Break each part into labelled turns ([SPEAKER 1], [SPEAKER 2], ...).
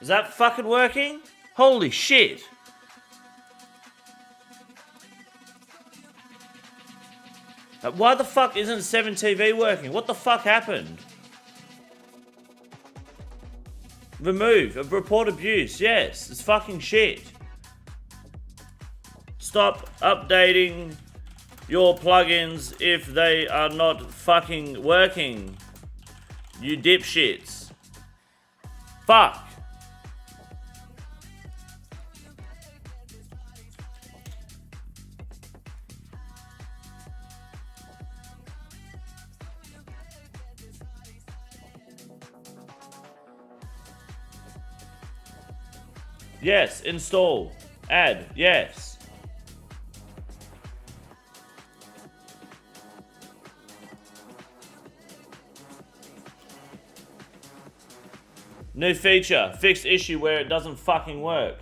[SPEAKER 1] Is that fucking working? Holy shit. Why the fuck isn't 7TV working? What the fuck happened? Remove. Report abuse. Yes. It's fucking shit. Stop updating your plugins if they are not fucking working. You dipshits. Fuck. Yes, install. Add. Yes. New feature. Fixed issue where it doesn't fucking work.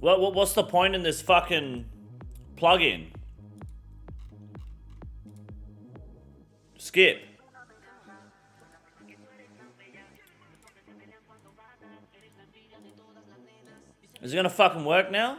[SPEAKER 1] What's the point in this fucking plugin? Skip. Is it gonna fucking work now?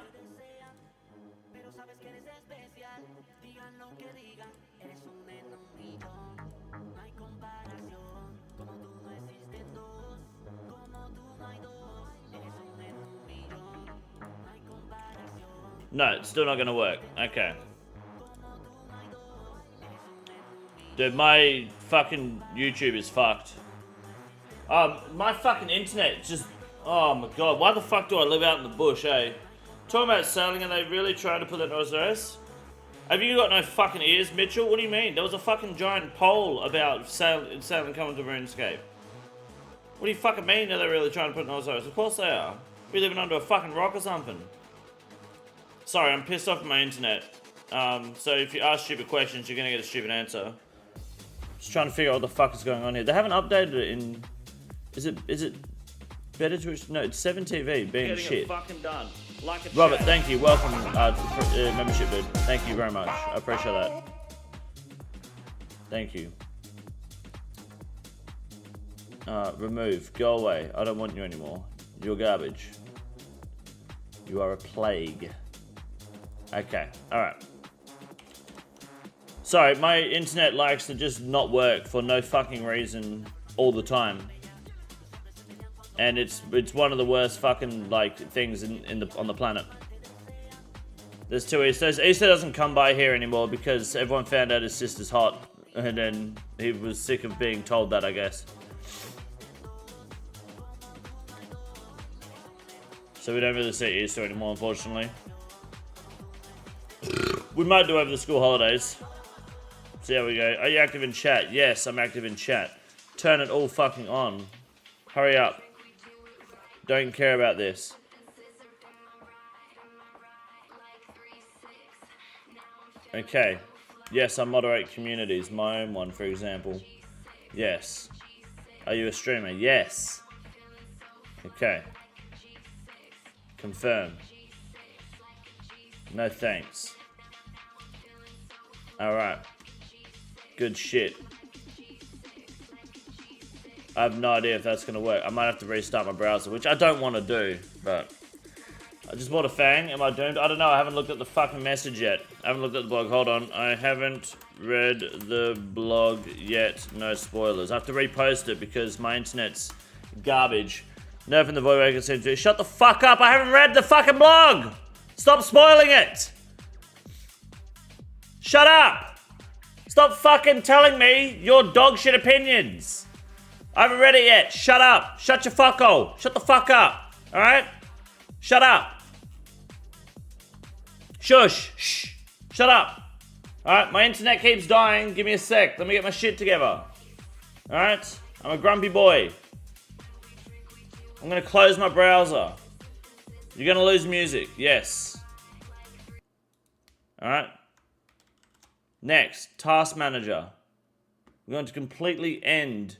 [SPEAKER 1] No, it's still not gonna work. Okay. Dude, my fucking YouTube is fucked. My fucking internet just... Oh my god, why the fuck do I live out in the bush, eh? Talking about sailing, and they really trying to put that OSRS? Have you got no fucking ears, Mitchell? What do you mean? There was a fucking giant poll about sailing coming to RuneScape. What do you fucking mean are they really trying to put an OSRS? Of course they are. We're living under a fucking rock or something. Sorry, I'm pissed off at my internet. So if you ask stupid questions, you're gonna get a stupid answer. Just trying to figure out what the fuck is going on here. They haven't updated it in... Is it better to... No, it's 7TV being
[SPEAKER 2] Getting
[SPEAKER 1] shit.
[SPEAKER 2] it fucking done. Like a
[SPEAKER 1] Robert,
[SPEAKER 2] chat.
[SPEAKER 1] thank you. Welcome to membership, dude. Thank you very much. I appreciate that. Thank you. Remove. Go away. I don't want you anymore. You're garbage. You are a plague. Okay. Alright. Sorry, my internet likes to just not work for no fucking reason all the time. And it's one of the worst fucking like things on the planet. There's two Easters. Easter doesn't come by here anymore because everyone found out his sister's hot, and then he was sick of being told that, I guess. So we don't really see Easter anymore, unfortunately. We might do over the school holidays. See how we go. Are you active in chat? Yes, I'm active in chat. Turn it all fucking on. Hurry up. Don't care about this. Okay. Yes, I moderate communities. My own one, for example. Yes. Are you a streamer? Yes. Okay. Confirm. No thanks. Alright. Good shit. I have no idea if that's going to work. I might have to restart my browser, which I don't want to do, but... I just bought a Fang. Am I doomed? I don't know. I haven't looked at the fucking message yet. I haven't looked at the blog. Hold on. I haven't read the blog yet. No spoilers. I have to repost it because my internet's garbage. Nerf and the Void Waker seem to... Shut the fuck up! I haven't read the fucking blog! Stop spoiling it! Shut up! Stop fucking telling me your dog shit opinions! I haven't read it yet. Shut up. Shut your fucko. Shut the fuck up. Alright? Shut up. Shush. Shh. Shut up. Alright, my internet keeps dying. Give me a sec. Let me get my shit together. Alright? I'm a grumpy boy. I'm gonna close my browser. You're gonna lose music. Yes. Alright? Next. Task Manager. We're going to completely end...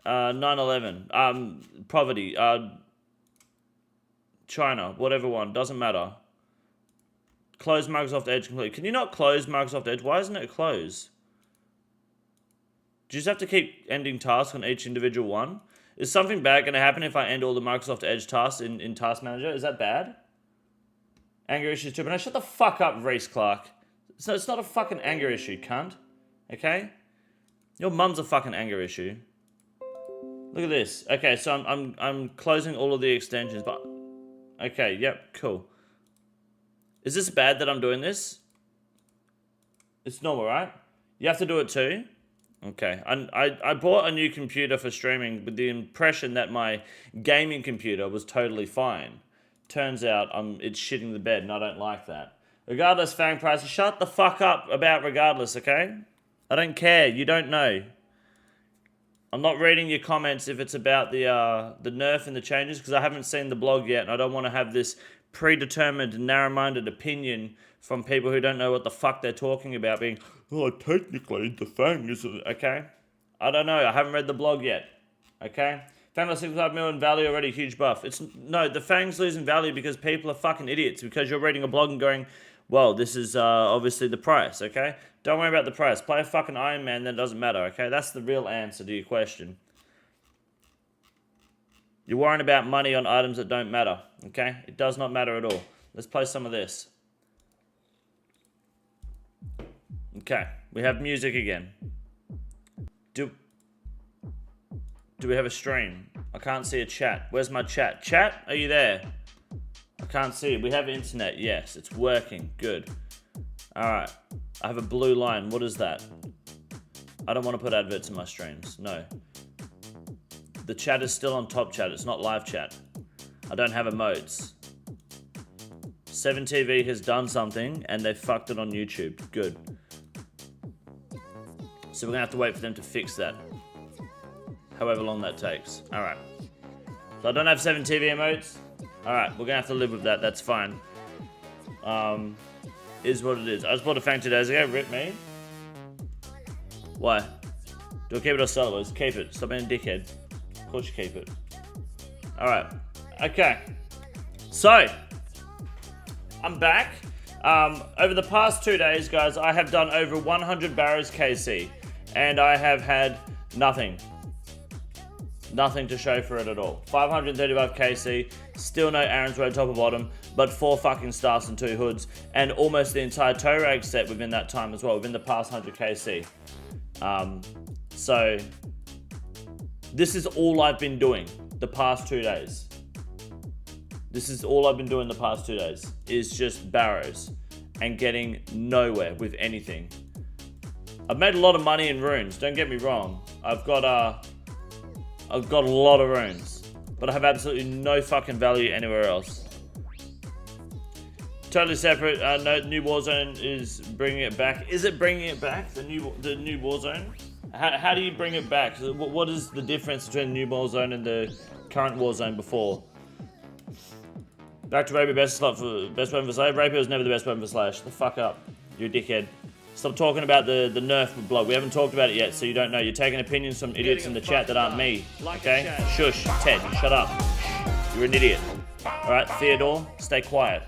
[SPEAKER 1] 9/11, poverty, China, whatever one, doesn't matter. Close Microsoft Edge completely. Can you not close Microsoft Edge? Why isn't it closed? Do you just have to keep ending tasks on each individual one? Is something bad going to happen if I end all the Microsoft Edge tasks in Task Manager? Is that bad? Anger issues too, but no, shut the fuck up, Reese Clark. It's not a fucking anger issue, cunt. Okay? Your mum's a fucking anger issue. Look at this. Okay, so I'm closing all of the extensions, but okay, yep, cool. Is this bad that I'm doing this? It's normal, right? You have to do it too? Okay, I bought a new computer for streaming with the impression that my gaming computer was totally fine. Turns out it's shitting the bed and I don't like that. Regardless, Fang prices, shut the fuck up about regardless, okay? I don't care, you don't know. I'm not reading your comments if it's about the Nerf and the changes because I haven't seen the blog yet and I don't want to have this predetermined, narrow-minded opinion from people who don't know what the fuck they're talking about being, oh, technically, the Fang isn't, okay? I don't know, I haven't read the blog yet, okay? Fang lost 65 million value already, huge buff. No, the Fang's losing value because people are fucking idiots, because you're reading a blog and going, well, this is obviously the price, okay? Don't worry about the price. Play a fucking Iron Man, then it doesn't matter, okay? That's the real answer to your question. You're worrying about money on items that don't matter, okay? It does not matter at all. Let's play some of this. Okay, we have music again. Do we have a stream? I can't see a chat. Where's my chat? Chat, are you there? I can't see it. We have internet. Yes, it's working. Good. Alright. I have a blue line. What is that? I don't want to put adverts in my streams. No. The chat is still on top chat. It's not live chat. I don't have emotes. 7TV has done something and they fucked it on YouTube. Good. So we're going to have to wait for them to fix that. However long that takes. Alright. So I don't have 7TV emotes. Alright, we're going to have to live with that. That's fine. Is what it is. I just bought a Fang 2 days ago. Rip me. Why? Do I keep it or sell it? Keep it. Stop being a dickhead. Of course you keep it. Alright. Okay. So, I'm back. Over the past 2 days, guys, I have done over 100 Barrows KC. And I have had nothing. Nothing to show for it at all. 535 KC, still no Aaron's Road top or bottom, but 4 fucking staffs and 2 hoods, and almost the entire tow rag set within that time as well, within the past 100 KC. So, this is all I've been doing the past 2 days. This is all I've been doing the past 2 days, is just Barrows, and getting nowhere with anything. I've made a lot of money in runes, don't get me wrong. I've got a lot of runes, but I have absolutely no fucking value anywhere else. Totally separate. No, new Warzone is bringing it back. Is it bringing it back? The new Warzone? How do you bring it back? What is the difference between the new Warzone and the current Warzone before? Back to Rapier, best weapon for Slash. Rapier was never the best weapon for Slash. The fuck up, you're a dickhead. Stop talking about the Nerf blog. We haven't talked about it yet, so you don't know. You're taking opinions from idiots in the chat that aren't me. Okay? Shush, Ted, shut up. You're an idiot. Alright, Theodore, stay quiet.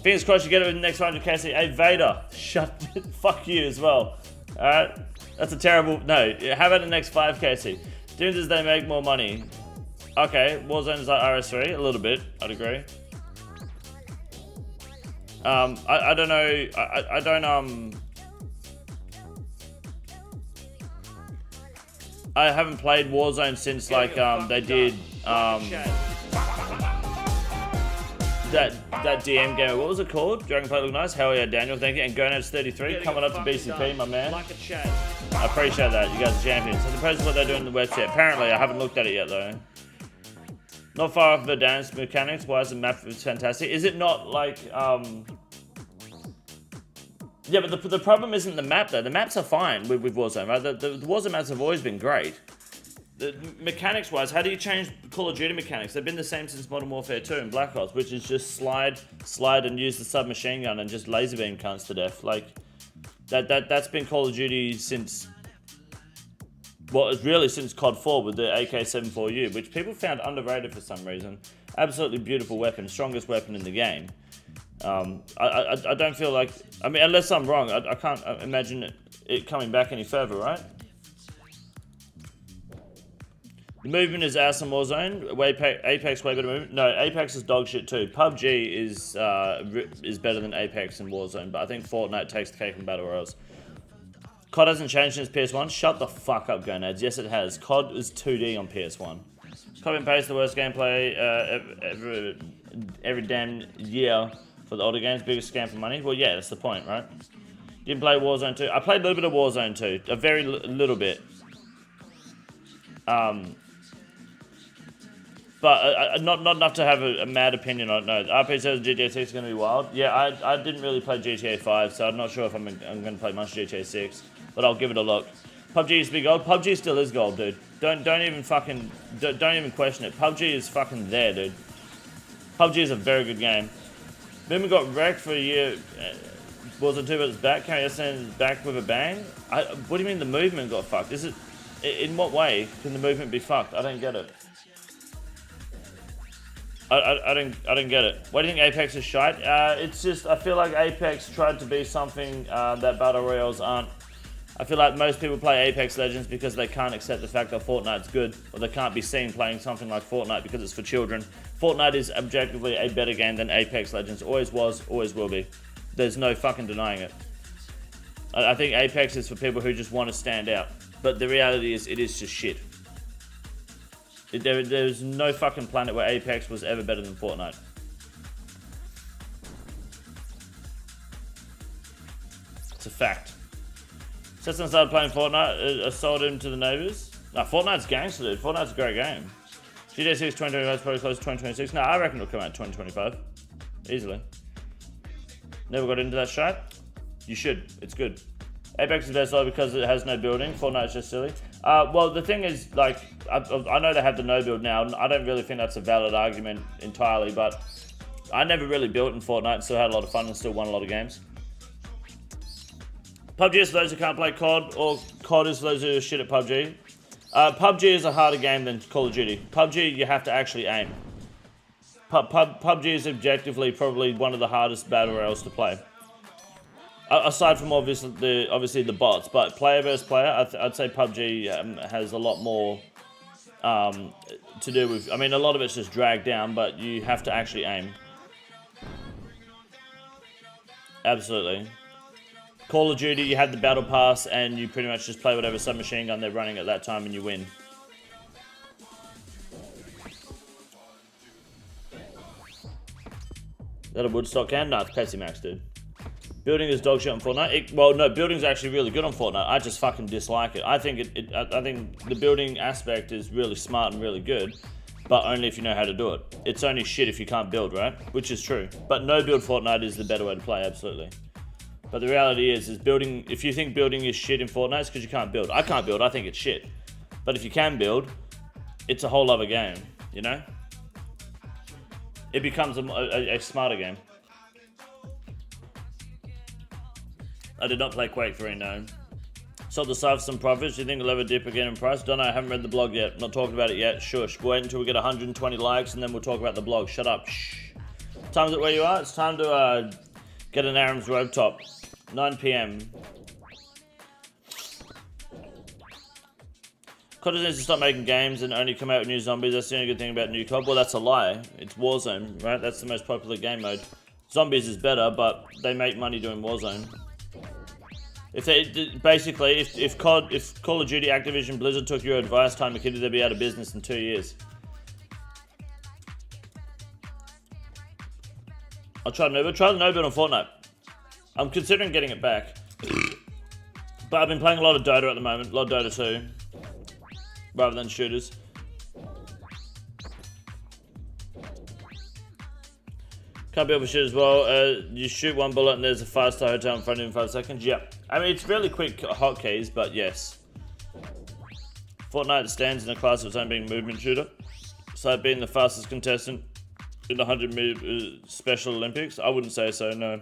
[SPEAKER 1] Fingers crossed you get it in the next 100 KC. Hey, Vader, shut. Fuck you as well. Alright? That's a terrible. No, how about the next 5 KC? Doing as they make more money. Okay, Warzone is like RS3, a little bit, I'd agree. I don't know. I don't, I haven't played Warzone since like they did that DM game. What was it called? Dragon Play look nice. Hell yeah, Daniel, thank you. And Gonad's 33 coming up to BCP, my man. I appreciate that. You guys are champions. So depends on what they're doing in the website. Apparently, I haven't looked at it yet though. Not far off the dance mechanics. Why is the map fantastic? Is it not like yeah, but the problem isn't the map though. The maps are fine with Warzone, right? The Warzone maps have always been great. The mechanics-wise, how do you change Call of Duty mechanics? They've been the same since Modern Warfare 2 and Black Ops, which is just slide, and use the submachine gun and just laser beam cunts to death. Like that's been Call of Duty since, well, it's really since COD 4 with the AK-74U, which people found underrated for some reason. Absolutely beautiful weapon, strongest weapon in the game. I don't feel like, I mean, unless I'm wrong, I can't imagine it coming back any further, right? The movement is ass in Warzone. Apex way better movement. No, Apex is dog shit too. PUBG is better than Apex in Warzone, but I think Fortnite takes the cake in Battle Royals. COD hasn't changed since PS1. Shut the fuck up, Gonads. Yes, it has. COD is 2D on PS1. Copy and paste the worst gameplay every damn year for the older games. Biggest scam for money. Well, yeah, that's the point, right? Didn't play Warzone 2. I played a little bit of Warzone 2. A very little bit. But not enough to have a mad opinion on it. No, RP says GTA 6 is going to be wild. Yeah, I didn't really play GTA 5, so I'm not sure if I'm going to play much GTA 6. But I'll give it a look. PUBG used to be gold. PUBG still is gold, dude. Don't even question it. PUBG is fucking there, dude. PUBG is a very good game. Movement got wrecked for a year. Warzone 2, but it's back. Carry SN back with a bang. What do you mean the movement got fucked? Is it? In what way can the movement be fucked? I don't get it. I don't get it. Why do you think Apex is shite? It's just I feel like Apex tried to be something that Battle Royales aren't. I feel like most people play Apex Legends because they can't accept the fact that Fortnite's good, or they can't be seen playing something like Fortnite because it's for children. Fortnite is objectively a better game than Apex Legends. Always was, always will be. There's no fucking denying it. I think Apex is for people who just want to stand out. But the reality is, it is just shit. There's no fucking planet where Apex was ever better than Fortnite. It's a fact. Since I started playing Fortnite, I sold him to the neighbors. Nah, Fortnite's gangster, dude. Fortnite's a great game. GTA 6 2025 is probably close to 2026. Nah, I reckon it'll come out 2025. Easily. Never got into that shit? You should. It's good. Apex is best though because it has no building. Fortnite's just silly. Well, the thing is, like, I know they have the no build now. I don't really think that's a valid argument entirely, but I never really built in Fortnite and still had a lot of fun and still won a lot of games. PUBG is for those who can't play COD, or COD is for those who are shit at PUBG. PUBG is a harder game than Call of Duty. PUBG, you have to actually aim. PUBG is objectively probably one of the hardest battle royales to play. Aside from obviously the bots, but player versus player, I'd say PUBG has a lot more to do with. I mean, a lot of it's just dragged down, but you have to actually aim. Absolutely. Call of Duty, you had the battle pass, and you pretty much just play whatever submachine gun they're running at that time, and you win. Is that a Woodstock can? No, it's Pepsi Max, dude. Building is dog shit on Fortnite. Well, no, building's actually really good on Fortnite. I just fucking dislike it. I think I think the building aspect is really smart and really good, but only if you know how to do it. It's only shit if you can't build, right? Which is true. But no build Fortnite is the better way to play, absolutely. But the reality is building. If you think building is shit in Fortnite, it's because you can't build. I can't build. I think it's shit. But if you can build, it's a whole other game. You know, it becomes a smarter game. I did not play Quake 3, no. Sold the Scythe for some profits. Do you think it'll ever dip again in price? Don't know. I haven't read the blog yet. Not talking about it yet. Shush. Wait until we get 120 likes and then we'll talk about the blog. Shut up. Shh. Time is it where you are? It's time to get an Aram's robe top. 9 PM. COD needs to stop making games and only come out with new zombies. That's the only good thing about new COD. Well, that's a lie. It's Warzone, right? That's the most popular game mode. Zombies is better, but they make money doing Warzone. If they basically, if Call of Duty, Activision, Blizzard took your advice, Tumeken, they'd be out of business in 2 years. I'll try the no build on Fortnite. I'm considering getting it back, but I've been playing a lot of Dota at the moment, a lot of Dota 2, rather than shooters. Can't be able to shoot as well. You shoot one bullet and there's a 5-star hotel in front of you in 5 seconds. Yeah. I mean, it's really quick hotkeys, but yes. Fortnite stands in a class of its own being movement shooter. So being the fastest contestant in the 100-meter Special Olympics? I wouldn't say so, no.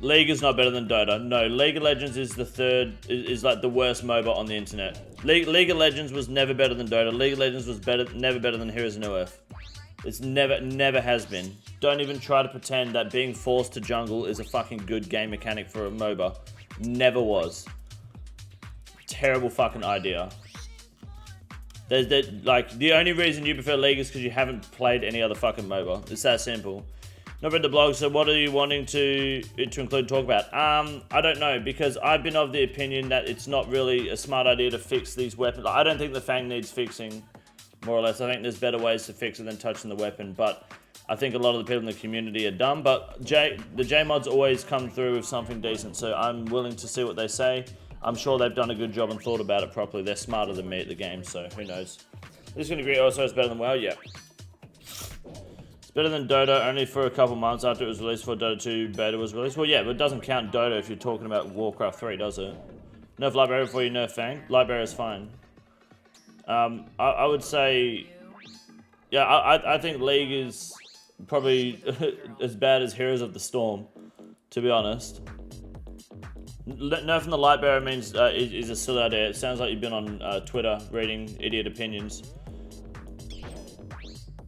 [SPEAKER 1] League is not better than Dota. No, League of Legends is the third, is like the worst MOBA on the internet. League of Legends was never better than Dota. League of Legends was never better than Heroes of New Earth. It's never has been. Don't even try to pretend that being forced to jungle is a fucking good game mechanic for a MOBA. Never was. terrible fucking idea. Like, the only reason you prefer League is because you haven't played any other fucking MOBA. It's that simple. Not read the blog, so what are you wanting to include and talk about? I don't know, because I've been of the opinion that it's not really a smart idea to fix these weapons. I don't think the Fang needs fixing, more or less. I think there's better ways to fix it than touching the weapon, but I think a lot of the people in the community are dumb. But the J-mods always come through with something decent, so I'm willing to see what they say. I'm sure they've done a good job and thought about it properly. They're smarter than me at the game, so who knows. This is going to agree OSRS better than WoW? Yeah. It's better than Dota only for a couple months after it was released before Dota 2 beta was released. Well, yeah, but it doesn't count Dota if you're talking about Warcraft 3, does it? Nerf Lightbearer before you nerf Fang. Lightbearer is fine. I would say... Yeah, I think League is probably as bad as Heroes of the Storm, to be honest. Nerfing the Lightbearer means is a silly idea. It sounds like you've been on Twitter reading idiot opinions.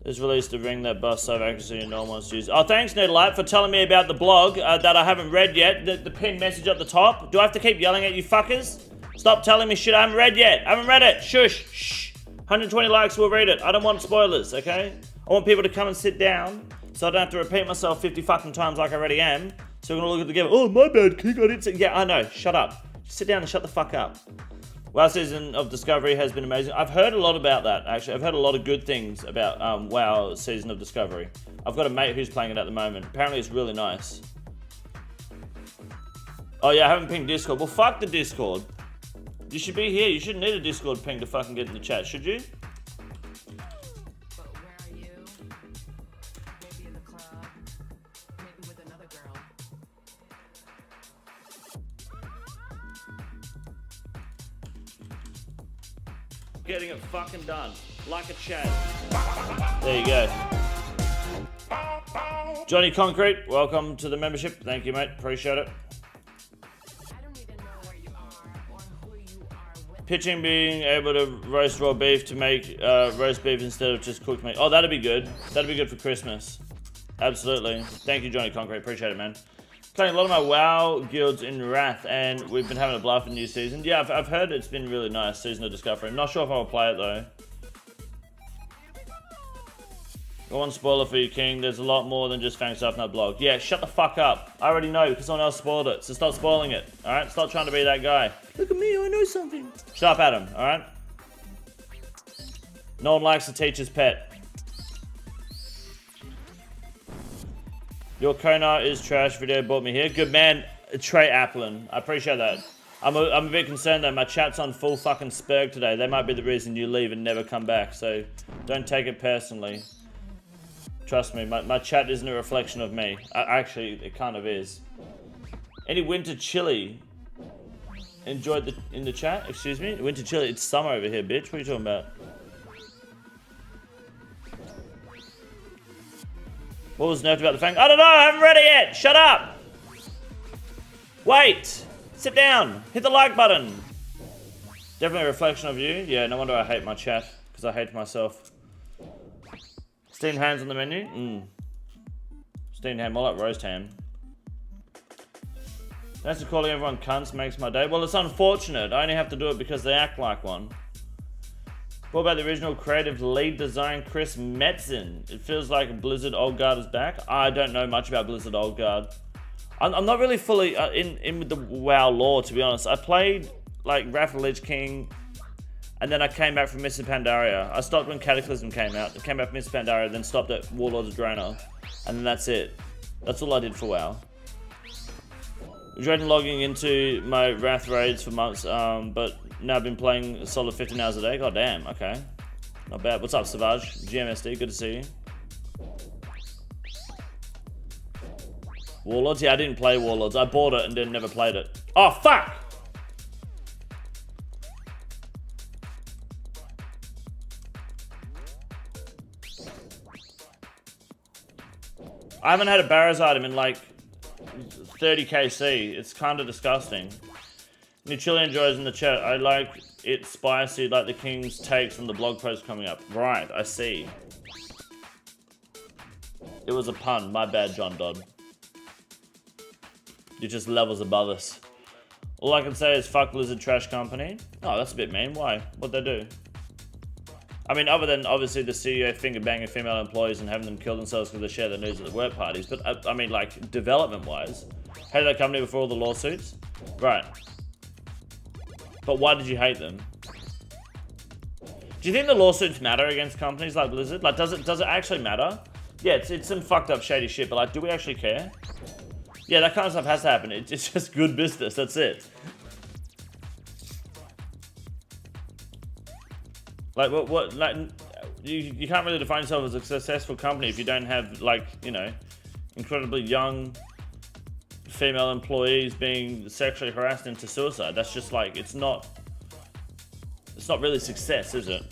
[SPEAKER 1] It's released a ring that busts over accuracy and no one wants to use. Oh, thanks, Nerdlight, for telling me about the blog that I haven't read yet. The pinned message at the top. Do I have to keep yelling at you fuckers? Stop telling me shit I haven't read yet. I haven't read it. Shush. Shh. 120 likes, we'll read it. I don't want spoilers, okay? I want people to come and sit down so I don't have to repeat myself 50 fucking times like I already am. So we're gonna look at the game. Oh, my bad, King. I didn't say. Yeah, I know. Shut up. Just sit down and shut the fuck up. WoW Season of Discovery has been amazing. I've heard a lot about that, actually. I've heard a lot of good things about WoW Season of Discovery. I've got a mate who's playing it at the moment. Apparently it's really nice. Oh yeah, I haven't pinged Discord. Well, fuck the Discord. You should be here. You shouldn't need a Discord ping to fucking get in the chat, should you? Getting it fucking done. Like a chat. There you go. Johnny Concrete, welcome to the membership. Thank you, mate. Appreciate it. Pitching being able to roast raw beef to make roast beef instead of just cooked meat. Oh, that'd be good. That'd be good for Christmas. Absolutely. Thank you, Johnny Concrete. Appreciate it, man. Playing a lot of my WoW guilds in Wrath, and we've been having a blast with the new season. Yeah, I've heard it's been really nice, Season of Discovery. I'm not sure if I'll play it, though. Got one spoiler for you, King. There's a lot more than just Fang stuff in that blog. Yeah, shut the fuck up. I already know, because someone else spoiled it, so stop spoiling it, alright? Stop trying to be that guy. Look at me, I know something. Shut up, Adam, alright? No one likes the teacher's pet. Your Kona is trash video brought me here. Good man, Trey Applin. I appreciate that. I'm a bit concerned though. My chat's on full fucking spurg today. They might be the reason you leave and never come back. So don't take it personally. Trust me, my chat isn't a reflection of me. Actually, it kind of is. Any winter chili? Enjoyed in the chat? Excuse me? Winter chili? It's summer over here, bitch. What are you talking about? What was nerfed about the Fang? I don't know, I haven't read it yet! Shut up! Wait! Sit down! Hit the like button! Definitely a reflection of you. Yeah, no wonder I hate my chat, because I hate myself. Steamed hams on the menu? Steamed ham, more like roast ham. Thanks for calling everyone cunts, makes my day. Well, it's unfortunate. I only have to do it because they act like one. What about the original creative lead design, Chris Metzen? It feels like Blizzard Old Guard is back. I don't know much about Blizzard Old Guard. I'm not really fully in with the WoW lore, to be honest. I played like Wrath of the Lich King, and then I came back from Mists of Pandaria. I stopped when Cataclysm came out. I came back from Mists of Pandaria, then stopped at Warlords of Draenor, and then that's it. That's all I did for WoW. I was logging into my Wrath raids for months, but now I've been playing a solid 15 hours a day. God damn, okay. Not bad. What's up, Savage? GMSD, good to see you. Warlords? Yeah, I didn't play Warlords. I bought it and then never played it. Oh, fuck! I haven't had a Barrows item in like 30 KC. It's kind of disgusting. New chili enjoys in the chat. I like it spicy, like the King's takes from the blog post coming up. Right, I see. It was a pun. My bad, John Dodd. You're just levels above us. All I can say is fuck Blizzard trash company. Oh, that's a bit mean. Why? What'd they do? I mean, other than obviously the CEO finger banging female employees and having them kill themselves because they share the news at the work parties. But I mean, like, development-wise, hated that company before all the lawsuits? Right. But why did you hate them? Do you think the lawsuits matter against companies like Blizzard? Like, does it actually matter? Yeah, it's some fucked up shady shit, but like, do we actually care? Yeah, that kind of stuff has to happen. It's just good business, that's it. Like, like, you can't really define yourself as a successful company if you don't have, like, you know, incredibly young female employees being sexually harassed into suicide. That's just like, it's not really success, is it?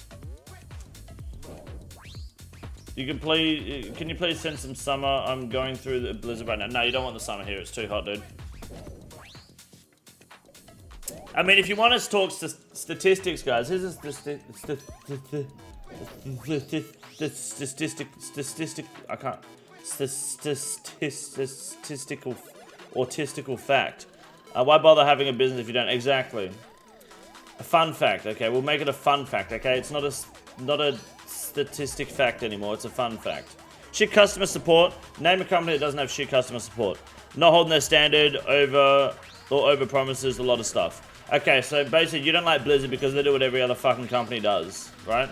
[SPEAKER 1] Can you please send some summer? I'm going through the Blizzard right now. No, you don't want the summer here. It's too hot, dude. I mean, if you want us to talk statistics, guys, here's a statistical fact. Why bother having a business if you don't? Exactly. A fun fact, okay? We'll make it a fun fact, okay? It's not a statistic fact anymore. It's a fun fact. Shit customer support. Name a company that doesn't have shit customer support. Not holding their standard, over promises, a lot of stuff. Okay, so basically you don't like Blizzard because they do what every other fucking company does, right?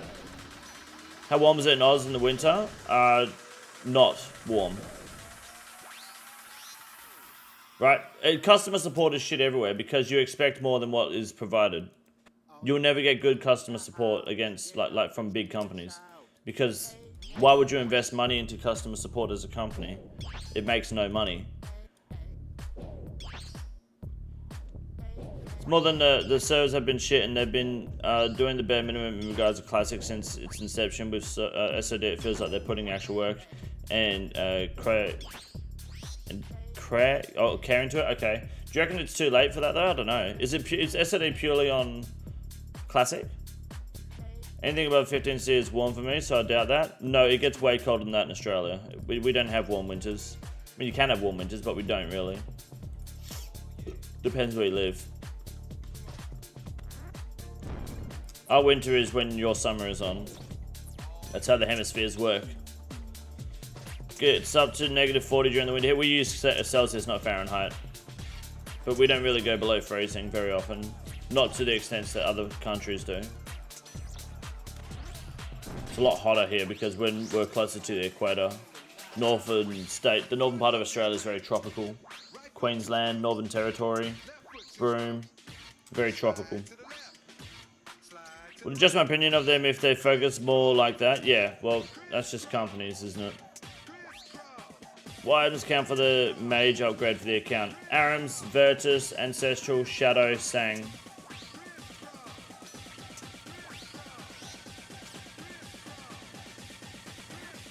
[SPEAKER 1] How warm is it in Oz in the winter? Not warm. Right? Customer support is shit everywhere because you expect more than what is provided. You'll never get good customer support against like from big companies, because why would you invest money into customer support as a company? It makes no money. It's more than the servers have been shit, and they've been doing the bare minimum in regards to Classic since its inception. With SOD, it feels like they're putting actual work and care into it. Okay, do you reckon it's too late for that though? I don't know. Is SOD purely on Classic? Anything above 15C is warm for me, so I doubt that. No, it gets way colder than that in Australia. We don't have warm winters. I mean, you can have warm winters, but we don't really. Depends where you live. Our winter is when your summer is on. That's how the hemispheres work. It's up to -40 during the winter. Here we use Celsius, not Fahrenheit. But we don't really go below freezing very often. Not to the extent that other countries do. It's a lot hotter here because we're closer to the equator. The northern part of Australia is very tropical. Queensland, Northern Territory, Broome, very tropical. Well, just my opinion of them if they focus more like that. Yeah, well, that's just companies, isn't it? Why items count for the mage upgrade for the account? Arams, Virtus, Ancestral, Shadow, Sang.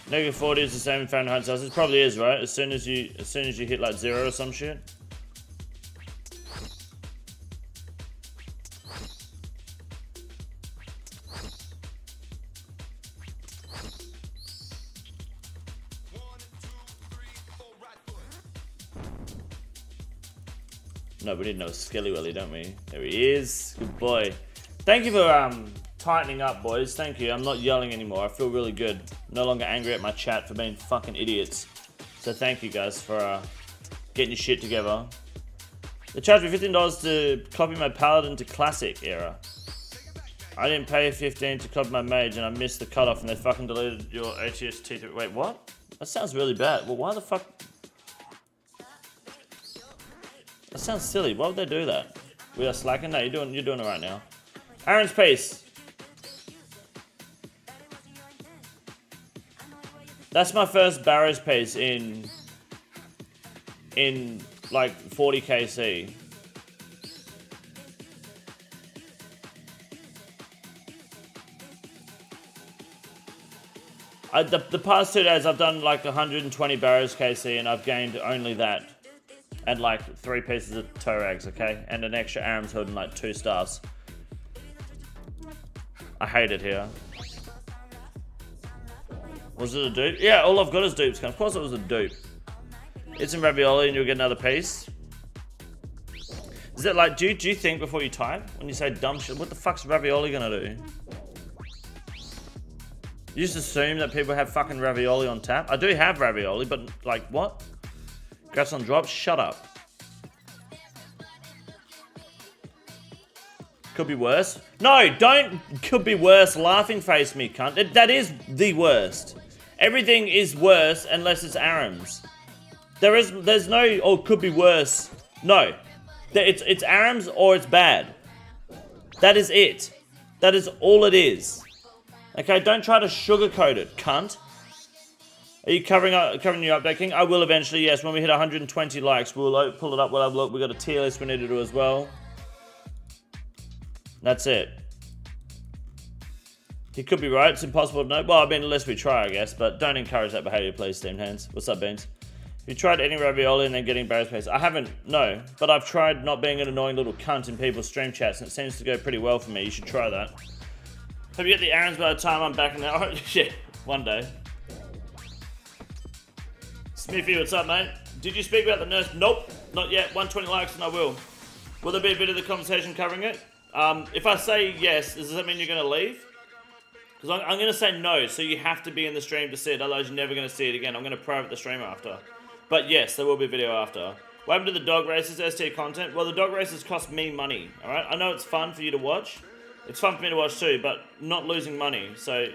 [SPEAKER 1] -40 is the same in Fahrenheit Celsius. It probably is, right? As soon as you hit like 0 or some shit. No, we need no Skelly Willy, don't we? There he is. Good boy. Thank you for tightening up, boys. Thank you. I'm not yelling anymore. I feel really good. No longer angry at my chat for being fucking idiots. So thank you guys for getting your shit together. They charged me $15 to copy my Paladin to Classic era. I didn't pay $15 to copy my Mage, and I missed the cutoff, and they fucking deleted your AWST. Wait, what? That sounds really bad. Well, why the fuck? That sounds silly. Why would they do that? We are slacking? No, you're doing it right now. Aaron's Pace. That's my first Barrows Pace in like 40 KC. The past 2 days I've done like 120 Barrows KC and I've gained only that. And like 3 pieces of toe rags, okay? And an extra Aram's hood and like 2 stars. I hate it here. Was it a dupe? Yeah, all I've got is dupes. Of course it was a dupe. Eat some ravioli and you'll get another piece. Is it like, do you think before you type? When you say dumb shit, what the fuck's ravioli gonna do? You just assume that people have fucking ravioli on tap? I do have ravioli, but like, what? Grass on drops? Shut up. Could be worse. No, don't could be worse. Laughing face me, cunt. That is the worst. Everything is worse unless it's ARAMs. There's no, or could be worse. No. It's ARAMs or it's bad. That is it. That is all it is. Okay, don't try to sugarcoat it, cunt. Are you covering your update, King? I will eventually, yes. When we hit 120 likes, we'll pull it up. We'll have a look. We've got a tier list we need to do as well. That's it. He could be right. It's impossible to know. Well, I mean, unless we try, I guess. But don't encourage that behavior, please, Steamed Hands. What's up, Beans? Have you tried eating ravioli and then getting Barrows pace? I haven't, no. But I've tried not being an annoying little cunt in people's stream chats, and it seems to go pretty well for me. You should try that. Hope you get the errands by the time I'm back in there. Oh, shit. One day. Smithy, what's up, mate? Did you speak about the nurse? Nope. Not yet. 120 likes and I will. Will there be a bit of the conversation covering it? If I say yes, does that mean you're going to leave? Because I'm going to say no, so you have to be in the stream to see it, otherwise you're never going to see it again. I'm going to private the stream after. But yes, there will be a video after. What happened to the dog races, ST content? Well, the dog races cost me money, alright? I know it's fun for you to watch. It's fun for me to watch too, but not losing money. So,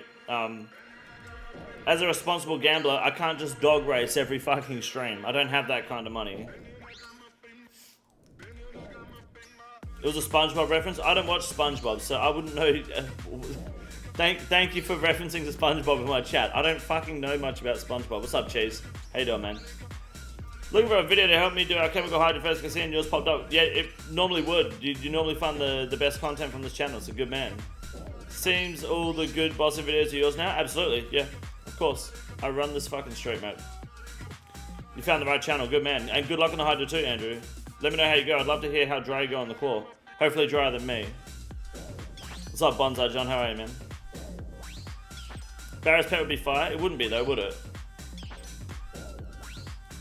[SPEAKER 1] as a responsible gambler, I can't just dog race every fucking stream. I don't have that kind of money. It was a SpongeBob reference. I don't watch SpongeBob, so I wouldn't know. Thank you for referencing to SpongeBob in my chat. I don't fucking know much about SpongeBob. What's up, Cheese? How you doing, man? Looking for a video to help me do our chemical hydrophase casino and yours popped up. Yeah, it normally would. You normally find the best content from this channel. It's a good man. Seems all the good bossy videos are yours now? Absolutely, yeah. Of course. I run this fucking street, mate. You found the right channel. Good man. And good luck on the hydro too, Andrew. Let me know how you go. I'd love to hear how dry you go on the claw. Hopefully drier than me. What's up, Bonsai John? How are you, man? Barrows pet would be fire. It wouldn't be though, would it?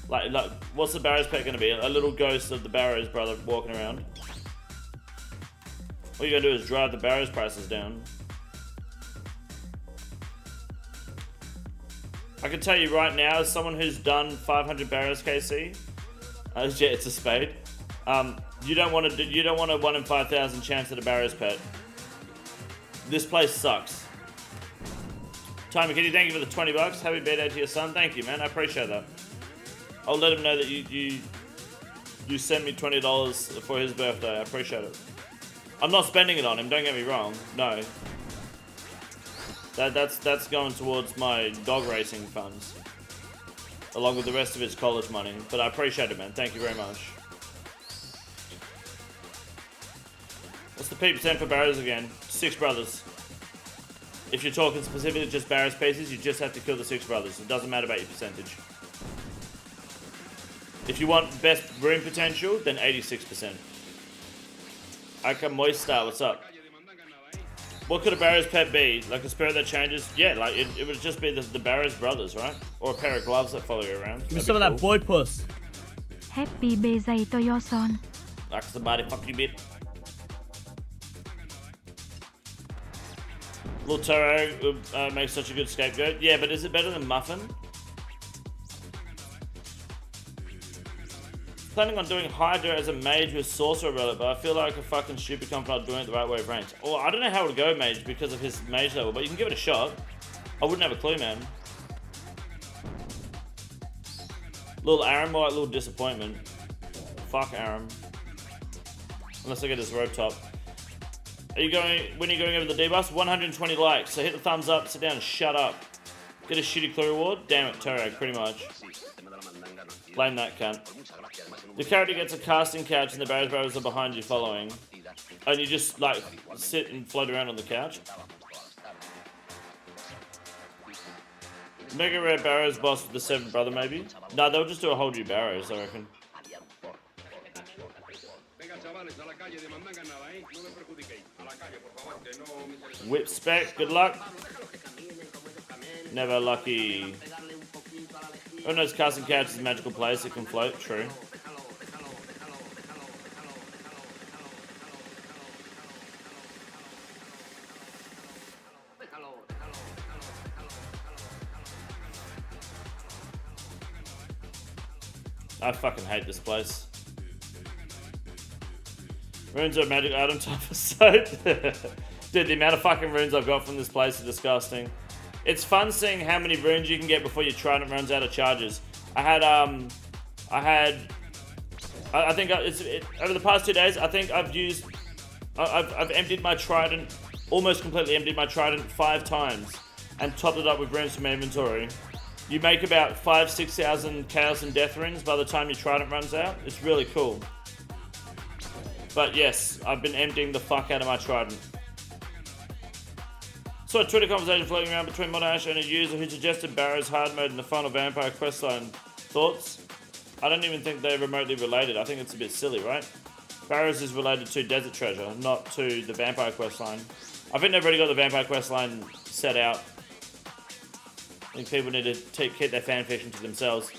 [SPEAKER 1] Like, what's the Barrows pet gonna be? A little ghost of the Barrows brother walking around. All you gotta do is drive the Barrows prices down. I can tell you right now, as someone who's done 500 Barrows KC, yeah, it's a spade. You don't want a 1 in 5,000 chance at a Barrows pet. This place sucks. Tumeken, thank you for the 20 bucks. Happy birthday to your son. Thank you, man. I appreciate that. I'll let him know that you sent me $20 for his birthday. I appreciate it. I'm not spending it on him. Don't get me wrong. No. That's going towards my dog racing funds, along with the rest of his college money. But I appreciate it, man. Thank you very much. What's the P% for Barrows again? 6 brothers. If you're talking specifically just Barrows pieces, you just have to kill the 6 brothers. It doesn't matter about your percentage. If you want best room potential, then 86%. Aka Moistar, what's up? What could a Barrows pet be? Like a spirit that changes? Yeah, like it would just be the Barrows brothers, right? Or a pair of gloves that follow you around.
[SPEAKER 2] Give me some of that boy puss.
[SPEAKER 3] Happy birthday to your son.
[SPEAKER 1] Like somebody fuck you bit. Little Toro makes such a good scapegoat. Yeah, but is it better than Muffin? Planning on doing Hydra as a mage with Sorcerer Relic, but I feel like a fucking stupid confident doing it the right way of range. Or I don't know how it would go mage because of his mage level, but you can give it a shot. I wouldn't have a clue, man. Little Aram, more like little disappointment. Fuck Aram. Unless I get his rope top. Are you going, when are you going over the D-bus? 120 likes, so hit the thumbs up, sit down and shut up. Get a shitty clue reward? Damn it, Turag, pretty much. Blame that cunt. The character gets a casting couch and the Barrows brothers are behind you following. And you just, like, sit and float around on the couch. Mega rare Barrows boss with the 7th brother, maybe? No, they'll just do a whole new Barrows, I reckon. Whip spec, good luck. Never lucky. Who knows casting couch is a magical place, it can float, true. I fucking hate this place. Runes are magic item type of site. Dude, the amount of fucking runes I've got from this place is disgusting. It's fun seeing how many runes you can get before your trident runs out of charges. I think over the past 2 days, I think I've emptied my trident, almost completely emptied my trident 5 times and topped it up with runes from my inventory. You make about 5,000-6,000 chaos and death runes by the time your trident runs out. It's really cool. But yes, I've been emptying the fuck out of my trident. Saw a Twitter conversation floating around between Monash and a user who suggested Barrows hard mode in the final vampire questline. Thoughts? I don't even think they're remotely related. I think it's a bit silly, right? Barrows is related to Desert Treasure, not to the vampire questline. I think they've already got the vampire questline set out. I think people need to keep their fanfiction to themselves.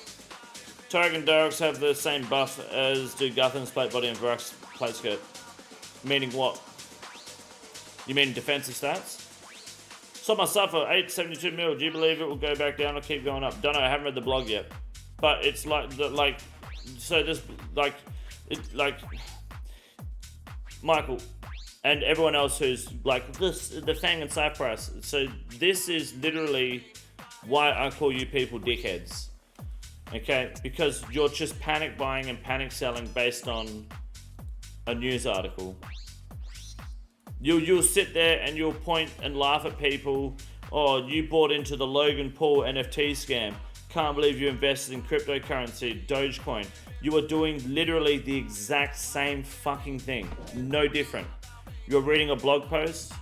[SPEAKER 1] Torag and Dorox have the same buff as do Guthan's plate body and Varrock's plate skirt. Meaning what? You mean defensive stats? Saw my Scythe for 872 mil. Do you believe it will go back down or keep going up? Don't know. I haven't read the blog yet. But it's Michael and everyone else who's like the Fang and Scythe price. So this is literally why I call you people dickheads. Okay, because you're just panic buying and panic selling based on a news article. You'll sit there and you'll point and laugh at people. Oh, you bought into the Logan Paul NFT scam. Can't believe you invested in cryptocurrency, Dogecoin. You are doing literally the exact same fucking thing. No different. You're reading a blog post.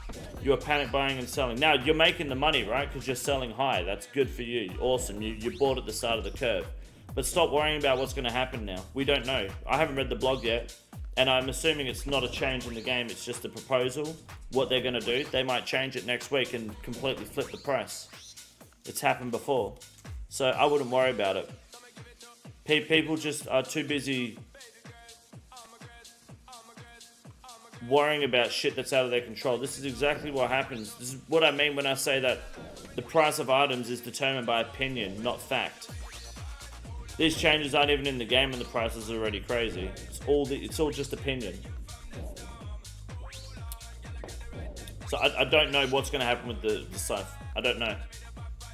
[SPEAKER 1] You're panic buying and selling. Now, you're making the money, right? Because you're selling high. That's good for you. Awesome. You bought at the start of the curve. But stop worrying about what's going to happen now. We don't know. I haven't read the blog yet. And I'm assuming it's not a change in the game. It's just a proposal. What they're going to do. They might change it next week and completely flip the price. It's happened before. So I wouldn't worry about it. People just are too busy worrying about shit that's out of their control. This is exactly what happens. This is what I mean when I say that the price of items is determined by opinion, not fact. These changes aren't even in the game and the prices are already crazy. It's all just opinion. So I don't know what's going to happen with the Scythe. I don't know.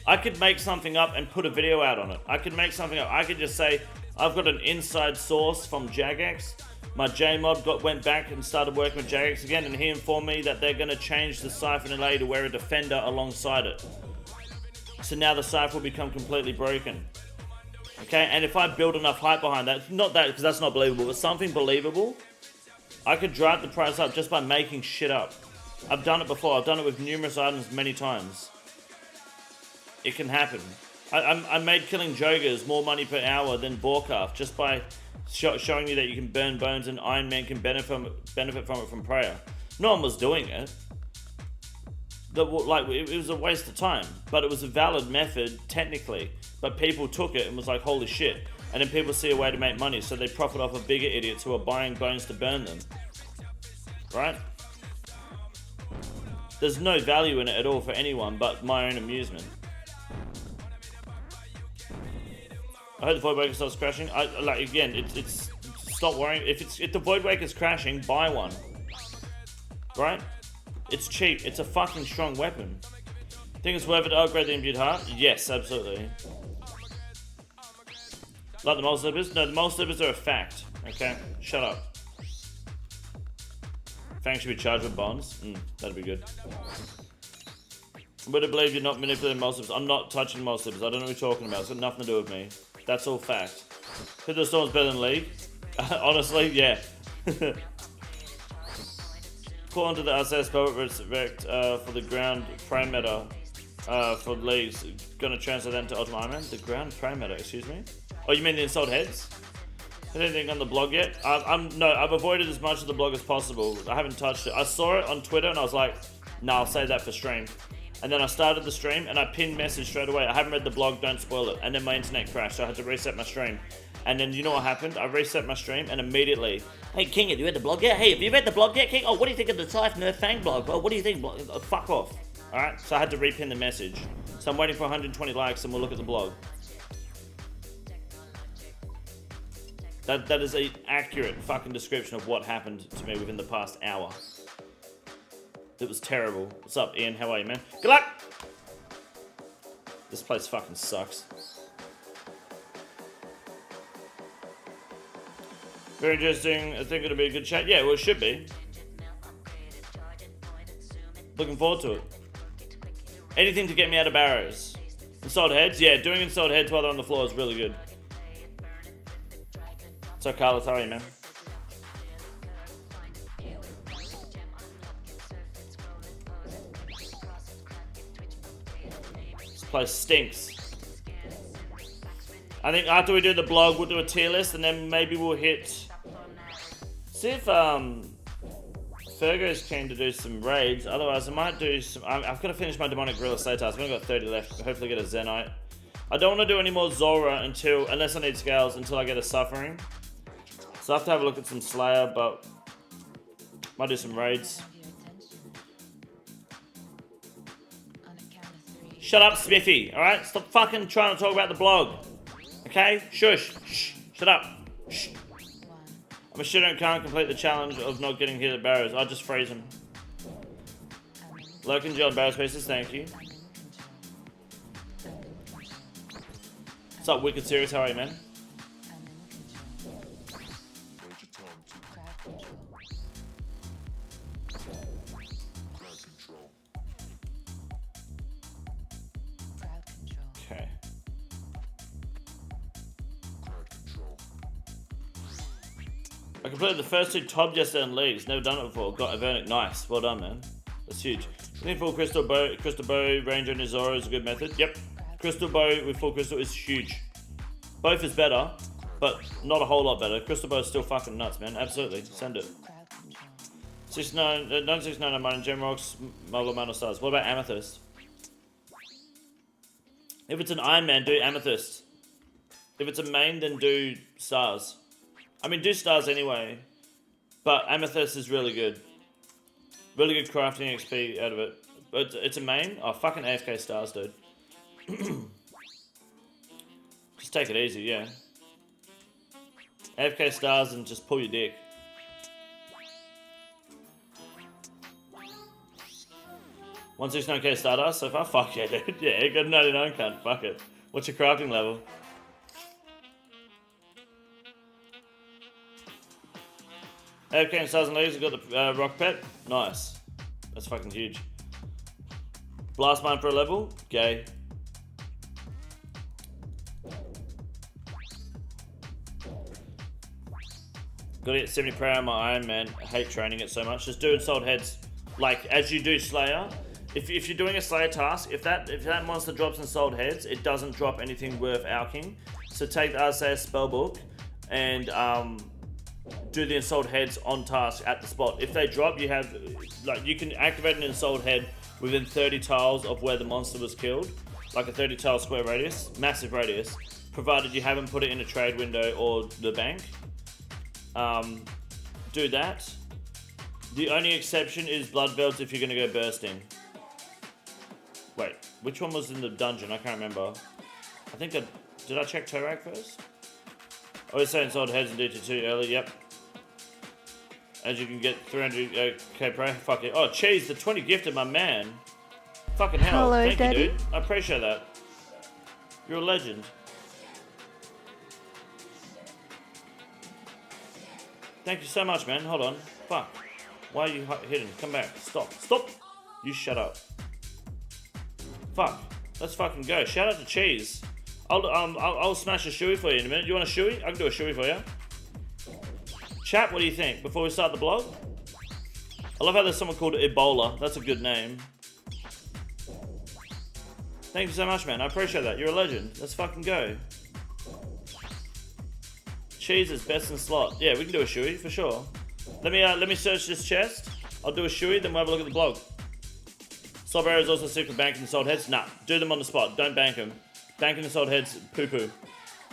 [SPEAKER 1] I could make something up and put a video out on it. I could make something up. I could just say, I've got an inside source from Jagex. My JMod went back and started working with Jagex again, and he informed me that they're going to change the Scythe in LA to wear a defender alongside it. So now the Scythe will become completely broken. Okay, and if I build enough hype behind that, not that, because that's not believable, but something believable, I could drive the price up just by making shit up. I've done it before. I've done it with numerous items many times. It can happen. I made killing Jogers more money per hour than Borkarth just by showing you that you can burn bones and Iron Man can benefit from it from prayer. No one was doing it. It was a waste of time, but it was a valid method technically. But people took it and was like, holy shit. And then people see a way to make money, so they profit off of bigger idiots who are buying bones to burn them. Right? There's no value in it at all for anyone but my own amusement. I hope the Void Waker starts crashing. It's stop worrying. If the Void Waker's crashing, buy one. Right? It's cheap. It's a fucking strong weapon. Think it's worth it to upgrade the imbued heart? Yes, absolutely. Like the mole slippers? No, the mole slippers are a fact. Okay? Shut up. Fang should be charged with bonds. That'd be good. Would I believe you're not manipulating mole slippers? I'm not touching mole slippers. I don't know what you're talking about. It's got nothing to do with me. That's all fact. Hit the Storm's better than League? Honestly, yeah. Call onto the RSS spell respect for the ground frame meta for leagues. Gonna translate that into Ultimate Iron Man? The ground frame meta, excuse me? Oh, you mean the installed heads? Anything on the blog yet? No, I've avoided as much of the blog as possible. I haven't touched it. I saw it on Twitter and I was like, nah, I'll save that for stream. And then I started the stream and I pinned message straight away. I haven't read the blog, don't spoil it. And then my internet crashed, so I had to reset my stream. And then you know what happened? I reset my stream and immediately, hey King, have you read the blog yet? Hey, have you read the blog yet, King? Oh, what do you think of the Scythe Nerf Fang blog? Oh, what do you think? Fuck off. Alright, so I had to repin the message. So I'm waiting for 120 likes and we'll look at the blog. That is an accurate fucking description of what happened to me within the past hour. It was terrible. What's up, Ian? How are you, man? Good luck! This place fucking sucks. Very interesting. I think it'll be a good chat. Yeah, well, it should be. Looking forward to it. Anything to get me out of Barrows. Installed heads? Yeah, doing installed heads while they're on the floor is really good. So, Carlos, how are you, man? This place stinks. I think after we do the blog, we'll do a tier list, and then maybe we'll hit... See if Fergo's keen to do some raids. Otherwise, I might do some... I've got to finish my demonic gorilla slay task. I've only got 30 left. Hopefully get a Zenite. I don't want to do any more Zora unless I need scales, until I get a Suffering. So I have to have a look at some Slayer, but might do some raids. Shut up, Smithy. All right, stop fucking trying to talk about the blog. Okay, shush. Shh. Shut up. Shh. I'm a shooter and can't complete the challenge of not getting hit at Barrows. I'll just freeze him. Loken John Barrows Pieces, thank you. What's up, Wicked Series? How are you, man? Okay. I completed the first 2 Tob yesterday in leagues. Never done it before. Got a verdict. Nice. Well done, man. That's huge. Getting full crystal bow ranger and Zoro is a good method. Yep. Crystal bow with full crystal is huge. Both is better, but not a whole lot better. Crystal bow is still fucking nuts, man. Absolutely. Send it. 969 I'm mining gem rocks, Marble Mantle Stars. What about Amethyst? If it's an Iron Man, do Amethyst. If it's a main, then do Stars. I mean, do Stars anyway, but Amethyst is really good. Really good crafting XP out of it. But it's a main? Oh, fucking AFK Stars, dude. Just take it easy, yeah. AFK Stars and just pull your dick. $169k Stardust so far? Fuck yeah, dude. Yeah, got 99 cunt. Fuck it. What's your crafting level? AFK and Stars and Leaves have got the Rock Pet. Nice. That's fucking huge. Blast Mine for a level? Gay. Gotta get 70 per hour on my Iron Man. I hate training it so much. Just do Installed Heads. Like, as you do Slayer, if you're doing a Slayer task, if that monster drops Installed Heads, it doesn't drop anything worth alching. So take the RSAS spellbook and do the Installed Heads on task at the spot. If they drop, you can activate an Installed Head within 30 tiles of where the monster was killed. Like a 30 tile square radius, massive radius, provided you haven't put it in a trade window or the bank. Do that. The only exception is Blood Velds if you're going to go bursting. Wait, which one was in the dungeon? I can't remember. I think did I check Torag first? I was saying Installed Heads and DT2 early, yep. As you can get 300k pro, fuck it. Oh, cheese, the 20 gifted, my man. Fucking hell,
[SPEAKER 3] hello,
[SPEAKER 1] thank
[SPEAKER 3] Daddy.
[SPEAKER 1] you, dude. I appreciate that. You're a legend. Thank you so much, man. Hold on. Fuck. Why are you hidden? Come back. Stop. Stop. You shut up. Fuck. Let's fucking go. Shout out to Cheese. I'll smash a shoey for you in a minute. You want a shoey? I can do a shoey for you. Chat, what do you think? Before we start the blog? I love how there's someone called Ebola. That's a good name. Thank you so much, man. I appreciate that. You're a legend. Let's fucking go. Cheese is best in slot. Yeah, we can do a shoey for sure. Let me search this chest. I'll do a shoey, then we'll have a look at the blog. Soul Barrows also super banking Installed Heads. Nah, do them on the spot. Don't bank them. Banking Installed Heads, poo poo.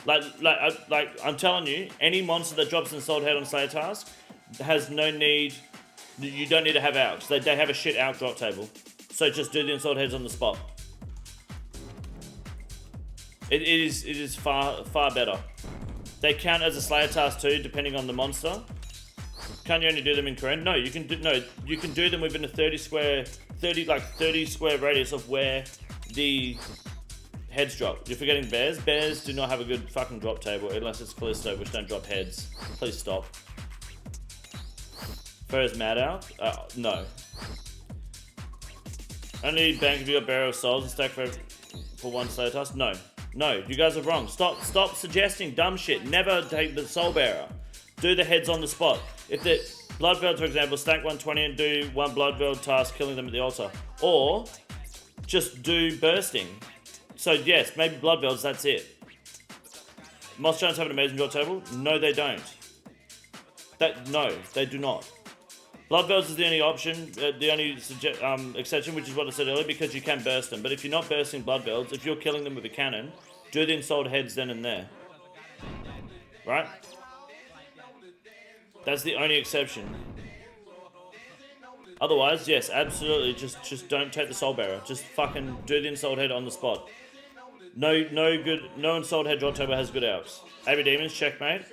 [SPEAKER 1] Like I'm telling you, any monster that drops an Installed Head on Slayer task has no need. You don't need to have alks. They have a shit alk drop table. So just do the Installed Heads on the spot. It is far better. They count as a Slayer task too, depending on the monster. Can't you only do them in Korean? No, you can do them within a 30 square radius of where the heads drop. You're forgetting bears. Bears do not have a good fucking drop table unless it's Callisto, which don't drop heads. Please stop. Furs mad out? No. Only bank if you got Barrows souls and stack for one Slayer task? No. No, you guys are wrong. Stop suggesting dumb shit. Never take the soul bearer. Do the heads on the spot. If the blood veld, for example, stack 120 and do one blood veld task, killing them at the altar. Or just do bursting. So yes, maybe blood velds, that's it. Moss Giants have an amazing drop table? No, they don't. No, they do not. Blood velds is the only option, the only exception, which is what I said earlier, because you can burst them. But if you're not bursting blood velds, if you're killing them with a cannon, do the installed heads then and there. Right? That's the only exception. Otherwise, yes, absolutely, just don't take the soul bearer. Just fucking do the installed head on the spot. No installed head drop table has good outs. AB Demons, checkmate.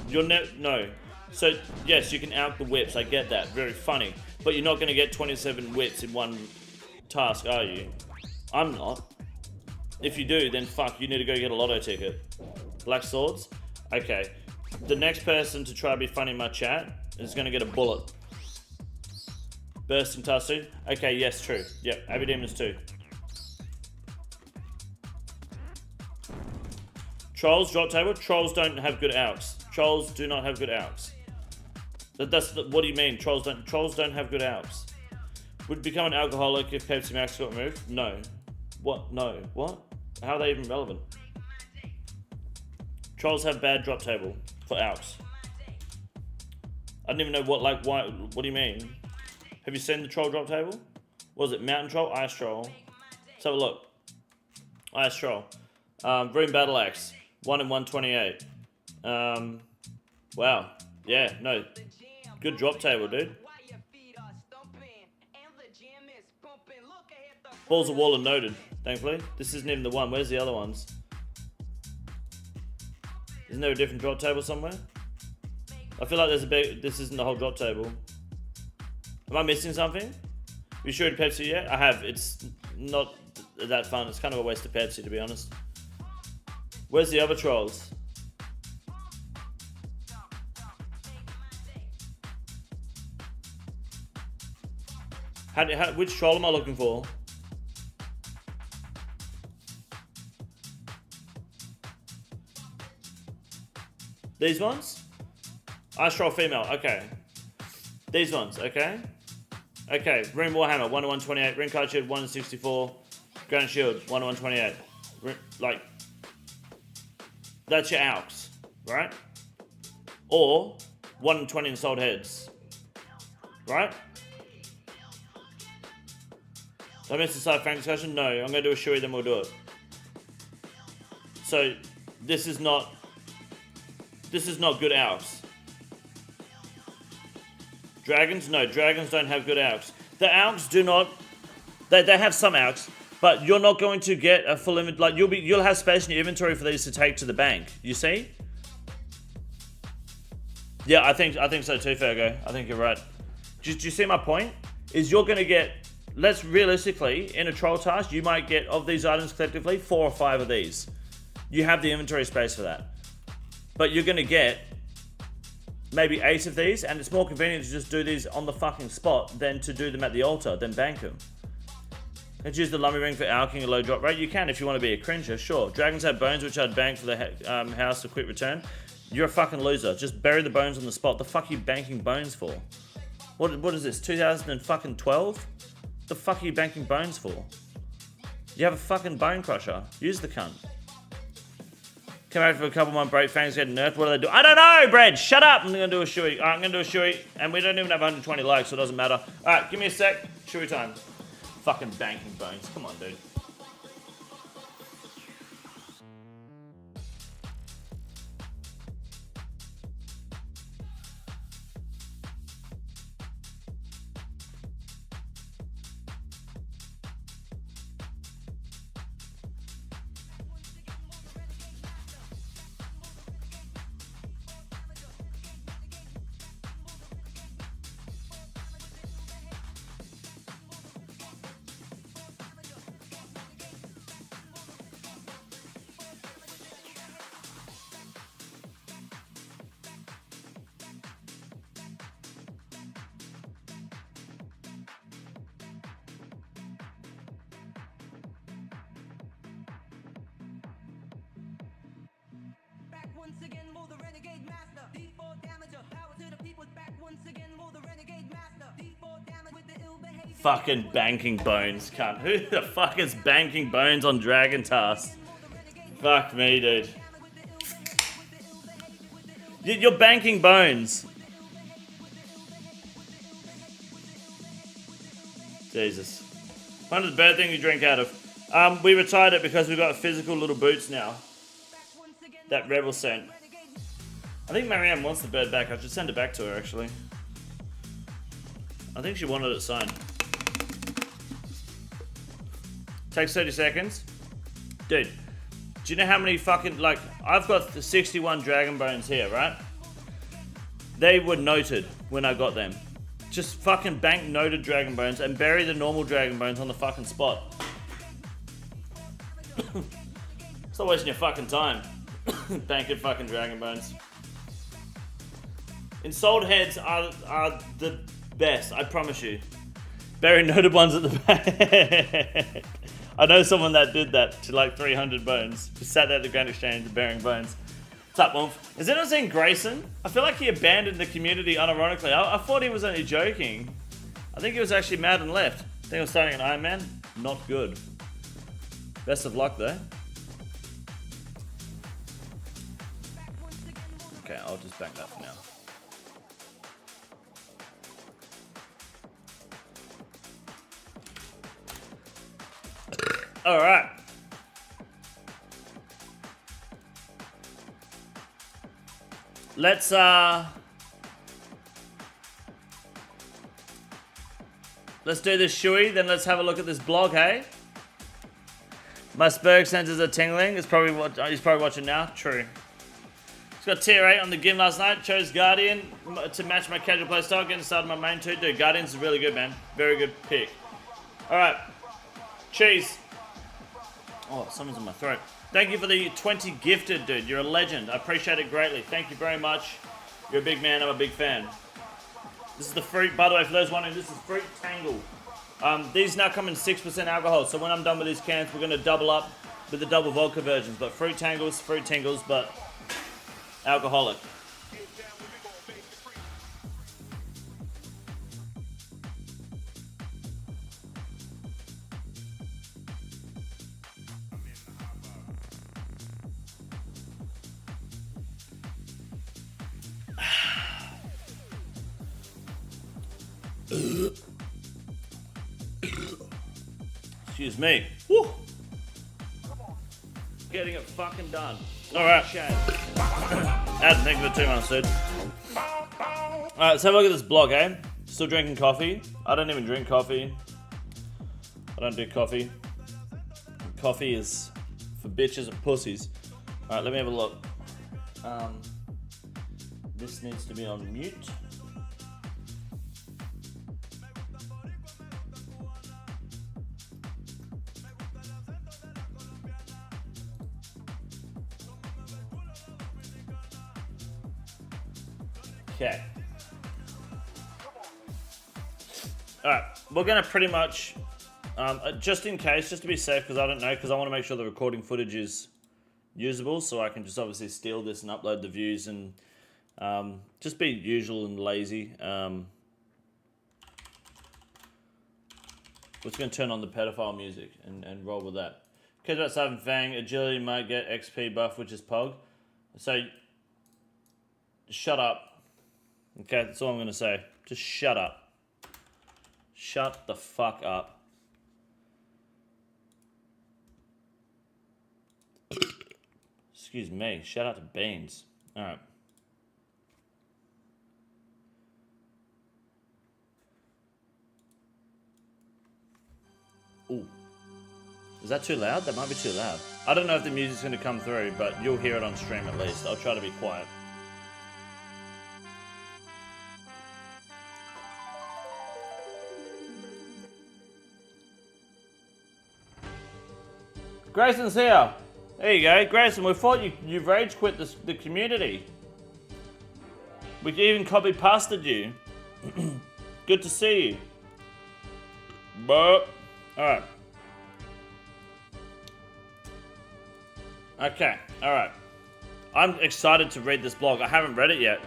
[SPEAKER 1] No. So, yes, you can out the whips, I get that. Very funny. But you're not going to get 27 whips in one task, are you? I'm not. If you do, then fuck, you need to go get a lotto ticket. Black swords? Okay. The next person to try to be funny in my chat is going to get a bullet. Bursting task 2? Okay, yes, true. Yep, AB Demons 2. Trolls drop table? Trolls don't have good outs. Trolls do not have good outs. What do you mean? Trolls don't have good outs. Would become an alcoholic if Pepsi Max got removed? No. What? No. What? How are they even relevant? Trolls have bad drop table for outs. I don't even know why, what do you mean? Have you seen the troll drop table? What was it? Mountain troll? Ice troll? Let's have a look. Ice troll. Rune battle axe. 1 in 128. Wow. Yeah, no. Good drop table, dude. Balls of wall are noted, thankfully. This isn't even the one. Where's the other ones? Isn't there a different drop table somewhere? I feel like there's a big... This isn't the whole drop table. Am I missing something? Have you sure Pepsi yet? I have. It's not that fun. It's kind of a waste of Pepsi, to be honest. Where's the other trolls? Which troll am I looking for? These ones? Ice troll female, okay. These ones, okay. Okay, Rune Warhammer, 1 in 128. Ring card shield, 1 in 64. Granite shield, 1 in 128. Like, that's your AWST, right? Or 1 in 20 installed heads, right? So I missed the side Fang discussion? No, I'm going to do a shoey, then we'll do it. So, this is not good AWST. Dragons? No, dragons don't have good AWST. The AWST do not... They have some AWST, but you're not going to get a full inventory. Like, you'll have space in your inventory for these to take to the bank. You see? Yeah, I think so too, Fergo. I think you're right. Do you see my point? Is you're going to get... Let's realistically, in a troll task, you might get, of these items collectively, 4 or 5 of these. You have the inventory space for that. But you're going to get maybe 8 of these, and it's more convenient to just do these on the fucking spot than to do them at the altar, then bank them. Let's use the lummy ring for alking a low drop rate. You can if you want to be a cringer, sure. Dragons have bones, which I'd bank for the house for quick return. You're a fucking loser. Just bury the bones on the spot. The fuck are you banking bones for? What is this, 2012? The fuck are you banking bones for? You have a fucking bone crusher. Use the cunt. Come out for a couple month break. Fangs getting nerfed. What do they do? I don't know, Brad. Shut up. I'm going to do a shoey. Alright, I'm going to do a shoey. And we don't even have 120 likes, so it doesn't matter. Alright, give me a sec. Shoey time. Fucking banking bones. Come on, dude. Fucking banking bones, cunt. Who the fuck is banking bones on Dragon Task? Fuck me, dude. You're banking bones. Jesus. One of the bad things you drink out of. We retired it because we've got physical little boots now. That Rebel sent. I think Marianne wants the bird back. I should send it back to her, actually. I think she wanted it signed. Takes 30 seconds. Dude, do you know how many fucking, like, I've got the 61 Dragon Bones here, right? They were noted when I got them. Just fucking bank noted Dragon Bones and bury the normal Dragon Bones on the fucking spot. Stop wasting your fucking time. Banking fucking Dragon Bones. Ensouled heads are the best, I promise you. Bury noted ones at the back. I know someone that did that to like 300 bones. Just sat there at the Grand Exchange burying bones. What's up, Wolf? Is anyone seeing Grayson? I feel like he abandoned the community unironically. I thought he was only joking. I think he was actually mad and left. I think he was starting an Iron Man. Not good. Best of luck though. Okay, I'll just bank that for now. All right. Let's do this shoey, then let's have a look at this blog, hey? My Spurg senses are tingling. He's probably watching now. True. He's got tier 8 on the Gim last night. Chose Guardian to match my casual play style. Getting started my main too. Dude, Guardian's really good, man. Very good pick. All right. Cheese. Oh, something's in my throat. Thank you for the 20 gifted, dude. You're a legend. I appreciate it greatly. Thank you very much. You're a big man. I'm a big fan. This is the fruit. By the way, for those wondering, this is Fruit Tangle. These now come in 6% alcohol. So when I'm done with these cans, we're going to double up with the double vodka versions. But Fruit Tangles, Fruit Tingles, but alcoholic. Excuse me. Woo. Getting it fucking done. Alright. I hadn't think of it too much, dude. Alright, let's have a look at this blog, eh? Still drinking coffee. I don't even drink coffee. I don't do coffee. Coffee is for bitches and pussies. Alright, let me have a look. This needs to be on mute. Okay. Alright, we're going to pretty much, just in case, just to be safe, because I don't know, because I want to make sure the recording footage is usable, so I can just obviously steal this and upload the views and just be usual and lazy. We're just going to turn on the pedophile music and roll with that. Kids about Scythe and Fang, agility might get XP buff, which is Pog. So, shut up. Okay, that's all I'm going to say. Just shut up. Shut the fuck up. Excuse me. Shout out to Beans. Alright. Ooh. Is that too loud? That might be too loud. I don't know if the music's going to come through, but you'll hear it on stream at least. I'll try to be quiet. Grayson's here. There you go. Grayson, we thought you rage quit the community. We even copy-pasted you. Good to see you. But, alright. Okay, alright. I'm excited to read this blog. I haven't read it yet.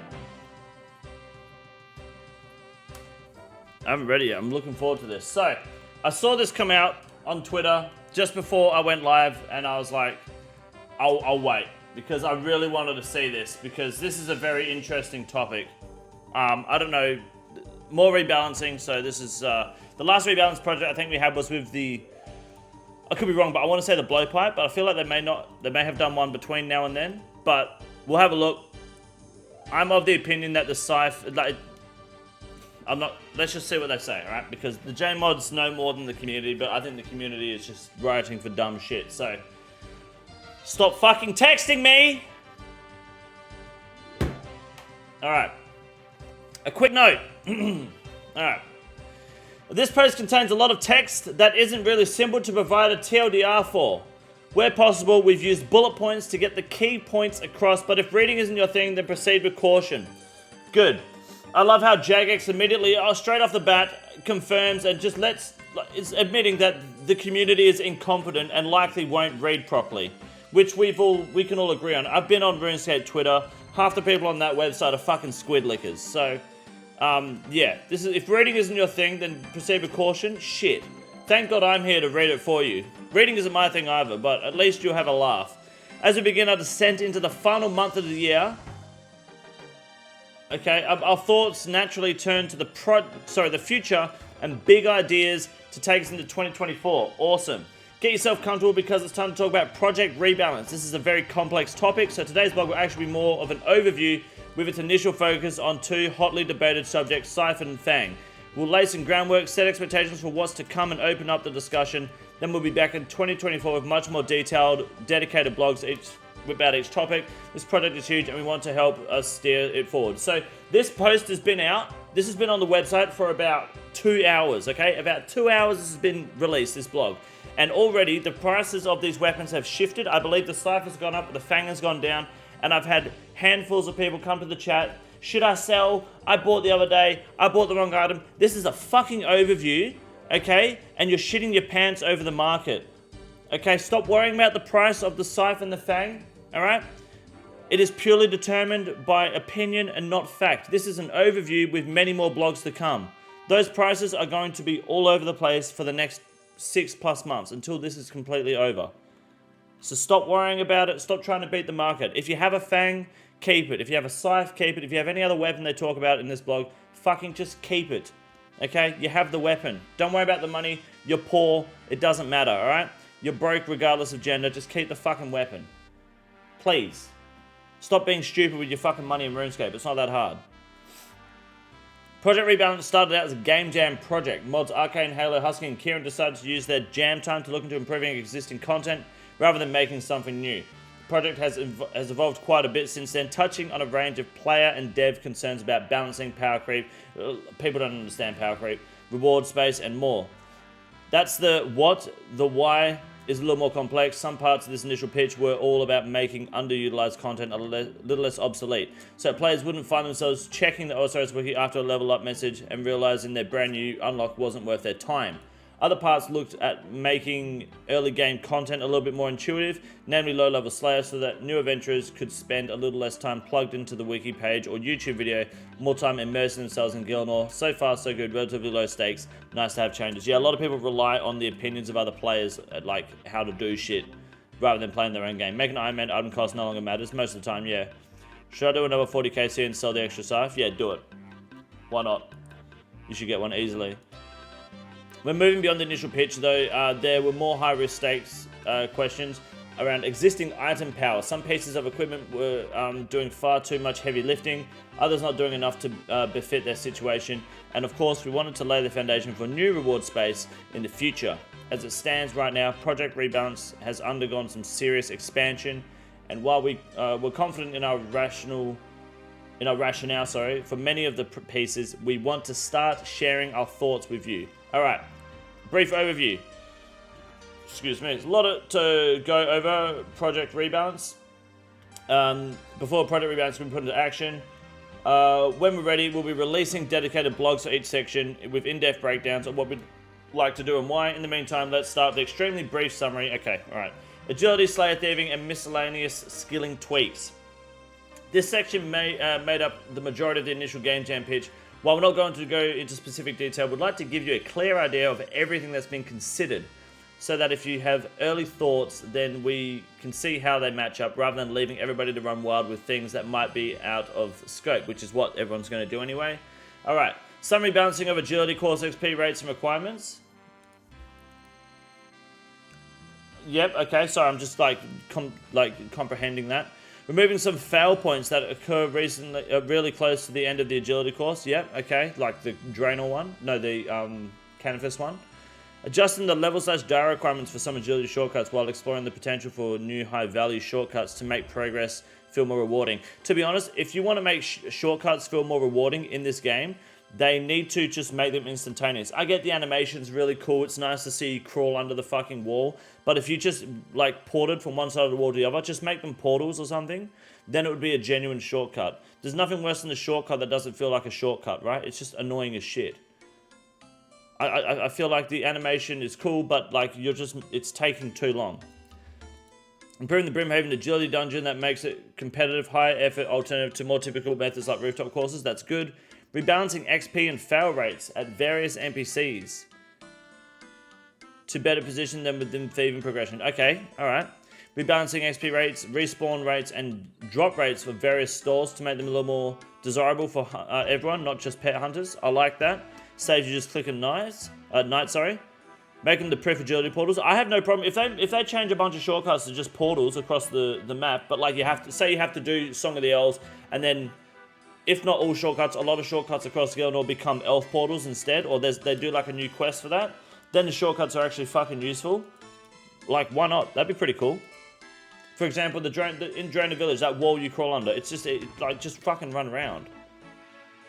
[SPEAKER 1] I'm looking forward to this. So, I saw this come out on Twitter just before I went live, and I was like, I'll wait, because I really wanted to see this, because this is a very interesting topic. I don't know, more rebalancing. So this is the last rebalance project I think we had was with the, I could be wrong, but I want to say the blowpipe, but I feel like they may have done one between now and then, but we'll have a look. I'm of the opinion that the Scythe, like, let's just see what they say, alright? Because the J-mods know more than the community, but I think the community is just rioting for dumb shit, so stop fucking texting me! Alright. A quick note. Alright. This post contains a lot of text that isn't really simple to provide a TLDR for. Where possible, we've used bullet points to get the key points across, but if reading isn't your thing, then proceed with caution. Good. I love how Jagex immediately, straight off the bat, confirms and just is admitting that the community is incompetent and likely won't read properly, which we can all agree on. I've been on RuneScape Twitter. Half the people on that website are fucking squid lickers. So, yeah, if reading isn't your thing, then proceed with caution. Shit. Thank God I'm here to read it for you. Reading isn't my thing either, but at least you'll have a laugh. As we begin our descent into the final month of the year, okay, our thoughts naturally turn to the future and big ideas to take us into 2024. Awesome. Get yourself comfortable because it's time to talk about Project Rebalance. This is a very complex topic, so today's blog will actually be more of an overview with its initial focus on two hotly debated subjects, Scythe and Fang. We'll lay some groundwork, set expectations for what's to come, and open up the discussion. Then we'll be back in 2024 with much more detailed, dedicated blogs about each topic. This project is huge and we want to help us steer it forward. So this post has been out. This has been on the website for about 2 hours, okay? About 2 hours this has been released, this blog. And already the prices of these weapons have shifted. I believe the Scythe has gone up, the Fang has gone down, and I've had handfuls of people come to the chat. Should I sell? I bought the other day. I bought the wrong item. This is a fucking overview, okay? And you're shitting your pants over the market. Okay, stop worrying about the price of the Scythe and the Fang, alright? It is purely determined by opinion and not fact. This is an overview with many more blogs to come. Those prices are going to be all over the place for the next 6+ months until this is completely over. So stop worrying about it. Stop trying to beat the market. If you have a Fang, keep it. If you have a Scythe, keep it. If you have any other weapon they talk about in this blog, fucking just keep it. Okay? You have the weapon. Don't worry about the money. You're poor. It doesn't matter, alright? You're broke regardless of gender. Just keep the fucking weapon. Please. Stop being stupid with your fucking money in RuneScape. It's not that hard. Project Rebalance started out as a game jam project. Mods Arcane, Halo, Husky, and Kieran decided to use their jam time to look into improving existing content rather than making something new. The project has evolved quite a bit since then, touching on a range of player and dev concerns about balancing, power creep, people don't understand power creep, reward space, and more. That's the what. The why is a little more complex. Some parts of this initial pitch were all about making underutilized content a little less obsolete, so players wouldn't find themselves checking the OSRS wiki after a level up message and realizing their brand new unlock wasn't worth their time. Other parts looked at making early game content a little bit more intuitive, namely low level Slayer, so that new adventurers could spend a little less time plugged into the wiki page or YouTube video, more time immersing themselves in Gilnor. So far so good, relatively low stakes, nice to have changes. Yeah, a lot of people rely on the opinions of other players, like how to do shit, rather than playing their own game. Making Iron Man item cost no longer matters, most of the time, yeah. Should I do another 40k here and sell the extra Scythe? Yeah, do it. Why not? You should get one easily. We're moving beyond the initial pitch though. There were more high-risk stakes questions around existing item power. Some pieces of equipment were doing far too much heavy lifting, others not doing enough to befit their situation, and of course we wanted to lay the foundation for new reward space in the future. As it stands right now, Project Rebalance has undergone some serious expansion, and while we're confident in our rationale for many of the pieces, we want to start sharing our thoughts with you. Alright, brief overview. Excuse me, there's a lot to go over Project Rebalance. Before Project Rebalance can be put into action, when we're ready, we'll be releasing dedicated blogs for each section with in-depth breakdowns of what we'd like to do and why. In the meantime, let's start with the extremely brief summary. Okay, alright. Agility, Slayer Thieving, and miscellaneous skilling tweaks. This section made up the majority of the initial game jam pitch. While we're not going to go into specific detail, we'd like to give you a clear idea of everything that's been considered, so that if you have early thoughts, then we can see how they match up, rather than leaving everybody to run wild with things that might be out of scope, which is what everyone's going to do anyway. Alright, summary balancing of agility, course XP rates and requirements. Yep, okay, sorry, I'm just like comprehending that. Removing some fail points that occur recently, really close to the end of the agility course. Yep, okay, like the Draenor one. No, the Canifus one. Adjusting the level/die requirements for some agility shortcuts while exploring the potential for new high-value shortcuts to make progress feel more rewarding. To be honest, if you want to make shortcuts feel more rewarding in this game, they need to just make them instantaneous. I get the animation's really cool. It's nice to see you crawl under the fucking wall. But if you just, like, ported from one side of the wall to the other, just make them portals or something, then it would be a genuine shortcut. There's nothing worse than a shortcut that doesn't feel like a shortcut, right? It's just annoying as shit. I feel like the animation is cool, but, like, it's taking too long. Improving the Brimhaven agility dungeon that makes it competitive, high effort alternative to more typical methods like rooftop courses. That's good. Rebalancing XP and fail rates at various NPCs to better position them within thieving progression. Okay, alright. Rebalancing XP rates, respawn rates, and drop rates for various stores to make them a little more desirable for everyone, not just pet hunters. I like that. Saves you just clicking night, Making the pref agility portals. I have no problem if they change a bunch of shortcuts to just portals across the map, but like you have to do Song of the Elves, and then if not all shortcuts, a lot of shortcuts across Gilnor become elf portals instead, or they do like a new quest for that, then the shortcuts are actually fucking useful. Like, why not? That'd be pretty cool. For example, in Draenor Village, that wall you crawl under, it's just, just fucking run around.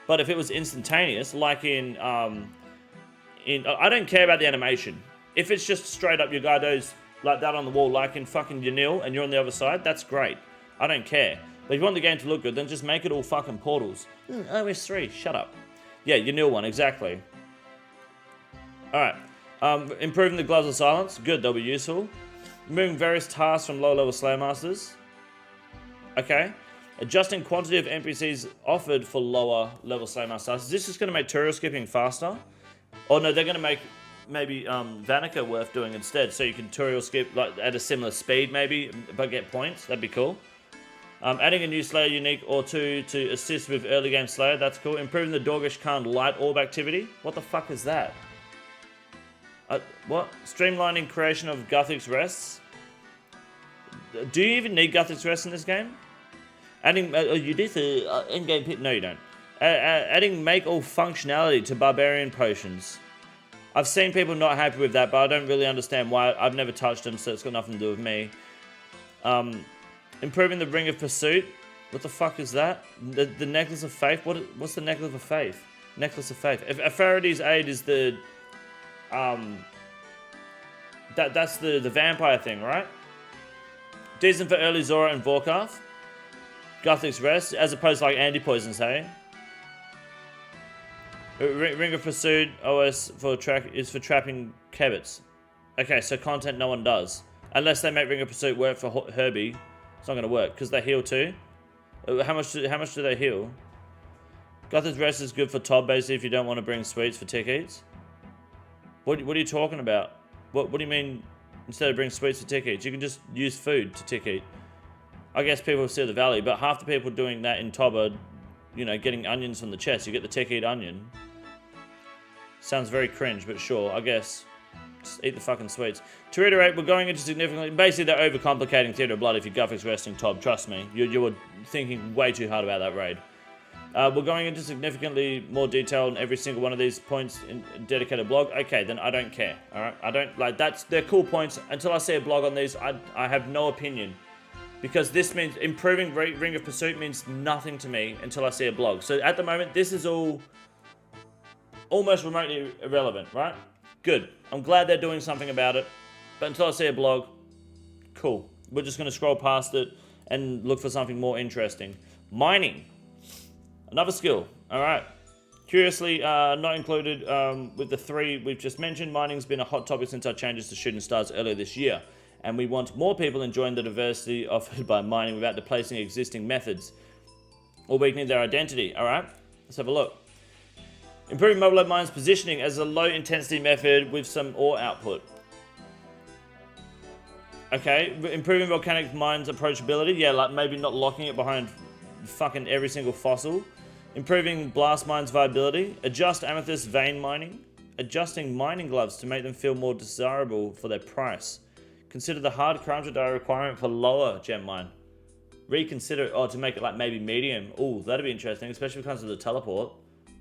[SPEAKER 1] But if it was instantaneous, like in I don't care about the animation. If it's just straight up your guy goes like that on the wall, like in fucking Yanil, and you're on the other side, that's great. I don't care. But if you want the game to look good, then just make it all fucking portals. OS3, shut up. Yeah, Yanil one, exactly. Alright. Improving the Gloves of Silence. Good, they'll be useful. Removing various tasks from low-level Slaymasters. Okay. Adjusting quantity of NPCs offered for lower-level Slaymasters. Is this just going to make tutorial skipping faster? Or no, they're going to make maybe Vanica worth doing instead, so you can tutorial skip like at a similar speed maybe, but get points. That'd be cool. Adding a new Slayer unique or two to assist with early game Slayer, that's cool. Improving the Dorgish Khan light orb activity. What the fuck is that? What? Streamlining creation of Guthix rests. Do you even need Guthix rests in this game? Adding, you did the in-game pit. No, you don't. Adding make all functionality to barbarian potions. I've seen people not happy with that, but I don't really understand why. I've never touched them, so it's got nothing to do with me. Improving the Ring of Pursuit. What the fuck is that? The Necklace of Faith? What's the Necklace of Faith? Necklace of Faith. If Faraday's Aid is the... that's the vampire thing, right? Decent for early Zora and Vorkarth. Guthix Rest, as opposed to like anti-poisons, hey? Ring of Pursuit OS is for trapping Kevits. Okay, so content no one does. Unless they make Ring of Pursuit work for Herbie. It's not going to work, because they heal too. How much do they heal? Guthix Rest is good for Tob, basically, if you don't want to bring sweets for tick eats. What are you talking about? What do you mean, instead of bring sweets for tick eats? You can just use food to tick eat. I guess people will see the value, but half the people doing that in Tob are, you know, getting onions from the chest. You get the tick eat onion. Sounds very cringe, but sure, I guess. Just eat the fucking sweets. To reiterate, we're going into significantly... Basically, they're overcomplicating Theatre of Blood if you Guthix resting Tob. Trust me. You were thinking way too hard about that raid. We're going into significantly more detail on every single one of these points in a dedicated blog. Okay, then I don't care. Alright? I don't... Like, they're cool points. Until I see a blog on these, I have no opinion. Because this means... Improving Ring of Pursuit means nothing to me until I see a blog. So, at the moment, this is all... almost remotely irrelevant, right? Good. I'm glad they're doing something about it. But until I see a blog, cool. We're just going to scroll past it and look for something more interesting. Mining. Another skill. Alright. Curiously, not included with the three we've just mentioned, mining's been a hot topic since our changes to shooting stars earlier this year. And we want more people enjoying the diversity offered by mining without displacing existing methods. or weakening their identity. Alright, let's have a look. Improving mobile mines positioning as a low intensity method with some ore output. Okay, improving volcanic mines approachability. Yeah, like maybe not locking it behind fucking every single fossil. Improving blast mines viability. Adjust amethyst vein mining. Adjusting mining gloves to make them feel more desirable for their price. Consider the hard current die requirement for lower gem mine. Reconsider, to make it like maybe medium. Ooh, that'd be interesting, especially because of the teleport.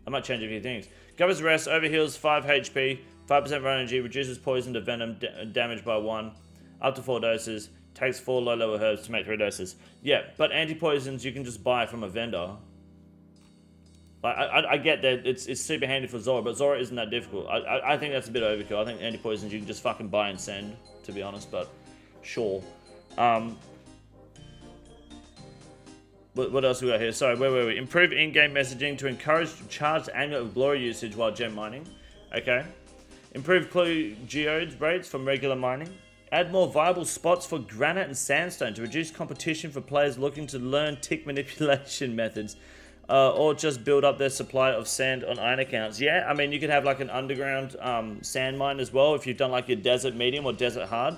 [SPEAKER 1] I might change a few things. Governor's Rest, overheals 5 HP, 5% run energy, reduces poison to venom damage by 1, up to 4 doses, takes 4 low-level herbs to make 3 doses. Yeah, but anti-poisons you can just buy from a vendor. Like, I get that it's super handy for Zora, but Zora isn't that difficult. I think that's a bit overkill. I think anti-poisons you can just fucking buy and send, to be honest, but sure. What else we got here? Sorry, where were we? Improve in-game messaging to encourage charged amulet of glory usage while gem mining. Okay. Improve clue geodes rates from regular mining. Add more viable spots for granite and sandstone to reduce competition for players looking to learn tick manipulation methods. Or just build up their supply of sand on iron accounts. Yeah, I mean, you could have like an underground sand mine as well if you've done like your desert medium or desert hard.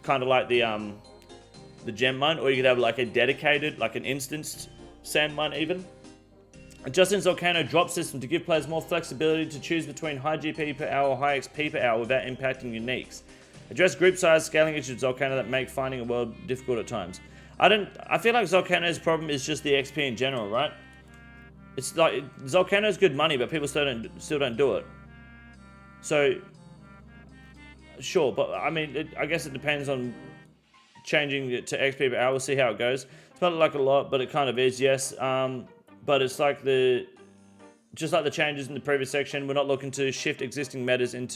[SPEAKER 1] Kind of like the gem mine, or you could have like a dedicated, like an instanced sand mine even. Adjusting Volcano drop system to give players more flexibility to choose between high GP per hour or high XP per hour without impacting uniques. Address group size scaling issues of Volcano that make finding a world difficult at times. I feel like Volcano's problem is just the XP in general, right? It's like Volcano's good money, but people still don't do it. So sure, but I mean, I guess it depends on changing it to XP per hour. We'll see how it goes. It's not like a lot, but it kind of is, yes. But it's like just like the changes in the previous section, we're not looking to shift existing metas in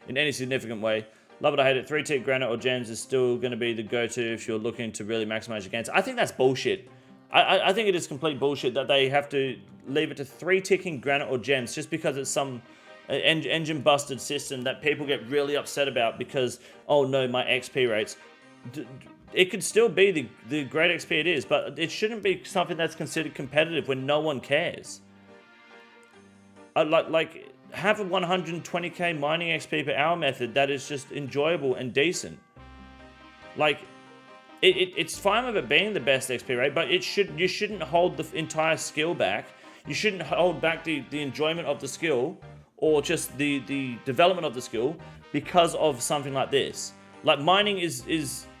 [SPEAKER 1] any significant way. Love it or hate it, 3-tick granite or gems is still going to be the go-to if you're looking to really maximize your gains. I think that's bullshit. I think it is complete bullshit that they have to leave it to 3-ticking granite or gems just because it's some engine busted system that people get really upset about because, oh no, my XP rates. It could still be the great XP it is, but it shouldn't be something that's considered competitive when no one cares. Like have a 120k mining XP per hour method that is just enjoyable and decent. Like it's fine with it being the best XP rate, but you shouldn't hold the entire skill back. You shouldn't hold back the enjoyment of the skill or just the development of the skill because of something like this. Like mining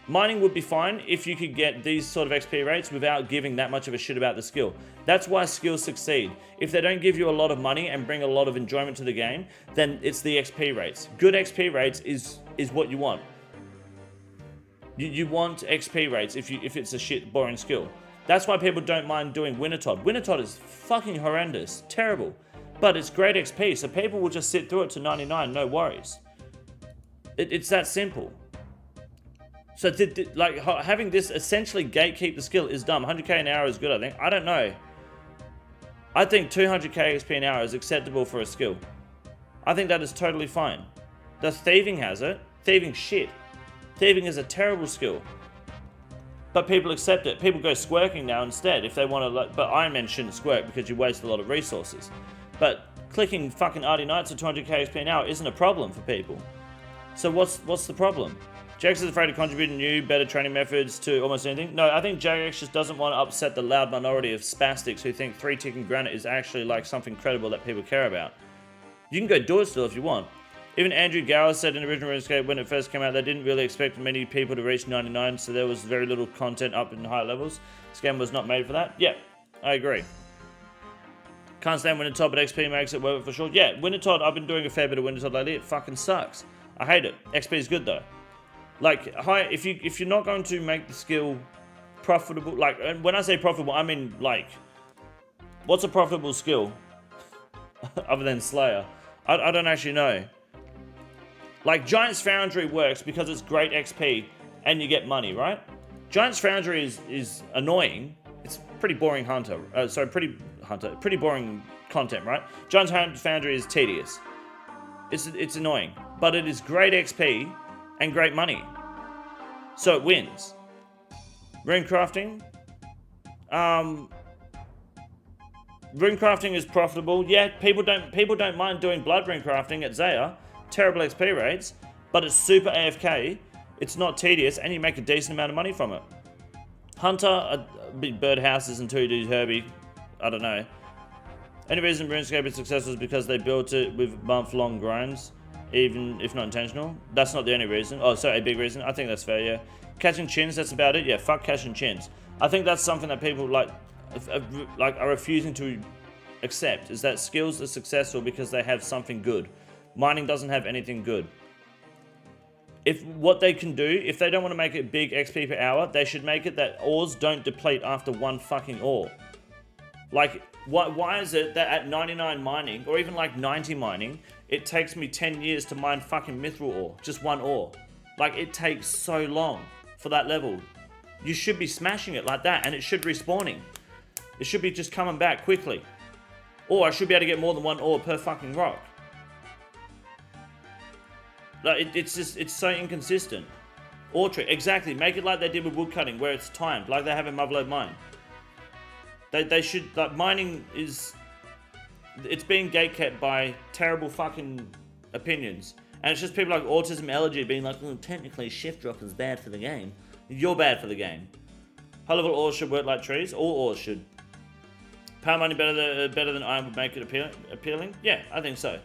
[SPEAKER 1] mining would be fine if you could get these sort of XP rates without giving that much of a shit about the skill. That's why skills succeed. If they don't give you a lot of money and bring a lot of enjoyment to the game, then it's the XP rates. Good XP rates is what you want. You want XP rates if it's a shit boring skill. That's why people don't mind doing Wintertodt. Wintertodt is fucking horrendous, terrible, but it's great XP, so people will just sit through it to 99, no worries. It's that simple. So like having this essentially gatekeep the skill is dumb. 100k an hour is good, I think. I don't know. I think 200k XP an hour is acceptable for a skill. I think that is totally fine. The thieving has it. Thieving shit. Thieving is a terrible skill. But people accept it. People go squirking now instead if they want to. But Iron Man shouldn't squirk because you waste a lot of resources. But clicking fucking Arty Knights at 200k XP an hour isn't a problem for people. So what's the problem? Jax is afraid to contribute new, better training methods to almost anything. No, I think Jax just doesn't want to upset the loud minority of spastics who think 3-ticking granite is actually like something credible that people care about. You can go do it still if you want. Even Andrew Gower said in original RuneScape when it first came out, they didn't really expect many people to reach 99, so there was very little content up in higher levels. This game was not made for that. Yeah, I agree. Can't stand Wintertodt, but XP makes it worth it for sure. Yeah, Wintertodt, I've been doing a fair bit of Wintertodt lately. It fucking sucks. I hate it. XP is good though. Like, if you're not going to make the skill profitable, like, and when I say profitable, I mean, like, what's a profitable skill? Other than Slayer. I don't actually know. Like, Giant's Foundry works because it's great XP and you get money, right? Giant's Foundry is annoying. It's pretty boring pretty boring content, right? Giant's Foundry is tedious. It's annoying, but it is great XP and great money. So it wins. Rune crafting. Rune crafting is profitable. Yeah, people don't mind doing blood rune crafting at Zaya. Terrible XP rates, but it's super AFK. It's not tedious, and you make a decent amount of money from it. Hunter, big birdhouses until you do Herbie. I don't know. Any reason RuneScape is successful is because they built it with month-long grinds, even if not intentional. That's not the only reason. Oh, sorry, a big reason. I think that's fair, yeah. Catching chins, that's about it. Yeah, fuck catching chins. I think that's something that people are refusing to accept, is that skills are successful because they have something good. Mining doesn't have anything good. If what they can do, if they don't want to make it big XP per hour, they should make it that ores don't deplete after one fucking ore. Like, why is it that at 99 mining, or even like 90 mining, it takes me 10 years to mine fucking mithril ore, just one ore? Like, it takes so long for that level. You should be smashing it like that, and it should respawning. It should be just coming back quickly. Or I should be able to get more than one ore per fucking rock. Like, it's so inconsistent. Ore trick, exactly. Make it like they did with woodcutting, where it's timed, like they have in Motherlode Mine. They should, like, mining is, it's being gatekept by terrible fucking opinions. And it's just people like Autism Elegy being like, well, technically shift drop is bad for the game. You're bad for the game. High level ores should work like trees. All ores should. Power mining better than iron would make it appealing? Yeah, I think so.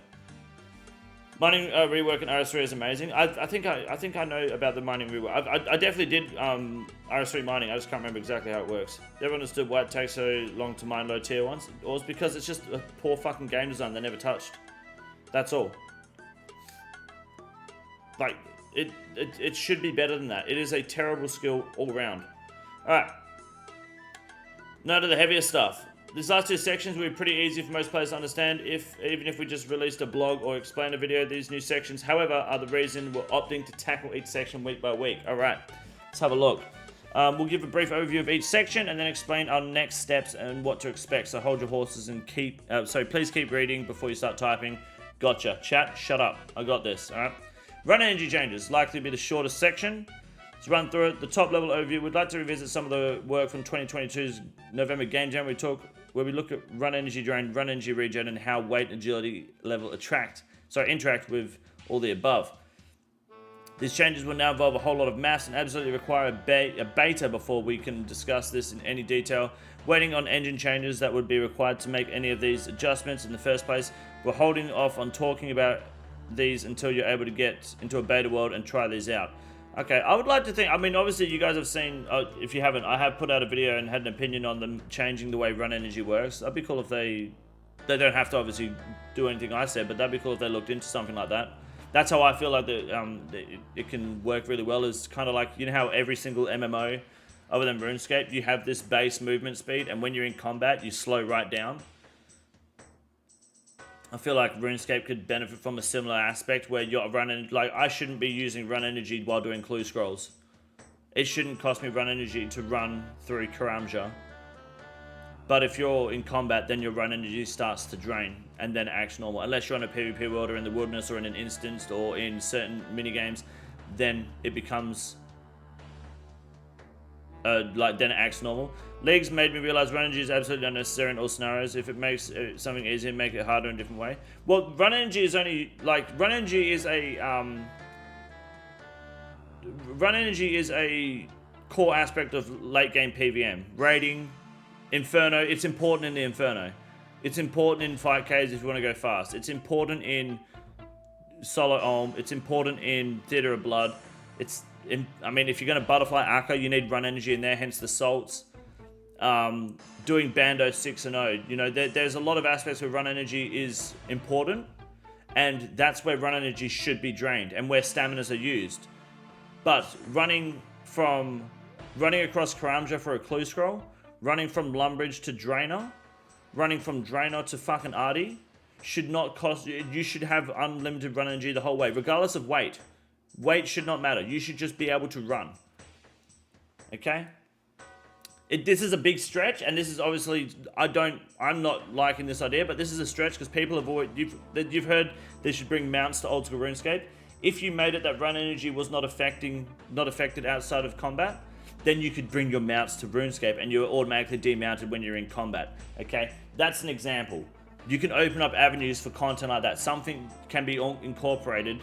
[SPEAKER 1] Mining rework in RS3 is amazing. I think I know about the mining rework. I definitely did RS3 mining. I just can't remember exactly how it works. Never understood why it takes so long to mine low tier ones. Or it's because it's just a poor fucking game design they never touched. That's all. Like, it should be better than that. It is a terrible skill all round. Alright. Now to the heavier stuff. These last two sections will be pretty easy for most players to understand, even if we just released a blog or explained a video. These new sections, however, are the reason we're opting to tackle each section week by week. Alright, let's have a look. We'll give a brief overview of each section and then explain our next steps and what to expect. So hold your horses and please keep reading before you start typing. Gotcha. Chat, shut up. I got this. Alright. Run energy changes, likely to be the shortest section. Let's run through it. The top level overview. We'd like to revisit some of the work from 2022's November game jam where we look at run energy drain, run energy regen, and how weight and agility level interact with all the above. These changes will now involve a whole lot of maths and absolutely require a beta before we can discuss this in any detail. Waiting on engine changes that would be required to make any of these adjustments in the first place. We're holding off on talking about these until you're able to get into a beta world and try these out. Okay, I would like to think, I mean, obviously you guys have seen, if you haven't, I have put out a video and had an opinion on them changing the way run energy works. That'd be cool if they don't have to obviously do anything I said, but that'd be cool if they looked into something like that. That's how I feel like it can work really well, is kind of like, you know how every single MMO, other than RuneScape, you have this base movement speed, and when you're in combat, you slow right down. I feel like RuneScape could benefit from a similar aspect where you're running, like, I shouldn't be using run energy while doing clue scrolls. It shouldn't cost me run energy to run through Karamja. But if you're in combat, then your run energy starts to drain and then acts normal. Unless you're on a PvP world or in the wilderness or in an instance or in certain minigames, then it becomes then it acts normal. Leagues made me realize run energy is absolutely unnecessary in all scenarios. If it makes something easier, make it harder in a different way. Well, run energy is only, like, run energy is a core aspect of late game PVM. Raiding, Inferno, it's important in the Inferno. It's important in fight Ks if you want to go fast. It's important in Solo Olm. It's important in Theater of Blood. I mean, if you're going to butterfly Akka, you need run energy in there, hence the salts. Doing Bando 6 and 0, you know, there's a lot of aspects where run energy is important, and that's where run energy should be drained and where staminas are used. But running across Karamja for a clue scroll, running from Lumbridge to Draenor, running from Draenor to fucking Ardi should not cost you. You should have unlimited run energy the whole way, regardless of weight. Weight should not matter. You should just be able to run. Okay? This is a big stretch, and this is obviously, I'm not liking this idea, but this is a stretch because people have always, you've heard they should bring mounts to old school RuneScape. If you made it that run energy was not affected outside of combat, then you could bring your mounts to RuneScape and you're automatically demounted when you're in combat. Okay, that's an example. You can open up avenues for content like that. Something can be incorporated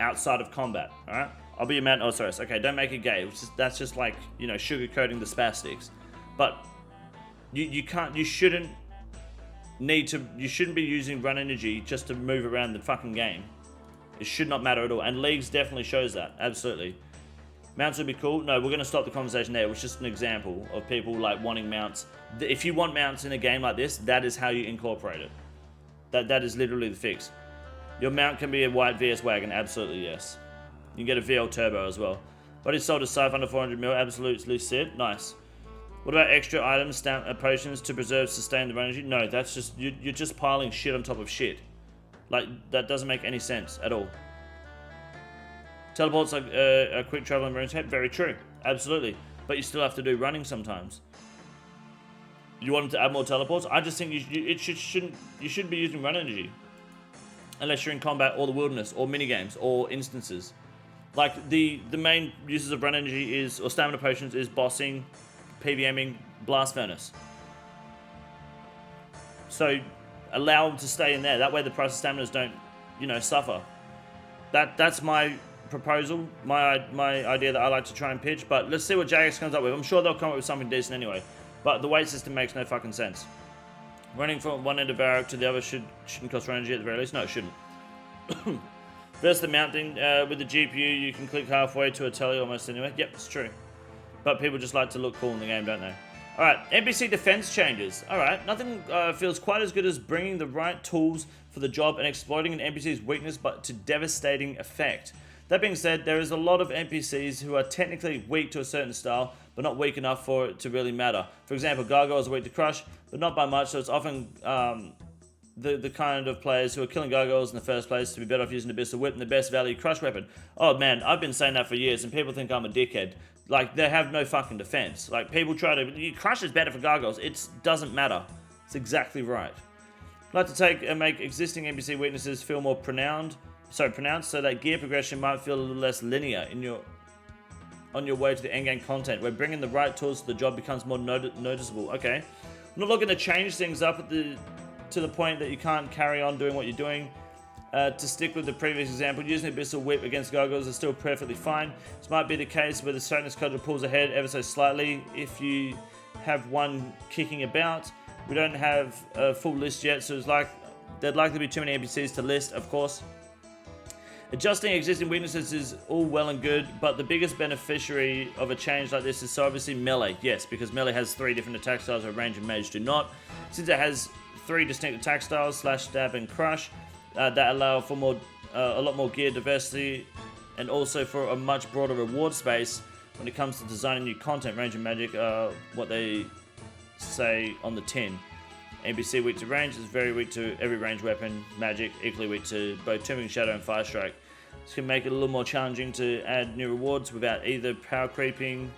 [SPEAKER 1] outside of combat. All right, I'll be your mount OSRS. Okay, don't make it gay. That's just like, you know, sugarcoating the spastics. But you shouldn't be using run energy just to move around the fucking game. It should not matter at all. And Leagues definitely shows that. Absolutely. Mounts would be cool. No, we're going to stop the conversation there. It was just an example of people like wanting mounts. If you want mounts in a game like this, that is how you incorporate it. That is literally the fix. Your mount can be a white VS Wagon. Absolutely, yes. You can get a VL Turbo as well. But it's sold as Scythe under 400 mil. Absolutely sick. Nice. What about extra items, potions to preserve, sustain the run energy? No, that's just, you're just piling shit on top of shit. Like, that doesn't make any sense at all. Teleports like a quick travel in RuneScape. Very true. Absolutely. But you still have to do running sometimes. You want them to add more teleports? I just think you shouldn't be using run energy. Unless you're in combat or the wilderness or minigames or instances. Like, the main uses of run energy is, or stamina potions, is bossing, PVMing, blast furnace. So allow them to stay in there. That way the price of staminas don't, you know, suffer. That's my proposal, my idea that I like to try and pitch. But let's see what JX comes up with. I'm sure they'll come up with something decent anyway. But the weight system makes no fucking sense. Running from one end of Barrows to the other shouldn't cost run energy at the very least. No, it shouldn't. Versus the mounting, with the GPU, you can click halfway to a telly almost anyway. Yep, it's true. But people just like to look cool in the game, don't they? Alright, NPC defense changes. Alright, nothing feels quite as good as bringing the right tools for the job and exploiting an NPC's weakness, but to devastating effect. That being said, there is a lot of NPCs who are technically weak to a certain style, but not weak enough for it to really matter. For example, Gargoyles are weak to Crush, but not by much, so it's often the kind of players who are killing Gargoyles in the first place to be better off using the Abyssal Whip and the best value Crush weapon. Oh man, I've been saying that for years, and people think I'm a dickhead. Like, they have no fucking defense. Like, people try to... Crush is better for Gargoyles. It doesn't matter. It's exactly right. I'd like to take and make existing NPC weaknesses feel more pronounced so that gear progression might feel a little less linear on your way to the endgame content, where bringing the right tools to the job becomes more noticeable. Okay. I'm not looking to change things up to the point that you can't carry on doing what you're doing. To stick with the previous example, using the Abyssal Whip against Gargoyles is still perfectly fine. This might be the case where the Straightness Cudgel pulls ahead ever so slightly if you have one kicking about. We don't have a full list yet, so there'd likely be too many NPCs to list, of course. Adjusting existing weaknesses is all well and good, but the biggest beneficiary of a change like this is so obviously melee. Yes, because melee has 3 different attack styles, where range and mage do not. Since it has 3 distinct attack styles, Slash, Stab, and Crush, that allow for a lot more gear diversity, and also for a much broader reward space when it comes to designing new content. Range and magic are what they say on the tin. NPC weak to range is very weak to every range weapon. Magic equally weak to both Tumeken Shadow and Fire Strike. This can make it a little more challenging to add new rewards without either power creeping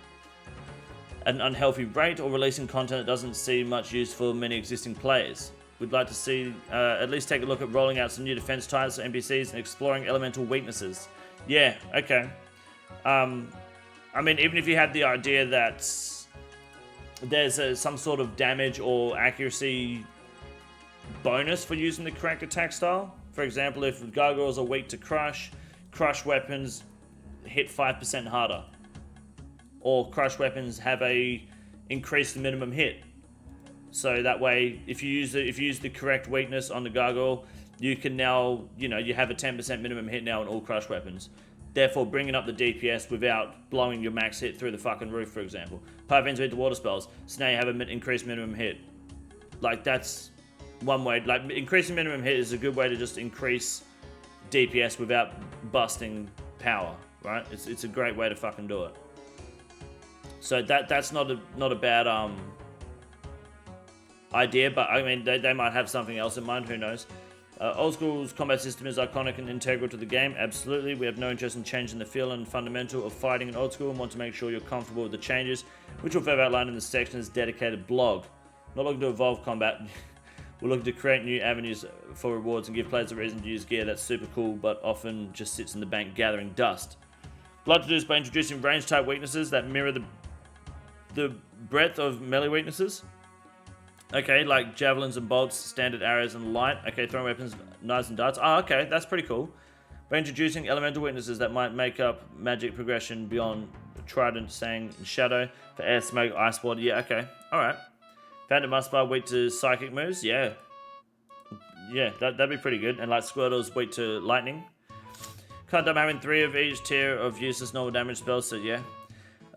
[SPEAKER 1] at an unhealthy rate or releasing content that doesn't see much use for many existing players. We'd like to see, at least take a look at rolling out some new defense types for NPCs and exploring elemental weaknesses. Yeah, okay. I mean, even if you had the idea that there's some sort of damage or accuracy bonus for using the correct attack style. For example, if Gargoyles are weak to Crush, Crush weapons hit 5% harder. Or Crush weapons have a increased minimum hit. So that way, if you use the correct weakness on the Gargoyle, you can now, you have a 10% minimum hit now on all Crush weapons. Therefore, bringing up the DPS without blowing your max hit through the fucking roof, for example. Pyrofiends weak to water spells, so now you have an increased minimum hit. Like, that's one way. Like, increasing minimum hit is a good way to just increase DPS without busting power, right? It's a great way to fucking do it. So that's not a bad idea, but I mean they might have something else in mind. Who knows? Old School's combat system is iconic and integral to the game. Absolutely, we have no interest in changing the feel and fundamental of fighting in Old School, and want to make sure you're comfortable with the changes, which we'll further outline in the section's dedicated blog. Not looking to evolve combat. We're looking to create new avenues for rewards and give players a reason to use gear that's super cool, but often just sits in the bank gathering dust. I'd like to do this by introducing range type weaknesses that mirror the the breadth of melee weaknesses. Okay, like javelins and bolts, standard arrows and light. Okay, throwing weapons, knives and darts. Oh, okay, that's pretty cool. By introducing elemental weaknesses that might make up magic progression beyond Trident, Sang, and Shadow for air, smoke, ice, water. Yeah, okay, all right. Phantom Muspar weak to psychic moves. Yeah, that'd be pretty good. And like Squirtle's weak to lightning. Can't dumb having 3 of each tier of useless normal damage spells. So yeah.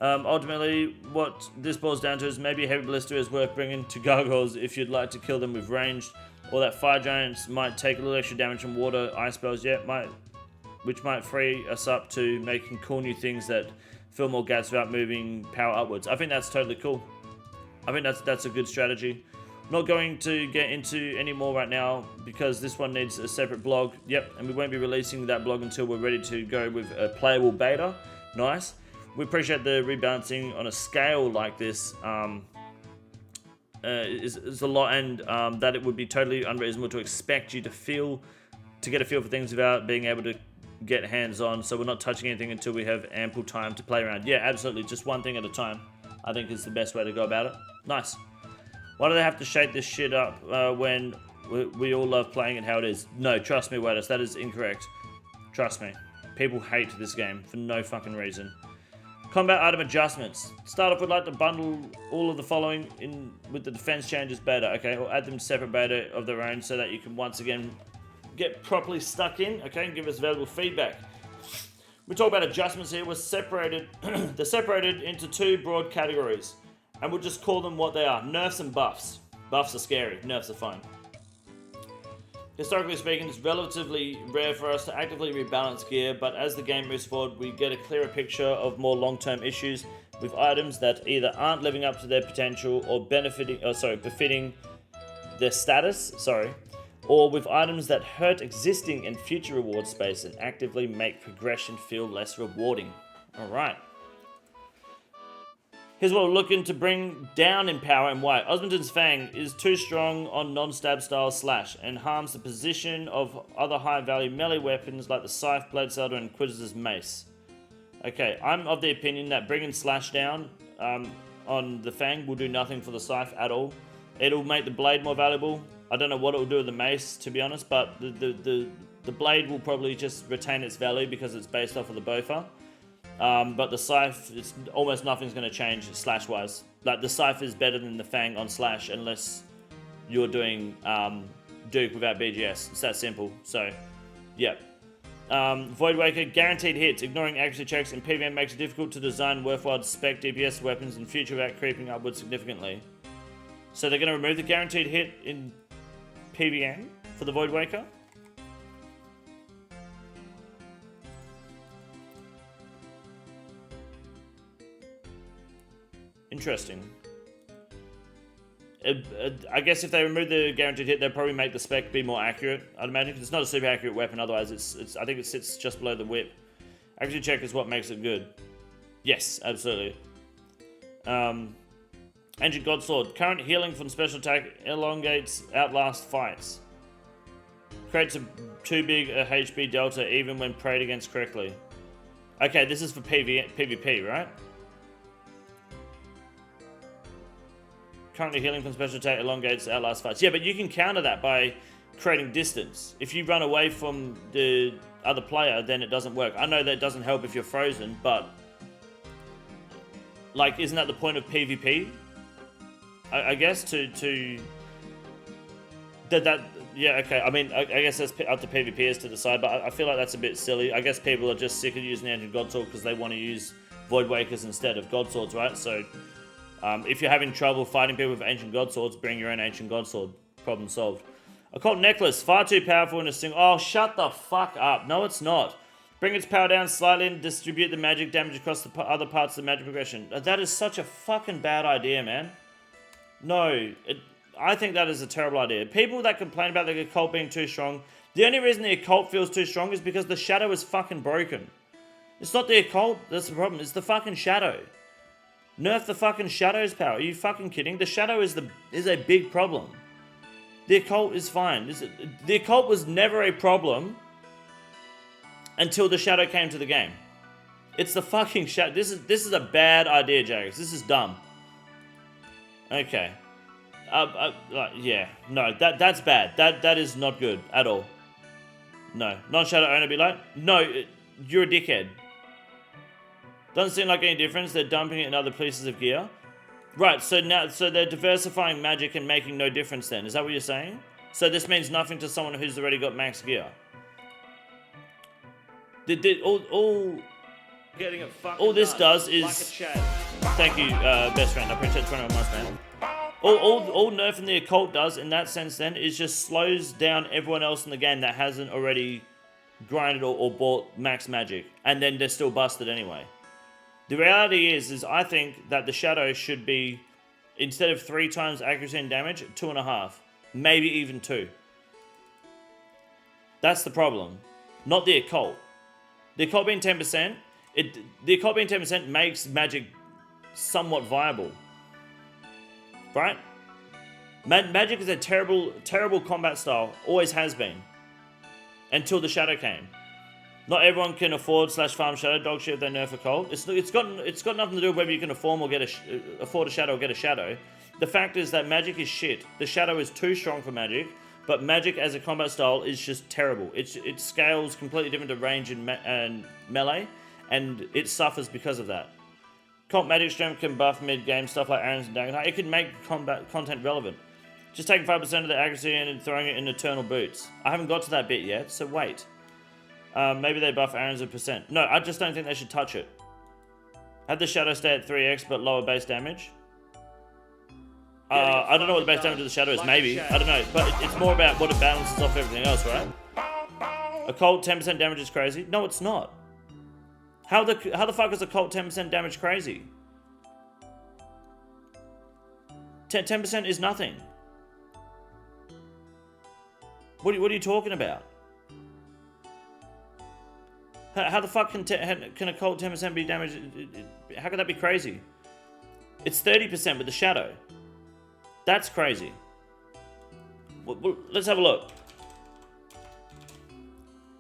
[SPEAKER 1] Ultimately, what this boils down to is maybe Heavy Ballista is worth bringing to Gargoyles if you'd like to kill them with ranged, or that Fire Giants might take a little extra damage from water, ice spells, which might free us up to making cool new things that fill more gaps without moving power upwards. I think that's totally cool. I think that's a good strategy. I'm not going to get into any more right now because this one needs a separate blog. Yep, and we won't be releasing that blog until we're ready to go with a playable beta. Nice. We appreciate the rebalancing on a scale like this is a lot, and that it would be totally unreasonable to expect you to get a feel for things without being able to get hands-on. So we're not touching anything until we have ample time to play around. Yeah, absolutely. Just one thing at a time, I think, is the best way to go about it. Nice. Why do they have to shake this shit up when we all love playing it how it is? No, trust me, Wedus, that is incorrect. Trust me. People hate this game for no fucking reason. Combat item adjustments. Start off, we'd like to bundle all of the following in with the defense changes beta, okay? Or add them separate beta of their own so that you can once again get properly stuck in, okay? And give us valuable feedback. We talk about adjustments here. We're separated, they're separated into 2 broad categories. And we'll just call them what they are. Nerfs and buffs. Buffs are scary, nerfs are fun. Historically speaking, it's relatively rare for us to actively rebalance gear, but as the game moves forward, we get a clearer picture of more long-term issues with items that either aren't living up to their potential or befitting their status, or with items that hurt existing and future reward space and actively make progression feel less rewarding. Alright. Here's what we're looking to bring down in power and why. Osmondon's Fang is too strong on non-stab style slash and harms the position of other high-value melee weapons like the Scythe, Blade Sailor, and Quizz's Mace. Okay, I'm of the opinion that bringing slash down on the Fang will do nothing for the Scythe at all. It'll make the Blade more valuable. I don't know what it'll do with the Mace, to be honest, but the Blade will probably just retain its value because it's based off of the Bofa. But the Scythe, it's almost nothing's going to change slash-wise. Like, the Scythe is better than the Fang on slash unless you're doing Duke without BGS. It's that simple. So, yeah. Voidwaker, guaranteed hits. Ignoring accuracy checks in PvM makes it difficult to design worthwhile spec DPS weapons in future without creeping upwards significantly. So they're going to remove the guaranteed hit in PvM for the Voidwaker? Interesting. I guess if they remove the guaranteed hit, they'll probably make the spec be more accurate, I'd imagine, because it's not a super accurate weapon, otherwise I think it sits just below the whip. Accuracy check is what makes it good. Yes, absolutely. Ancient Godsword. Current healing from special attack elongates outlast fights. Creates too big a HP delta even when prayed against correctly. Okay, this is for PvP, right? Currently healing from special attack elongates outlast fights. Yeah, but you can counter that by creating distance. If you run away from the other player, then it doesn't work. I know that doesn't help if you're frozen, but like, isn't that the point of PvP? I guess to yeah, okay. I mean, I guess that's up to PvPers to decide, but I feel like that's a bit silly. I guess people are just sick of using the Ancient Godsword because they want to use Voidwakers instead of Godswords, right? So if you're having trouble fighting people with Ancient Godswords, bring your own Ancient Godsword. Problem solved. Occult Necklace. Far too powerful in a single... Oh, shut the fuck up. No, it's not. Bring its power down slightly and distribute the magic damage across the other parts of the magic progression. That is such a fucking bad idea, man. No. I think that is a terrible idea. People that complain about the occult being too strong, the only reason the occult feels too strong is because the shadow is fucking broken. It's not the occult that's the problem. It's the fucking shadow. Nerf the fucking shadow's power. Are you fucking kidding? The shadow is a big problem. The occult is fine. The occult was never a problem until the shadow came to the game. It's the fucking shadow. This is a bad idea, Jagus. This is dumb. Okay. Yeah. No, that's bad. That is not good at all. No. Non-shadow owner be like, no, you're a dickhead. Doesn't seem like any difference. They're dumping it in other pieces of gear. Right, so they're diversifying magic and making no difference then. Is that what you're saying? So this means nothing to someone who's already got max gear. All this does is... Thank you, best friend. I appreciate 21 months, man. All Nerf and the occult does in that sense then is just slows down everyone else in the game that hasn't already grinded or bought max magic. And then they're still busted anyway. The reality is I think that the shadow should be, instead of 3 times accuracy and damage, 2.5. Maybe even 2. That's the problem. Not the occult. The occult being 10%, the occult being 10% makes magic somewhat viable. Right? Magic is a terrible combat style. Always has been. Until the shadow came. Not everyone can afford / farm shadow dog shit if they nerf occult. It's got nothing to do with whether you can afford a shadow or get a shadow. The fact is that magic is shit. The shadow is too strong for magic, but magic as a combat style is just terrible. It scales completely different to range and melee, and it suffers because of that. Comp magic strength can buff mid-game stuff like Aaron's and Dagon. It can make combat content relevant. Just taking 5% of the accuracy and throwing it in eternal boots. I haven't got to that bit yet, so wait. Maybe they buff Aaron's a percent. No, I just don't think they should touch it. Have the shadow stay at 3x but lower base damage. I don't know what the base damage of the shadow is. Maybe. I don't know. But it's more about what it balances off everything else, right? Occult 10% damage is crazy. No, it's not. How the fuck is occult 10% damage crazy? 10% is nothing. What are you talking about? How the fuck can occult 10% be damaged? How could that be crazy? It's 30% with the shadow. That's crazy. Well, let's have a look.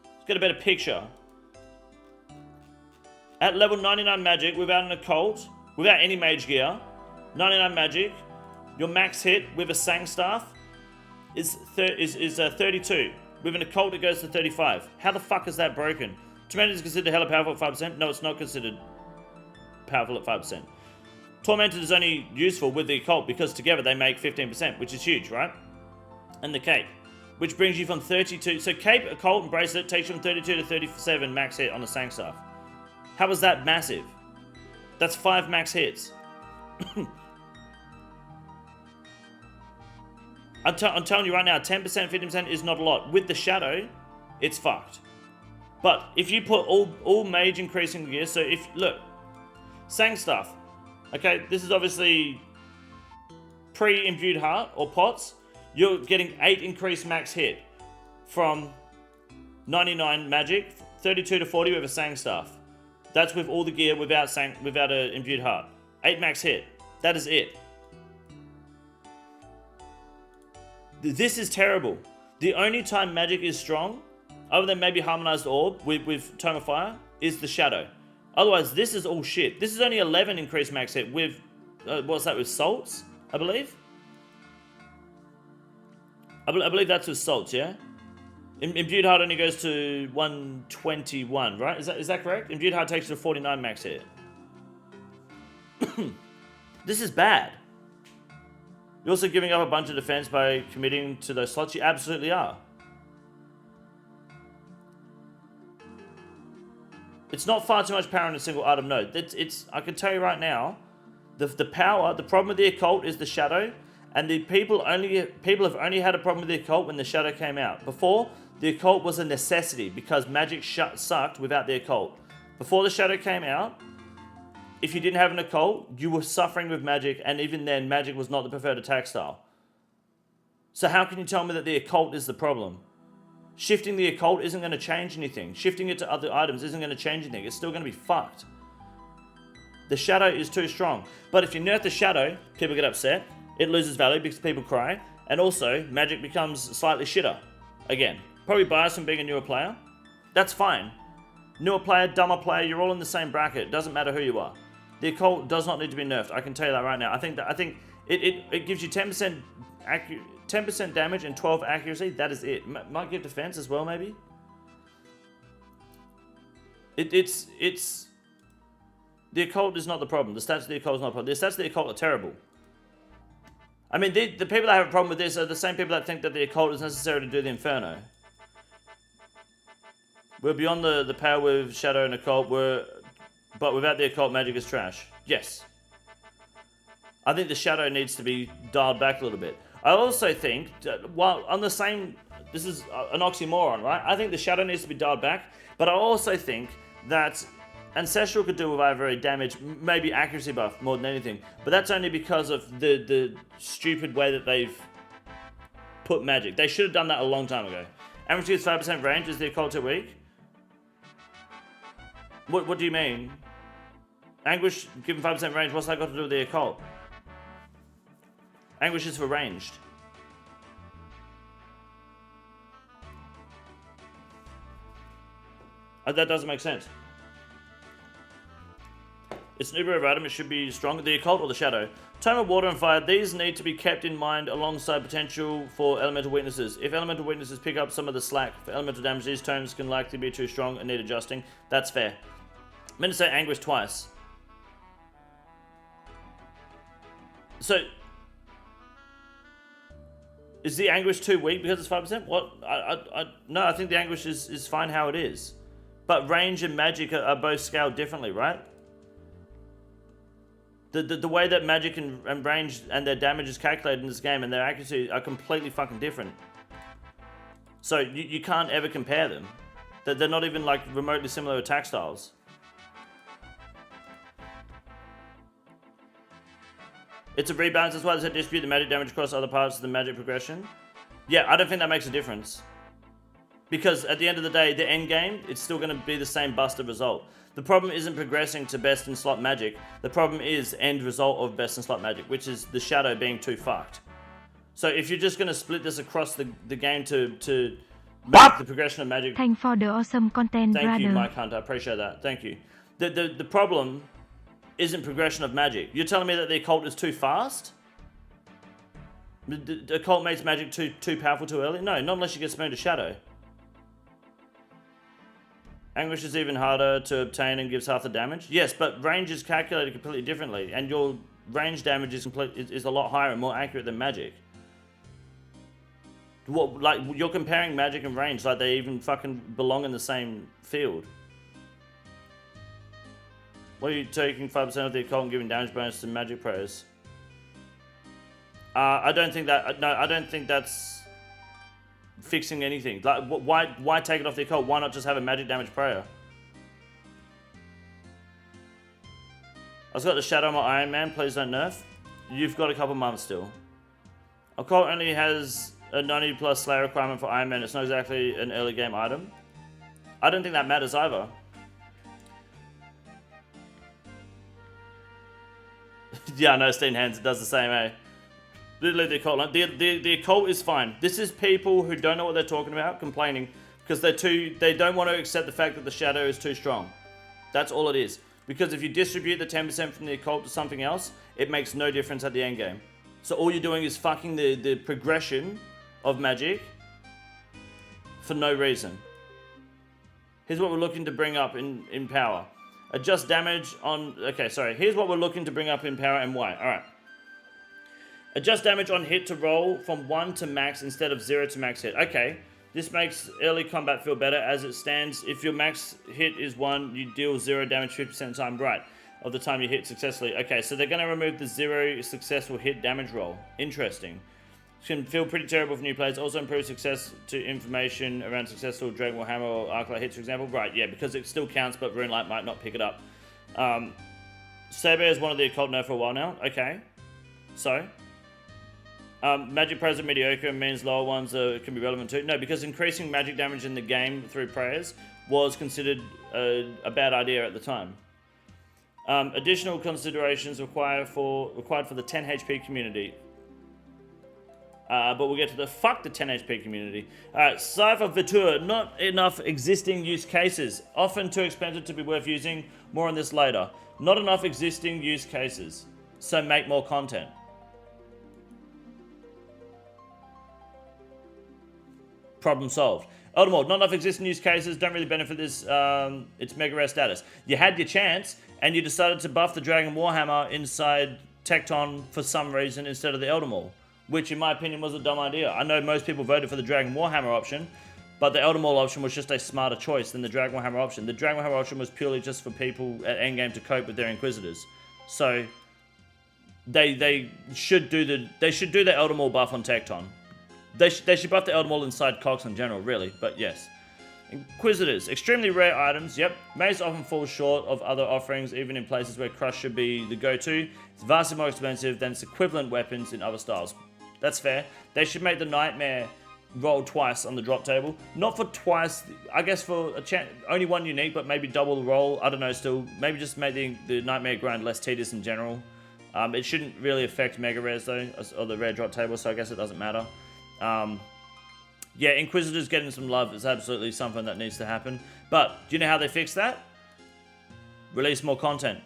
[SPEAKER 1] Let's get a better picture. At level 99 magic, without an occult, without any mage gear, 99 magic, your max hit with a sang staff is 32. With an occult, it goes to 35. How the fuck is that broken? Tormented is considered hella powerful at 5%. No, it's not considered powerful at 5%. Tormented is only useful with the occult because together they make 15%, which is huge, right? And the cape, which brings you from 32. So cape, occult, and bracelet takes you from 32 to 37 max hit on the sang staff. How is that massive? That's 5 max hits. I'm telling you right now, 10%, 50% is not a lot. With the shadow, it's fucked. But if you put all mage increasing gear, so if, look, sang stuff. Okay, this is obviously pre-imbued heart or pots. You're getting 8 increased max hit from 99 magic, 32 to 40 with a sang staff. That's with all the gear without an imbued heart. 8 max hit. That is it. This is terrible. The only time magic is strong, other than maybe Harmonized Orb with Tome of Fire, is the Shadow. Otherwise, this is all shit. This is only 11 increased max hit with, what's that, with Salts, I believe? I believe that's with Salts, yeah? Imbued Heart only goes to 121, right? Is that correct? Imbued Heart takes you to 49 max hit. This is bad. You're also giving up a bunch of defense by committing to those slots. You absolutely are. It's not far too much power in a single item node. I can tell you right now, the problem with the occult is the shadow, and the people have only had a problem with the occult when the shadow came out. Before, the occult was a necessity because magic sucked without the occult. Before the shadow came out, if you didn't have an occult, you were suffering with magic, and even then, magic was not the preferred attack style. So how can you tell me that the occult is the problem? Shifting the occult isn't going to change anything. Shifting it to other items isn't going to change anything. It's still going to be fucked. The shadow is too strong. But if you nerf the shadow, people get upset. It loses value because people cry. And also, magic becomes slightly shitter. Again, probably biased from being a newer player. That's fine. Newer player, dumber player, you're all in the same bracket. It doesn't matter who you are. The occult does not need to be nerfed. I can tell you that right now. I think It gives you 10% 10% damage and 12 accuracy. That is it. Might give defense as well, maybe. It's the occult is not the problem. The stats of the occult is not the problem. The stats of the occult are terrible. I mean, the people that have a problem with this are the same people that think that the occult is necessary to do the Inferno. We're beyond the power with Shadow and Occult, but without the occult, magic is trash. Yes. I think the Shadow needs to be dialed back a little bit. I also think, while on the same, this is an oxymoron, right? I think the Shadow needs to be dialed back, but I also think that Ancestral could do with either a damage, maybe accuracy buff more than anything, but that's only because of the stupid way that they've put magic. They should have done that a long time ago. Average gives 5% range. Is the occult too weak? What do you mean? Anguish given 5% range. What's that got to do with the occult? Anguish is for ranged. That doesn't make sense. It's an uber item, it should be stronger. The occult or the shadow? Tome of water and fire, these need to be kept in mind alongside potential for elemental weaknesses. If elemental weaknesses pick up some of the slack for elemental damage, these tomes can likely be too strong and need adjusting. That's fair. I meant to say Anguish twice. So, is the Anguish too weak because it's 5%? What? No, I think the Anguish is fine how it is. But range and magic are both scaled differently, right? The way that magic and range and their damage is calculated in this game and their accuracy are completely fucking different. So you can't ever compare them. They're not even like remotely similar attack styles. It's a rebalance as well as it distribute the magic damage across other parts of the magic progression. Yeah, I don't think that makes a difference. Because at the end of the day, the end game, it's still going to be the same busted result. The problem isn't progressing to best in slot magic. The problem is end result of best in slot magic, which is the shadow being too fucked. So if you're just going to split this across the game to make the progression of magic...
[SPEAKER 3] Thanks for the awesome content,
[SPEAKER 1] Thank
[SPEAKER 3] brother.
[SPEAKER 1] you, Mike Hunter. I appreciate that. Thank you. The problem isn't progression of magic. You're telling me that the occult is too fast? The occult makes magic too powerful too early? No, not unless you get spooned to shadow. Anguish is even harder to obtain and gives half the damage. Yes, but range is calculated completely differently, and your range damage is a lot higher and more accurate than magic. What, like, you're comparing magic and range like they even fucking belong in the same field. What are you taking 5% of the occult and giving damage bonus to magic pros? I don't think that. No, I don't think that's fixing anything. Like, why take it off the occult? Why not just have a magic damage prayer? I've got the shadow on my Iron Man. Please don't nerf. You've got a couple months still. Occult only has a 90 plus slayer requirement for Iron Man. It's not exactly an early game item. I don't think that matters either. Yeah, I know Steen Hands does the same, eh? Literally the occult. The occult is fine. This is people who don't know what they're talking about complaining because they don't want to accept the fact that the shadow is too strong. That's all it is. Because if you distribute the 10% from the occult to something else, it makes no difference at the end game. So all you're doing is fucking the progression of magic for no reason. Here's what we're looking to bring up in power. Adjust damage on... Okay, sorry. Here's what we're looking to bring up in power and why. Alright. Adjust damage on hit to roll from 1 to max instead of 0 to max hit. Okay, this makes early combat feel better. As it stands, if your max hit is 1, you deal 0 damage 50% of the time, right, of the time you hit successfully. Okay, so they're going to remove the 0 successful hit damage roll. Interesting. This can feel pretty terrible for new players. Also improve success to information around successful Dragon Ball Hammer or Arclight hits, for example. Right, yeah, because it still counts, but Runelight might not pick it up. Saber is one of the occult nerf for a while now. Okay, so... magic prayers are mediocre means lower ones can be relevant too. No, because increasing magic damage in the game through prayers was considered a bad idea at the time. Additional considerations required for the 10 HP community. But we'll get to the 10 HP community. Alright, Scythe of Vitur, not enough existing use cases. Often too expensive to be worth using. More on this later. Not enough existing use cases. So make more content. Problem solved. Eldermore, not enough existing use cases, don't really benefit this, its mega rare status. You had your chance, and you decided to buff the Dragon Warhammer inside Tecton for some reason instead of the Eldermore, which in my opinion was a dumb idea. I know most people voted for the Dragon Warhammer option, but the Eldermore option was just a smarter choice than the Dragon Warhammer option. The Dragon Warhammer option was purely just for people at endgame to cope with their Inquisitors. So they should do the Eldermore buff on Tecton. They should buff the Eldermore inside Cox in general, really, but yes. Inquisitors, extremely rare items, yep. Maze often falls short of other offerings, even in places where Crush should be the go-to. It's vastly more expensive than its equivalent weapons in other styles. That's fair. They should make the Nightmare roll twice on the drop table. Not for twice, I guess for a chance, only one unique, but maybe double the roll. I don't know still. Maybe just make the Nightmare grind less tedious in general. It shouldn't really affect Mega Rares though, or the rare drop table, so I guess it doesn't matter. Yeah, Inquisitors getting some love is absolutely something that needs to happen. But, do you know how they fix that? Release more content.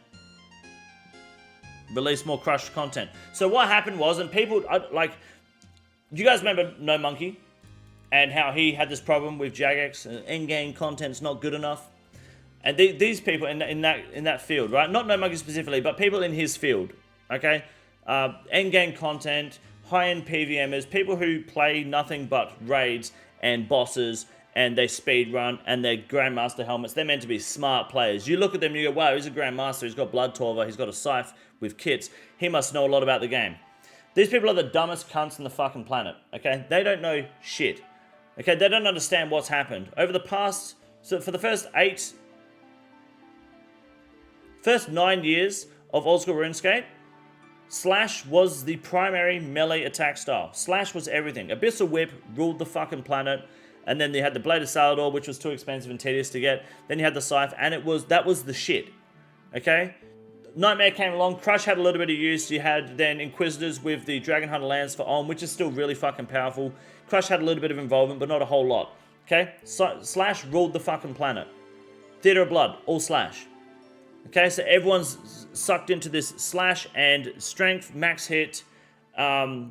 [SPEAKER 1] Release more Crush content. So what happened was, and people, like, you guys remember No Monkey? And how he had this problem with Jagex, endgame content's not good enough. And these people in that field, right? Not No Monkey specifically, but people in his field, okay? Endgame content, high-end PVMers, people who play nothing but raids and bosses, and they speed run, and they're Grandmaster helmets. They're meant to be smart players. You look at them and you go, wow, he's a Grandmaster, he's got Blood Torva, he's got a Scythe with kits. He must know a lot about the game. These people are the dumbest cunts on the fucking planet, okay? They don't know shit. Okay, they don't understand what's happened. Over the past, so for the first 9 years of old school RuneScape, Slash was the primary melee attack style. Slash was everything. Abyssal Whip ruled the fucking planet. And then they had the Blade of Salador, which was too expensive and tedious to get. Then you had the Scythe, and that was the shit. Okay? Nightmare came along. Crush had a little bit of use. You had then Inquisitors with the Dragon Hunter Lance for Om, which is still really fucking powerful. Crush had a little bit of involvement, but not a whole lot. Okay? Slash ruled the fucking planet. Theater of Blood, all Slash. Okay, so everyone's sucked into this Slash and strength, max hit, mindset,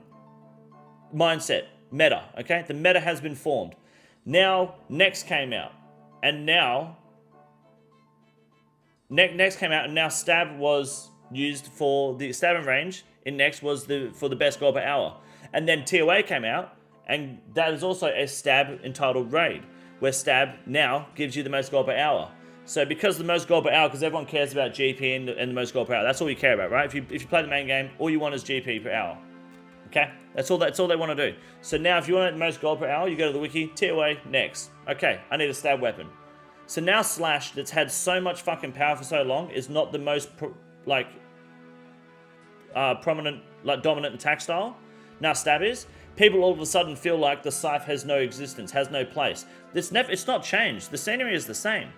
[SPEAKER 1] meta, okay? The meta has been formed. Now, Next came out, and now, Next came out, and now Stab was used for the stabbing range in Next was for the best gold per hour. And then TOA came out, and that is also a Stab entitled raid, where Stab now gives you the most gold per hour. So because the most gold per hour, because everyone cares about GP and the most gold per hour, that's all you care about, right? If you play the main game, all you want is GP per hour. Okay? That's all they want to do. So now if you want the most gold per hour, you go to the wiki, TOA, Next. Okay, I need a stab weapon. So now Slash, that's had so much fucking power for so long, is not the most prominent, dominant attack style. Now Stab is. People all of a sudden feel like the Scythe has no existence, has no place. It's not changed. The scenery is the same.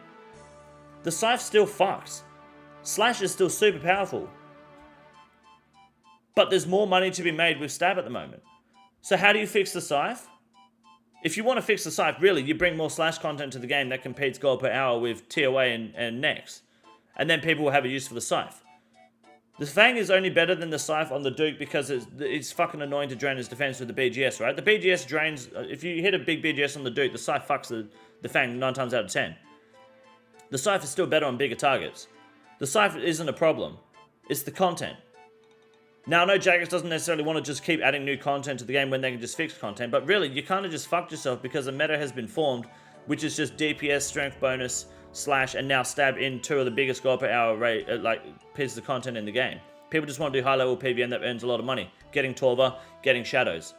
[SPEAKER 1] The Scythe still fucks. Slash is still super powerful. But there's more money to be made with Stab at the moment. So how do you fix the Scythe? If you want to fix the Scythe, really, you bring more Slash content to the game that competes gold per hour with TOA and Next. And then people will have a use for the Scythe. The Fang is only better than the Scythe on the Duke because it's fucking annoying to drain his defense with the BGS, right? The BGS drains... If you hit a big BGS on the Duke, the Scythe fucks the Fang 9 times out of 10. The Scythe is still better on bigger targets. The Scythe isn't a problem. It's the content. Now, I know Jagex doesn't necessarily want to just keep adding new content to the game when they can just fix content, but really, you kind of just fucked yourself because a meta has been formed, which is just DPS, strength bonus, Slash, and now Stab in 2 of the biggest gold per hour rate, pieces of content in the game. People just want to do high-level PVM that earns a lot of money. Getting Torva, getting Shadows.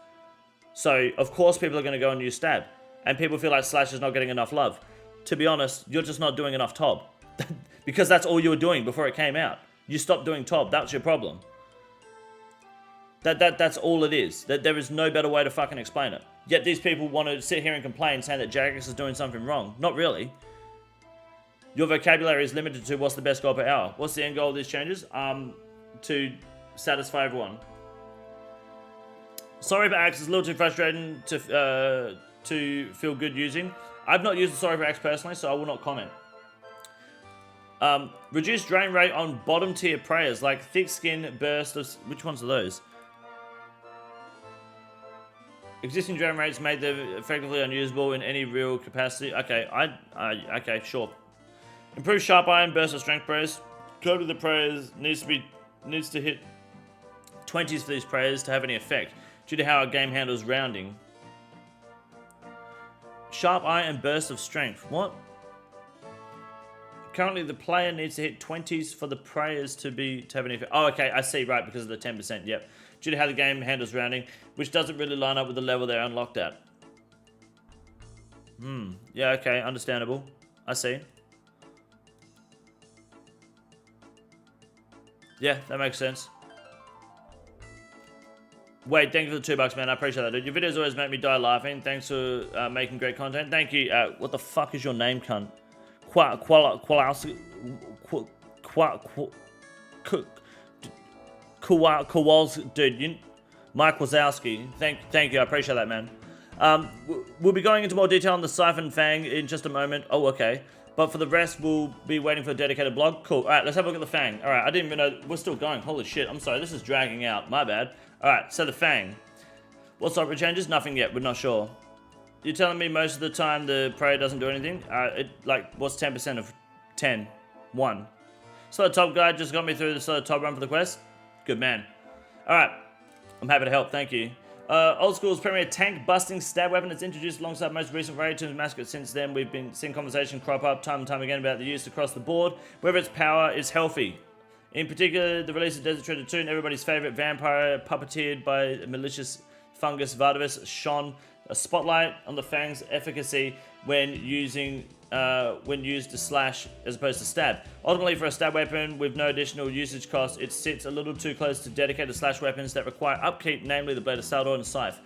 [SPEAKER 1] So, of course, people are going to go and use Stab. And people feel like Slash is not getting enough love. To be honest, you're just not doing enough TOB. Because that's all you were doing before it came out. You stopped doing TOB. That's your problem. That's all it is. There is no better way to fucking explain it. Yet these people want to sit here and complain saying that Jagex is doing something wrong. Not really. Your vocabulary is limited to what's the best goal per hour. What's the end goal of these changes? To satisfy everyone. Sorry, but Axe is a little too frustrating to feel good using. I've not used the Sorry for Axe personally, so I will not comment. Reduce drain rate on bottom tier prayers, like thick skin, burst of... Which ones are those? Existing drone rates made them effectively unusable in any real capacity. Okay, okay, sure. Improve sharp eye and burst of strength prayers. Code of the prayers needs to hit 20s for these prayers to have any effect, due to how our game handles rounding. Sharp eye and burst of strength. What? Currently, the player needs to hit 20s for the prayers to have any effect. Oh, okay, I see, right, because of the 10%, yep. Due to how the game handles rounding, which doesn't really line up with the level they're unlocked at. Yeah, okay, understandable. I see. Yeah, that makes sense. Wait, thank you for the $2, man. I appreciate that, dude. Your videos always make me die laughing. Thanks for making great content. Thank you. What the fuck is your name, cunt? Kowalski, dude. Mike Wazowski. Thank you. I appreciate that, man. We'll be going into more detail on the Scythe and Fang in just a moment. Oh, okay. But for the rest, we'll be waiting for a dedicated blog. Cool. All right, let's have a look at the Fang. All right, I didn't even know we're still going. Holy shit. I'm sorry. This is dragging out. My bad. All right, so the Fang. What software changes? Nothing yet. We're not sure. You're telling me most of the time the prey doesn't do anything? What's 10% of 10? 1. So the top guy just got me through the top run for the quest. Good man. All right. I'm happy to help. Thank you. Old School's premier tank busting stab weapon is introduced alongside most recent Raid 2 Massacre. Since then, we've been seeing conversation crop up time and time again about the use across the board, whether its power is healthy. In particular, the release of Desert Treasure 2 and everybody's favorite vampire puppeteered by malicious fungus Vardavis shone a spotlight on the Fang's efficacy when used to slash as opposed to stab. Ultimately, for a stab weapon with no additional usage cost, it sits a little too close to dedicated slash weapons that require upkeep, namely the Blade of Saldor and Scythe.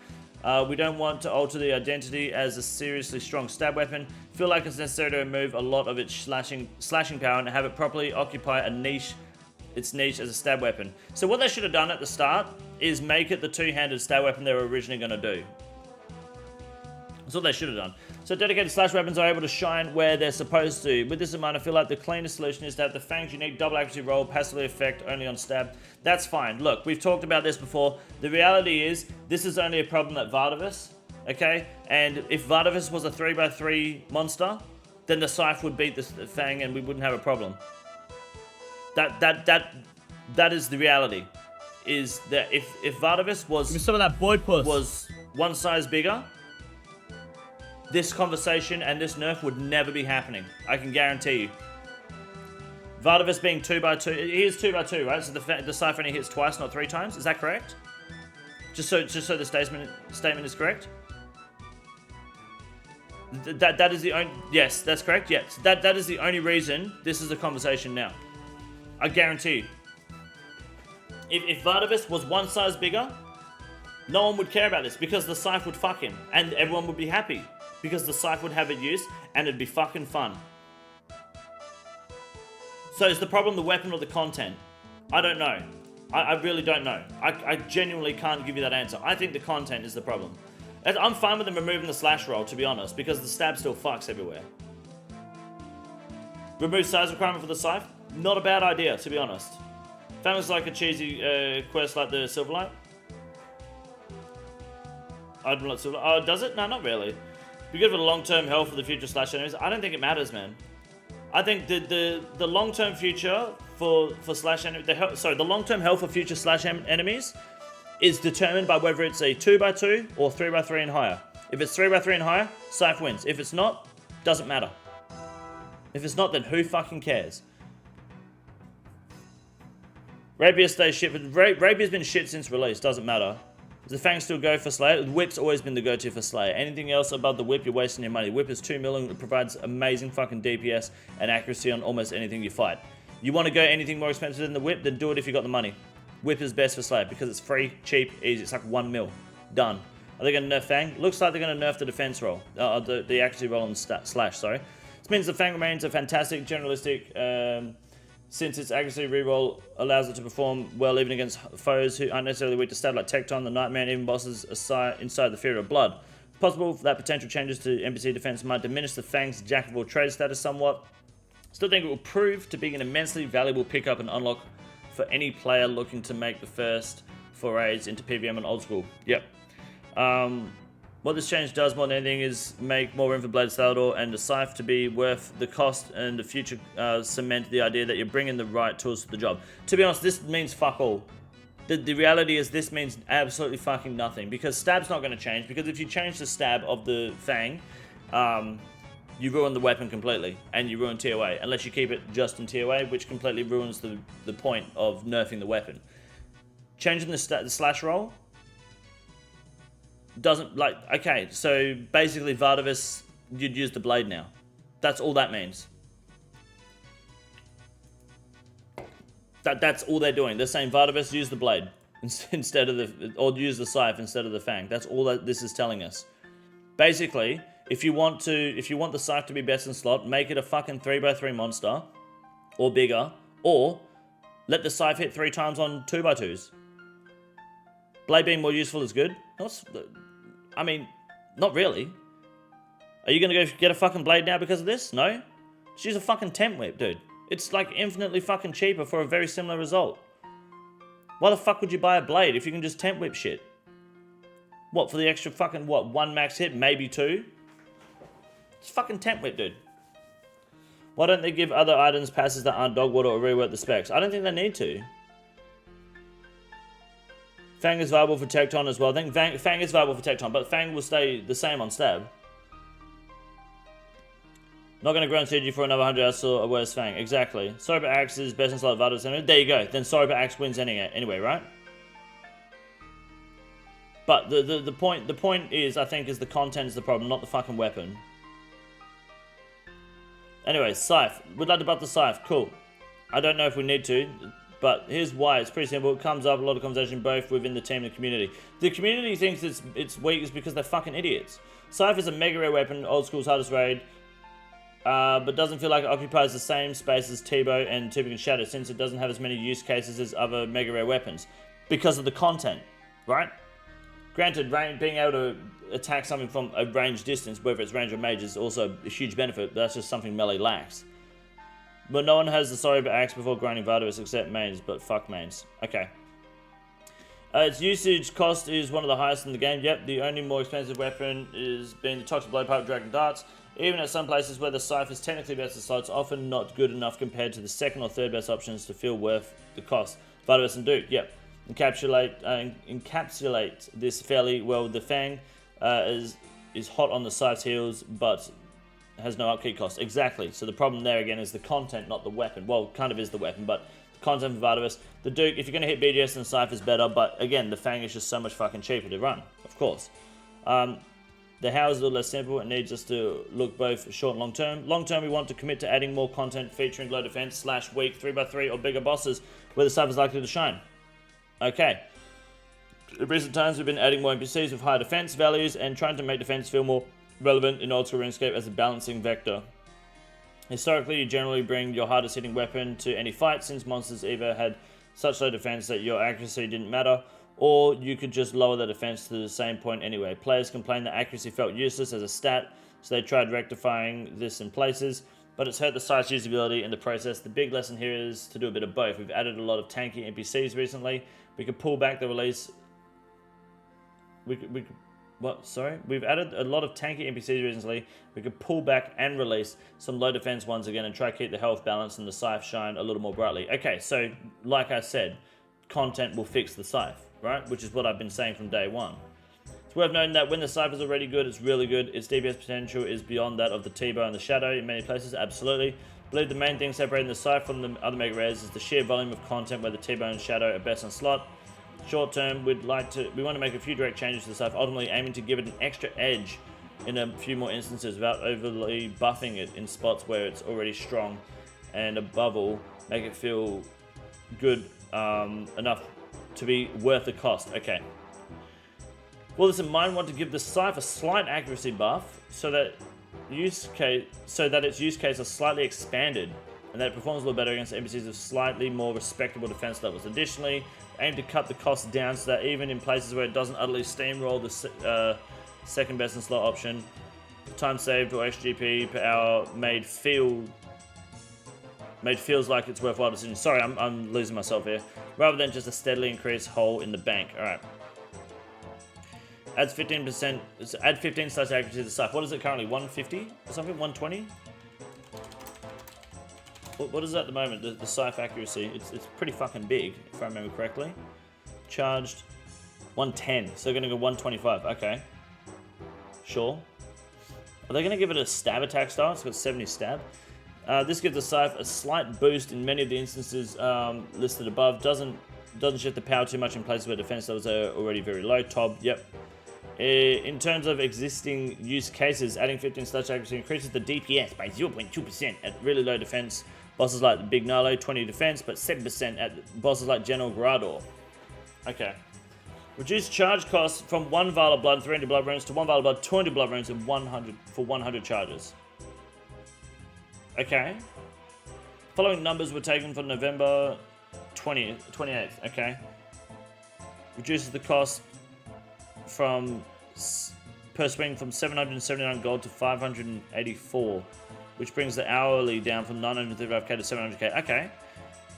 [SPEAKER 1] We don't want to alter the identity as a seriously strong stab weapon. Feel like it's necessary to remove a lot of its slashing power and have it properly occupy its niche as a stab weapon. So what they should have done at the start is make it the two-handed stab weapon they were originally going to do. That's what they should have done. So dedicated slash weapons are able to shine where they're supposed to. With this in mind, I feel like the cleanest solution is to have the Fang's unique double accuracy roll passively affect only on stab. That's fine. Look, we've talked about this before. The reality is, this is only a problem at Vardavis, okay? And if Vardavis was a 3x3 monster, then the Scythe would beat the Fang and we wouldn't have a problem. That is the reality. Is that if Vardavis was...
[SPEAKER 2] Give me some of that boy puss.
[SPEAKER 1] ...was one size bigger, this conversation and this nerf would never be happening. I can guarantee you. Vardavis being 2x2, he is 2x2, right? So the Scythe only hits twice, not 3 times. Is that correct? Just so the statement is correct. That is the only. Yes, that's correct. Yes, that is the only reason this is a conversation now. I guarantee you. If Vardavis was one size bigger, no one would care about this because the Scythe would fuck him and everyone would be happy. Because the Scythe would have it used, and it'd be fucking fun. So is the problem the weapon or the content? I don't know. I really don't know. I genuinely can't give you that answer. I think the content is the problem. I'm fine with them removing the slash roll, to be honest, because the stab still fucks everywhere. Remove size requirement for the Scythe? Not a bad idea, to be honest. Fang looks like a cheesy quest like the Silverlight. Admiral Silver. Oh, does it? No, not really. Be good for the long-term health of the future slash enemies. I don't think it matters, man. I think the long-term future for slash enemies, the long-term health of future slash enemies is determined by whether it's a 2x2 or 3x3 and higher. If it's 3x3 and higher, Scythe wins. If it's not, doesn't matter. If it's not, then who fucking cares? Rapier stays shit, but Rapier's been shit since release. Doesn't matter. Does the Fang still go for Slayer? The Whip's always been the go-to for Slayer. Anything else above the Whip, you're wasting your money. The Whip is 2 million, it provides amazing fucking DPS and accuracy on almost anything you fight. You want to go anything more expensive than the Whip, then do it if you got the money. Whip is best for Slayer because it's free, cheap, easy. It's like 1 mil. Done. Are they going to nerf Fang? Looks like they're going to nerf the defense roll. The accuracy roll on the slash, sorry. This means the Fang remains a fantastic, generalistic... since its accuracy reroll allows it to perform well even against foes who aren't necessarily weak to stab like Tecton, the Nightman, even bosses inside the Fear of Blood. Possible that potential changes to NPC defense might diminish the Fang's Jack of all trades status somewhat. Still think it will prove to be an immensely valuable pickup and unlock for any player looking to make the first forays into PVM and old school. Yep. What this change does more than anything is make more room for Blade Salador and the Scythe to be worth the cost and the future cement the idea that you're bringing the right tools to the job. To be honest, this means fuck all. The reality is this means absolutely fucking nothing because stab's not going to change, because if you change the stab of the Fang, you ruin the weapon completely and you ruin TOA unless you keep it just in TOA, which completely ruins the point of nerfing the weapon. Changing the slash roll doesn't, like, okay, so basically Vardavis, you'd use the blade now. That's all that means. That's all they're doing. They're saying Vardavis, use the blade instead of or use the Scythe instead of the Fang. That's all that this is telling us. Basically, if you want the Scythe to be best in slot, make it a fucking 3x3 monster or bigger, or let the Scythe hit 3 times on 2x2s. Blade being more useful is good. I mean, not really. Are you gonna go get a fucking blade now because of this? No. Just use a fucking tent whip, dude. It's like infinitely fucking cheaper for a very similar result. Why the fuck would you buy a blade if you can just tent whip shit? What, for the extra fucking, what, 1 max hit, maybe 2? It's fucking tent whip, dude. Why don't they give other items passes that aren't dog water or rework the specs? I don't think they need to. Fang is viable for Tecton as well. I think Fang is viable for Tecton, but Fang will stay the same on stab. Not going to ground CG for another 100 hours or a worse Fang. Exactly. Sober Axe is best in slot Vardavis. There you go. Then Sober Axe wins anyway, right? But the point is, I think, is the content is the problem, not the fucking weapon. Anyway, Scythe. We'd like to buff the Scythe. Cool. I don't know if we need to, but here's why. It's pretty simple. It comes up a lot of conversation both within the team and the community. The community thinks it's weak is because they're fucking idiots. Scythe is a mega rare weapon, old school's hardest raid, but doesn't feel like it occupies the same space as T-Bow and Tumeken Shadow since it doesn't have as many use cases as other mega rare weapons because of the content, right? Granted, being able to attack something from a range distance, whether it's range or mage, is also a huge benefit, but that's just something melee lacks. But no one has the Sober Axe before grinding Vardavis except mains, but fuck mains. Okay. Its usage cost is one of the highest in the game. Yep, the only more expensive weapon is being the Toxic Blade Pipe Dragon Darts. Even at some places where the Scythe is technically best in slot, it's often not good enough compared to the second or third best options to feel worth the cost. Vardavis and Duke, yep. Encapsulate this fairly well. The Fang is hot on the Scythe's heels, but has no upkeep cost. Exactly. So the problem there again is the content, not the weapon. Well, kind of is the weapon, but the content for Vardavis. The Duke, if you're going to hit BGS, then Scythe is better, but again, the Fang is just so much fucking cheaper to run, of course. The how is a little less simple. It needs us to look both short and long term. Long term, we want to commit to adding more content featuring low defense / weak 3x3 or bigger bosses where the Scythe is likely to shine. Okay. In recent times, we've been adding more NPCs with higher defense values and trying to make defense feel more relevant in old school RuneScape as a balancing vector. Historically, you generally bring your hardest hitting weapon to any fight since monsters either had such low defense that your accuracy didn't matter, or you could just lower the defense to the same point anyway. Players complained that accuracy felt useless as a stat, so they tried rectifying this in places, but it's hurt the Scythe's usability in the process. The big lesson here is to do a bit of both. We've added a lot of tanky NPCs recently. We could pull back the release. We've added a lot of tanky NPCs recently. We could pull back and release some low defense ones again and try to keep the health balance and the Scythe shine a little more brightly. Okay, so like I said, content will fix the Scythe, right? Which is what I've been saying from day one. It's worth noting that when the Scythe is already good, it's really good. Its DPS potential is beyond that of the T-Bow and the Shadow in many places, absolutely. I believe the main thing separating the Scythe from the other mega rares is the sheer volume of content where the T-Bow and Shadow are best in slot. Short term, we want to make a few direct changes to the Scythe, ultimately aiming to give it an extra edge in a few more instances without overly buffing it in spots where it's already strong, and above all, make it feel good enough to be worth the cost. Okay. Well, this in mind, want to give the Scythe a slight accuracy buff so that its use case is slightly expanded and that it performs a little better against NPCs of slightly more respectable defense levels. Additionally, aim to cut the cost down so that even in places where it doesn't utterly steamroll the second best in slot option, time saved or XGP per hour feels like it's worthwhile decision. Sorry, I'm losing myself here. Rather than just a steadily increased hole in the bank. All right. Adds 15%. Add 15 slash accuracy to the Scythe. What is it currently? 150 or something? 120? What is it at the moment? The Scythe accuracy. It's pretty fucking big, if I remember correctly. Charged 110. So they're going to go 125. Okay. Sure. Are they going to give it a stab attack style? It's got 70 stab. This gives the Scythe a slight boost in many of the instances listed above. Doesn't shift the power too much in places where defense levels are already very low. Tob, yep. In terms of existing use cases, adding 15 slash accuracy increases the DPS by 0.2% at really low defense. Bosses like the Big Nalo, 20 defense, but 7% at bosses like General Grador. Okay. Reduce charge costs from 1 vial of blood, 300 blood runes, to 1 vial of blood, 200 blood runes, and 100 for 100 charges. Okay. Following numbers were taken from November 28th. Okay. Reduces the cost from per swing from 779 gold to 584, which brings the hourly down from 935k to 700k. Okay.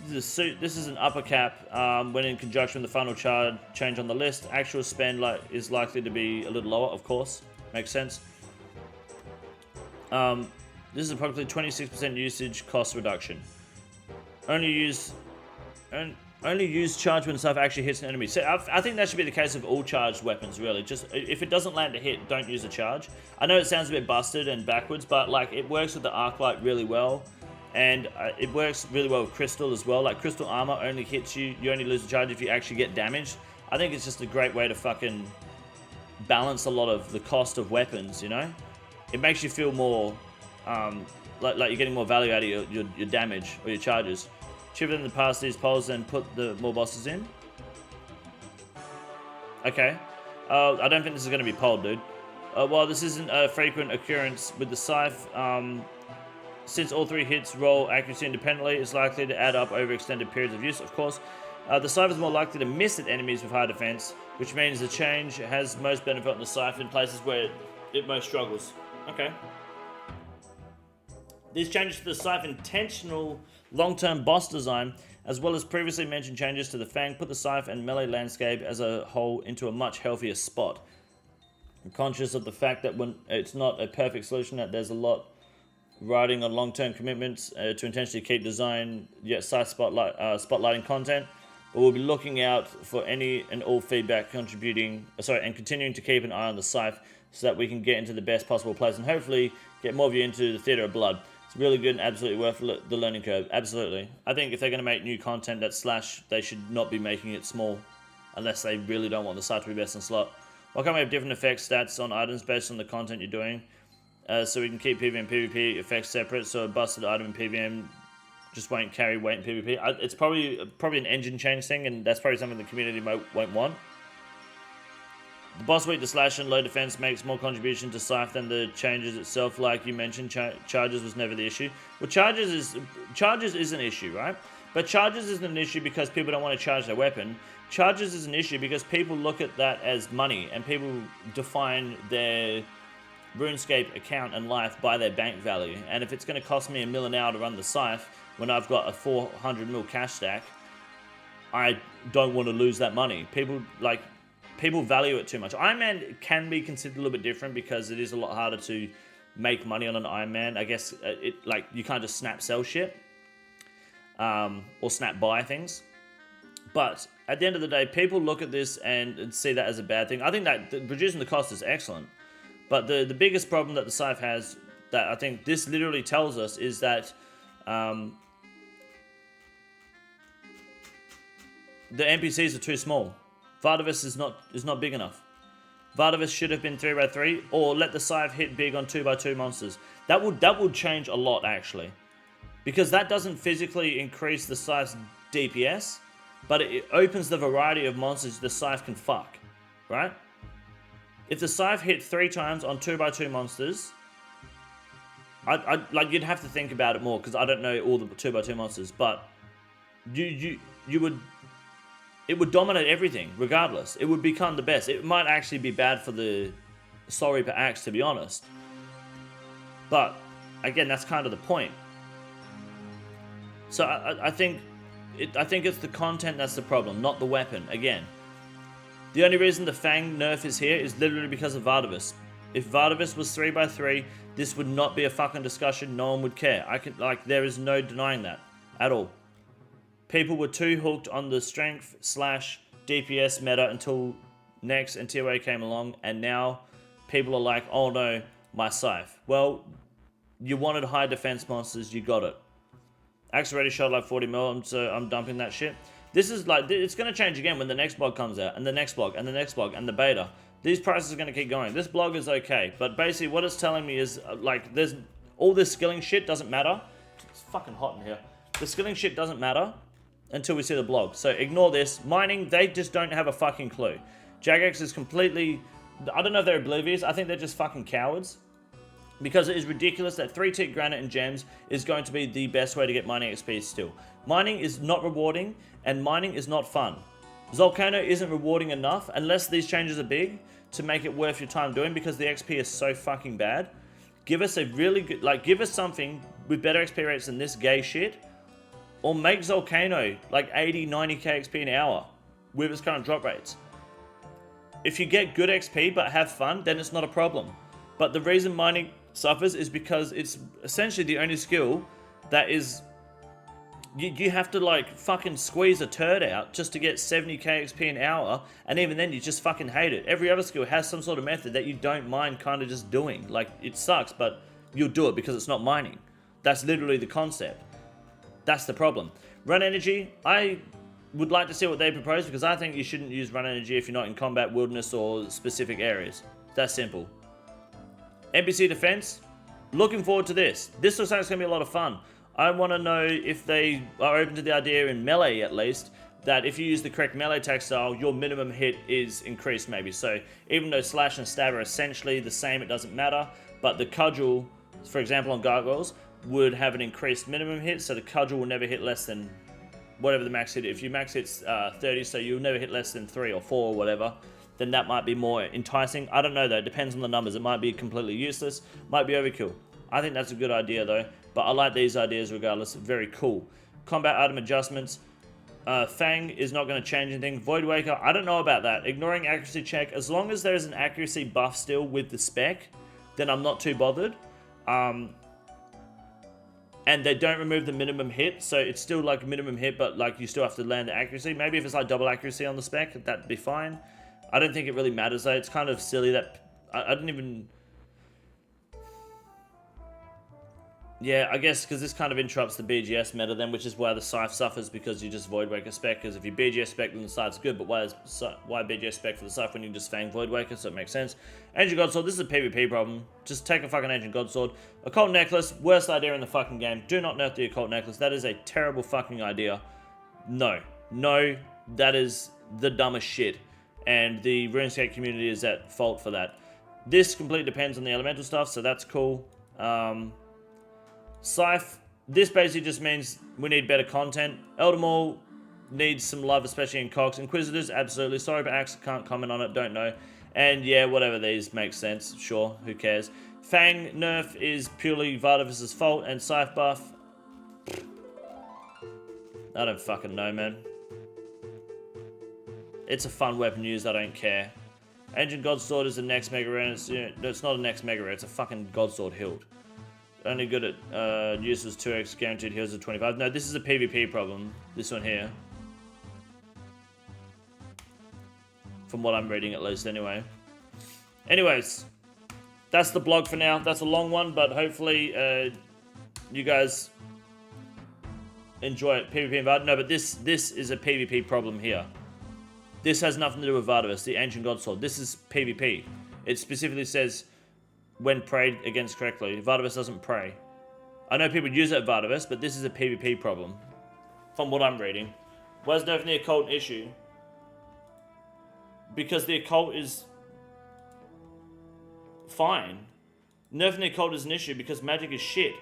[SPEAKER 1] This is an upper cap when in conjunction with the final charge change on the list. Actual spend is likely to be a little lower, of course. Makes sense. This is approximately 26% usage cost reduction. Only use charge when stuff actually hits an enemy. So I think that should be the case of all charged weapons, really. Just if it doesn't land a hit, don't use a charge. I know it sounds a bit busted and backwards, but like it works with the arc light really well. And it works really well with crystal as well. Like crystal armor only hits you. You only lose a charge if you actually get damaged. I think it's just a great way to fucking balance a lot of the cost of weapons, you know? It makes you feel more like you're getting more value out of your damage or your charges. Chip it in the past these poles and put the more bosses in. Okay. I don't think this is going to be polled, dude. While this isn't a frequent occurrence with the Scythe, since all 3 hits roll accuracy independently, it's likely to add up over extended periods of use, of course. The Scythe is more likely to miss at enemies with high defense, which means the change has most benefit on the Scythe in places where it most struggles. Okay. These changes to the Scythe intentional long-term boss design, as well as previously mentioned changes to the Fang, put the Scythe and melee landscape as a whole into a much healthier spot. I'm conscious of the fact that when it's not a perfect solution, that there's a lot riding on long-term commitments to intentionally keep design yet Scythe spotlighting content, but we'll be looking out for any and all feedback contributing, and continuing to keep an eye on the Scythe so that we can get into the best possible place and hopefully get more of you into the Theatre of Blood. It's really good and absolutely worth the learning curve. Absolutely. I think if they're going to make new content that's Slash, they should not be making it small unless they really don't want the Scythe to be best in slot. Why can't we have different effects stats on items based on the content you're doing? So we can keep PvP and PvP effects separate, so a busted item in PvM just won't carry weight in PvP. It's probably an engine change thing, and that's probably something the community won't want. The boss weak to slash and low defense makes more contribution to Scythe than the changes itself. Like you mentioned, charges was never the issue. Well, charges is an issue, right? But charges isn't an issue because people don't want to charge their weapon. Charges is an issue because people look at that as money, and people define their RuneScape account and life by their bank value. And if it's going to cost me $1 million an hour to run the Scythe when I've got a 400 mil cash stack, I don't want to lose that money. People value it too much. Iron Man can be considered a little bit different because it is a lot harder to make money on an Iron Man. I guess you can't just snap sell shit or snap buy things. But at the end of the day, people look at this and see that as a bad thing. I think that reducing the cost is excellent. But the biggest problem that the Scythe has, that I think this literally tells us, is that the NPCs are too small. Vardavis is not big enough. Vardavis should have been 3x3, or let the Scythe hit big on 2x2 monsters. That would change a lot, actually. Because that doesn't physically increase the Scythe's DPS, but it opens the variety of monsters the Scythe can fuck, right? If the Scythe hit 3 times on 2x2 monsters, you'd have to think about it more, because I don't know all the 2x2 monsters, but it would dominate everything, regardless. It would become the best. It might actually be bad for the Soul Reaper Axe, to be honest. But, again, that's kind of the point. So I think it's the content that's the problem, not the weapon. Again, The only reason the Fang nerf is here is literally because of Vardavis. If Vardavis was 3x3, this would not be a fucking discussion. No one would care. There is no denying that at all. People were too hooked on the strength / DPS meta until Next and TOA came along, and now people are like, oh no, my Scythe. Well, you wanted high defense monsters, you got it. Axe already shot like 40 mil, so I'm dumping that shit. This is like, it's going to change again when the next blog comes out, and the next blog, and the next blog, and the beta. These prices are going to keep going. This blog is okay, but basically what it's telling me is, like, there's all this skilling shit doesn't matter. It's fucking hot in here. The skilling shit doesn't matter until we see the blog. So ignore this. Mining, they just don't have a fucking clue. Jagex is completely, I don't know if they're oblivious. I think they're just fucking cowards. Because it is ridiculous that 3-tick granite and gems is going to be the best way to get mining XP still. Mining is not rewarding, and mining is not fun. Volcano isn't rewarding enough, unless these changes are big, to make it worth your time doing, because the XP is so fucking bad. Give us a really good, like, give us something with better XP rates than this gay shit, or make Volcano like 80, 90k XP an hour with its current drop rates. If you get good XP but have fun, then it's not a problem. But the reason mining suffers is because it's essentially the only skill that is, you have to like fucking squeeze a turd out just to get 70k XP an hour, and even then you just fucking hate it. Every other skill has some sort of method that you don't mind kind of just doing. Like, it sucks, but you'll do it because it's not mining. That's literally the concept. That's the problem. Run energy, I would like to see what they propose, because I think you shouldn't use run energy if you're not in combat, wilderness, or specific areas. That's simple. NPC defense, looking forward to this. This looks like it's going to be a lot of fun. I want to know if they are open to the idea in melee, at least, that if you use the correct melee attack style, your minimum hit is increased maybe. So even though slash and stab are essentially the same, it doesn't matter. But the cudgel, for example on gargoyles, would have an increased minimum hit. So the cudgel will never hit less than whatever the max hit. If your max hits 30, so you'll never hit less than 3 or 4 or whatever, then that might be more enticing. I don't know though, it depends on the numbers. It might be completely useless, might be overkill. I think that's a good idea though, but I like these ideas regardless. Very cool. Combat item adjustments. Fang is not going to change anything. Void Waker, I don't know about that. Ignoring accuracy check, as long as there is an accuracy buff still with the spec, then I'm not too bothered. And they don't remove the minimum hit, so it's still like a minimum hit, but like you still have to land the accuracy. Maybe if it's like double accuracy on the spec, that'd be fine. I don't think it really matters though. It's kind of silly that I didn't even. Yeah, I guess because this kind of interrupts the BGS meta then, which is why the Scythe suffers, because you just Void Waker spec. Because if you BGS spec, then the Scythe's good, but why BGS spec for the Scythe when you just Fang Void Waker? So it makes sense. Ancient Godsword, this is a PvP problem. Just take a fucking Ancient Godsword. Occult Necklace, worst idea in the fucking game. Do not nerf the Occult Necklace. That is a terrible fucking idea. No, that is the dumbest shit. And the RuneScape community is at fault for that. This completely depends on the elemental stuff, so that's cool. Scythe, this basically just means we need better content. Elder Maul needs some love, especially in Cox. Inquisitors, absolutely. Sorry, but Axe can't comment on it, don't know. And yeah, whatever these make sense, sure, who cares. Fang nerf is purely Vardavis' fault, and Scythe buff, I don't fucking know, man. It's a fun weapon to use, I don't care. Ancient Godsword is the next mega rare, it's not a next mega rare, it's a fucking Godsword hilt. Only good at uses 2x, guaranteed heals of 25. No, this is a PvP problem, this one here. From what I'm reading at least anyway. Anyways, that's the blog for now. That's a long one, but hopefully you guys enjoy it. PvP and Vard. No, but this is a PvP problem here. This has nothing to do with Vardavis, the Ancient Godsword. This is PvP. It specifically says when prayed against correctly. Vardavis doesn't pray. I know people use it at Vardavis, but this is a PvP problem. From what I'm reading. Why is nerfing the occult an issue? Because the occult is fine. Nerfing the occult is an issue because magic is shit.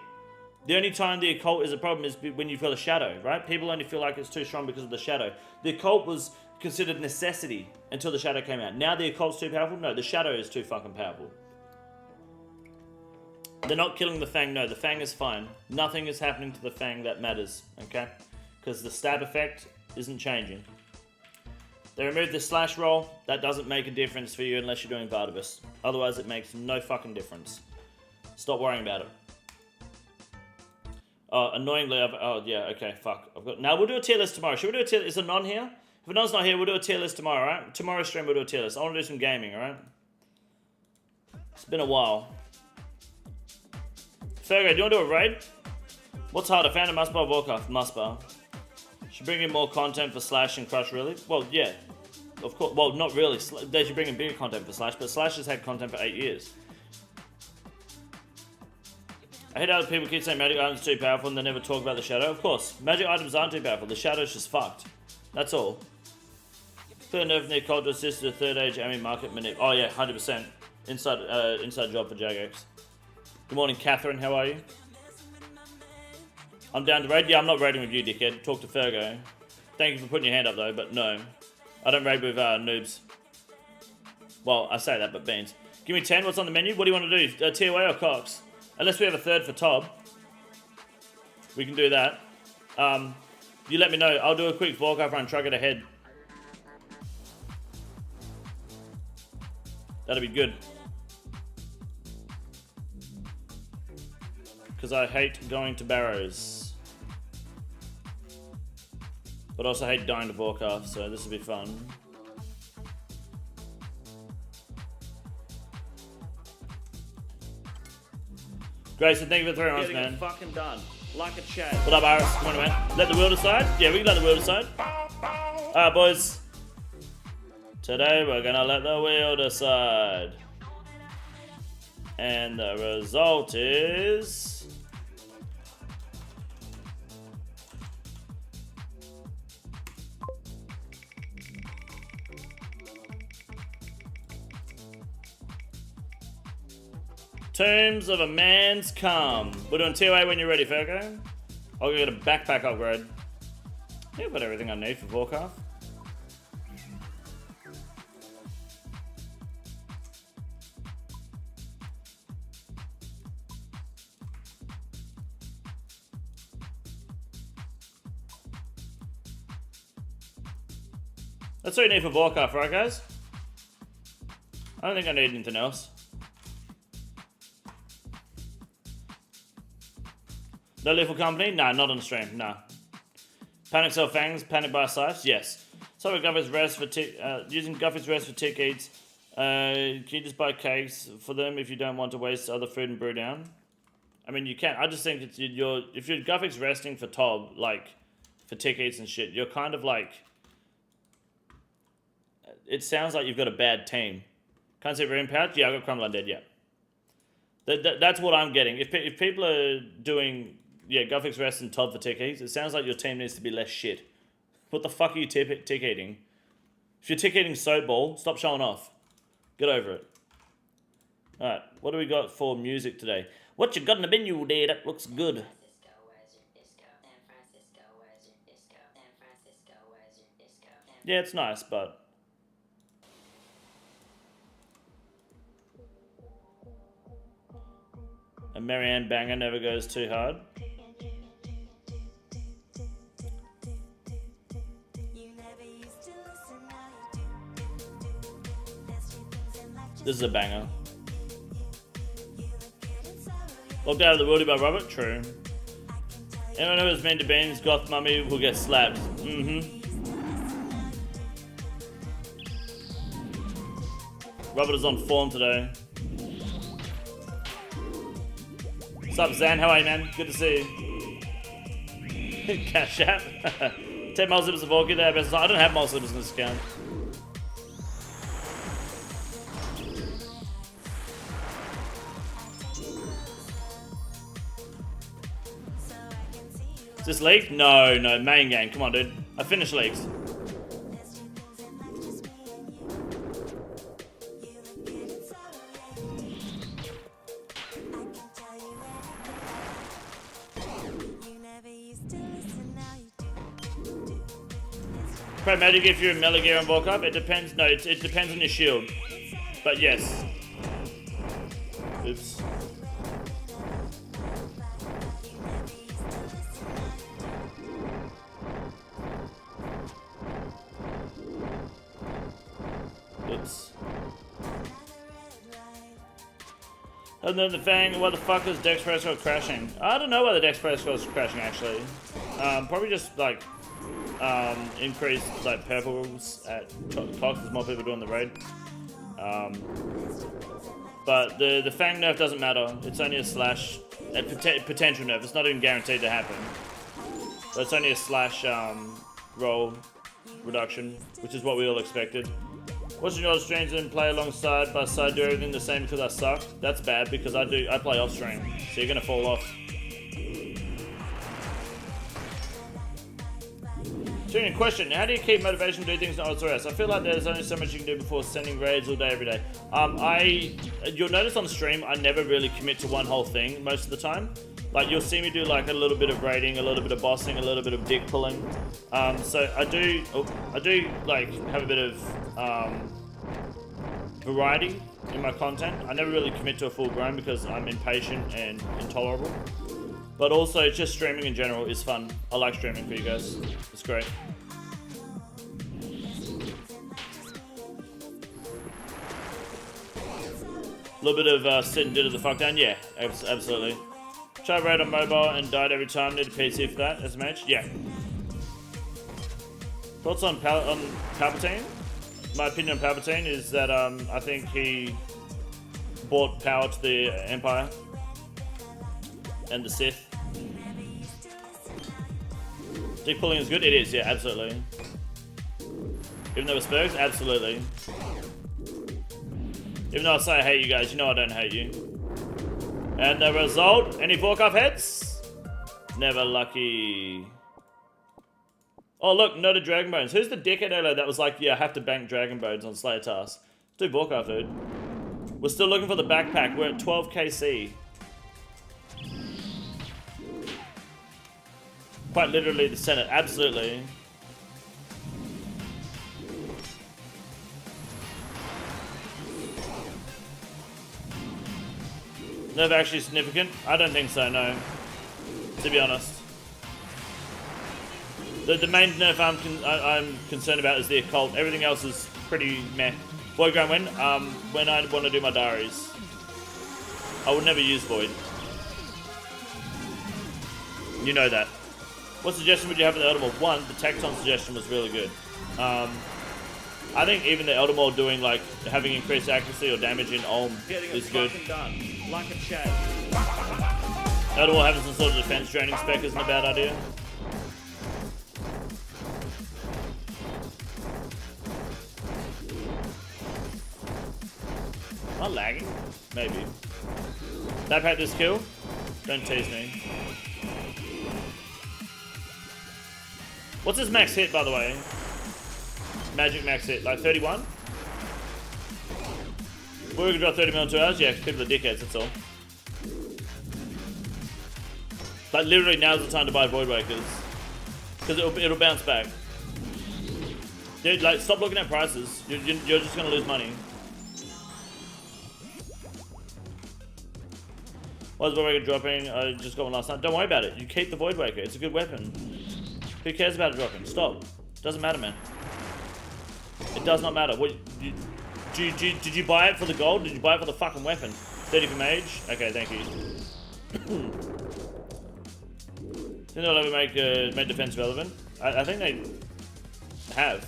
[SPEAKER 1] The only time the occult is a problem is when you feel a shadow, right? People only feel like it's too strong because of the shadow. The occult was considered necessity until the shadow came out. Now the occult's too powerful? No, the shadow is too fucking powerful. They're not killing the Fang, no, the Fang is fine. Nothing is happening to the Fang that matters, okay? Because the stab effect isn't changing. They removed the slash roll. That doesn't make a difference for you unless you're doing Barrows. Otherwise, it makes no fucking difference. Stop worrying about it. Oh, annoyingly, oh, yeah, okay, fuck. Now, we'll do a tier list tomorrow. Should we do a tier list? Is a non here? If a non's not here, we'll do a tier list tomorrow, alright? Tomorrow's stream, we'll do a tier list. I want to do some gaming, alright? It's been a while. Fergo, do you want to do a raid? What's harder, Phantom, Musbar, or Warcraft? Musbar. Should bring in more content for Slash and Crush, really? Well, yeah. Of course. Well, not really. They should bring in bigger content for Slash, but Slash has had content for 8 years. I hate how other people keep saying magic items are too powerful and they never talk about the shadow. Of course, magic items aren't too powerful. The shadow's just fucked. That's all. Third Nerf need called to assist the third age Amy market manip. Oh yeah, 100%. Inside job for Jagex. Good morning, Catherine. How are you? I'm down to raid. Yeah, I'm not raiding with you, dickhead. Talk to Fergo. Thank you for putting your hand up though, but no. I don't raid with noobs. Well, I say that, but beans. Give me 10. What's on the menu? What do you want to do? TOA or Cox? Unless we have a third for Tob. We can do that. You let me know. I'll do a quick Warcraft run, try to get ahead. That'll be good. Because I hate going to Barrows. But also hate dying to Warcraft, so this will be fun. Grayson, thank you for 3 months, man. Fucking done. Like a chat. What up, Iris? Come on, man. Let the wheel decide? Yeah, we can let the wheel decide. Alright, boys. Today we're gonna let the wheel decide. And the result is... Tombs of a Man's Cum. We're doing TOA when you're ready, Fergo. I'll get a backpack upgrade. Yeah, I've got everything I need for Warcraft. That's what you need for Warcraft, right, guys? I don't think I need anything else. No lethal company? Nah, not on the stream. Nah. Panic sell fangs, panic buy scythes? Yes. So Guffy's rest for using Guffy's rest for tick eats. Can you just buy cakes for them if you don't want to waste other food and brew down? I mean, you can. I just think it's if you're Guffy's resting for Tob, like for tick eats and shit, you're kind of like. It sounds like you've got a bad team. Can't see Room Pouch? Yeah, I got Crumble Undead. Yeah. That's what I'm getting. If people are doing. Yeah, Guffix rest and Todd for tick eats. It sounds like your team needs to be less shit. What the fuck are you tick eating? If you're tick eating soap ball, stop showing off. Get over it. Alright, what do we got for music today? What you got in the menu there? That looks good. Yeah, it's nice, but... A Marianne banger never goes too hard. This is a banger. Locked out of the world by Robert? True. Anyone who is meant to Bean's goth mummy will get slapped. Robert is on form today. What's up, Zan? How are you, man? Good to see you. Cash app. 10 mole zippers of Orchid there. I don't have mole zippers in this account. Is this leaked? No, main game. Come on, dude. I finished leaks. Pro magic if you're in melee gear on Warcraft? It depends. No, it depends on your shield. But yes. Oops. And then the Fang, why the fuck is Dex Protocol crashing? I don't know why the Dex Protocol is crashing actually. Probably just like increased like purples at clocks as more people do on the raid. But the Fang nerf doesn't matter. It's only a slash, a potential nerf. It's not even guaranteed to happen. But it's only a slash roll reduction, which is what we all expected. Watching your streams and play alongside by side, do everything the same because I suck. That's bad because I play off stream, so you're gonna fall off. Second question: how do you keep motivation to do things in OSRS? I feel like there's only so much you can do before sending raids all day, every day. You'll notice on stream I never really commit to one whole thing most of the time. Like you'll see me do like a little bit of raiding, a little bit of bossing, a little bit of dick pulling. So I do like have a bit of variety in my content. I never really commit to a full grind because I'm impatient and intolerable. But also just streaming in general is fun. I like streaming for you guys. It's great. A little bit of sit and do to the fuck down. Yeah, absolutely. Try raid on mobile and died every time. Need a PC for that as a match? Yeah. Thoughts on Palpatine? My opinion on Palpatine is that I think he brought power to the Empire and the Sith. Dick pulling is good? It is, yeah, absolutely. Even though it's Bergs? Absolutely. Even though I say I hate you guys, you know I don't hate you. And the result, any Vorkov heads? Never lucky. Oh look, noted Dragon Bones. Who's the dickhead earlier that was like, yeah, I have to bank Dragon Bones on Slayer Task? Let's do Vorkov, dude. We're still looking for the backpack. We're at 12 KC. Quite literally the Senate, absolutely. Nerf actually significant? I don't think so, no. To be honest. The main nerf I'm concerned about is the occult. Everything else is pretty meh. Void Ground when I want to do my diaries. I would never use Void. You know that. What suggestion would you have for the Elder Maul? One, the Tecton suggestion was really good. I think even the Elder Maul doing like having increased accuracy or damage in Ulm is good.
[SPEAKER 2] Done. Like a chat.
[SPEAKER 1] Elder Maul having some sort of defense training spec isn't a bad idea. Am I lagging? Maybe. That had this kill? Don't tease me. What's his max hit, by the way? Magic max hit, like 31? We're gonna drop 30 mil in 2 hours? Yeah, people are dickheads, that's all. Like, literally, now's the time to buy Void Breakers. Because it'll bounce back. Dude, like, stop looking at prices. You're just gonna lose money. Why is Void Breaker dropping? I just got one last night. Don't worry about it. You keep the Void Breaker. It's a good weapon. Who cares about it dropping? Stop. Doesn't matter, man. It does not matter. What, did you buy it for the gold? Did you buy it for the fucking weapon? 30 for mage? Okay, thank you. Think they'll ever make defense relevant? I think they have.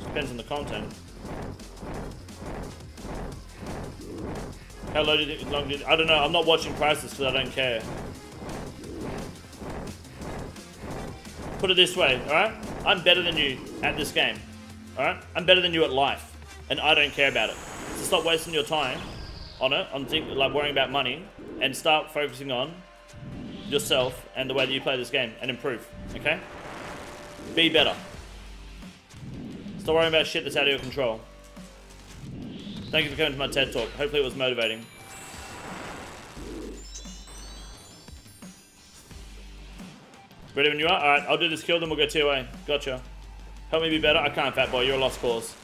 [SPEAKER 1] Depends on the content. How low did it, long did I don't know. I'm not watching prices because I don't care. Put it this way, alright? I'm better than you at this game. Alright? I'm better than you at life. And I don't care about it. So stop wasting your time on it, on like worrying about money, and start focusing on yourself and the way that you play this game and improve. Okay? Be better. Stop worrying about shit that's out of your control. Thank you for coming to my TED Talk. Hopefully it was motivating. Ready when you are? Alright, I'll do this kill, then we'll go TOA. Gotcha. Help me be better? I can't, fat boy. You're a lost cause.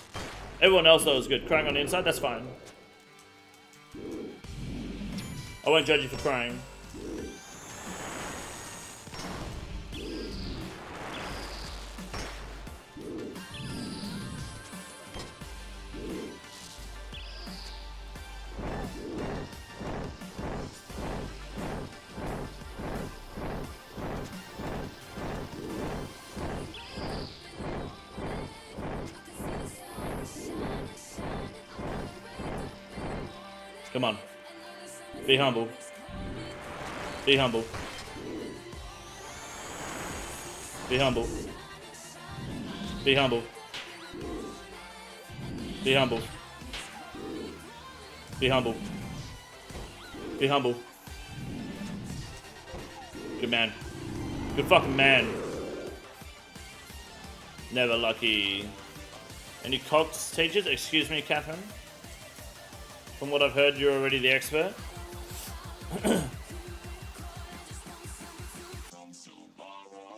[SPEAKER 1] Everyone else, though, is good. Crying on the inside? That's fine. I won't judge you for crying. Come on. Be humble. Be humble. Be humble. Be humble. Be humble. Be humble. Be humble. Good man. Good fucking man. Never lucky. Any Cox teachers? Excuse me, Catherine. From what I've heard, you're already the expert.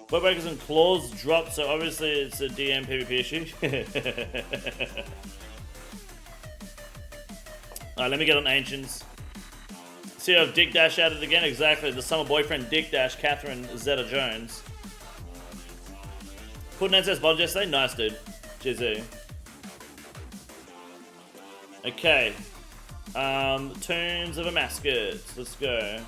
[SPEAKER 1] Webmakers and claws dropped, so obviously it's a DM PvP issue. Alright, let me get on Ancients. See, I've Dick Dash at it again. Exactly, the summer boyfriend Dick Dash, Catherine Zeta-Jones. Put an NCS bottle yesterday? Nice, dude. GZ. Okay. Tombs of a Mascot. Let's go.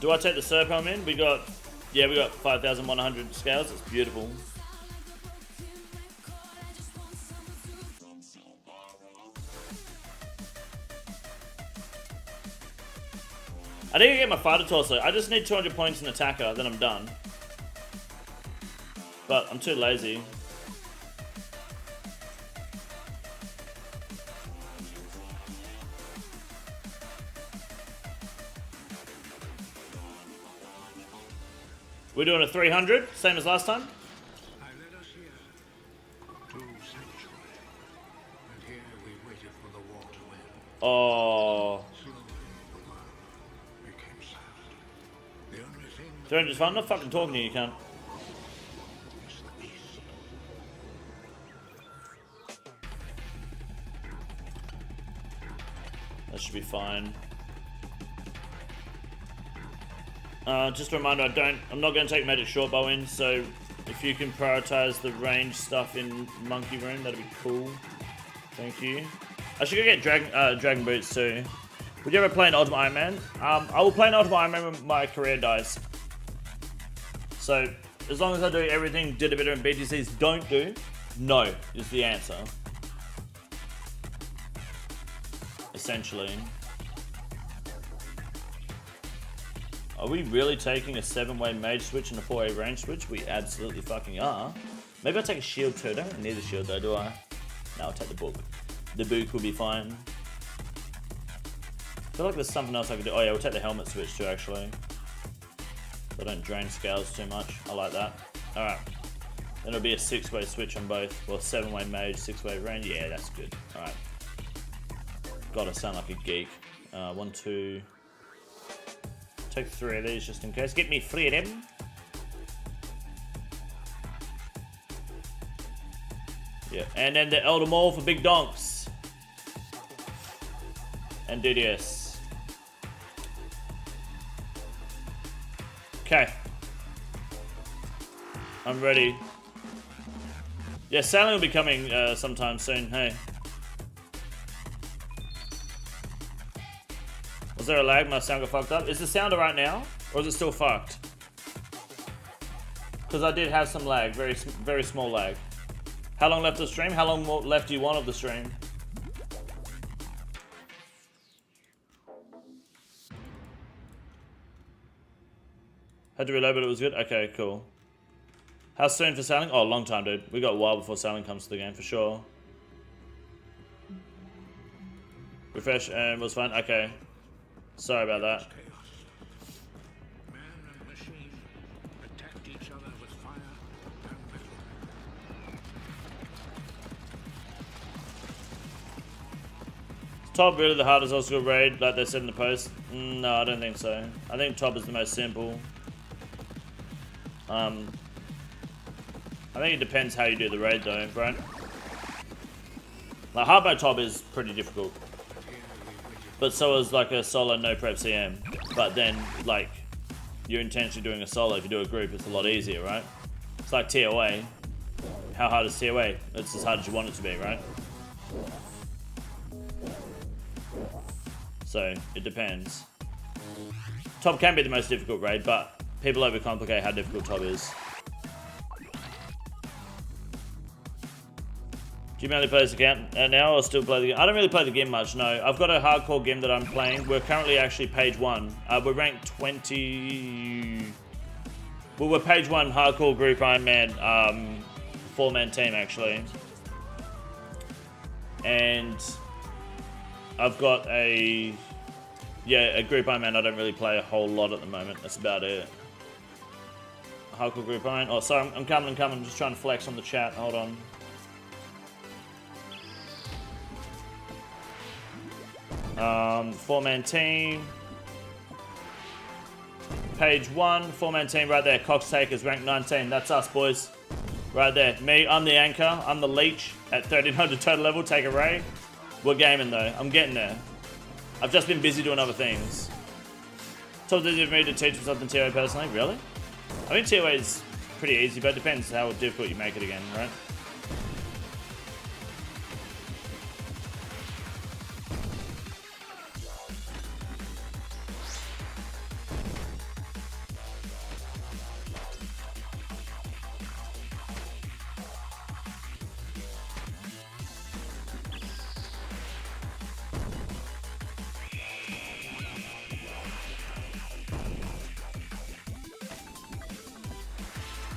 [SPEAKER 1] Do I take the Serpom in? We got 5,100 scales. It's beautiful. I need to get my fighter torso. I just need 200 points in attacker, then I'm done. But I'm too lazy. We're doing a 300, same as last time.
[SPEAKER 2] I led us here to sanctuary, and here we waited for the war to end.
[SPEAKER 1] Oh.
[SPEAKER 2] Slowly, the world became silent. The only thing
[SPEAKER 1] 300 is fine. I'm not fucking talking to you, cunt.
[SPEAKER 2] is the beast.
[SPEAKER 1] That should be fine. Just a reminder, I'm not going to take magic short bow in, so if you can prioritize the range stuff in monkey room, that'd be cool. Thank you. I should go get dragon boots too. Would you ever play an Ultimate Iron Man? I will play an Ultimate Iron Man when my career dies. So as long as I do everything Didibitter and BTCs don't do, no is the answer. Essentially. Are we really taking a 7-way mage switch and a 4-way range switch? We absolutely fucking are. Maybe I'll take a shield too. I don't really need a shield though, do I? No, I'll take the book. The book will be fine. I feel like there's something else I could do. Oh yeah, we'll take the helmet switch too, actually. So I don't drain scales too much. I like that. Alright. Then it'll be a 6-way switch on both. Well, 7-way mage, 6-way range. Yeah, that's good. Alright. God, I sound like a geek. 1, 2... Take 3 of these just in case. Get me 3 of them. Yeah, and then the Elder Maul for big donks. And DDS. Okay. I'm ready. Yeah, sailing will be coming sometime soon, hey. Was there a lag? My sound got fucked up. Is the sound right now? Or is it still fucked? Because I did have some lag. Very small lag. How long left of the stream? How long more left do you want of the stream? Had to reload, but it was good? Okay, cool. How soon for sailing? Oh, long time, dude. We got a while before sailing comes to the game, for sure. Refresh and was fine? Okay. Sorry about that.
[SPEAKER 2] Chaos. Man and machine attacked each other with fire and metal.
[SPEAKER 1] Top really the hardest old school raid, like they said in the post? No, I don't think so. I think top is the most simple. I think it depends how you do the raid though, right? Like hard mode top is pretty difficult. But so is like a solo no prep CM. But then like you're intentionally doing a solo. If you do a group, it's a lot easier, right? It's like TOA. How hard is TOA? It's as hard as you want it to be, right? So it depends. Top can be the most difficult raid, but people overcomplicate how difficult top is. you mainly play this account now or still play the game? I don't really play the game much, no. I've got a hardcore game that I'm playing. We're currently actually page 1. We're ranked 20... Well, we're page 1 hardcore group Iron Man 4-man team, actually. And I've got a group Iron Man I don't really play a whole lot at the moment. That's about it. Hardcore group Iron. Oh, sorry, I'm coming. I'm just trying to flex on the chat. Hold on. Four-man team. Page 1, 4-man team right there. Cox Takers, rank 19. That's us, boys. Right there. Me, I'm the anchor. I'm the leech at 1300 total level. Take a ray. We're gaming though. I'm getting there. I've just been busy doing other things. So easy for me to teach something TOA personally. Really? I mean, TOA is pretty easy, but it depends how difficult you make it again, right?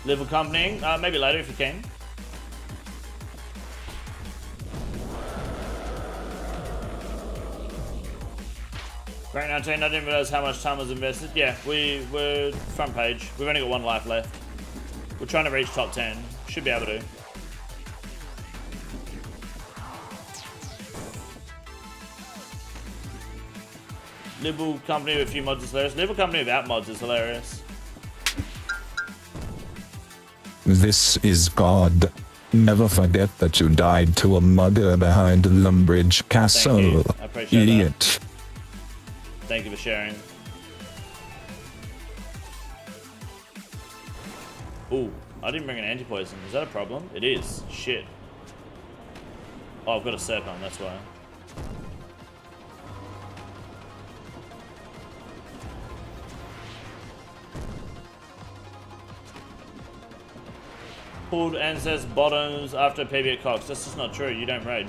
[SPEAKER 1] Live accompanying? Maybe later if you can. Rank 19, I didn't realize how much time was invested. Yeah, we're front page. We've only got 1 life left. We're trying to reach top 10. Should be able to. Liberal company with a few mods is hilarious. Liberal company without mods is hilarious.
[SPEAKER 4] This is God. Never forget that you died to a mugger behind Lumbridge Castle.
[SPEAKER 1] Thank you. I appreciate
[SPEAKER 4] Idiot.
[SPEAKER 1] that. Thank you for sharing. Ooh, I didn't bring an anti-poison. Is that a problem? It is. Shit. Oh, I've got a Serp on, that's why. Pulled and says bottoms after PB at Cox. That's just not true. You don't raid.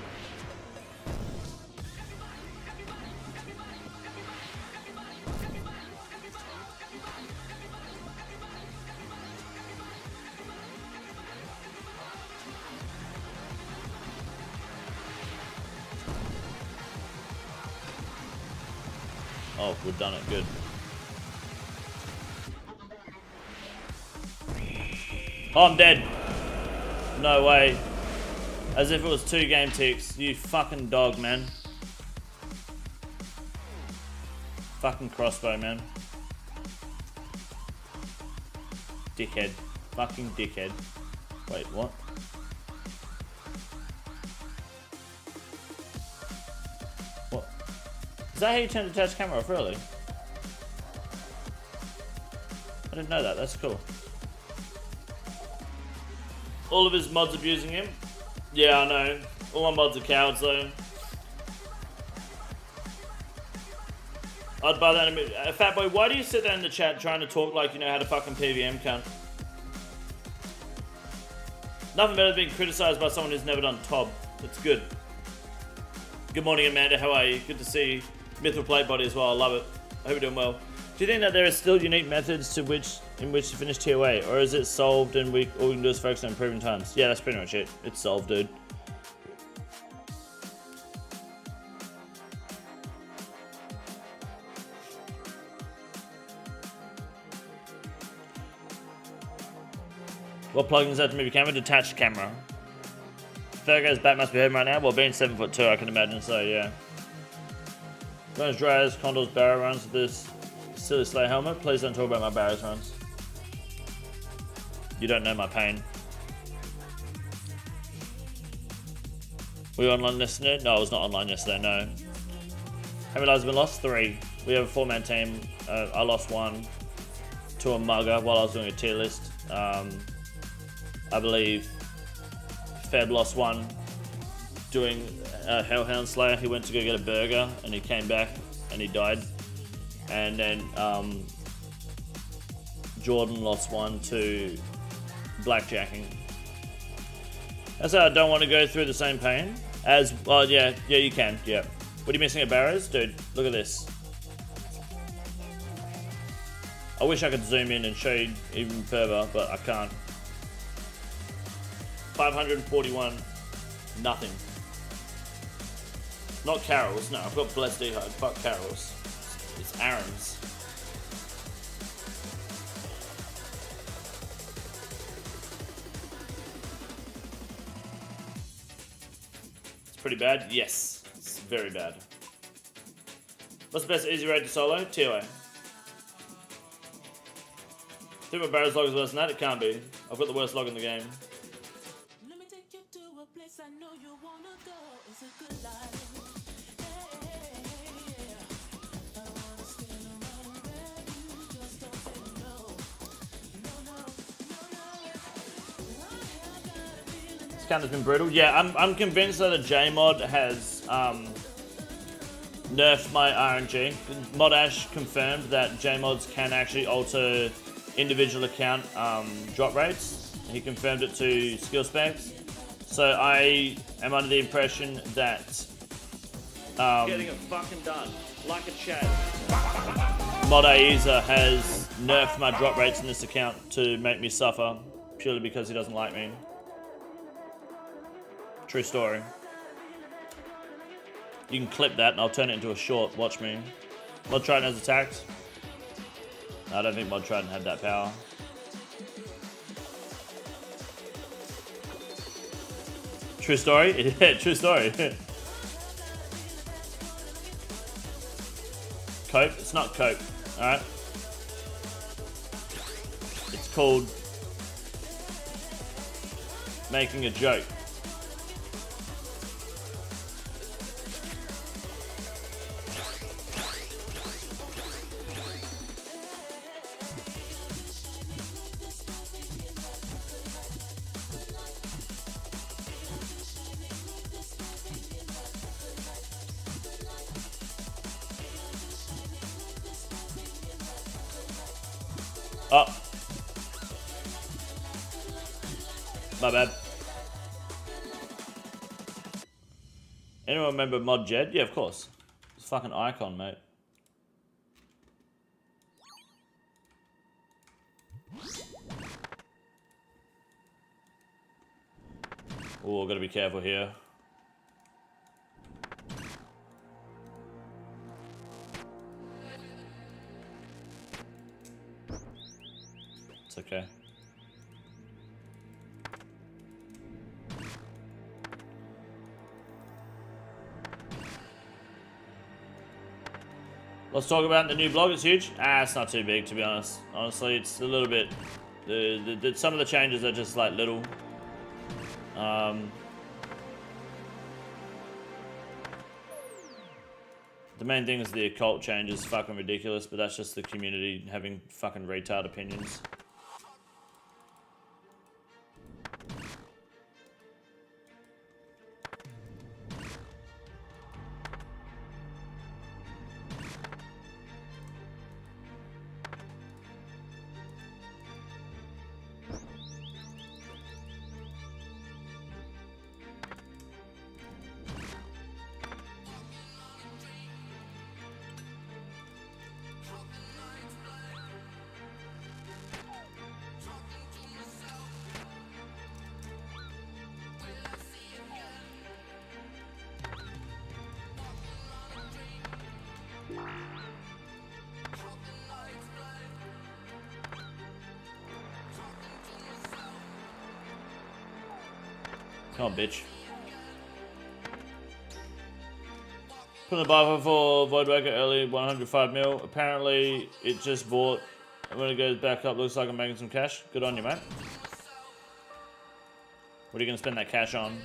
[SPEAKER 1] Oh, we've done it. Good. Oh, I'm dead. No way. As if it was 2 game ticks. You fucking dog, man. Fucking crossbow, man. Dickhead. Fucking dickhead. Wait, what? What? Is that how you turn the detached camera off, really? I didn't know that. That's cool. All of his mods abusing him. Yeah, I know. All my mods are cowards, though. I'd buy that in a minute. Fat boy, why do you sit there in the chat trying to talk like you know how to fucking PVM, cunt? Nothing better than being criticised by someone who's never done TOB. It's good. Good morning, Amanda. How are you? Good to see you. Mithril plate body as well. I love it. I hope you're doing well. Do you think that there are still unique methods in which to finish TOA, or is it solved and all we can do is focus on improving times? Yeah, that's pretty much it. It's solved, dude. What plugins have to move your camera? Detached camera. Fergo's back must be home right now. Well, being 7'2", I can imagine so. Yeah. Runs dryers, Condor's Barrow runs with this silly sleigh helmet. Please don't talk about my Barrows runs. You don't know my pain. Were you online yesterday? No, I was not online yesterday, no. How many lives have been lost? 3. We have a 4-man team. I lost 1 to a mugger while I was doing a tier list. I believe Feb lost 1 doing Hellhound Slayer. He went to go get a burger and he came back and he died. And then Jordan lost 1 to blackjacking. That's how I don't want to go through the same pain as, well, yeah, you can, yeah. What are you missing at Barrows? Dude, look at this. I wish I could zoom in and show you even further, but I can't. 541, nothing. Not Carol's, no, I've got Blessed Ehud, fuck Carol's. It's Aaron's. It's pretty bad, yes, it's very bad. What's the best easy raid to solo? TOA. Think my Barrows log is worse than that? It can't be. I've got the worst log in the game.
[SPEAKER 5] Let me take you to a place I know you wanna go. It's a good life. I don't wanna stand around where you just don't say no.
[SPEAKER 1] This count has been brutal. Yeah, I'm convinced that a J-mod has nerfed my RNG. Modash confirmed that J-mods can actually alter individual account drop rates. He confirmed it to skill specs. So I am under the impression that getting it fucking done like a chat. Mod Aiza has nerfed my drop rates in this account to make me suffer purely because he doesn't like me. True story. You can clip that and I'll turn it into a short. Watch me. Mod Trident has attacked. I don't think Mod Trident had that power. True story? Yeah, true story. Cope? It's not cope, alright? It's called making a joke. Oh. My bad. Anyone remember Mod Jed? Yeah, of course. It's a fucking icon, mate. Oh, gotta be careful here. It's okay. Let's talk about the new blog. It's huge. It's not too big, to be honest. Honestly, it's a little bit. Some of the changes are just like little. The main thing is the occult change is fucking ridiculous, but that's just the community having fucking retard opinions. Come on, bitch. Put in the buffer for Voidwaker early, 105 mil. Apparently, it just bought. And when it goes back up, looks like I'm making some cash. Good on you, mate. What are you going to spend that cash on?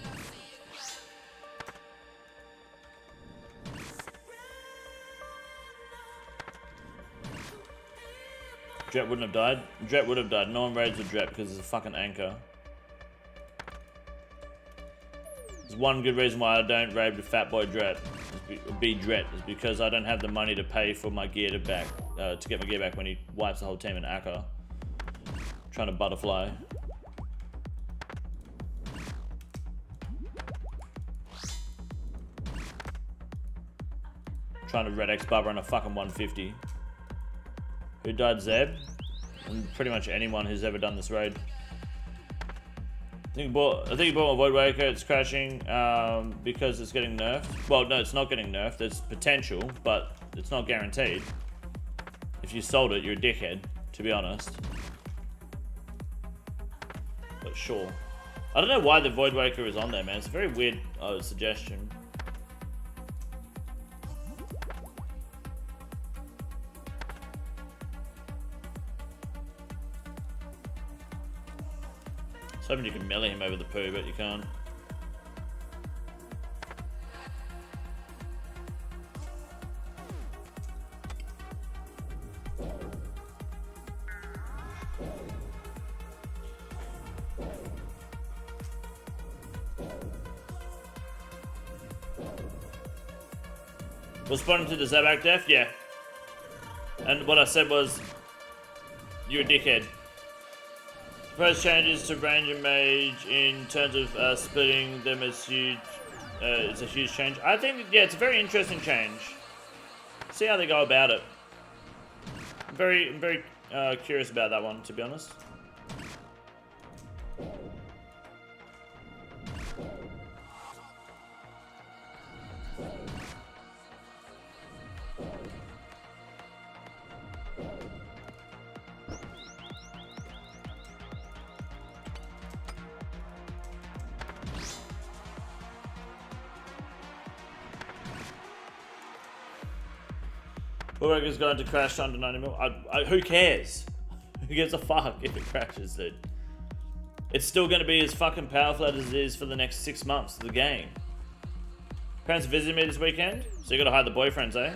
[SPEAKER 1] Dret wouldn't have died. Dret would have died. No one raids with Dret because it's a fucking anchor. There's one good reason why I don't raid with Fatboy Dret, be Dret, is because I don't have the money to pay for my gear to get my gear back when he wipes the whole team in Akka. Trying to butterfly. trying to red X Bubba on a fucking 150. Who died? Zeb? And pretty much anyone who's ever done this raid. I think you bought my Void Waker. It's crashing because it's getting nerfed. Well, no, it's not getting nerfed. There's potential, but it's not guaranteed. If you sold it, you're a dickhead, to be honest. But sure. I don't know why the Void Waker is on there, man. It's a very weird suggestion. I was hoping you could melee him over the poo, but you can't. Responding to the Zabak death? Yeah. And what I said was, you're a dickhead. Proposed changes to range and mage in terms of splitting them is huge. It's a huge change. I think, yeah, it's a very interesting change. See how they go about it. I'm very curious about that one, to be honest. Is going to crash under 90 mil. Who cares? Who gives a fuck if it crashes, dude? It's still going to be as fucking powerful as it is for the next 6 months of the game. Parents visited me this weekend, so you got to hide the boyfriends, eh?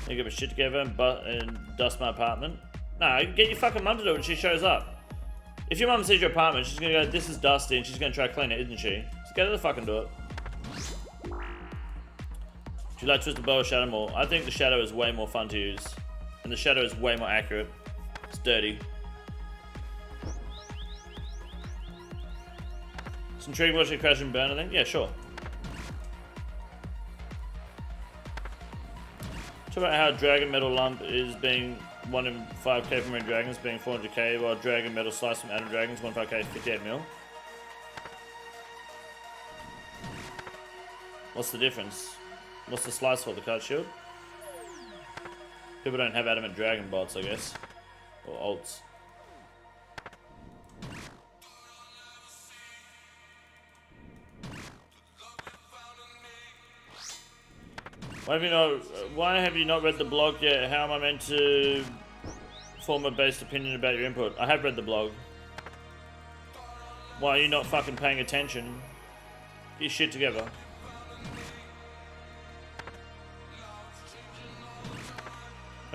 [SPEAKER 1] You get a shit together and dust my apartment. No, get your fucking mum to do it when she shows up. If your mum sees your apartment, she's going to go, this is dusty, and she's going to try to clean it, isn't she? So get her to fucking do it. Do you like Twisted Bow or Shadow more? I think the Shadow is way more fun to use. And the Shadow is way more accurate. It's dirty. It's intriguing watching it crash and burn, I think. Yeah, sure. Talk about how Dragon Metal Lump is being 1 in 5k from Red Dragons, being 400k, while Dragon Metal Slice from Adam Dragons, 1.5k is 58 mil. What's the difference? What's the slice for? The card shield? People don't have adamant dragon bots, I guess. Or ults. Why have you not read the blog yet? How am I meant to form a based opinion about your input? I have read the blog. Why are you not fucking paying attention? Get your shit together.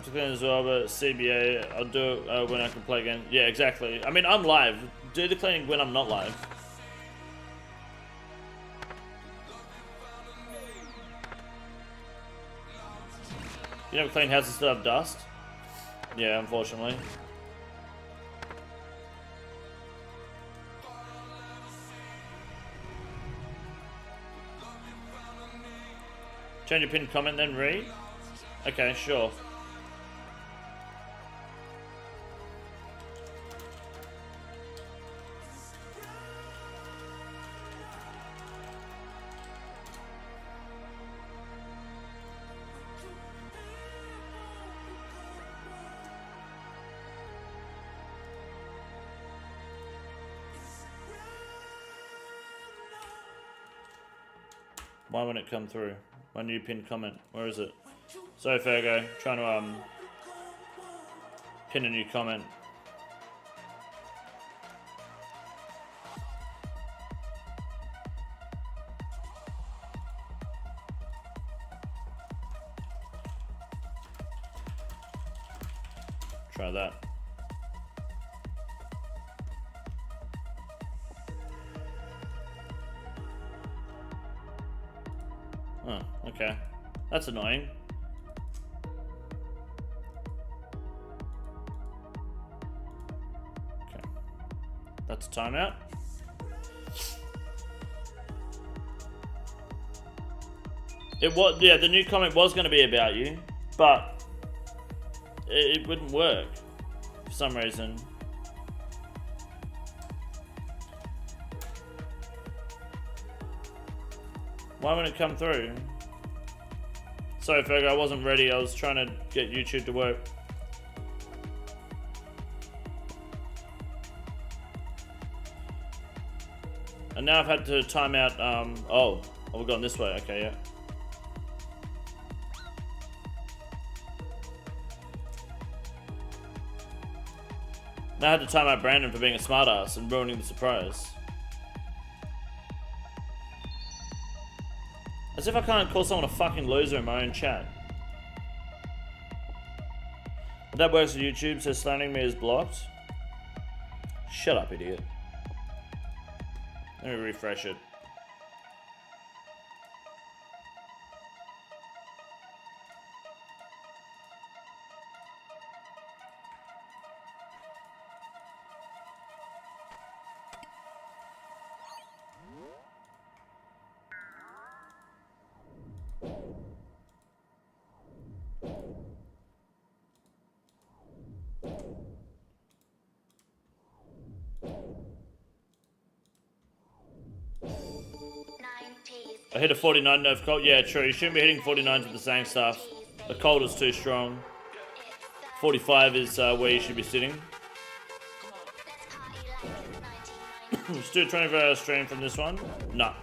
[SPEAKER 1] To clean as well, but CBA, I'll do it when I can play again. Yeah, exactly. I mean, I'm live. Do the cleaning when I'm not live. You never clean houses still have dust? Yeah, unfortunately. Change your pinned comment, then read? Okay, sure. Why won't it come through? My new pinned comment. Where is it? Sorry, Fergo. Trying to pin a new comment. Try that. Oh, okay. That's annoying. Okay. That's a timeout. It was, yeah, the new comic was going to be about you, but it wouldn't work for some reason. Why wouldn't it come through? Sorry, Fergo, I wasn't ready. I was trying to get YouTube to work. And now I've had to time out, oh, we've gone this way, okay, yeah. Now I had to time out Brandon for being a smartass and ruining the surprise. As if I can't call someone a fucking loser in my own chat. But that works with YouTube, so slandering me is blocked. Shut up, idiot. Let me refresh it. I hit a 49 Nerf cold. Yeah, true. You shouldn't be hitting 49s with the same stuff. The cold is too strong. 45 is where you should be sitting. Let's do a 24-hour stream from this one. No.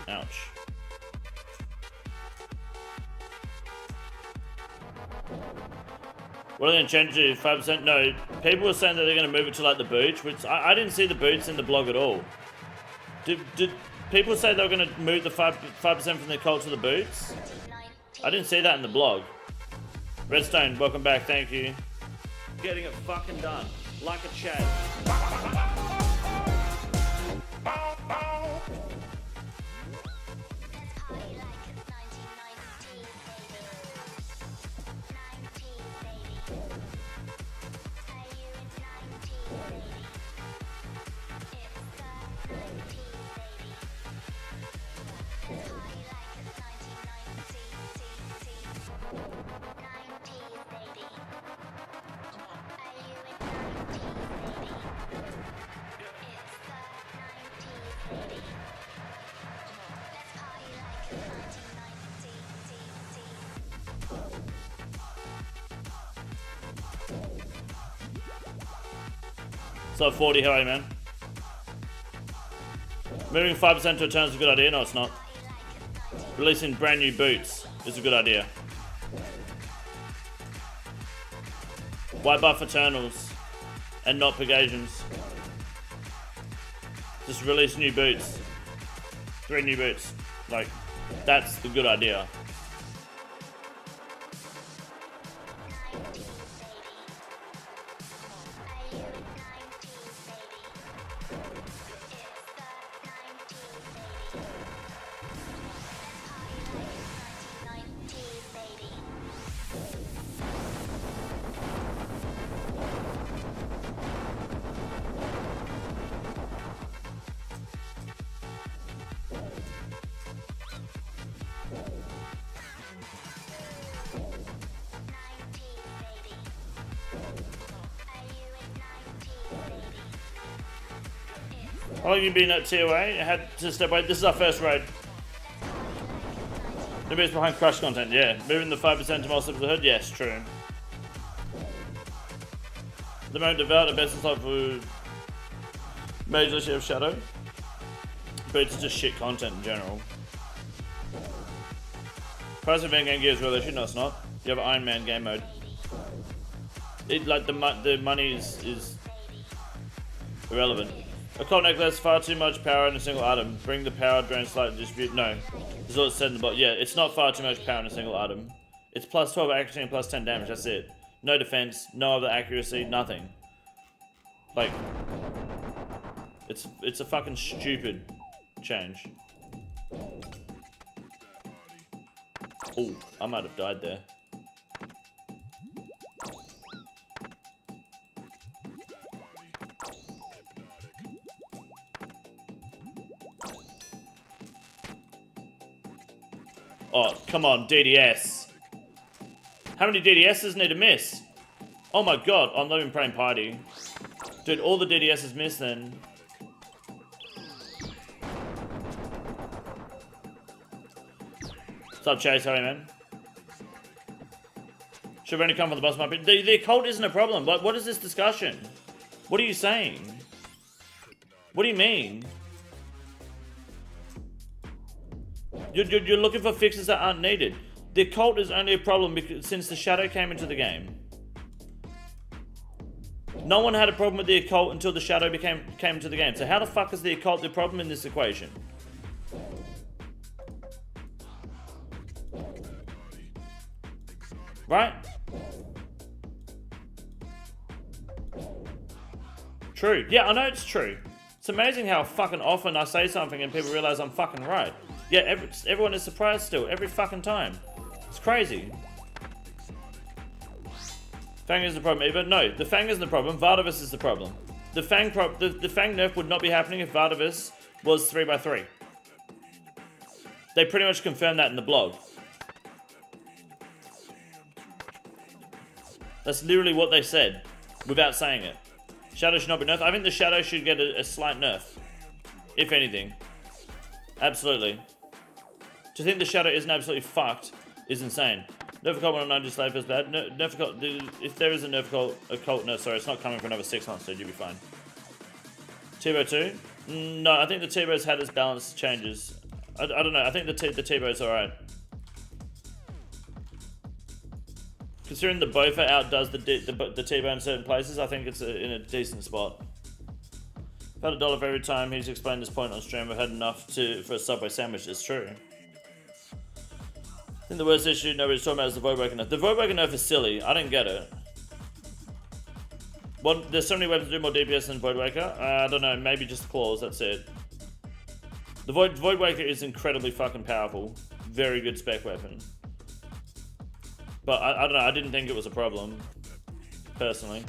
[SPEAKER 1] Ouch. What are they going to change to? 5%? No. People were saying that they're going to move it to like the boots, which I didn't see the boots in the blog at all. Did people say they were going to move the 5% from the cold to the boots? I didn't see that in the blog. Redstone, welcome back. Thank you. Getting it fucking done. Like a chat. So 40, how are you, man? Moving 5% to a turn is a good idea. No, it's not. Releasing brand new boots is a good idea. Why buff Eternals and not Pegasians? Just release new boots. 3 new boots. Like, that's the good idea. How long have you been at TOA? I had to step away. This is our first raid. Nobody's behind crush content, yeah. Moving the 5% to more slips of the hood? Yes, true. The moment developed the best of for Major Share of Shadow. But it's just shit content in general. Price of in-game gear is real issue. No, it's not. You have Iron Man game mode. It like the money is irrelevant. A cold necklace, far too much power in a single item. Bring the power drain slightly distribute. No, this is all it said in the bot. Yeah, it's not far too much power in a single item. It's plus 12 accuracy and plus 10 damage. That's it. No defense, no other accuracy, nothing. Like, it's a fucking stupid change. Oh, I might have died there. Oh, come on, DDS. How many DDSs need to miss? Oh my god, I'm not even playing party. Dude, all the DDSs miss then. What's up, Chase? How are you, man? Should have only come from the boss might be. The occult isn't a problem. What is this discussion? What are you saying? What do you mean? You're looking for fixes that aren't needed. The occult is only a problem because since the shadow came into the game. No one had a problem with the occult until the shadow came into the game. So how the fuck is the occult the problem in this equation? Right? True. Yeah, I know it's true. It's amazing how fucking often I say something and people realize I'm fucking right. Yeah, everyone is surprised still, every fucking time. It's crazy. Fang is the problem, Eva. No, the Fang isn't the problem. Vardavis is the problem. The Fang nerf would not be happening if Vardavis was 3x3. They pretty much confirmed that in the blog. That's literally what they said, without saying it. Shadow should not be nerfed. I think the Shadow should get a slight nerf, if anything. Absolutely. To think the Shadow isn't absolutely fucked is insane. Nerf occult 109 just slave is bad. Nerf occult, if there is a nerf occult, no, sorry, it's not coming for another 6 months, dude. You'll be fine. T-Bow 2? No, I think the T-Bow's had its balance changes. I don't know. I think the T-Bow's alright. Considering the Bofa outdoes the T-Bow in certain places, I think it's in a decent spot. I've had $1 for every time he's explained this point on stream. I've had enough for a Subway sandwich. It's true. I think the worst issue nobody's talking about is the Voidbreaker nerf. The Voidbreaker nerf is silly. I didn't get it. Well, there's so many ways to do more DPS than Voidbreaker. I don't know. Maybe just claws. That's it. The Voidbreaker is incredibly fucking powerful. Very good spec weapon. But I don't know, I didn't think it was a problem, personally.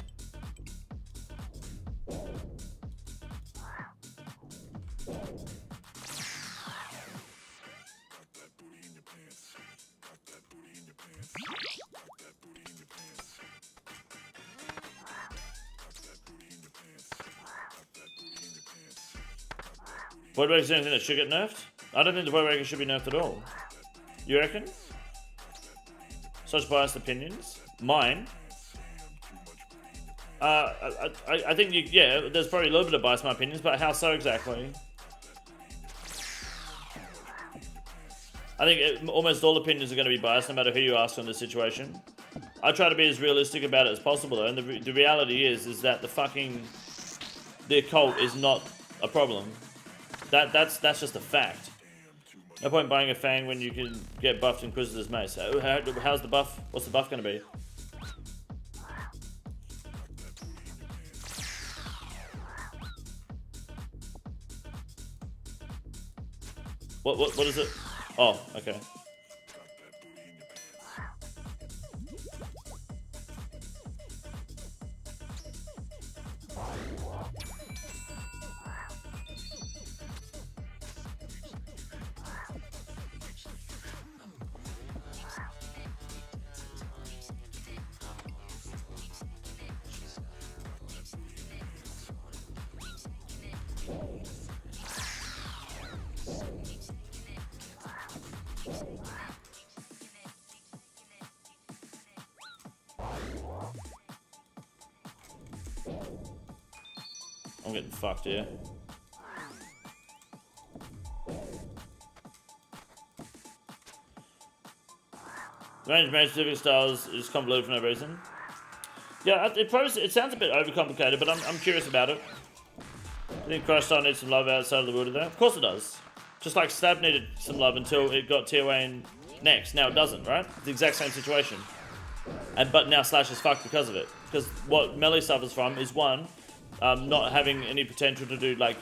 [SPEAKER 1] Voidbreaker's the only thing that should get nerfed? I don't think the Voidbreaker should be nerfed at all. You reckon? Such biased opinions. Mine. I think yeah, there's probably a little bit of bias in my opinions, but how so exactly? I think almost all opinions are going to be biased, no matter who you ask on this situation. I try to be as realistic about it as possible, though, and the reality is that the occult is not a problem. That's just a fact. No point buying a Fang when you can get buffed Inquisitor's Mace. How's the buff? What's the buff going to be? What is it? Oh, okay. I'm getting fucked here. Range main specific styles is convoluted for no reason. Yeah, it sounds a bit overcomplicated, but I'm curious about it. I think Crush Style needs some love outside of the water there. Of course it does. Just like Stab needed some love until it got tier Wayne next. Now it doesn't, right? It's the exact same situation. But now Slash is fucked because of it. Because what Melee suffers from is one, not having any potential to do like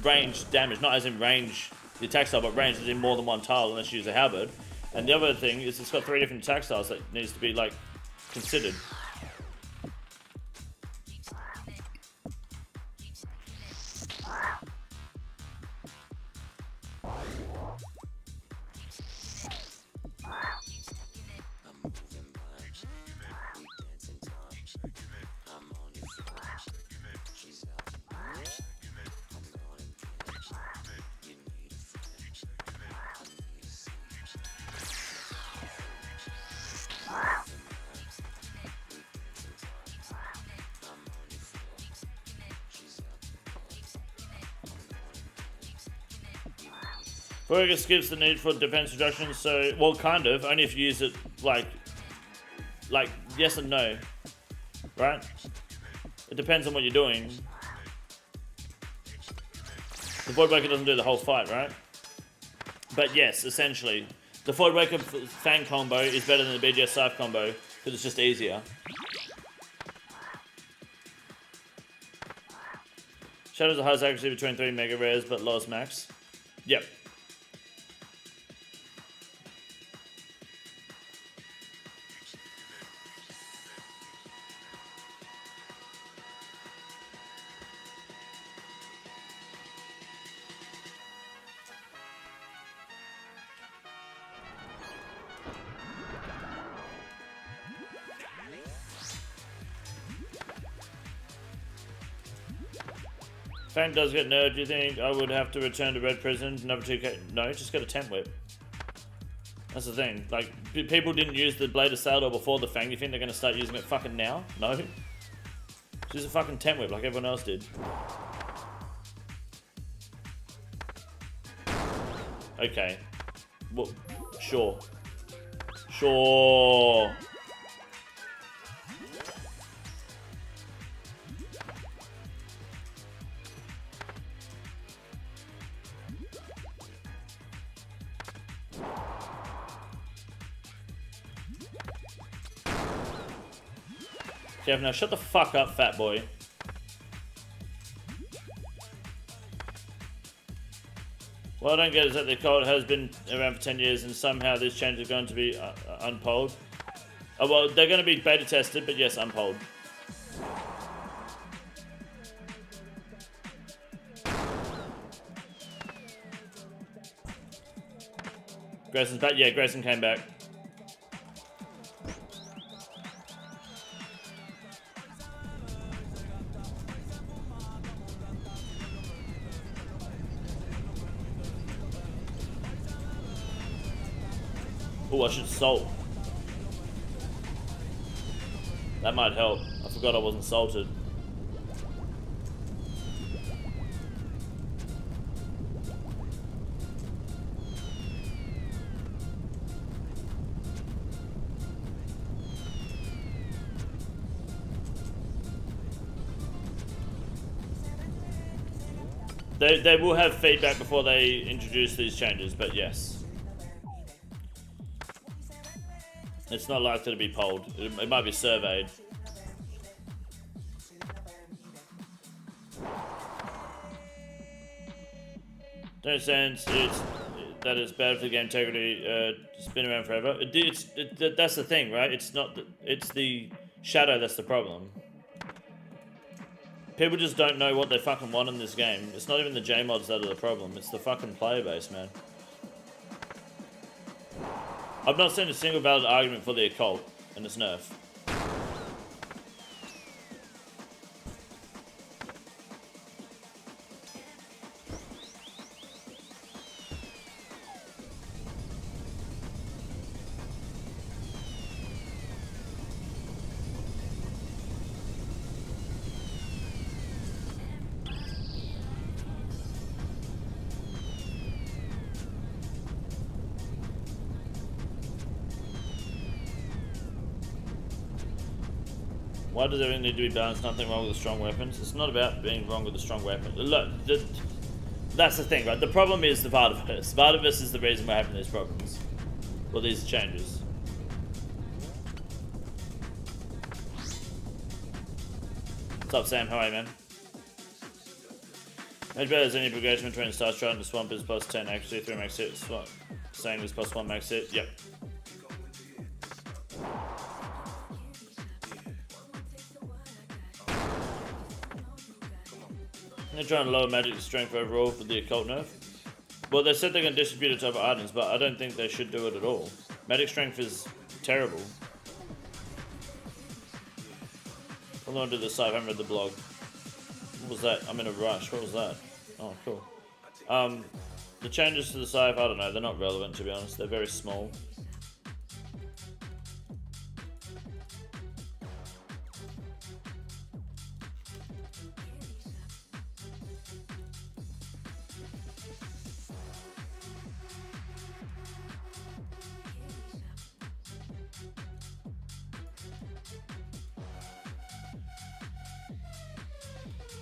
[SPEAKER 1] range damage. Not as in range the attack style, but range as in more than one tile unless you use a halberd. And the other thing is it's got 3 different attack styles that needs to be like considered. Burger skips the need for defense reductions, so, well, kind of, only if you use it, like, yes and no, right? It depends on what you're doing. The Void Breaker doesn't do the whole fight, right? But yes, essentially, the Void Breaker Fang combo is better than the BGS Scythe combo, because it's just easier. Shadow's the highest accuracy between 3 mega rares, but lowest max. Yep. Fang does get nerfed. Do you think I would have to return to Red Prison? Number 2K? No, just get a Tent Whip. That's the thing. Like, people didn't use the Blade of Salador before the Fang. You think they're going to start using it fucking now? No. Just use a fucking Tent Whip like everyone else did. Okay. Well, sure. Sure. Kev, now shut the fuck up, fat boy. What I don't get is that the cult has been around for 10 years and somehow these changes are going to be unpolled. Oh, well, they're going to be beta tested, but yes, unpolled. Grayson's back? Yeah, Grayson came back. Oh, I should salt. That might help. I forgot I wasn't salted. They will have feedback before they introduce these changes, but yes. It's not likely to be polled. It might be surveyed. Don't understand that it's bad for the game integrity. It's been around forever. That's the thing, right? It's not. It's the shadow that's the problem. People just don't know what they fucking want in this game. It's not even the J mods that are the problem. It's the fucking player base, man. I've not seen a single valid argument for the occult and its nerf. Why does everything need to be balanced? Nothing wrong with the strong weapons. It's not about being wrong with the strong weapon. Look, that's the thing, right? The problem is the Vardaverse. Vardaverse is the reason we're having these problems. Well, these changes. What's up, Sam? How are you, man? Much better as any progression between Star Stride and the Swamp is plus 10 actually, 3 max hit. Swamp. Saying is plus 1 max hit. Yep. They're trying to lower magic strength overall with the occult nerf. Well, they said they're going to distribute it to other items, but I don't think they should do it at all. Magic strength is terrible. Hold on to the site, I haven't read the blog. What was that? I'm in a rush. What was that? Oh, cool. The changes to the Scythe, I don't know, they're not relevant to be honest. They're very small.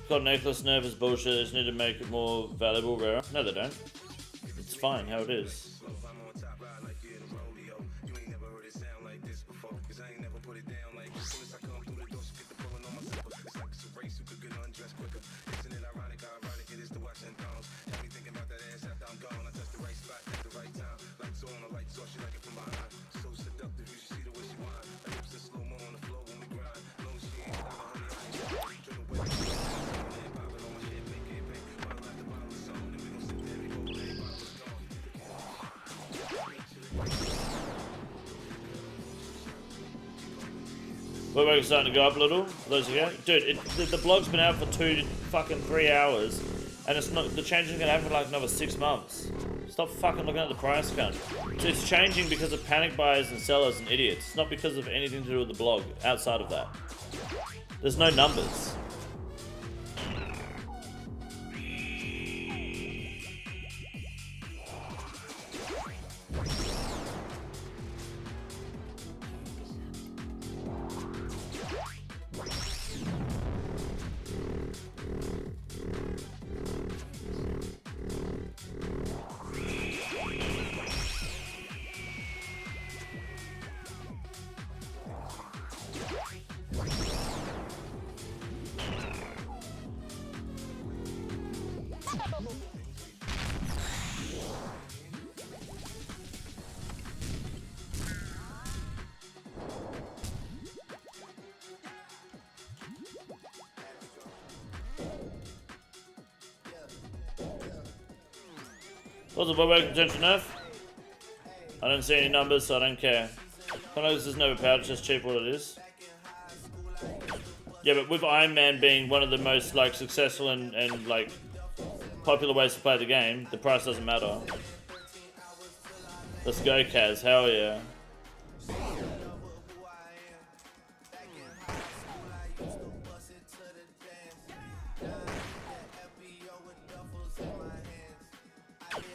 [SPEAKER 1] God, necklace nerf is bullshit. They just need to make it more valuable, rarer. No, they don't. It's fine how it is. We're starting to go up a little. Those again, dude. The blog's been out for 3 hours, and it's not. The change is gonna happen for like another 6 months. Stop fucking looking at the price count. It's changing because of panic buyers and sellers and idiots. It's not because of anything to do with the blog. Outside of that, there's no numbers. What's the work potential nerf? I don't see any numbers, so I don't care. I know this isn't overpowered, it's just cheap what it is. Yeah, but with Iron Man being one of the most like successful and like popular ways to play the game, the price doesn't matter. Let's go, Kaz, hell yeah.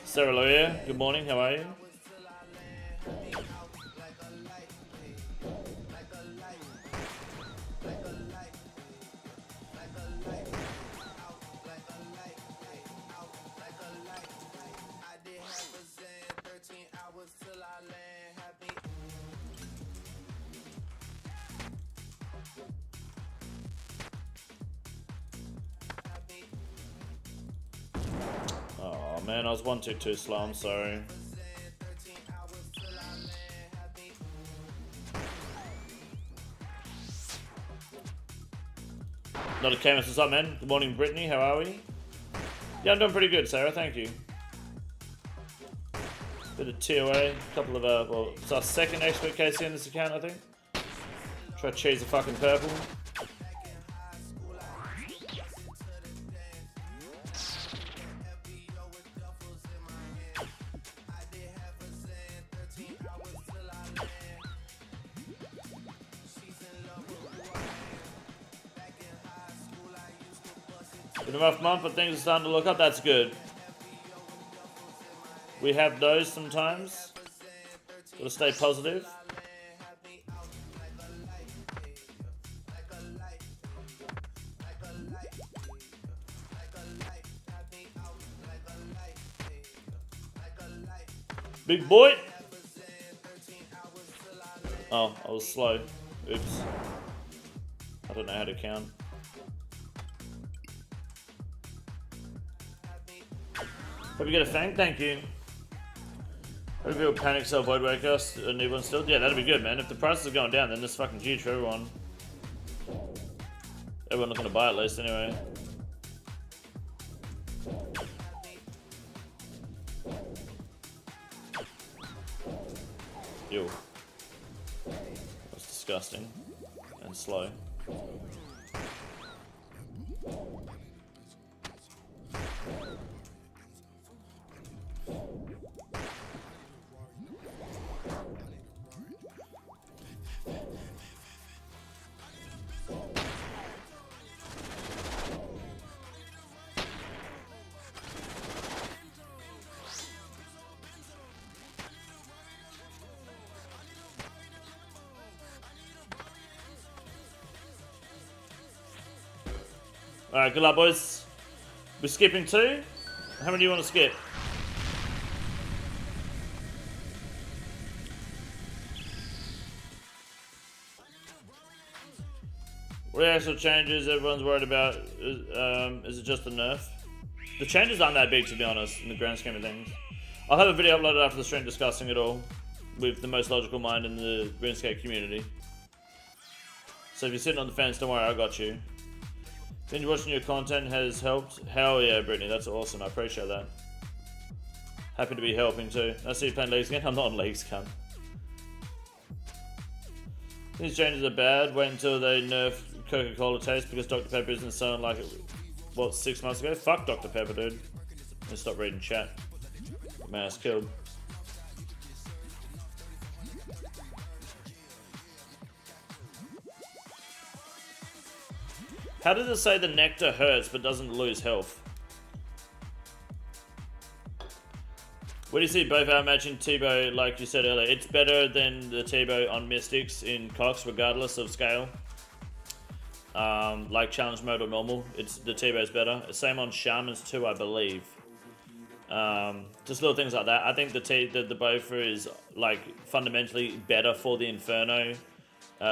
[SPEAKER 1] Sarah Loya, good morning, how are you? Man, I was 1 tick too slow, I'm sorry. Not a Camus, what's up, man? Good morning, Brittany, how are we? Yeah, I'm doing pretty good, Sarah, thank you. Bit of TOA, a couple of, well, it's our second expert KC in this account, I think. Try to cheese the fucking purple. Been a rough month, but things are starting to look up. That's good. We have those sometimes. Gotta stay positive. Big boy. Oh, I was slow. Oops. I don't know how to count. Hope you get a Fang, thank you. Hope you panic sell Void Waker, a new one still? Yeah, that'd be good, man. If the prices are going down, then this fucking huge for everyone. Everyone not gonna buy it at least anyway. Ew. That's disgusting. And slow. Alright, good luck, boys. We're skipping 2. How many do you want to skip? What are the actual changes everyone's worried about? Is it just a nerf? The changes aren't that big, to be honest, in the grand scheme of things. I'll have a video uploaded after the stream discussing it all with the most logical mind in the RuneScape community. So if you're sitting on the fence, don't worry, I got you. Binge watching your content has helped. Hell yeah, Brittany, that's awesome. I appreciate that. Happy to be helping too. I see you playing Leagues again. I'm not on Leagues, cunt. These changes are bad. Wait until they nerf Coca-Cola taste because Dr. Pepper isn't selling like it, what, 6 months ago? Fuck Dr. Pepper, dude. Let's stop reading chat. Got my ass killed. How does it say the nectar hurts but doesn't lose health? Where do you see both outmatching T-Bow, like you said earlier? It's better than the T-Bow on Mystics in Cox, regardless of scale. Like challenge mode or normal, the T-Bow's better. Same on Shamans too, I believe. Just little things like that. I think the Boffer is like fundamentally better for the Inferno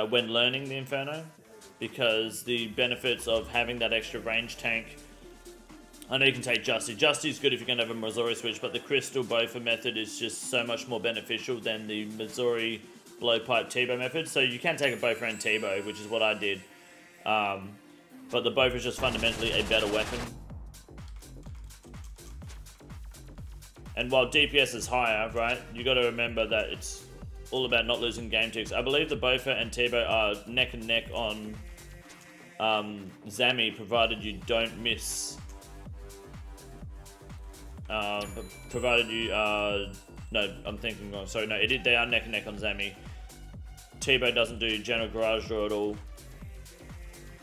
[SPEAKER 1] when learning the Inferno. Because the benefits of having that extra range tank, I know you can take Justy. Justy's good if you're going to have a Missouri switch, but the Crystal Boffer method is just so much more beneficial than the Missouri Blowpipe T-Bow method. So you can take a Boffer and T-Bow, which is what I did. But the Boffer is just fundamentally a better weapon. And while DPS is higher, right, you got to remember that it's all about not losing game ticks. I believe the Boffer and T-Bow are neck and neck on Zami, provided you don't miss. Provided you no, I'm thinking wrong. Sorry, no, they are neck and neck on Zami. T-Bow doesn't do general garage draw at all,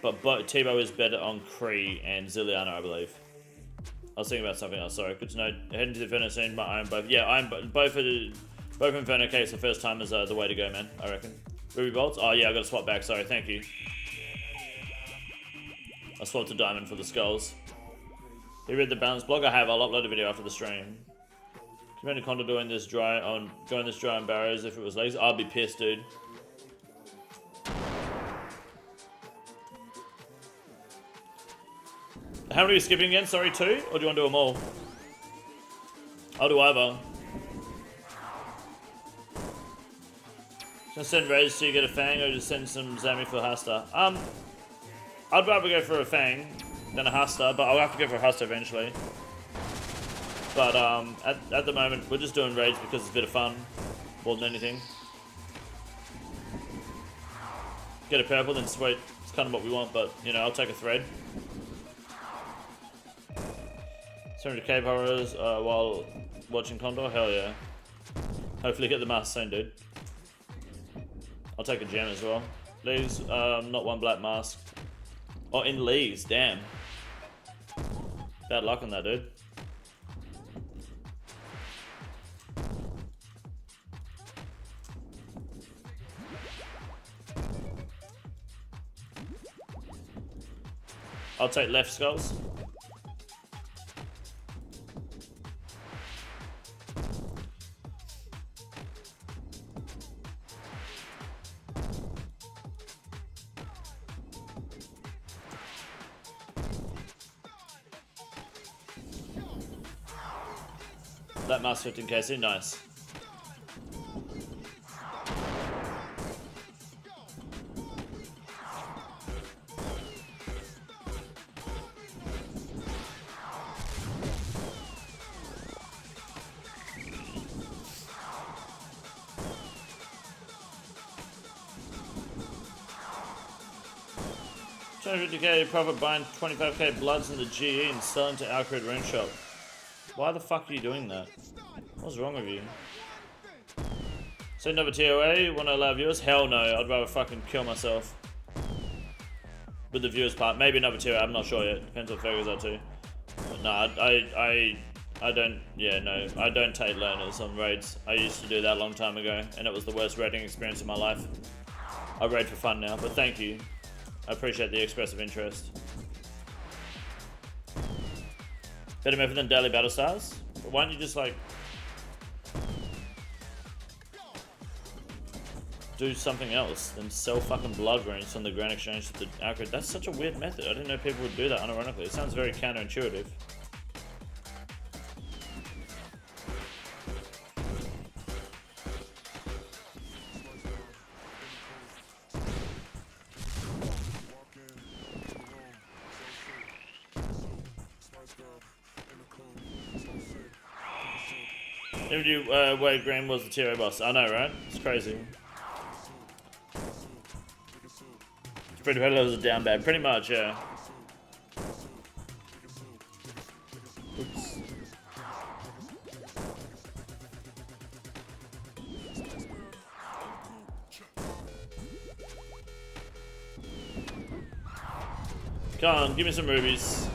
[SPEAKER 1] but T-Bow is better on Kree and Zilliana, I believe. I was thinking about something else. Sorry, good to know. Heading to the Inferno scene, my Iron Boffer. Yeah, both Inferno case the first time is the way to go, man. I reckon. Ruby bolts. Oh yeah, I got to swap back. Sorry, thank you. I swapped to diamond for the skulls. You read the balance blog? I have. I'll upload a video after the stream. KINGCONDOR going this dry on Barrows if it was legs. I'll be pissed, dude. How many are you skipping again? Sorry, 2? Or do you want to do them all? I'll do either. Just send Rage so you get a Fang, or just send some Zami for Hasta. I'd rather go for a Fang than a Hasta, but I'll have to go for a Hasta eventually. But at the moment, we're just doing Rage because it's a bit of fun, more than anything. Get a purple, then sweet. It's kind of what we want, but you know, I'll take a thread. 700k horrors while watching Condor? Hell yeah. Hopefully get the mask soon, dude. I'll take a gem as well. Leagues, not one black mask. Oh, in leagues, damn. Bad luck on that, dude. I'll take left skulls. That mask 15kc, nice. $250k profit buying 25k bloods in the GE and selling to Alcred Rune Shop. Why the fuck are you doing that? What's wrong with you? Send over TOA, wanna allow viewers? Hell no, I'd rather fucking kill myself. With the viewers part. Maybe another TOA, I'm not sure yet. Depends what figures are too. But no, I don't, yeah, no, I don't take learners on raids. I used to do that a long time ago, and it was the worst raiding experience of my life. I raid for fun now, but thank you. I appreciate the expressive interest. Better method than daily battle stars? But why don't you just like do something else than sell fucking blood runes from the Grand Exchange to the Alcred? That's such a weird method. I didn't know people would do that unironically. It sounds very counterintuitive. If you Wade Green was the TO boss, I know, right? It's crazy. Free to play levels are down bad, pretty much, yeah. Oops. Come on, give me some rubies.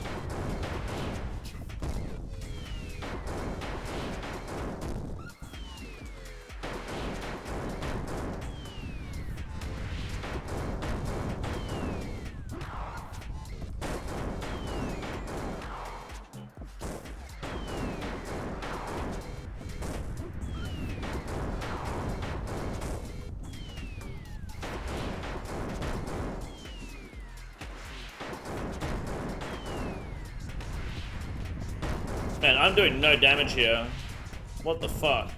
[SPEAKER 1] Man, I'm doing no damage here. What the fuck?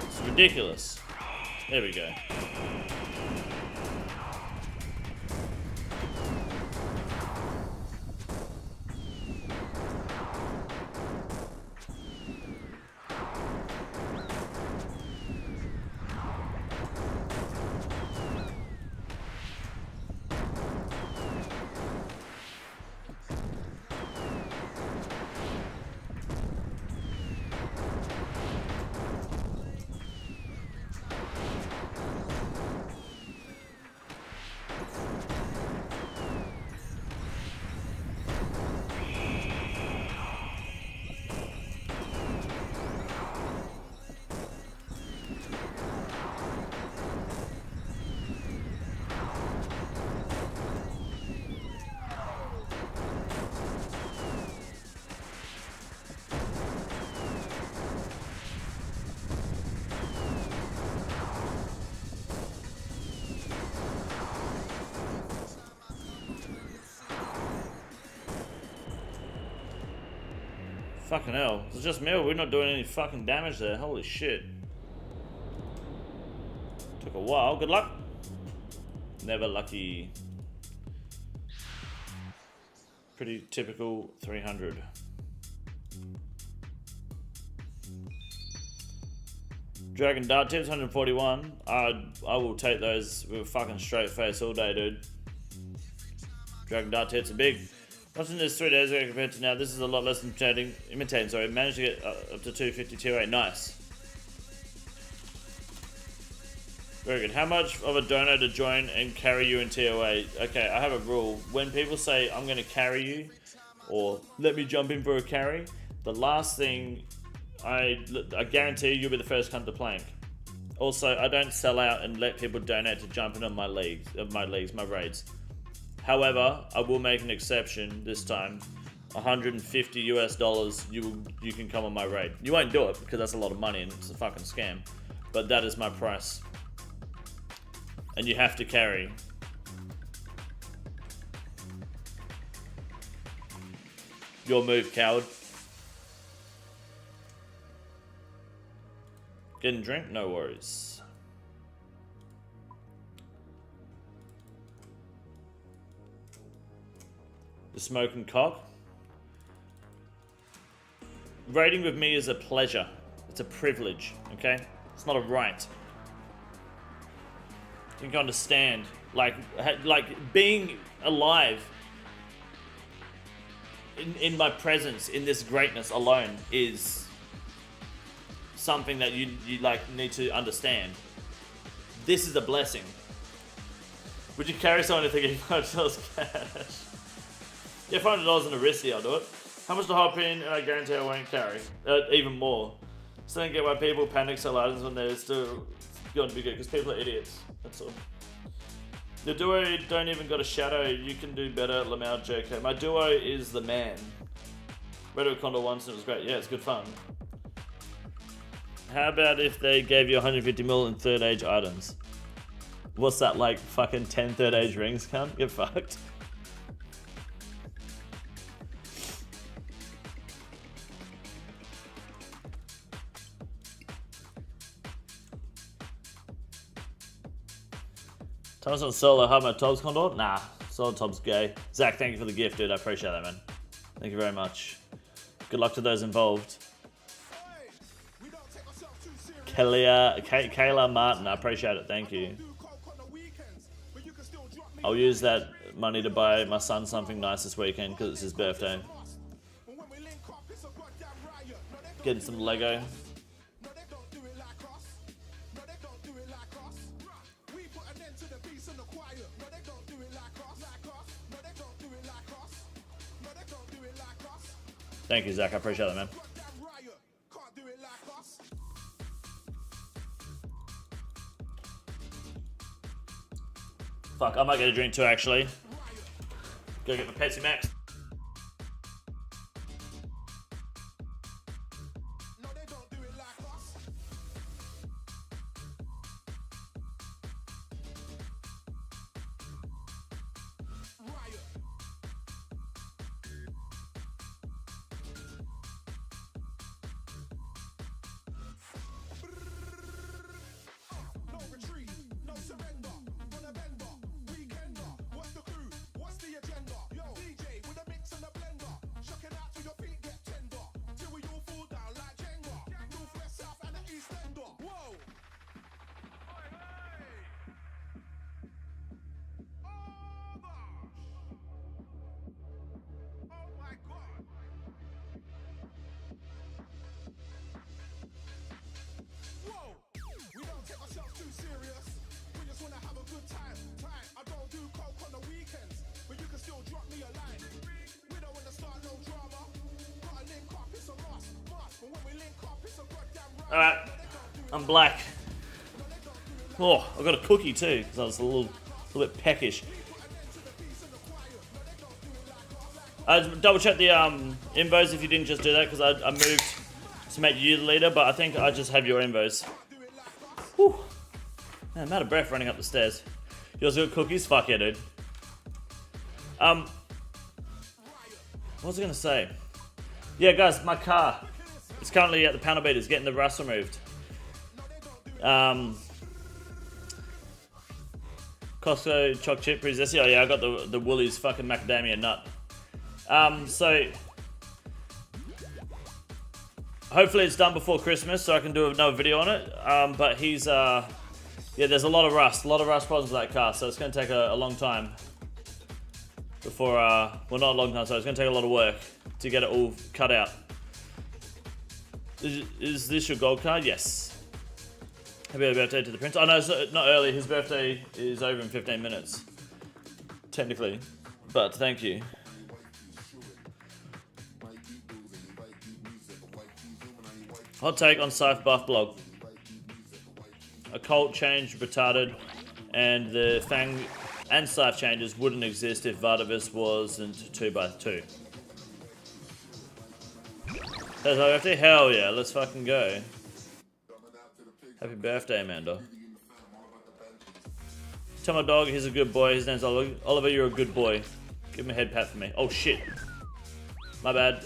[SPEAKER 1] It's ridiculous. There we go. Fucking hell. It's just me, we're not doing any fucking damage there. Holy shit. Took a while. Good luck. Never lucky. Pretty typical 300. Dragon Dart tips 141. I will take those with a fucking straight face all day, dude. Dragon Dart tips are big. Watching this 3 days ago compared to now, this is a lot less imitating, sorry. Managed to get up to 252.8. Nice. Very good. How much of a donor to join and carry you in TOA? Okay, I have a rule. When people say, I'm going to carry you, or let me jump in for a carry, the last thing, I guarantee you'll be the first cunt to plank. Also, I don't sell out and let people donate to jump in on my my raids. However, I will make an exception this time. $150 US, you can come on my raid. You won't do it because that's a lot of money and it's a fucking scam. But that is my price. and you have to carry. Your move, coward. Getting a drink? No worries. The smoking cock. Raiding with me is a pleasure. It's a privilege, okay? It's not a right. You can understand, like being alive in my presence, in this greatness alone, is something that you like need to understand. This is a blessing. Would you carry someone if they give you $5 cash? Yeah, $500 in a risky, I'll do it. How much to hop in, and I guarantee I won't carry. Even more. Still don't get why people panic sell items when they're still going to be good, because people are idiots. That's all. The duo don't even got a shadow. You can do better, Lamau JK. My duo is the man. Read it with Condor once and it was great. Yeah, it's good fun. How about if they gave you 150 mil in third age items? What's that, like fucking 10 third age rings, cunt? Get fucked. Thomas on solo, how about Tob's Condor? Nah, solo Tob's gay. Zach, thank you for the gift, dude. I appreciate that, man. Thank you very much. Good luck to those involved. Kayla Martin, I appreciate it. Thank you. I'll use that money to buy my son something nice this weekend because it's his birthday. Getting some Lego. Thank you, Zach. I appreciate it, man. Fuck, I might get a drink too, actually. Go get my Pepsi Max. Alright, I'm black. Oh, I got a cookie too, because I was a little bit peckish. Double check the invos if you didn't just do that, because I moved to make you the leader, but I think I just have your invos. Whew. Man, I'm out of breath running up the stairs. You also got cookies? Fuck yeah, dude. What was I gonna say? Yeah, guys, my car. It's currently at the panel beaters, getting the rust removed. Costco choc chip pretty zesty. Oh yeah, I got the Woolies fucking macadamia nut. So hopefully it's done before Christmas, so I can do another video on it. But he's yeah, there's a lot of rust problems with that car, so it's gonna take a long time before well, not a long time, so it's gonna take a lot of work to get it all cut out. Is this your gold card? Yes. Happy birthday to the prince. Oh no, it's not early. His birthday is over in 15 minutes. Technically. But thank you. Hot take on Scythe buff blog. A cult change retarded, and the Fang and Scythe changes wouldn't exist if Vardavis wasn't 2x2. That's my birthday? Hell yeah, let's fucking go. Happy birthday, Amanda. Tell my dog he's a good boy. His name's Oliver. Oliver, you're a good boy. Give him a head pat for me. Oh shit. My bad.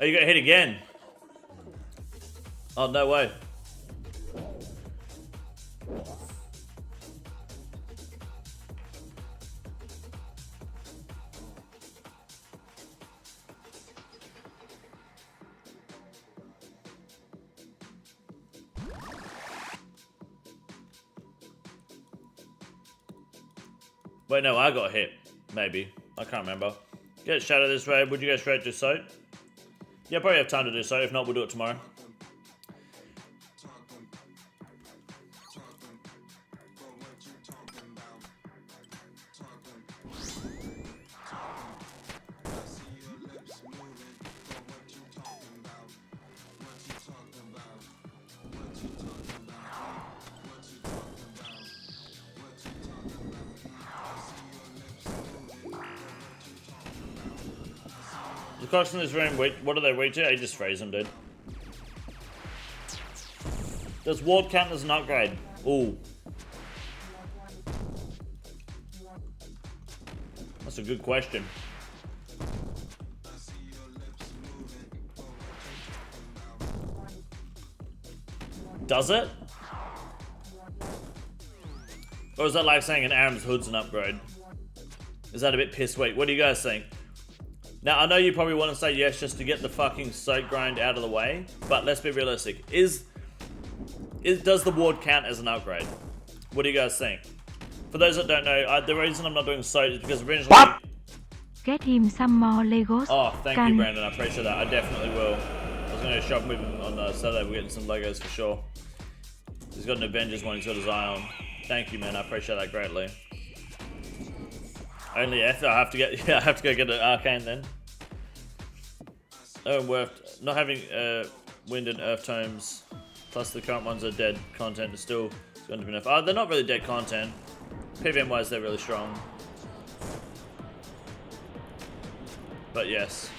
[SPEAKER 1] Oh, you got hit again. Oh, no way. Wait, no, I got hit. Maybe. I can't remember. Get Shadow this way. Would you go straight to Soap? Yeah, probably have time to do so. If not, we'll do it tomorrow. The cocks in this room, what do they weak to? I just freeze them, dude. Does ward count as an upgrade? Ooh. That's a good question. Does it? Or is that like saying an Aram's hood's an upgrade? Is that a bit piss weak? What do you guys think? Now, I know you probably want to say yes just to get the fucking soak grind out of the way, but let's be realistic. Does the ward count as an upgrade? What do you guys think? For those that don't know, the reason I'm not doing soak is because originally...
[SPEAKER 3] Get him some more Legos.
[SPEAKER 1] Oh, thank you, Brandon. I appreciate that. I definitely will. I was going to shop with him on Saturday. We're getting some Legos for sure. He's got an Avengers one. He's got his eye on. Thank you, man. I appreciate that greatly. Only F. I have to get. Yeah, I have to go get an arcane then. Oh, worth not having wind and earth tomes. Plus the current ones are dead content. Is still going to be enough. Oh, they're not really dead content. PVM wise, they're really strong. But yes.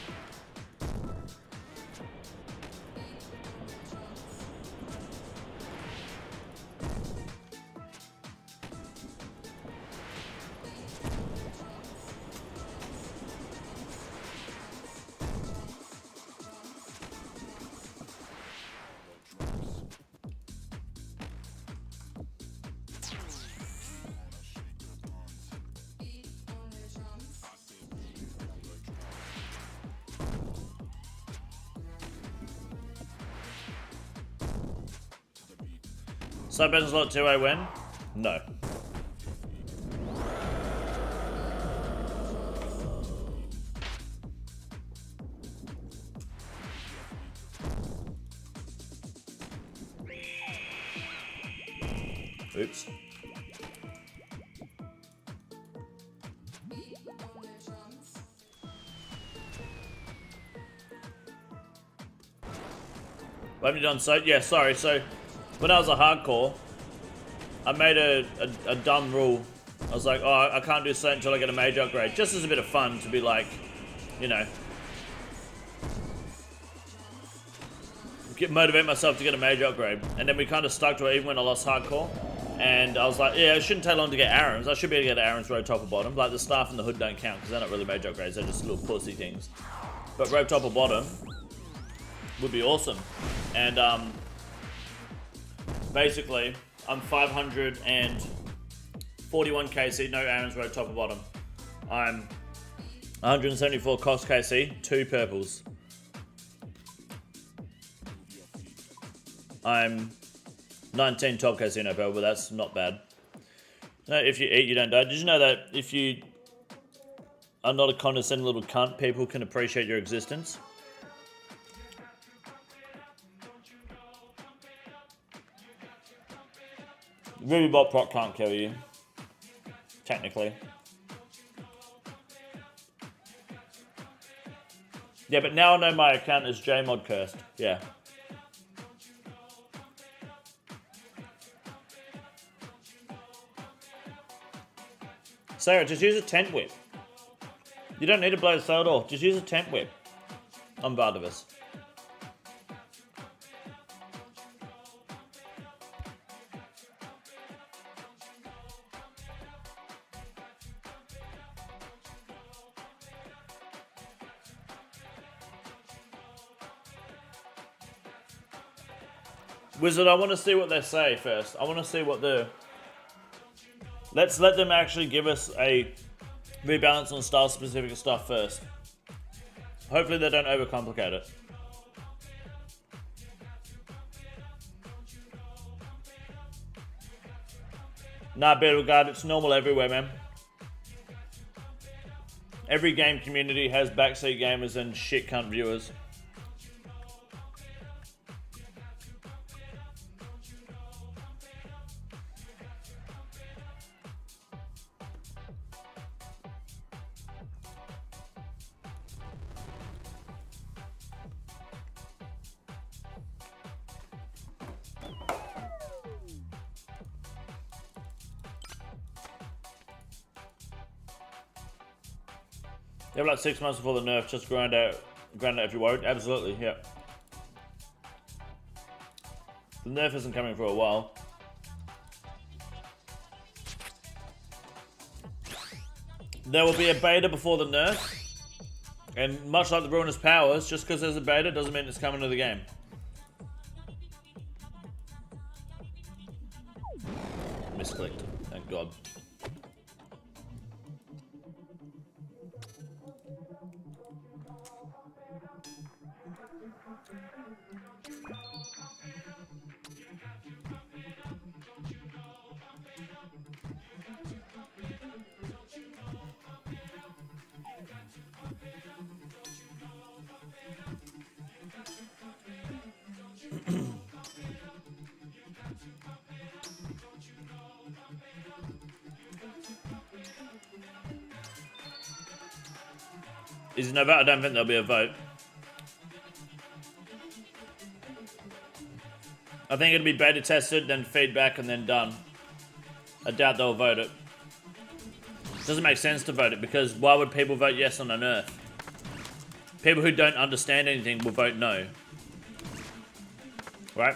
[SPEAKER 1] Cyber's lot 2 I win? No. Oops. What have you done? So yeah, sorry. So when I was a hardcore, I made a dumb rule. I was like, oh, I can't do so until I get a major upgrade. Just as a bit of fun to be like, you know, motivate myself to get a major upgrade. And then we kind of stuck to it even when I lost hardcore. And I was like, yeah, it shouldn't take long to get Arons. I should be able to get Arons rope top or bottom. Like the staff and the hood don't count because they're not really major upgrades. They're just little pussy things. But rope top or bottom would be awesome. And basically, I'm 541 KC, no Aaron's road top or bottom. I'm 174 cost KC, 2 purples. I'm 19 top KC, no purple, but that's not bad. No, if you eat, you don't die. Did you know that if you are not a condescending little cunt, people can appreciate your existence? Ruby Bot Proc can't kill you, technically. Yeah, but now I know my account is JMod cursed. Yeah. Sarah, just use a tent whip. You don't need to blow the throat off. Just use a tent whip. On Bardovis. Wizard, I want to see what they say first. I want to see what the... Let's let them actually give us a rebalance on style-specific stuff first. Hopefully they don't overcomplicate it. Nah, Beetleguard, it's normal everywhere, man. Every game community has backseat gamers and shit cunt viewers. You have like 6 months before the nerf, just grind out if you're worried. Absolutely, yeah. The nerf isn't coming for a while. There will be a beta before the nerf. And much like the Ruinous Powers, just because there's a beta doesn't mean it's coming to the game. Misclicked, thank God. Is it no vote? I don't think there'll be a vote. I think it'll be beta tested, then feedback, and then done. I doubt they'll vote it. Doesn't make sense to vote it, because why would people vote yes on a nerf? People who don't understand anything will vote no. Right?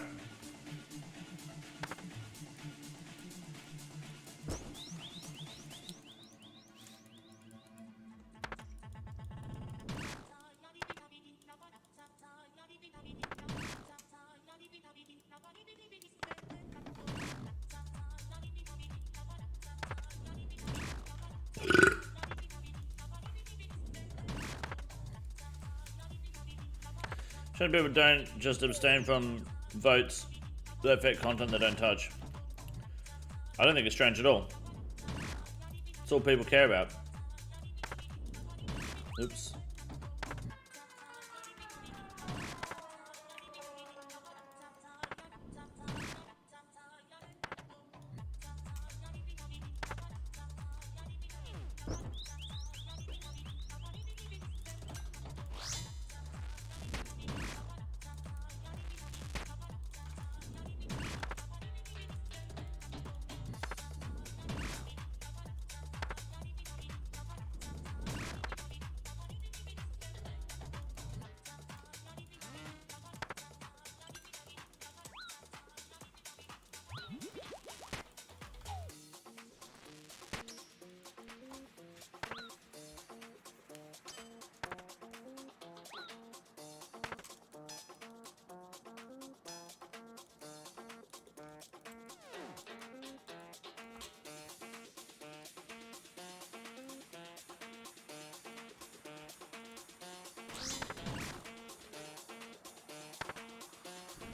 [SPEAKER 1] Some people don't just abstain from votes that affect content they don't touch. I don't think it's strange at all. It's all people care about. Oops.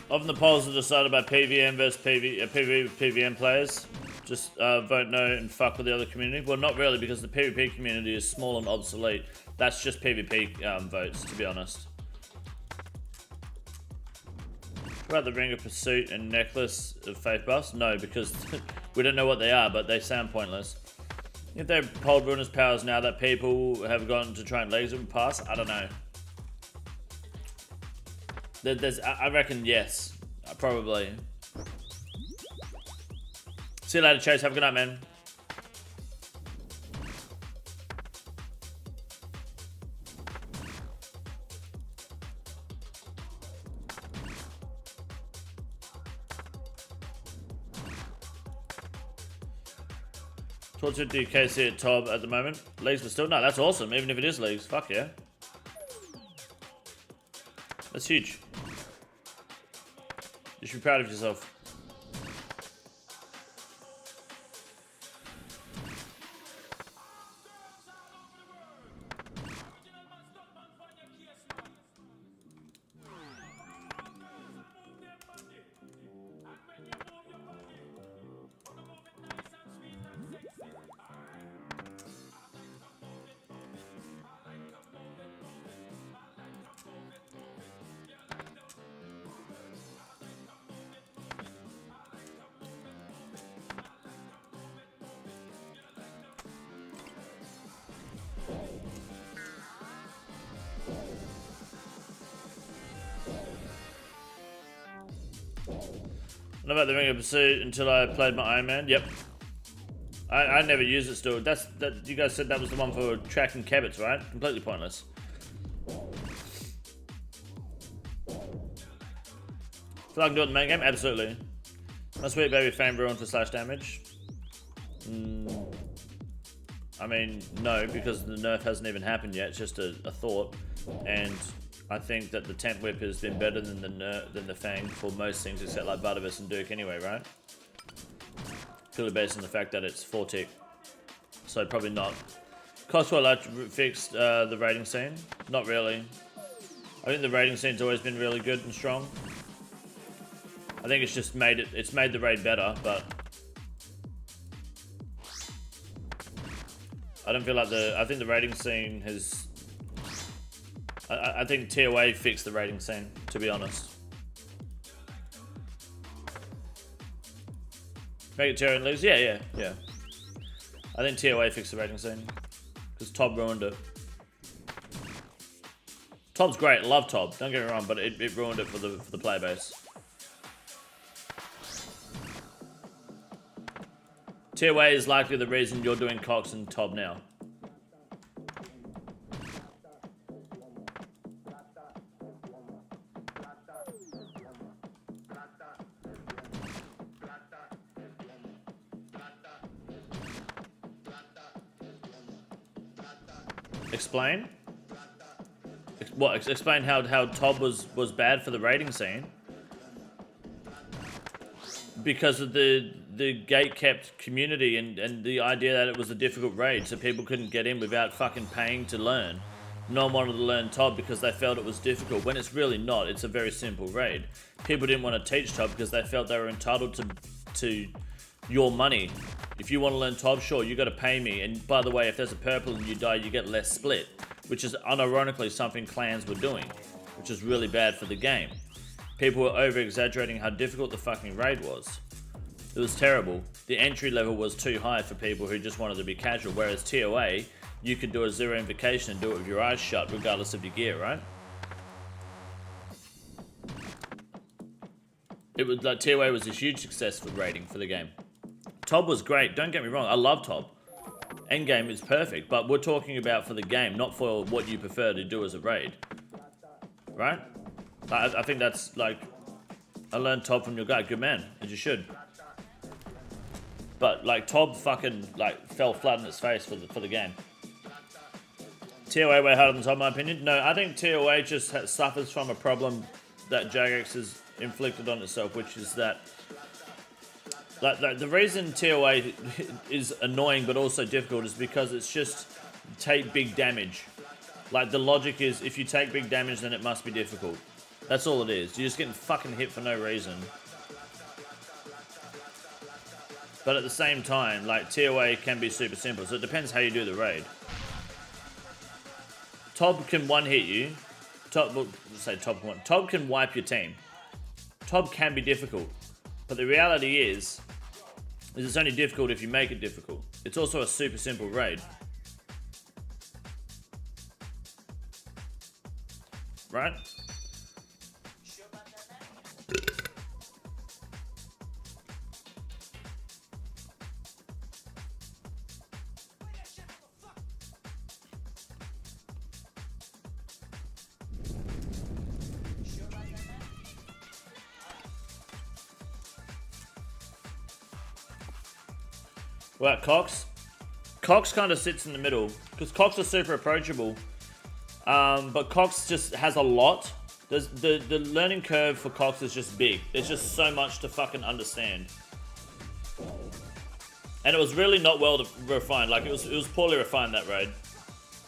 [SPEAKER 1] Often the polls are decided by PVM versus PVM players. Just vote no and fuck with the other community. Well, not really, because the PvP community is small and obsolete. That's just PvP votes, to be honest. What about the Ring of Pursuit and Necklace of Faith Buffs? No, because we don't know what they are, but they sound pointless. If they polled Ruinous Powers now that people have gone to try and legs them past, I don't know. I reckon yes, probably. See you later, Chase. Have a good night, man. Towards 50 KC at Tob at the moment. Leagues, but still, no, that's awesome. Even if it is leagues, fuck yeah. That's huge. You should be proud of yourself. Not about the Ring of Pursuit until I played my Iron Man. Yep. I never used it still. That you guys said that was the one for tracking kebits, right? Completely pointless. Feel I can do it in the main game? Absolutely. My sweet baby Fang ruined for slash damage. I mean, no, because the nerf hasn't even happened yet. It's just a thought. And I think that the Temp Whip has been better than the Fang for most things, except like Barrows and Duke anyway, right? Purely based on the fact that it's 4 tick. So probably not. Coswell fixed the rating scene? Not really. I think the rating scene's always been really good and strong. I think it's just made the raid better, but I don't feel like I think the rating scene has. I think TOA fixed the rating scene, to be honest. Make it tier and lose? Yeah. I think TOA fixed the rating scene. Because Tob ruined it. Tob's great, love Tob, don't get me wrong, but it ruined it for the player base. TOA is likely the reason you're doing Cox and Tob now. Explain? What? Explain how Tob was bad for the rating scene? Because of the gate-kept community and the idea that it was a difficult raid, so people couldn't get in without fucking paying to learn. No one wanted to learn Tob because they felt it was difficult, when it's really not. It's a very simple raid. People didn't want to teach Tob because they felt they were entitled to your money. If you want to learn Tob, sure, you got to pay me. And by the way, if there's a purple and you die, you get less split, which is unironically something clans were doing, which is really bad for the game. People were over-exaggerating how difficult the fucking raid was. It was terrible. The entry level was too high for people who just wanted to be casual, whereas TOA, you could do a zero invocation and do it with your eyes shut, regardless of your gear, right? It was like TOA was a huge success for raiding for the game. Tob was great, don't get me wrong, I love Tob. Endgame is perfect, but we're talking about for the game, not for what you prefer to do as a raid. Right? I think that's like, I learned Tob from your guy, good man, as you should. But like Tob fucking like fell flat on its face for the game. TOA way harder than Tob, in my opinion. No, I think TOA just suffers from a problem that Jagex has inflicted on itself, which is that like the reason TOA is annoying but also difficult is because it's just take big damage. Like the logic is if you take big damage then it must be difficult. That's all it is. You're just getting fucking hit for no reason. But at the same time, like TOA can be super simple, so it depends how you do the raid. Tob can one-hit you. Tob can wipe your team. Tob can be difficult. But the reality is it's only difficult if you make it difficult. It's also a super simple raid. Right? Well, Cox? Cox kind of sits in the middle, because Cox is super approachable. But Cox just has a lot. The learning curve for Cox is just big. There's just so much to fucking understand. And it was really not well refined. Like, it was poorly refined, that raid.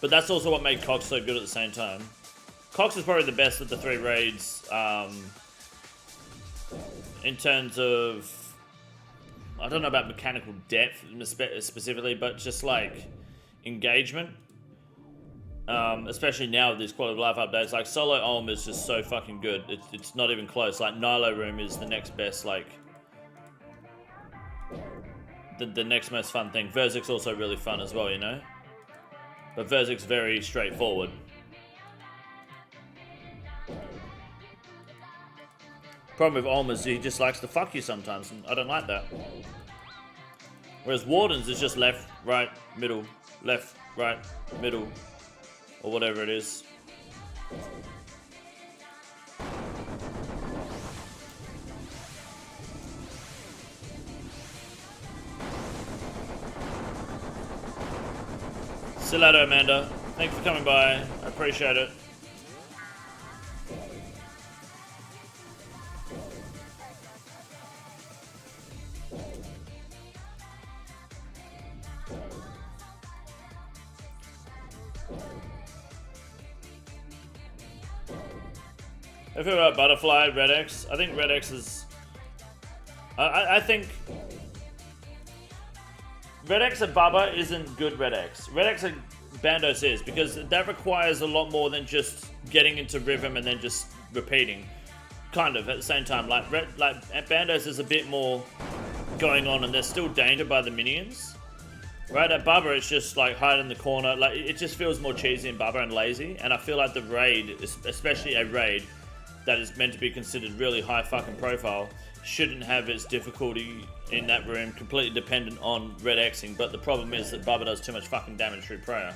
[SPEAKER 1] But that's also what made Cox so good at the same time. Cox is probably the best of the 3 raids, in terms of, I don't know about mechanical depth specifically, but just like engagement. Especially now with these quality of life updates, like solo Olm is just so fucking good. It's not even close. Like Nilo Room is the next best, like the next most fun thing. Verzik's also really fun as well, you know. But Verzik's very straightforward. Problem with Olm is he just likes to fuck you sometimes, and I don't like that. Whereas Wardens is just left, right, middle, left, right, middle, or whatever it is. See you later, Amanda. Thanks for coming by. I appreciate it. I feel about Butterfly, Red X. I think Red X is... I think... Red X and Bubba isn't good Red X. Red X and Bandos is, because that requires a lot more than just getting into rhythm and then just repeating. Kind of, at the same time. Like Bandos is a bit more going on, and they're still danger by the minions. Right, at Bubba it's just like hide in the corner. Like, it just feels more cheesy in Bubba and lazy. And I feel like the raid, especially a raid that is meant to be considered really high fucking profile, shouldn't have its difficulty in that room completely dependent on Red Xing. But the problem is that Bubba does too much fucking damage through prayer.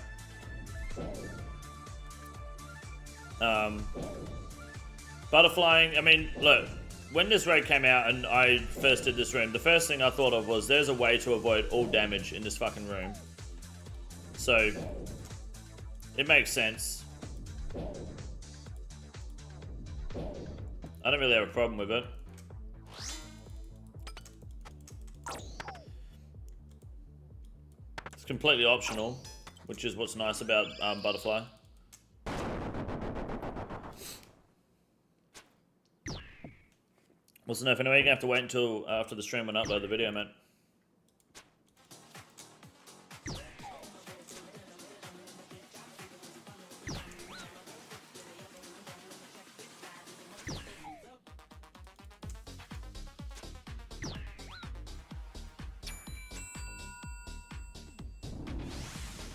[SPEAKER 1] Butterflying, I mean, look, when this raid came out and I first did this room, the first thing I thought of was there's a way to avoid all damage in this fucking room. So, it makes sense. I don't really have a problem with it. It's completely optional, which is what's nice about Butterfly. What's enough anyway? You're gonna have to wait until after the stream and upload the video, man.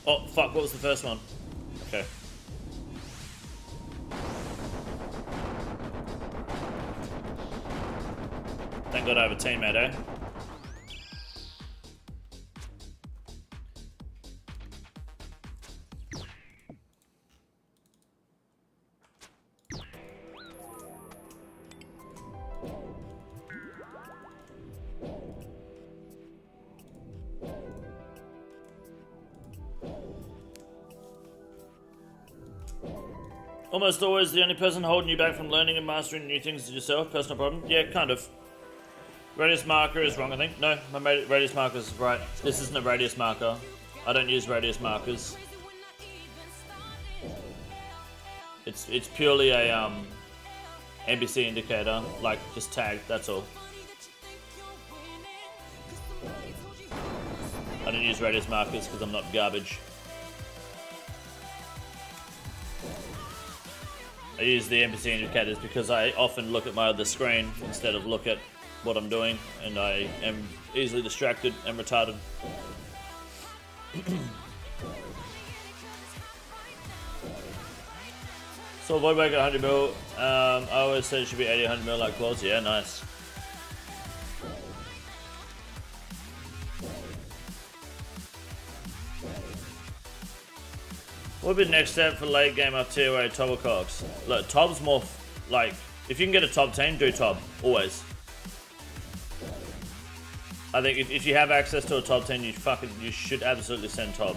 [SPEAKER 1] Oh, fuck, what was the first one? Okay. Thank God I have a teammate, eh? Almost always the only person holding you back from learning and mastering new things is yourself. Personal problem? Yeah, kind of. Radius marker is wrong, I think. No, my radius marker is right. This isn't a radius marker. I don't use radius markers. It's purely a NPC indicator, like just tag. That's all. I don't use radius markers because I'm not garbage. I use the NPC indicators because I often look at my other screen instead of look at what I'm doing, and I am easily distracted and retarded. So Void Break at 100 mil. I always said it should be 80, 100 mil like claws. Yeah, nice. What would be the next step for late game after tier 8 Tob or Cox? Look, Tob's more like, if you can get a top team, do Tob, always. I think if you have access to a top 10, you should absolutely send top.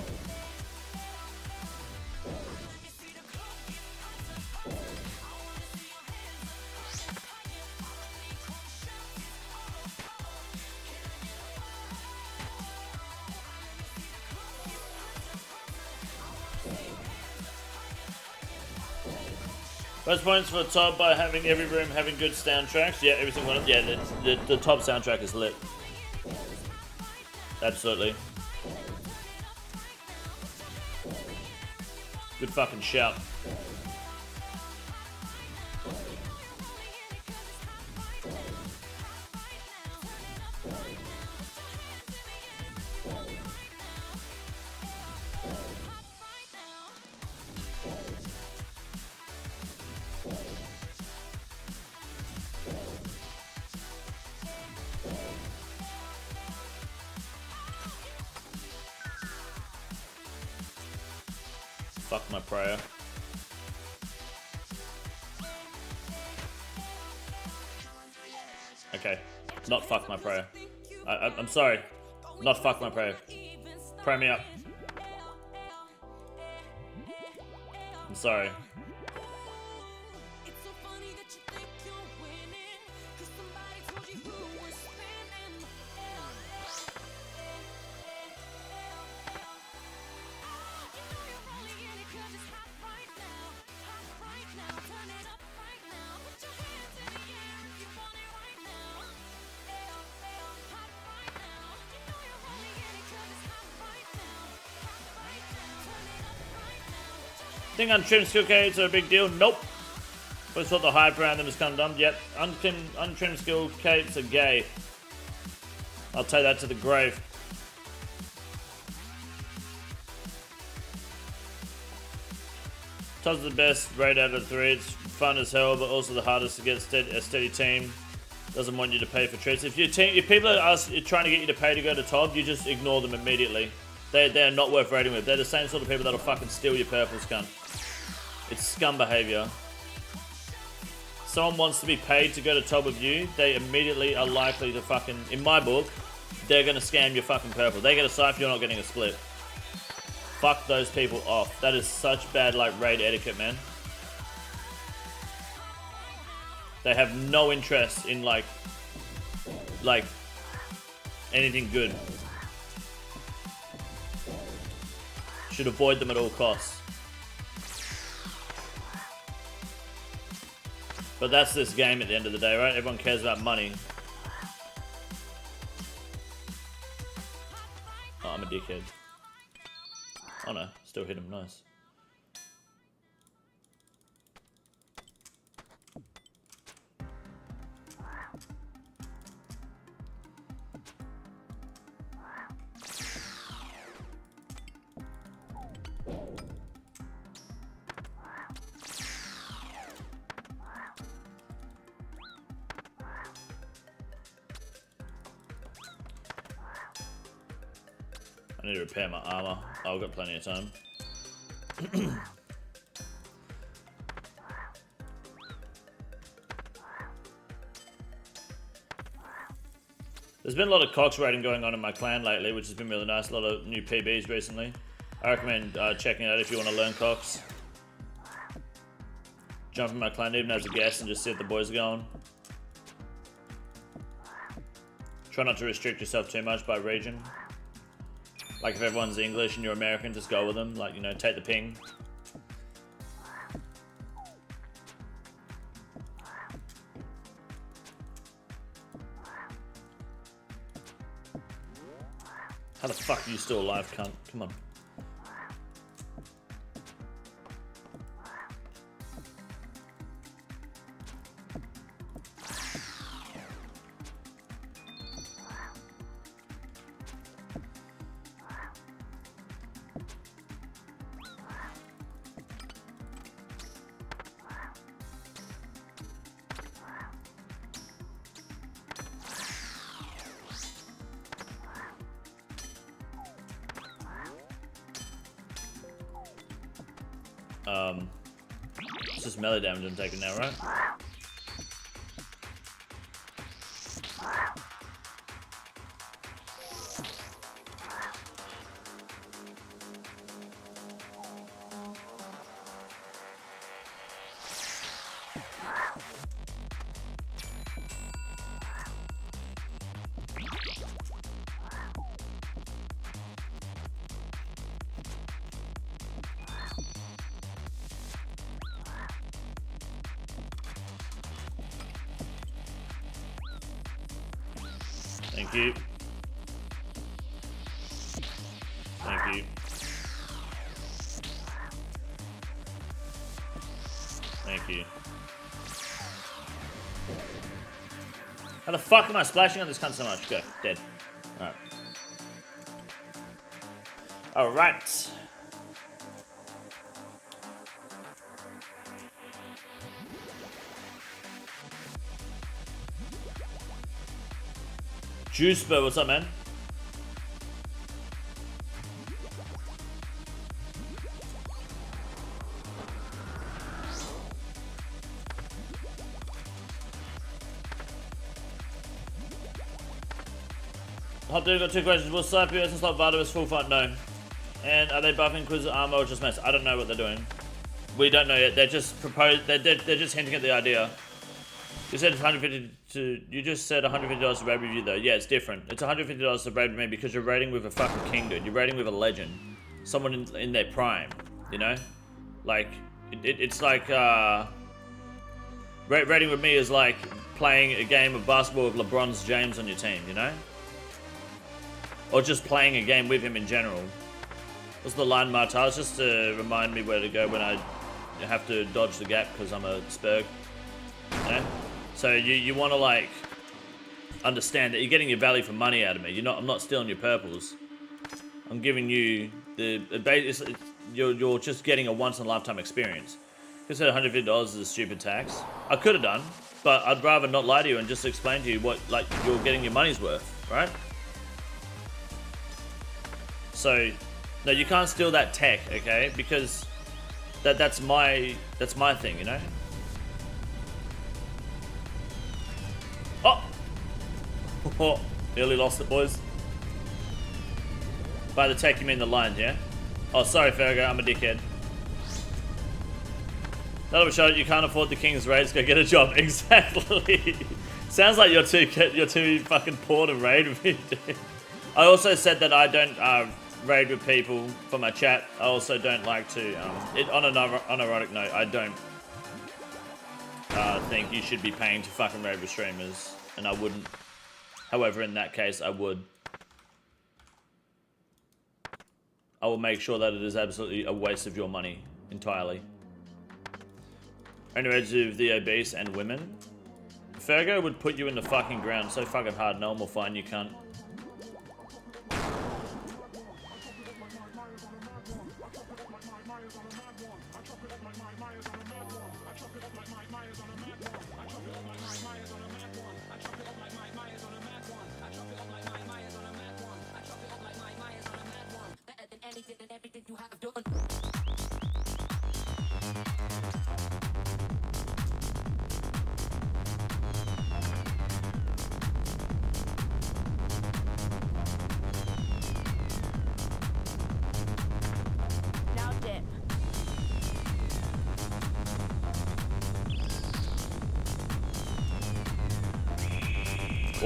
[SPEAKER 1] Most points for top by having every room having good soundtracks. Yeah, everything. Yeah, the top soundtrack is lit. Absolutely. Good fucking shout. Fuck my prayer. Okay, not fuck my prayer. I'm sorry, not fuck my prayer. Pray me up. I'm sorry.
[SPEAKER 5] It's so funny that you think you're winning, 'cause somebody told you who was spinning. You know you're only in it 'cause it's hot right now. Hot right now. Turn it up right now. Put your hands in the air if you want it right now. Hot right now. You know you're only in it 'cause it's hot right now. Hot right now. Turn it up right now. Put your hands
[SPEAKER 1] Think untrimmed skill cates are a big deal? Nope. That's what the hype around them has come done. Yep, untrimmed skill cates are gay. I'll take that to the grave. Top's the best raid out of 3. It's fun as hell, but also the hardest to get a steady team. Doesn't want you to pay for treats. If people are trying to get you to pay to go to top, you just ignore them immediately. They're not worth raiding with. They're the same sort of people that'll fucking steal your purples, cunt. It's scum behavior. Someone wants to be paid to go to top with you, they immediately are likely to fucking, in my book, they're gonna scam your fucking purple. They get a Scythe, you're not getting a split. Fuck those people off. That is such bad, like, raid etiquette, man. They have no interest in, like, anything good. Should avoid them at all costs. But that's this game at the end of the day, right? Everyone cares about money. Oh, I'm a dickhead. Oh no, still hit him, nice. I need to repair my armor. Oh, I've got plenty of time. There's been a lot of Cox raiding going on in my clan lately, which has been really nice. A lot of new PBs recently. I recommend checking it out if you want to learn Cox. Jump in my clan even as a guest and just see what the boys are going. Try not to restrict yourself too much by region. Like if everyone's English and you're American, just go with them. Like, you know, take the ping. How the fuck are you still alive, cunt? Come on. It's just melee damage I'm taking now, right? Thank you. Thank you. Thank you. How the fuck am I splashing on this cunt so much? Go. Dead. Alright. Alright. Juiceber, what's up, man? Hot dude, got two questions. Will Scythe US and slot Vitur as full fight? No. And are they buffing Inquisitor armor or just mess? I don't know what they're doing. We don't know yet. They're just they're just hinting at the idea. You said it's 150 to. You just said $150 to raid with you though. Yeah, it's different. It's $150 to raid with me because you're raiding with a fucking king, dude. You're raiding with a legend, someone in their prime. You know, like it's like raiding with me is like playing a game of basketball with LeBron James on your team. You know, or just playing a game with him in general. What's the line, Martaz? Just to remind me where to go when I have to dodge the gap because I'm a Spurg. You know? So you want to like understand that you're getting your value for money out of me. I'm not stealing your purples. I'm giving you the base. You're just getting a once in a lifetime experience. You said $150 is a stupid tax. I could have done, but I'd rather not lie to you and just explain to you what like you're getting your money's worth, right? So no, you can't steal that tech, okay? Because that's my thing, you know. Oh, nearly lost it, boys. By the tech, you mean the line, yeah? Oh, sorry, Fergo, I'm a dickhead. That'll show you can't afford the King's raids. Go get a job. Exactly. Sounds like you're too fucking poor to raid with me, dude. I also said that I don't raid with people for my chat. I also don't like to. On an ironic note, I don't think you should be paying to fucking raid with streamers, and I wouldn't. However, in that case, I would. I will make sure that it is absolutely a waste of your money entirely. Only raids with the obese and women. Fergo would put you in the fucking ground so fucking hard. No one will find you, cunt.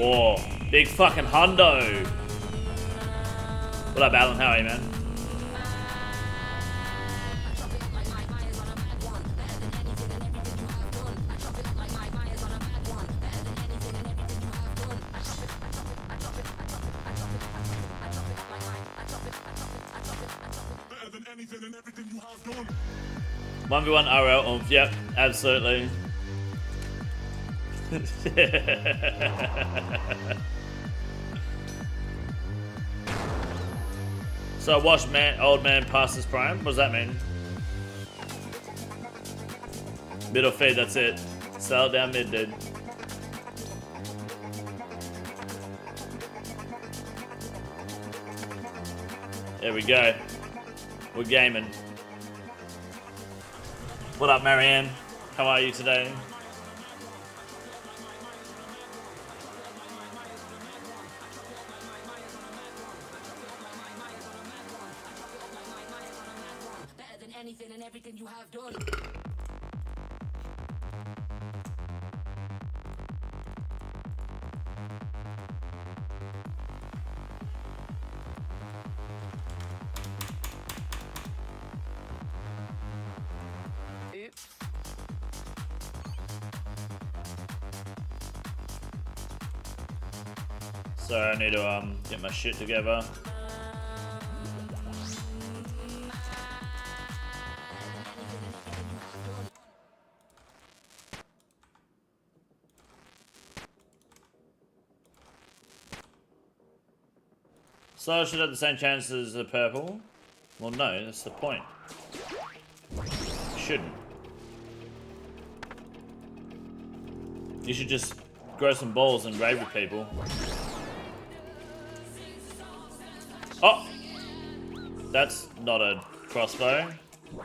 [SPEAKER 1] Oh, big fucking hundo. What up, Alan? How are you, man? One v one RL oomph. Yep, absolutely. So I watched old man past his prime. What does that mean? Mid or fade, that's it. Sell down mid, dude. There we go. We're gaming. What up, Marianne? How are you today? So I need to get my shit together. So I should have the same chance as the purple? Well, no, that's the point. Shouldn't. You should just grow some balls and raid with people. Oh! That's not a crossbow. Being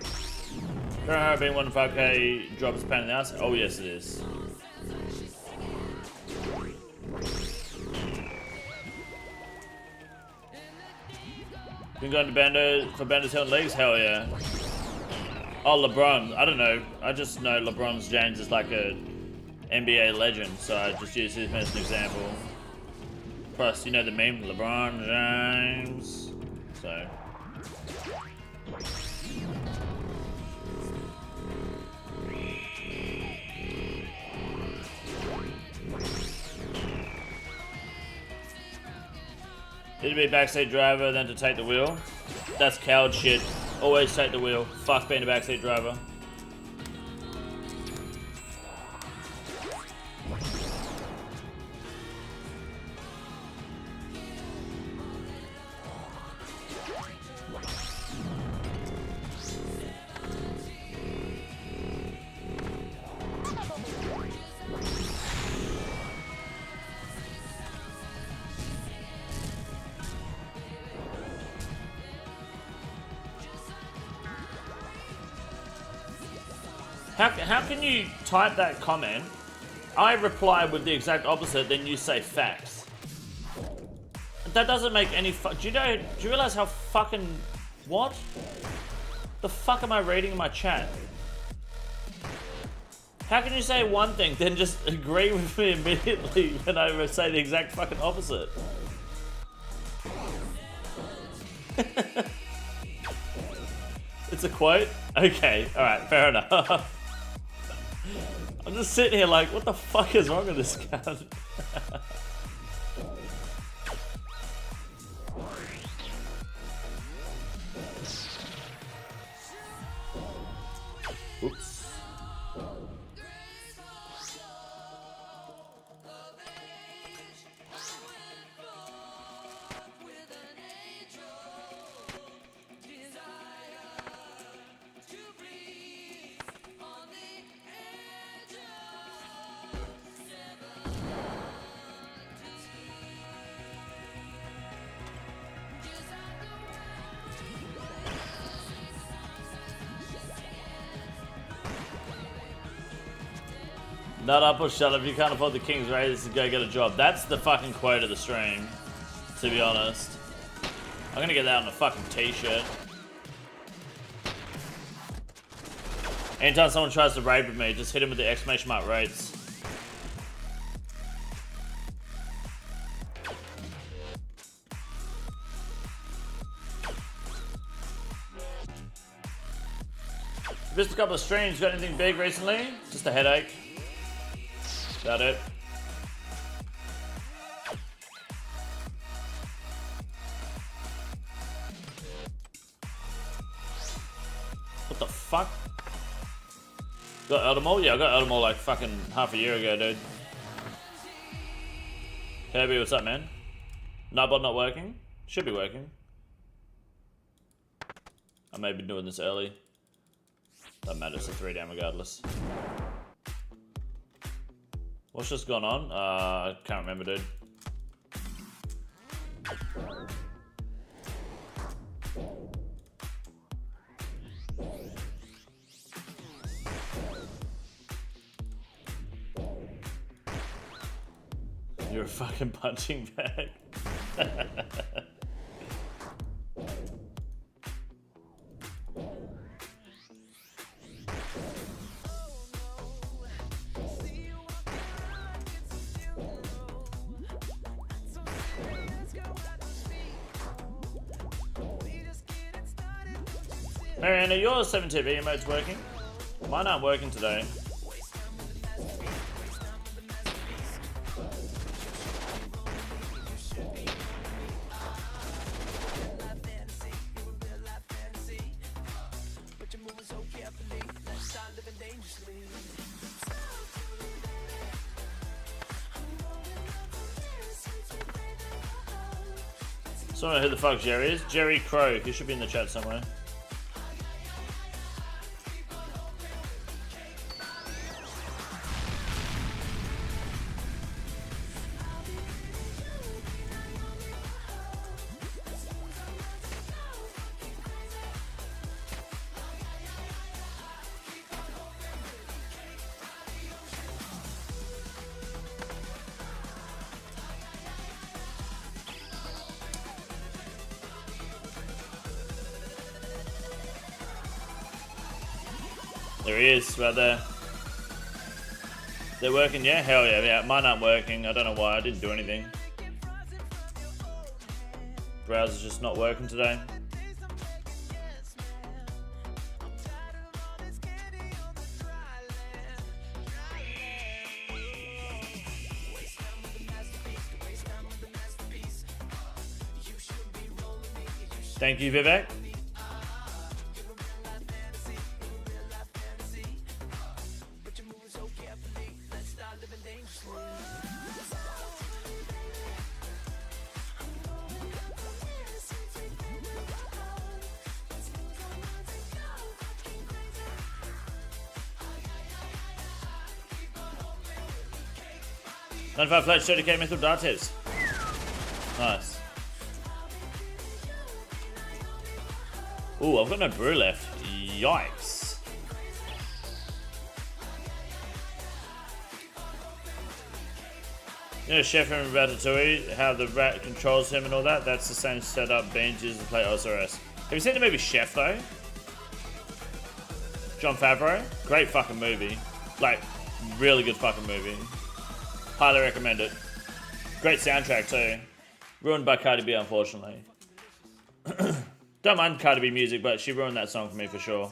[SPEAKER 1] 1.5k drop is a pain in the ass? Oh yes it is. Been going to Bando for Bando's Hill Leagues? Hell yeah. Oh, LeBron. I don't know. I just know LeBron James is like a NBA legend, so I just use him as an example. Plus, you know the meme, LeBron James. So. Need to be a backseat driver, then to take the wheel. That's coward shit. Always take the wheel. Fuck being a backseat driver. How can you type that comment, I reply with the exact opposite, then you say facts? That doesn't make any do you realize how fucking, what? The fuck am I reading in my chat? How can you say one thing, then just agree with me immediately when I say the exact fucking opposite? It's a quote? Okay, alright, fair enough. I'm just sitting here like, what the fuck is wrong with this guy? Oops. Nut up or shut up, you can't afford the King's Raiders to go get a job. That's the fucking quote of the stream, to be honest. I'm gonna get that on a fucking t-shirt. Anytime someone tries to raid with me, just hit him with the exclamation mark raids. Missed a couple of streams, got anything big recently? Just a headache. About it. What the fuck? Got Eldermall? Yeah, I got Eldermall like fucking half a year ago, dude. Kirby, what's up, man? Nightbot not working? Should be working. I may be doing this early. Doesn't matter, it's a 3 down regardless. What's just gone on? I can't remember, dude. You're a fucking punching bag. Mariana, your 7TV emote's working. Mine aren't working today. Someone know who the fuck Jerry is? Jerry Crow. He should be in the chat somewhere. There he is, right there. They're working, yeah? Hell yeah, yeah. Mine aren't working. I don't know why. I didn't do anything. Browser's just not working today. Thank you, Vivek. $95 flash, 30k Mythical Dartes. Nice. Ooh, I've got no brew left. Yikes. You know Chef from Ratatouille, how the rat controls him and all that? That's the same setup Beans uses to play OSRS. Have you seen the movie Chef though? Jon Favreau? Great fucking movie. Like, really good fucking movie. Highly recommend it. Great soundtrack too. Ruined by Cardi B, unfortunately. Don't mind Cardi B music, but she ruined that song for me for sure.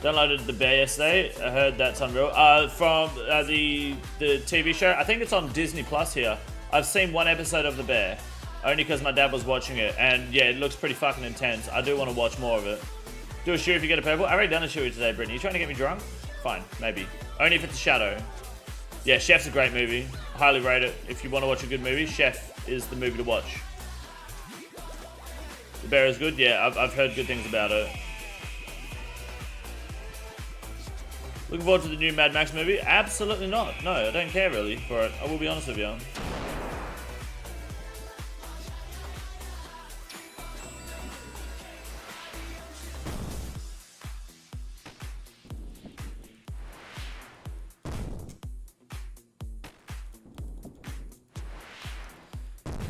[SPEAKER 1] Downloaded The Bear yesterday. I heard that's unreal. From the TV show. I think it's on Disney Plus here. I've seen one episode of The Bear. Only because my dad was watching it. And yeah, it looks pretty fucking intense. I do want to watch more of it. Do a shoe if you get a purple. I already done a shoe today, Brittany. You trying to get me drunk? Fine, maybe. Only if it's a shadow. Yeah, Chef's a great movie. Highly rate it. If you want to watch a good movie, Chef is the movie to watch. The Bear is good? Yeah, I've heard good things about it. Looking forward to the new Mad Max movie? Absolutely not. No, I don't care really for it. I will be honest with you.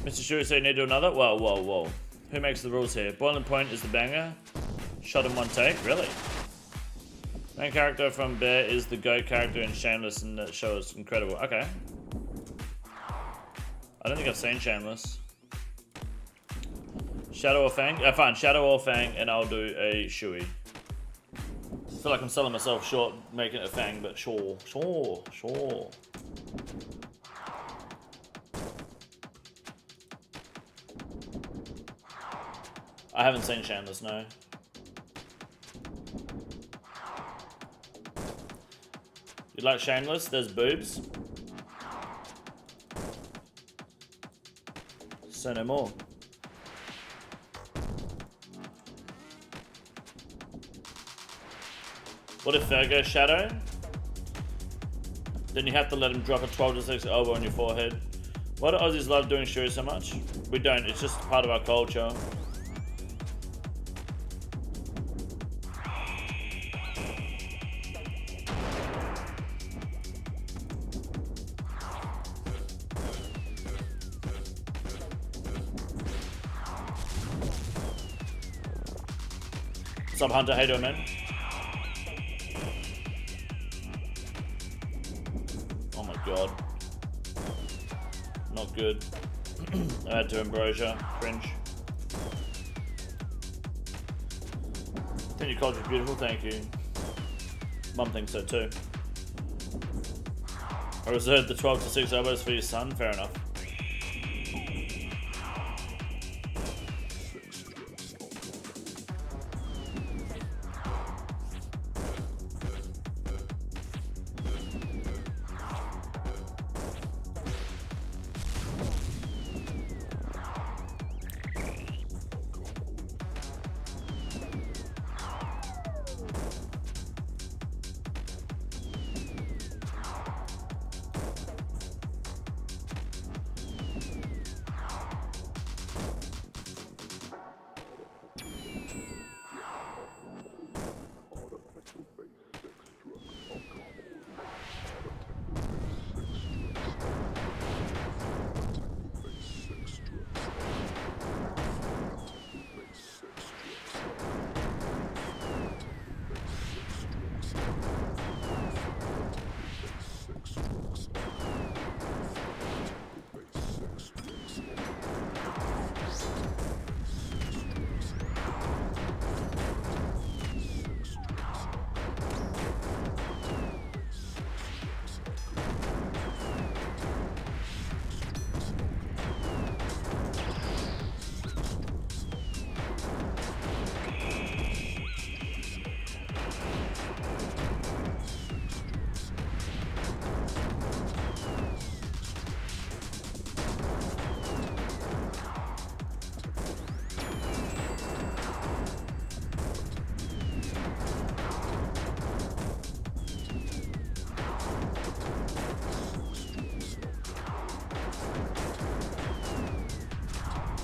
[SPEAKER 1] Mr. Shuri said you need to do another? Whoa, whoa, whoa. Who makes the rules here? Boiling Point is the banger. Shot in one take? Really? Main character from Bear is the GOAT character in Shameless, and that show is incredible. Okay. I don't think I've seen Shameless. Shadow or Fang? Fine, Shadow or Fang, and I'll do a Shui. I feel like I'm selling myself short, making it a Fang, but sure. I haven't seen Shameless, no. You like Shameless? There's boobs. Say no more. What if Fergo Shadow? Then you have to let him drop a 12 to 6 elbow on your forehead. Why do Aussies love doing Shuri so much? We don't, it's just part of our culture. What's up, Hunter? How you doing, man? Oh my god. Not good. I had to Ambrosia. Cringe. I think your culture's beautiful, thank you. Mum thinks so too. I reserved the 12 to 6 elbows for your son, fair enough.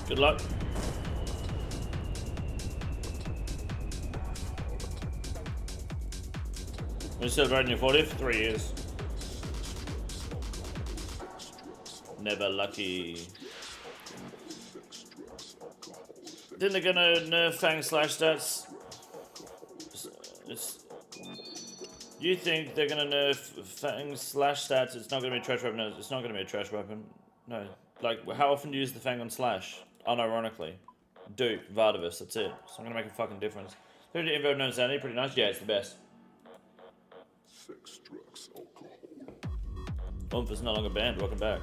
[SPEAKER 1] Good luck. When you celebrating your 40th? 3 years. Never lucky. Then they're gonna nerf Fang slash stats. You think they're gonna nerf Fang slash stats? It's not gonna be a trash weapon. No, it's not gonna be a trash weapon. No. Like, how often do you use the Fang on slash? Unironically. Duke, Vardavis, that's it. It's not gonna make a fucking difference. 30 info known sanity, pretty nice. Yeah, it's the best. Oomph is no longer banned. Welcome back.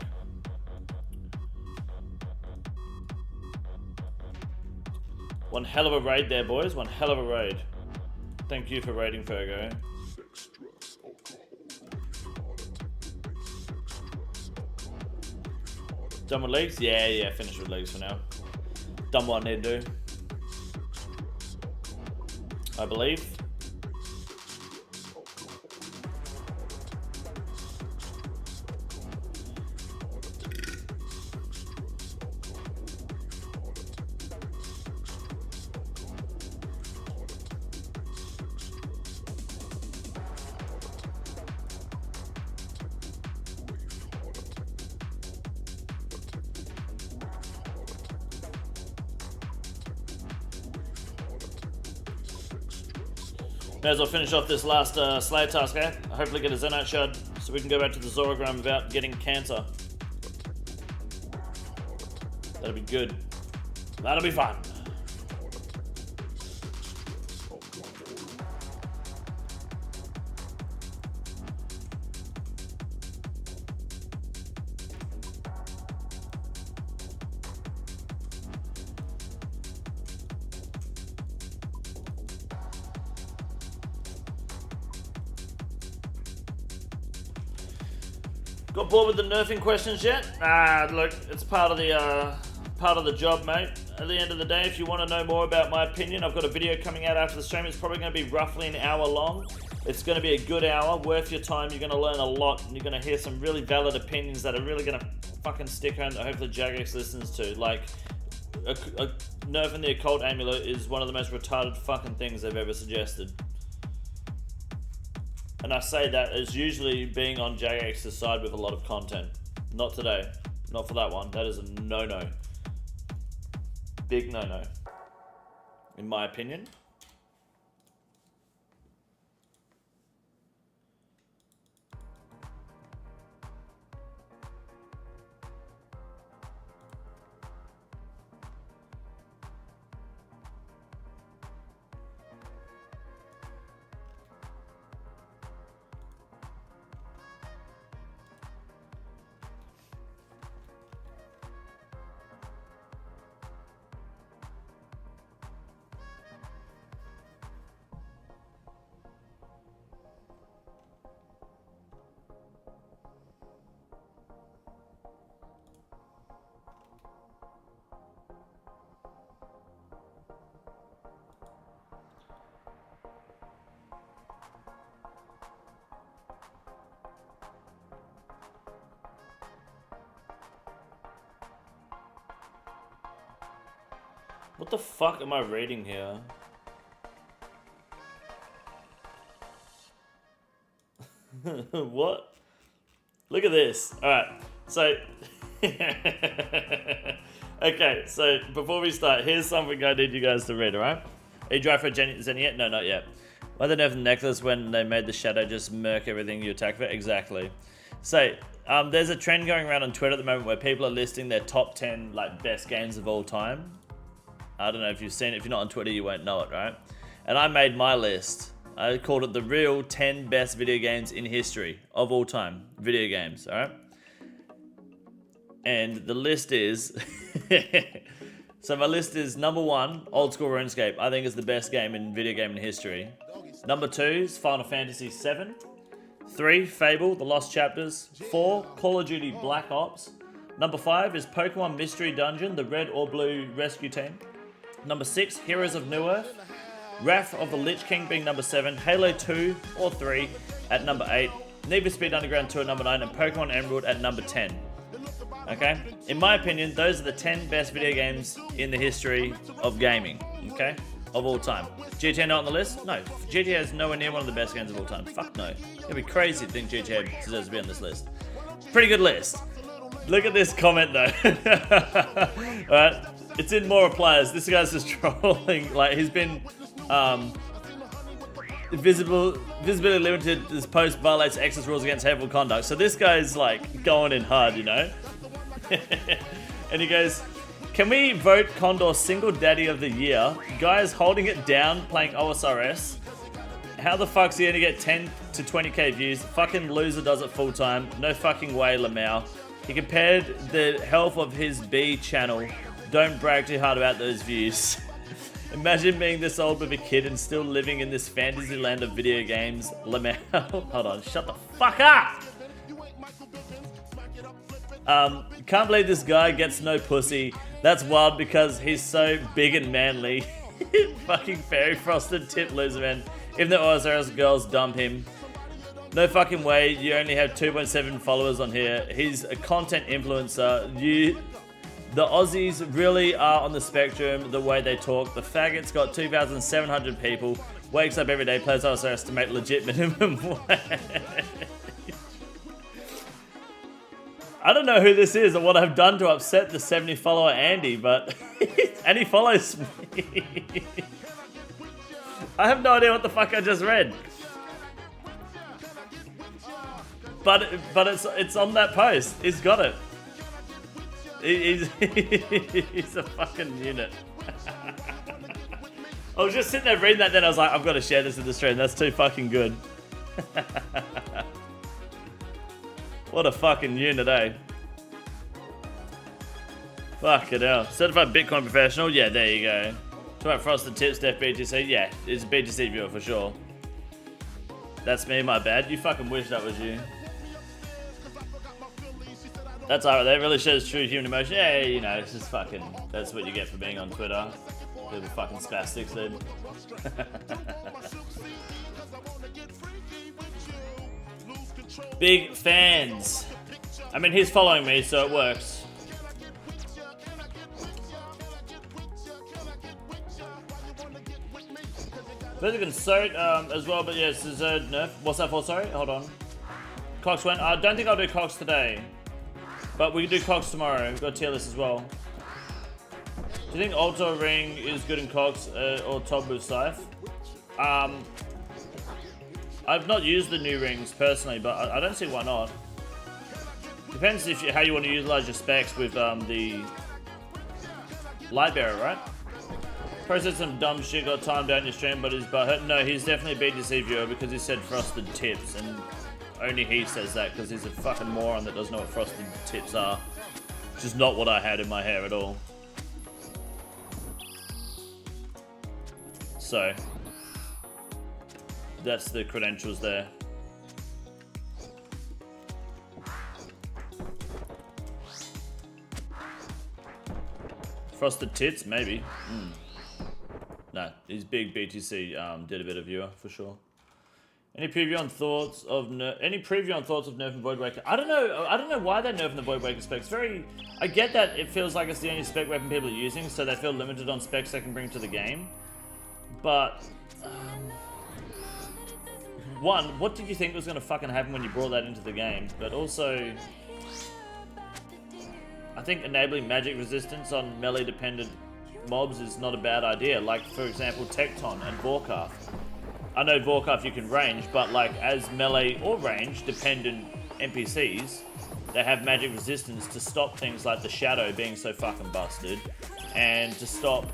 [SPEAKER 1] One hell of a raid there, boys. One hell of a raid. Thank you for raiding, Fergo. Done with leagues? Yeah, finished with leagues for now. Done what I need to do. I believe. May as well finish off this last Slayer task, eh? Hopefully get a Zenite shard so we can go back to the Zoragram without getting cancer. That'll be good. That'll be fun. Got bored with the nerfing questions yet? Look, it's part of the job, mate. At the end of the day, if you want to know more about my opinion, I've got a video coming out after the stream. It's probably going to be roughly an hour long. It's going to be a good hour, worth your time. You're going to learn a lot, and you're going to hear some really valid opinions that are really going to fucking stick home that hopefully Jagex listens to. Like, a nerfing the occult amulet is one of the most retarded fucking things they've ever suggested. And I say that as usually being on Jagex's side with a lot of content. Not today. Not for that one. That is a no-no. Big no-no. In my opinion. What the fuck am I reading here? What? Look at this. Alright, so... okay, so before we start, here's something I need you guys to read, alright? Are you dry for a Zen yet? No, not yet. Why they nerfed the necklace when they made the shadow just murk everything you attack for? Exactly. So, there's a trend going around on Twitter at the moment where people are listing their top 10 like best games of all time. I don't know if you've seen it. If you're not on Twitter, you won't know it, right? And I made my list. I called it the real 10 best video games in history of all time. Video games, all right? And the list is... so my list is number 1, Old School RuneScape. I think it's the best game in video game in history. Number 2 is Final Fantasy VII. 3, Fable, The Lost Chapters. 4, Call of Duty Black Ops. Number 5 is Pokemon Mystery Dungeon, the red or blue rescue team. Number 6, Heroes of Newerth. Wrath of the Lich King being number 7. Halo 2 or 3 at number 8. Need for Speed Underground 2 at number 9. And Pokemon Emerald at number 10. Okay? In my opinion, those are the 10 best video games in the history of gaming. Okay? Of all time. GTA not on the list? No. GTA is nowhere near one of the best games of all time. Fuck no. It'd be crazy to think GTA deserves to be on this list. Pretty good list. Look at this comment though. Alright. It's in more replies. This guy's just trolling. Like, he's been visibility limited. This post violates X's rules against hateful conduct. So this guy's like going in hard, you know? And he goes, can we vote Condor single daddy of the year? Guys holding it down playing OSRS. How the fuck's he only get 10 to 20k views? Fucking loser does it full time. No fucking way, Lamau. He compared the health of his B channel. Don't brag too hard about those views. Imagine being this old with a kid and still living in this fantasy land of video games. Lamau. Hold on, shut the fuck up! Can't believe this guy gets no pussy. That's wild because he's so big and manly. Fucking fairy frosted tip loser, man. Even the OSRS girls dump him. No fucking way, you only have 2.7 followers on here. He's a content influencer. The Aussies really are on the spectrum the way they talk. The faggot's got 2,700 people. Wakes up every day, plays OSRS to make legit minimum wage. I don't know who this is or what I've done to upset the 70 follower Andy, but and he follows me. I have no idea what the fuck I just read. But it's on that post. He's got it. He's a fucking unit. I was just sitting there reading that, then I was like, I've got to share this in the stream. That's too fucking good. What a fucking unit, eh? Fucking hell. Certified Bitcoin professional? Yeah, there you go. Talk about Frosted Tips, Def BTC? Yeah, it's a BTC viewer for sure. That's me, my bad. You fucking wish that was you. That's alright, that really shows true human emotion. Yeah, you know, it's just fucking, that's what you get for being on Twitter. Little fucking spastics, dude. Big fans. I mean, he's following me, so it works. There's a concert as well, but yeah, it's a Nerf. What's that for? Sorry, hold on. Cox went. I don't think I'll do Cox today, but we can do Cox tomorrow. We've got tier list as well. Do you think Alto Ring is good in Cox or top with Scythe? I've not used the new rings personally, but I don't see why not. Depends how you want to utilize your specs with the light bearer, right? Pro said some dumb shit, got timed out in your stream, but his butt hurt. No, he's definitely a BTC viewer because he said frosted tips, and only he says that because he's a fucking moron that doesn't know what frosted tips are. Which is not what I had in my hair at all. So, that's the credentials there. Frosted tits, maybe. No, he's big BTC. Did a bit of viewer for sure. Any preview on thoughts of Nerf and Void Waker? I don't know why they're nerfing the Void Waker specs. I get that it feels like it's the only spec weapon people are using, so they feel limited on specs they can bring to the game. But one, what did you think was going to fucking happen when you brought that into the game? But also, I think enabling magic resistance on melee dependent mobs is not a bad idea. Like, for example, Tecton and Vorkarth. I know Vorkarth you can range, but like as melee or range dependent NPCs, they have magic resistance to stop things like the Shadow being so fucking busted, and to stop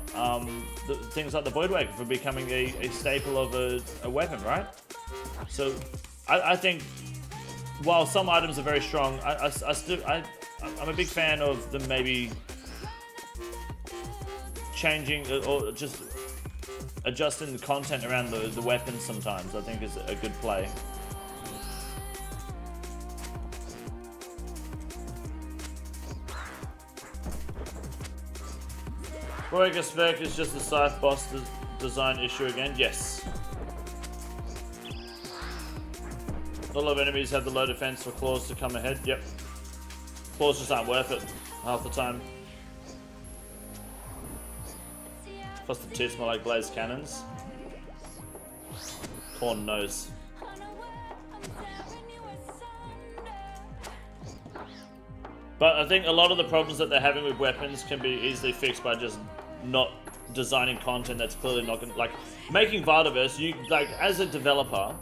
[SPEAKER 1] things like the Void Waker from becoming a staple of a weapon, right? So I think while some items are very strong, I'm a big fan of them maybe changing or just adjusting the content around the weapons sometimes. I think is a good play. Royal spec is just the Scythe boss design issue again. Yes. Not a lot of enemies have the low defense for claws to come ahead. Yep. Balls just aren't worth it half the time. Plus the two smell like blazed cannons. Corn nose. But I think a lot of the problems that they're having with weapons can be easily fixed by just not designing content that's clearly not gonna, like, making Viturverse, you, like, as a developer,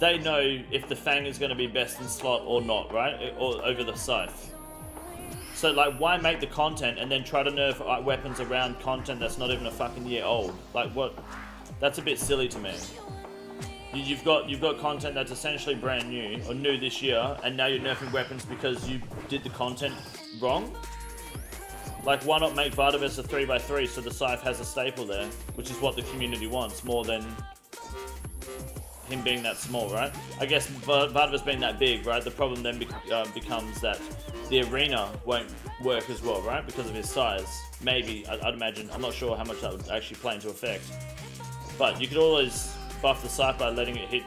[SPEAKER 1] they know if the Fang is gonna be best in slot or not, right? Or over the Scythe. So, like, why make the content and then try to nerf weapons around content that's not even a fucking year old? Like, what? That's a bit silly to me. You've got content that's essentially brand new or new this year, and now you're nerfing weapons because you did the content wrong. Like, why not make Viturverse a 3x3 so the Scythe has a staple there, which is what the community wants more than him being that small, right? I guess Viturverse being that big, right? The problem then becomes that the arena won't work as well, right? Because of his size. Maybe, I'd imagine. I'm not sure how much that would actually play into effect. But you could always buff the Scythe by letting it hit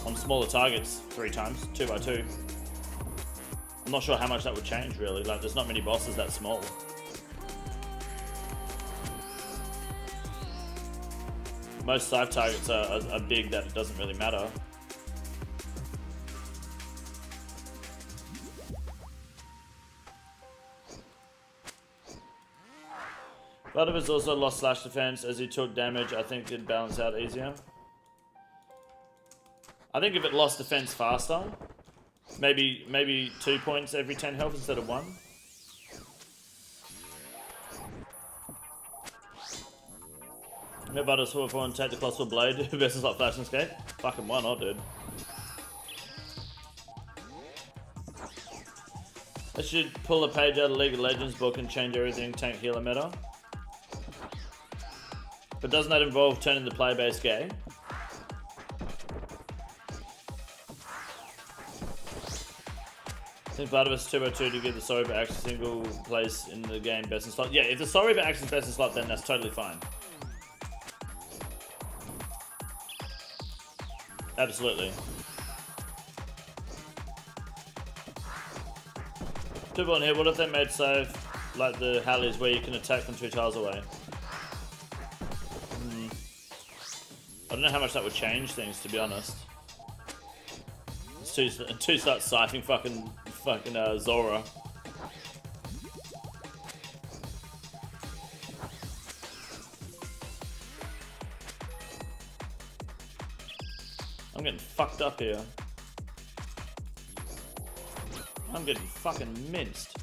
[SPEAKER 1] on smaller targets 3 times, 2x2. I'm not sure how much that would change, really. Like, there's not many bosses that small. Most Scythe targets are big that it doesn't really matter. Viturverse also lost slash defense as he took damage. I think it'd balance out easier. I think if it lost defense faster, maybe 2 points every 10 health instead of 1. No butters for and take the colossal blade versus like Flash and Escape. Fucking why not, dude? I should pull a page out of League of Legends book and change everything tank healer meta. But doesn't that involve turning the player base gay? I think Viturverse 2x2 to give the sorry but action single place in the game best in slot. Yeah, if the sorry but action is best in slot, then that's totally fine. Absolutely. Two on here, what if they made save like the Hallies where you can attack from 2 tiles away? I don't know how much that would change things, to be honest. It's two start scything fucking Zora. I'm getting fucked up here. I'm getting fucking minced.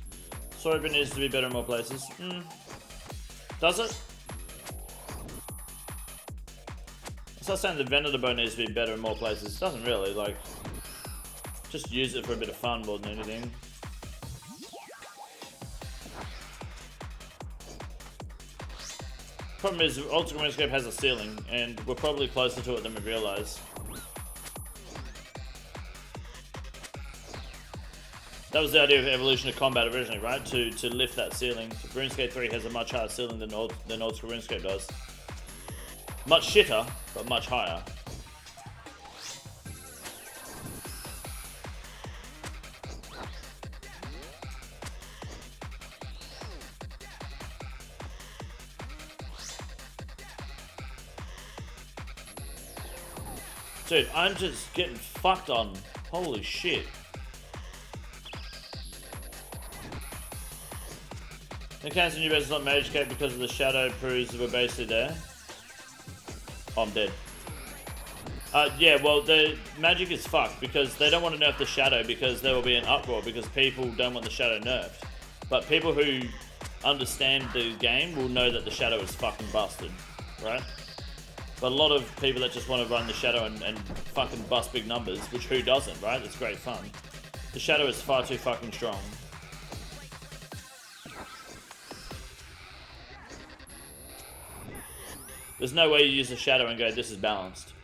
[SPEAKER 1] Sorry, but it needs to be better in more places. Does it? I was saying the Venator bow needs to be better in more places. It doesn't really, like, just use it for a bit of fun more than anything. Problem is, Ultimate RuneScape has a ceiling, and we're probably closer to it than we realise. That was the idea of evolution of combat originally, right? To lift that ceiling. RuneScape 3 has a much higher ceiling than old school RuneScape does. Much shitter, but much higher. Dude, I'm just getting fucked on. Holy shit. They cancelled new best not Mage Cape because of the shadow proofs that were basically there. Oh, I'm dead. Yeah, well, the magic is fucked because they don't want to nerf the shadow because there will be an uproar because people don't want the shadow nerfed. But people who understand the game will know that the shadow is fucking busted, right? But a lot of people that just want to run the shadow and fucking bust big numbers, which who doesn't, right? It's great fun. The shadow is far too fucking strong. There's no way you use a shadow and go, this is balanced.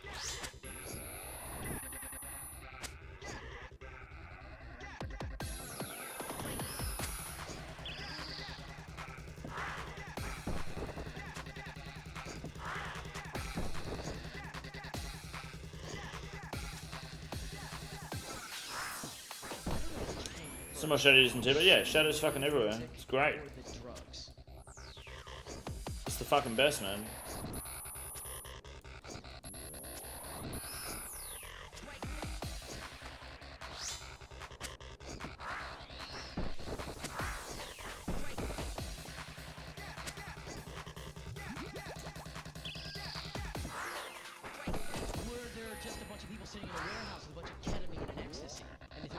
[SPEAKER 1] Some more shadow using too, but yeah, shadow's fucking everywhere. It's great. It's the fucking best, man.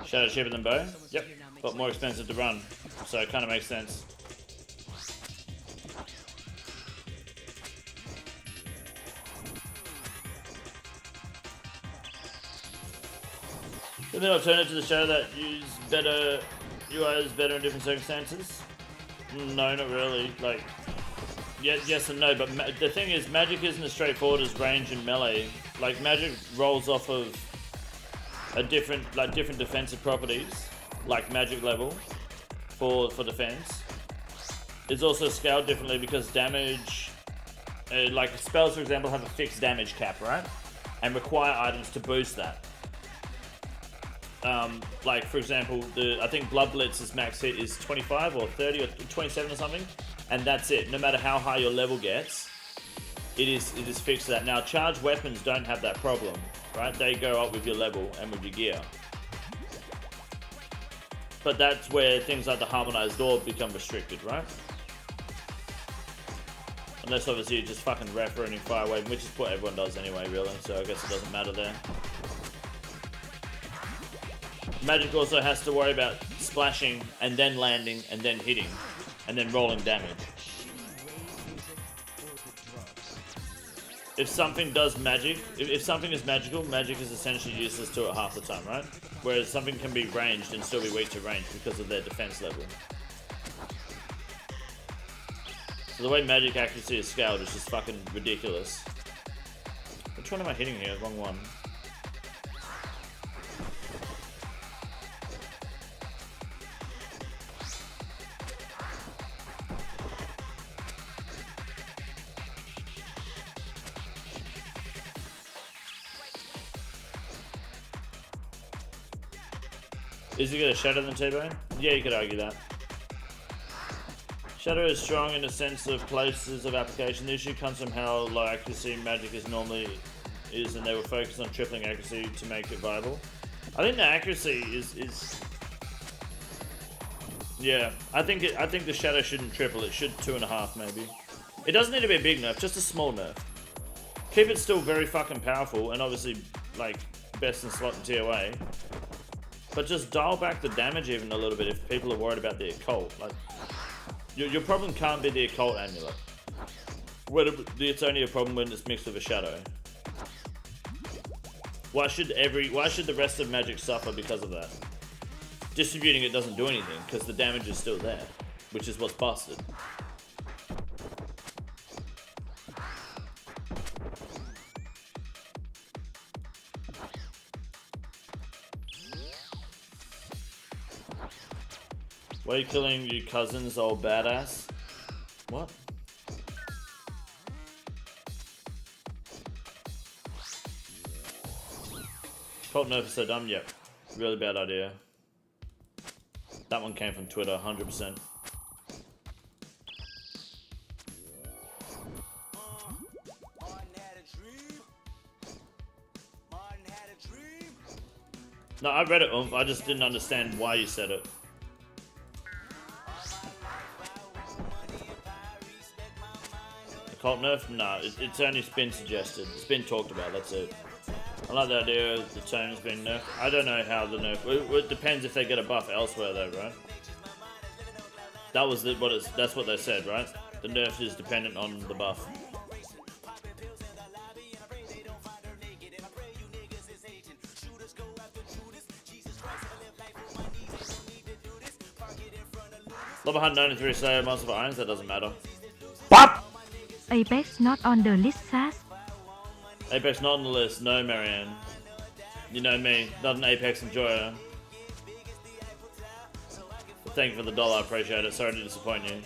[SPEAKER 1] Shadow cheaper than bow? Yep, but more expensive to run, so it kind of makes sense. Is there an alternative to the shadow that use better UIs better in different circumstances? No, not really. Like, yes and no, but the thing is, magic isn't as straightforward as range and melee. Like, magic rolls off of a different defensive properties, like magic level for defense. It's also scaled differently because damage, like spells for example, have a fixed damage cap, right? And require items to boost that. Like for example, I think Blood Blitz's max hit is 25 or 30 or 27 or something, and that's it. No matter how high your level gets, it is fixed to that. Now, charged weapons don't have that problem, right? They go up with your level and with your gear. But that's where things like the harmonized door become restricted, right? Unless obviously you're just fucking ref running fire wave, which is what everyone does anyway, really. So I guess it doesn't matter there. Magic also has to worry about splashing and then landing and then hitting and then rolling damage. If something does magic, if something is magical, magic is essentially useless to it half the time, right? Whereas something can be ranged and still be weak to range because of their defense level. So the way magic accuracy is scaled is just fucking ridiculous. Which one am I hitting here? Wrong one. Is he gonna shadow than T-Bone? Yeah, you could argue that. Shadow is strong in the sense of places of application. The issue comes from how low accuracy magic is normally is, and they were focused on tripling accuracy to make it viable. I think the accuracy is yeah. I think the shadow shouldn't triple. It should 2.5 maybe. It doesn't need to be a big nerf, just a small nerf. Keep it still very fucking powerful and obviously like best in slot and TOA. But just dial back the damage even a little bit if people are worried about the occult. Like, your problem can't be the occult amulet. It's only a problem when it's mixed with a shadow. Why should the rest of magic suffer because of that? Distributing it doesn't do anything because the damage is still there, which is what's busted. Why are you killing your cousins, old badass? What? Cult nerf is so dumb, yep. Really bad idea. That one came from Twitter, 100%. No, I read it, I just didn't understand why you said it. Cult nerf? No, it's only been suggested. It's been talked about, that's it. I like the idea of the tone's being nerfed. I don't know how the nerf... It depends if they get a buff elsewhere though, right? That's what they said, right? The nerf is dependent on the buff. Level 193 Slayer Monster for Irons, that doesn't matter.
[SPEAKER 3] BOP! Apex not on the list, Sass.
[SPEAKER 1] Apex not on the list, no Marianne. You know me, not an Apex enjoyer. But thank you for the $1, I appreciate it. Sorry to disappoint you.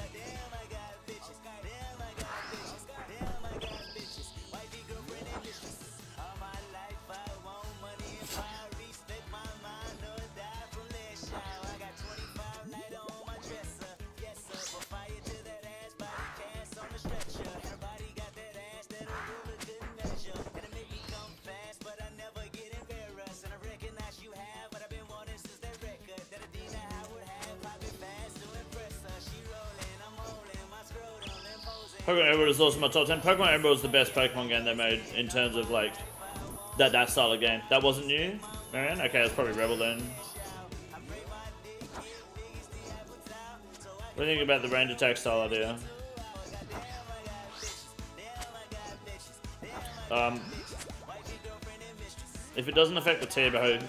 [SPEAKER 1] Pokemon Emerald is also my top 10. Pokemon Emerald is the best Pokemon game they made in terms of like that style of game. That wasn't new, Marianne? Okay, it's probably Rebel then. What do you think about the range attack style idea? If it doesn't affect the turbo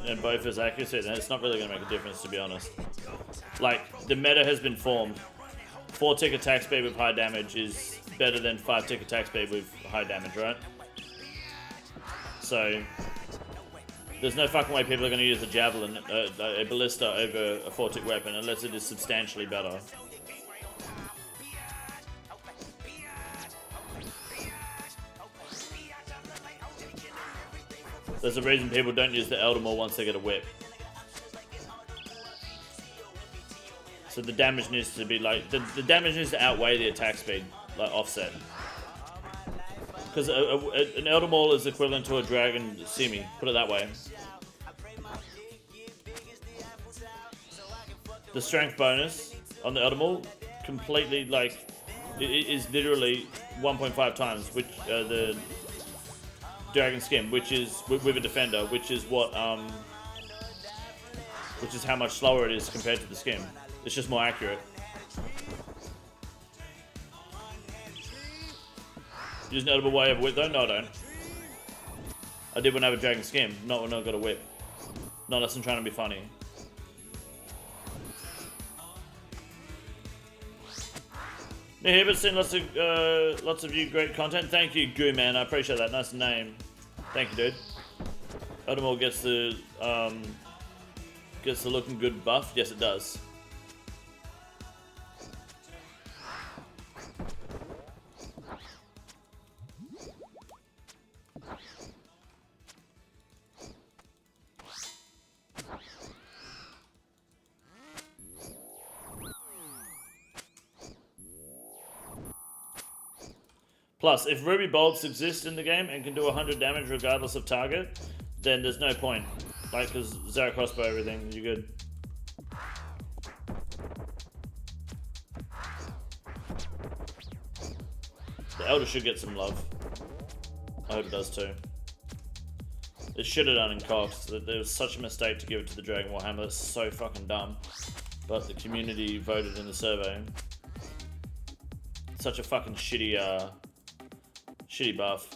[SPEAKER 1] and both his accuracy, then it's not really going to make a difference, to be honest. Like, the meta has been formed. 4-tick attack speed with high damage is better than 5-tick attack speed with high damage, right? So, there's no fucking way people are going to use a javelin, a ballista over a 4-tick weapon unless it is substantially better. There's a reason people don't use the Eldermore once they get a whip. So the damage needs to be like, the damage needs to outweigh the attack speed, like offset. Because an Eldermore is equivalent to a Dragon Simi, put it that way. The strength bonus on the Eldermore completely, like, it is literally 1.5 times, which the Dragon Skim, which is with a defender, which is what which is how much slower it is compared to the Skim. It's just more accurate. Use an edible way of whip though? No, I don't. I did when I have a Dragon Skim, not when I got a whip. Not unless I'm trying to be funny. Yeah, here, but seen lots of you great content. Thank you, Goo Man. I appreciate that. Nice name. Thank you, dude. Eldermore gets the looking good buff. Yes, it does. Plus, if Ruby Bolts exist in the game and can do 100 damage regardless of target, then there's no point. Like, because Zero Crossbow, everything, you're good. The Elder should get some love. I hope it does too. It should have done in Cox. There was such a mistake to give it to the Dragon Warhammer. That's so fucking dumb. But the community voted in the survey. Such a fucking shitty, shitty buff.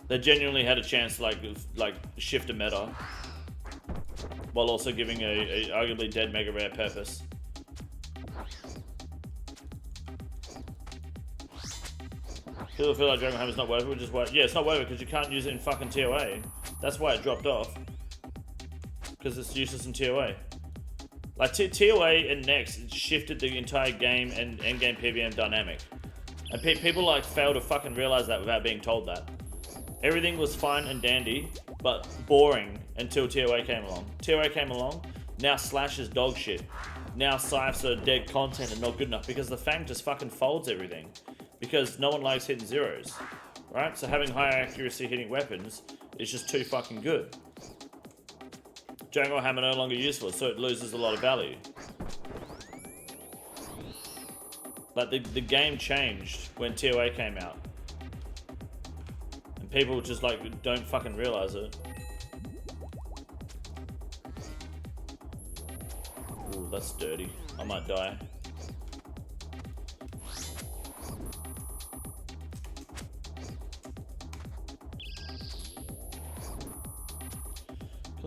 [SPEAKER 1] They genuinely had a chance to like shift a meta while also giving a arguably dead mega rare purpose. People feel like Dragon Hammer's not worth it, which is why, yeah, it's not worth it because you can't use it in fucking TOA. That's why it dropped off. Because it's useless in TOA. Like, TOA and Next shifted the entire game and endgame PVM dynamic. And people, like, fail to fucking realize that without being told that. Everything was fine and dandy, but boring until TOA came along. TOA came along, now Slash is dog shit. Now Scythes are dead content and not good enough because the Fang just fucking folds everything. Because no one likes hitting zeros, right? So having high accuracy hitting weapons is just too fucking good. Jungle Hammer no longer useful, so it loses a lot of value. Like the game changed when TOA came out. And people just like don't fucking realize it. Ooh, that's dirty. I might die.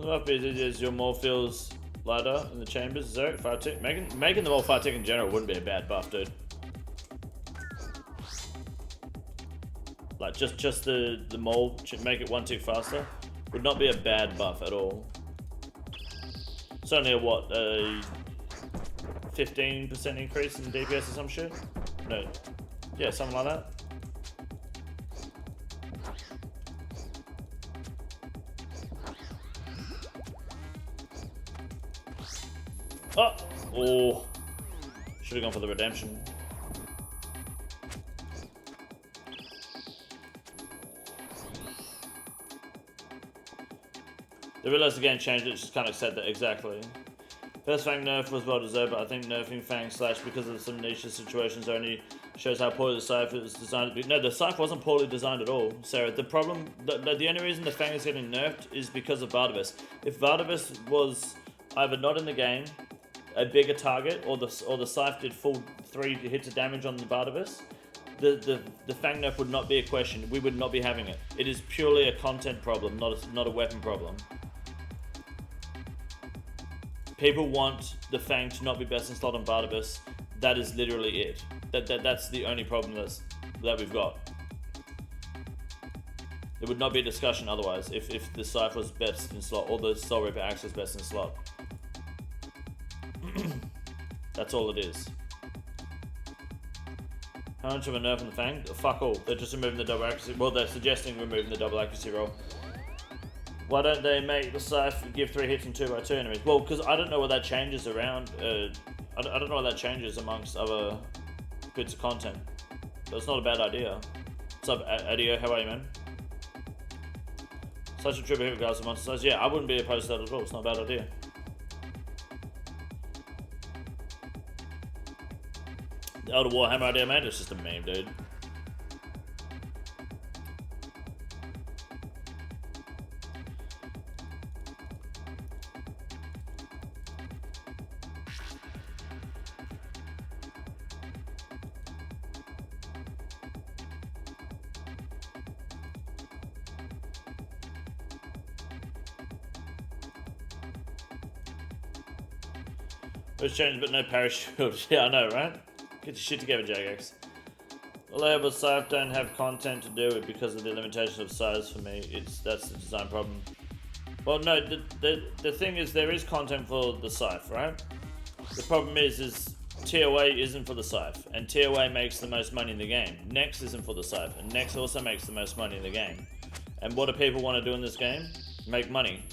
[SPEAKER 1] Up is your more feels lighter in the chambers. Zero 5-tick. Making them all 5-tick in general wouldn't be a bad buff, dude. Like just the mold should make it 1 tick faster. Would not be a bad buff at all. It's only a what, a 15% increase in DPS or some shit? No. Yeah, something like that. Oh, should have gone for the redemption. They realized the game changed it, just can't accept that exactly. First Fang nerf was well deserved, but I think nerfing Fang slash because of some niche situations only shows how poorly the Scythe is designed to be. No, the Scythe wasn't poorly designed at all, Sarah. The problem, the only reason the Fang is getting nerfed is because of Barrows. If Barrows was either not in the game, a bigger target, or the Scythe did full 3 hits of damage on the Barrows, the Fang nerf would not be a question. We would not be having it. It is purely a content problem, not a weapon problem. People want the Fang to not be best in slot on Barrows. That is literally it. That's the only problem that we've got. There would not be a discussion otherwise if the Scythe was best in slot or the Soul Reaper Axe was best in slot. That's all it is. How much of a nerf on the Fang? Fuck all. They're just removing the double accuracy. Well, they're suggesting removing the double accuracy roll. Why don't they make the Scythe give 3 hits and 2x2 enemies? Well, because I don't know what that changes around. I don't know what that changes amongst other bits of content. But it's not a bad idea. What's up, Adio? How are you, man? Such a trip regards to monster size. Yeah, I wouldn't be opposed to that at all. It's not a bad idea. The Elder Warhammer idea, man, it's just a meme, dude. Which changed, but no parachute. Yeah, I know, right? Get your shit together, Jagex. Reliable Scythe don't have content to do it because of the limitations of size for me. That's the design problem. Well, no, the thing is there is content for the Scythe, right? The problem is TOA isn't for the Scythe, and TOA makes the most money in the game. Nex isn't for the Scythe, and Nex also makes the most money in the game. And what do people want to do in this game? Make money.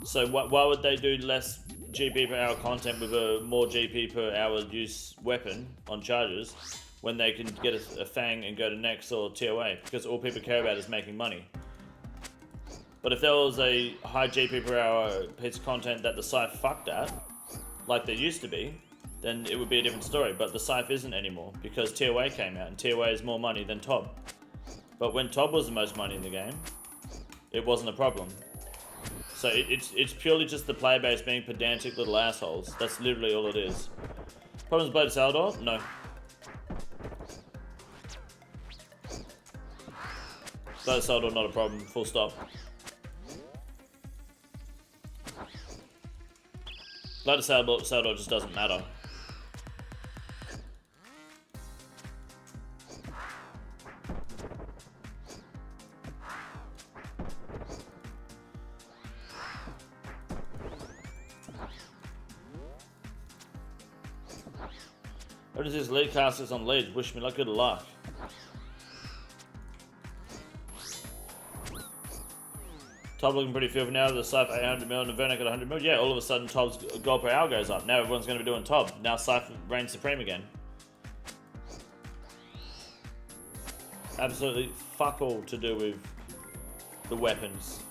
[SPEAKER 1] So why would they do less GP per hour content with a more GP per hour use weapon on charges when they can get a Fang and go to Nex or TOA? Because all people care about is making money. But if there was a high GP per hour piece of content that the Scythe fucked at, like there used to be, then it would be a different story. But the Scythe isn't anymore because TOA came out, and TOA is more money than TOB. But when TOB was the most money in the game, it wasn't a problem. So it's purely just the player base being pedantic little assholes. That's literally all it is. Problems Blade of Salador? No. Blade of Salador, not a problem. Full stop. Blade of Salador just doesn't matter. What is this lead casters on leads? Wish me luck, good luck. Tob looking pretty filthy now. The Scythe 800 mil and the Verna got 100 mil. Yeah, all of a sudden Tob's gold per hour goes up. Now everyone's going to be doing Tob. Now Scythe reigns supreme again. Absolutely fuck all to do with the weapons.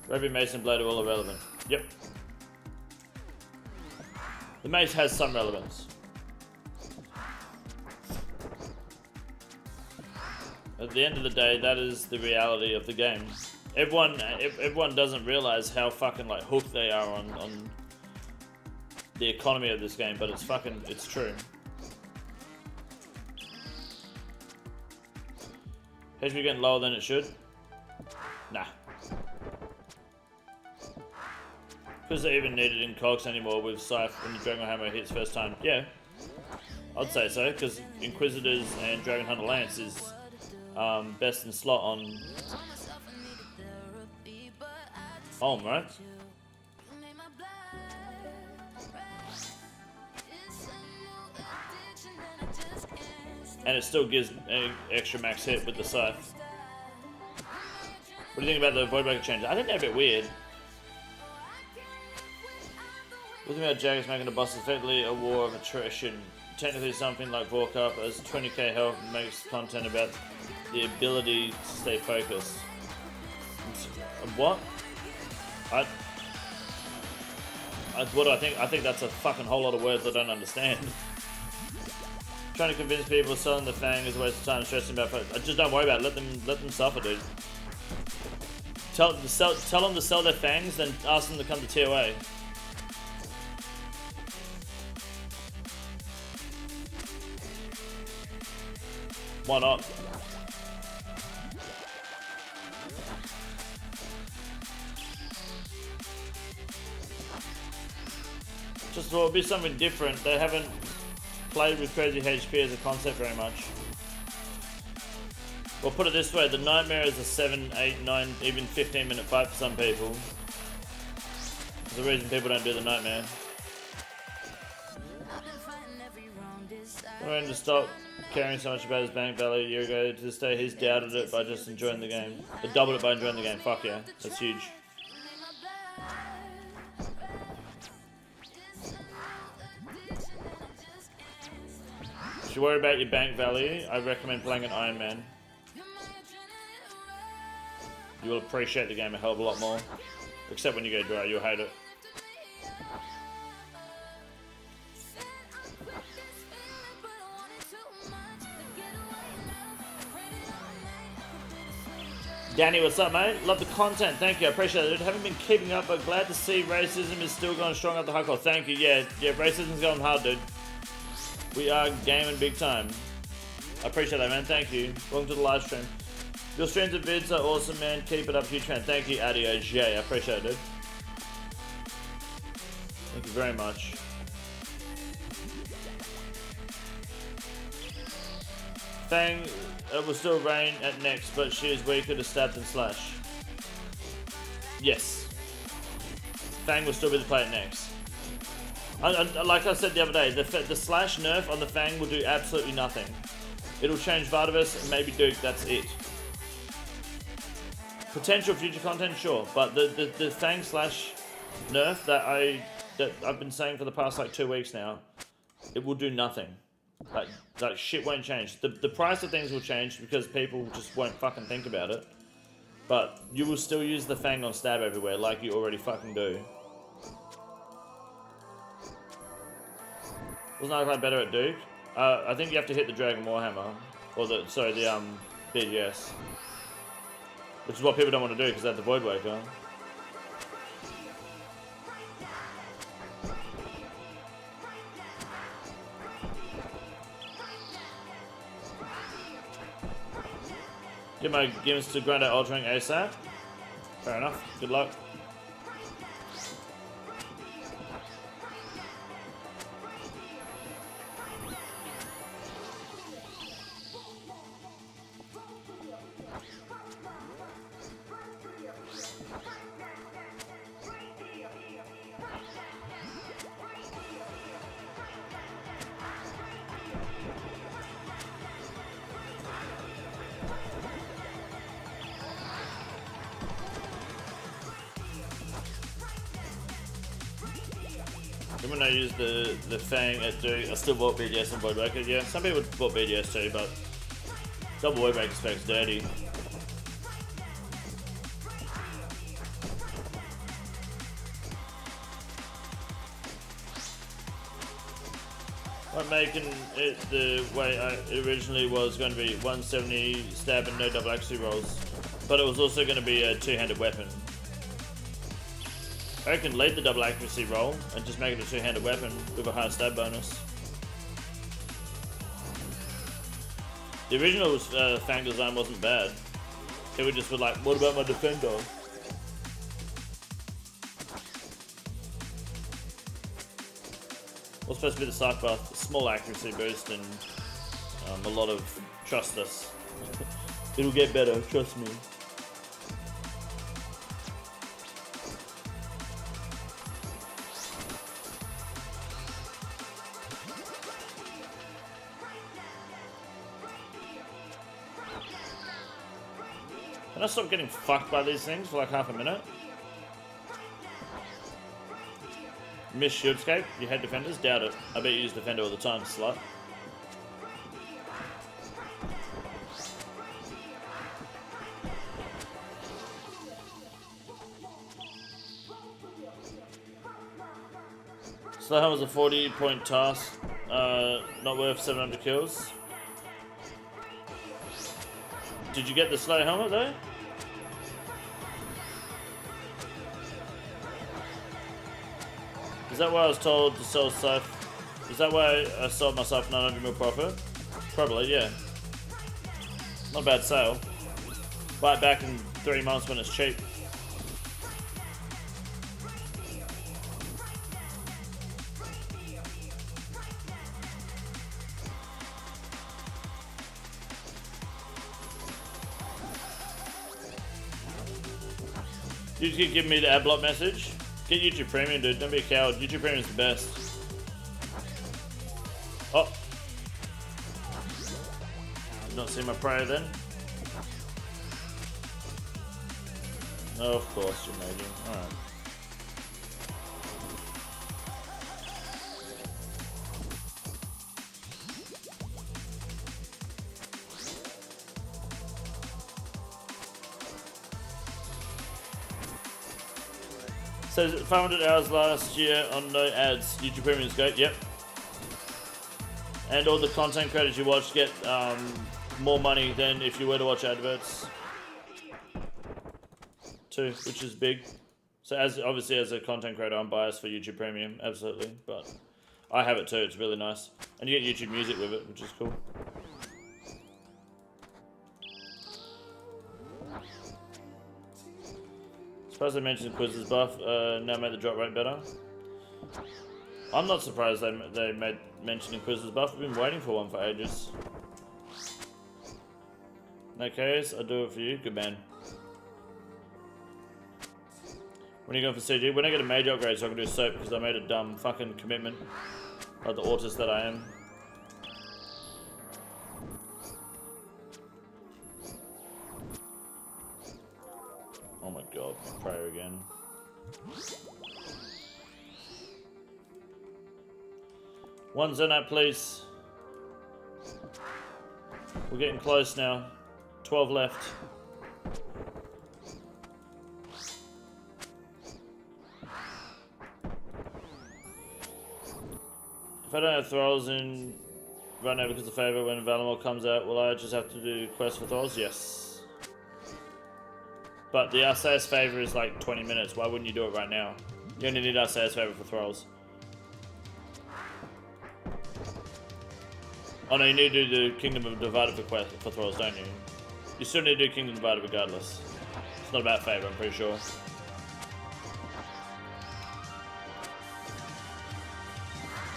[SPEAKER 1] Ruby Mason Blade are all irrelevant. Yep. The mace has some relevance. At the end of the day, that is the reality of the game. Everyone doesn't realize how fucking like hooked they are on the economy of this game, but it's true. HP getting lower than it should? Nah. Because they even need it in cogs anymore with Scythe when the Dragon Hammer hits first time. Yeah, I'd say so, because Inquisitors and Dragon Hunter Lance is best in slot on home, right? And it still gives an extra max hit with the Scythe. What do you think about the Voidbreaker changes? I think they're a bit weird. Looking at Jags making the boss effectively a war of attrition. Technically something like Vorkup as 20k health makes content about the ability to stay focused. What? What do I think? I think that's a fucking whole lot of words I don't understand. Trying to convince people selling the Fang is a waste of time stressing about it. Just don't worry about it. Let them suffer, dude. Tell them to sell their Fangs, then ask them to come to TOA. Why not? Just thought it'd be something different. They haven't played with crazy HP as a concept very much. Well, put it this way, the Nightmare is a 7, 8, 9, even 15-minute fight for some people. There's a reason people don't do the Nightmare. I'm going to stop caring so much about his bank value a year ago. To this day, he's doubted it by just enjoying the game. Or doubled it by enjoying the game. Fuck yeah, that's huge. If you worry about your bank value, I recommend playing an Iron Man. You will appreciate the game a hell of a lot more. Except when you go dry, you'll hate it. Danny, what's up, mate? Love the content. Thank you. I appreciate it. Haven't been keeping up, but glad to see racism is still going strong at the hardcore. Thank you. Yeah, racism's going hard, dude. We are gaming big time. I appreciate that, man. Thank you. Welcome to the live stream. Your streams and vids are awesome, man. Keep it up, huge fan. Thank you, AWST. I appreciate it, dude. Thank you very much. Fang will still reign at next, but she is weaker to stab than slash. Yes. Fang will still be the play at next. Like I said the other day, the slash nerf on the Fang will do absolutely nothing. It'll change Vardavis and maybe Duke, that's it. Potential future content, sure, but the Fang slash nerf that I've been saying for the past like 2 weeks now, it will do nothing. Like shit won't change. The price of things will change because people just won't fucking think about it. But you will still use the Fang on stab everywhere like you already fucking do. Wasn't I better at Duke? I think you have to hit the Dragon Warhammer. Or the BGS. Which is what people don't want to do because they have the Void Waker. Get my gimmicks to grind out altering ASAP. Fair enough. Good luck. When I use the Fang at Duke, I still bought BGS and Void Waker. Yeah, some people bought BGS too, but double Void Waker spec's dirty. I'm making it the way it originally was going to be 170 stab and no double accuracy rolls, but it was also going to be a two-handed weapon. I can leave the double accuracy roll and just make it a two-handed weapon with a high stab bonus. The original Fang design wasn't bad. People just were like, what about my defender? What's supposed to be the Scythe buff? Small accuracy boost and a lot of trust us. It'll get better, trust me. Can I stop getting fucked by these things for like half a minute? Miss Shieldscape? You hate defenders? Doubt it. I bet you use defender all the time, slut. Slow Helmet was a 40-point task. Not worth 700 kills. Did you get the Slow Helmet though? Is that why I was told to sell Scythe? Is that why I sold myself 900 mil profit? Probably, yeah. Not a bad sale. Buy it back in 3 months when it's cheap. You could give me the ad block message. Get YouTube Premium, dude. Don't be a coward. YouTube Premium is the best. Oh. Did not see my prayer then. Oh, of course, you're making. Alright. So 500 hours last year on no ads. YouTube Premium is great. Yep. And all the content creators you watch get more money than if you were to watch adverts. Too, which is big. So obviously as a content creator, I'm biased for YouTube Premium, absolutely. But I have it too. It's really nice, and you get YouTube Music with it, which is cool. Surprised they mentioned Quizz's buff, now made the drop rate better. I'm not surprised they made mention Quizz's buff. We've been waiting for one for ages. No case, I'll do it for you. Good man. When are you going for CG? When I get a major upgrade so I can do soap because I made a dumb fucking commitment. Like the autist that I am. Oh my god, prayer again. One Zenat, please. We're getting close now. 12 left. If I don't have thralls in right now because of favour when Valimor comes out, will I just have to do quest for thralls? Yes. But the Arceus favor is like 20 minutes. Why wouldn't you do it right now? You only need Arceus favor for thralls. Oh no, you need to do Kingdom of Divided for thralls, don't you? You still need to do Kingdom Divided regardless. It's not about favor, I'm pretty sure.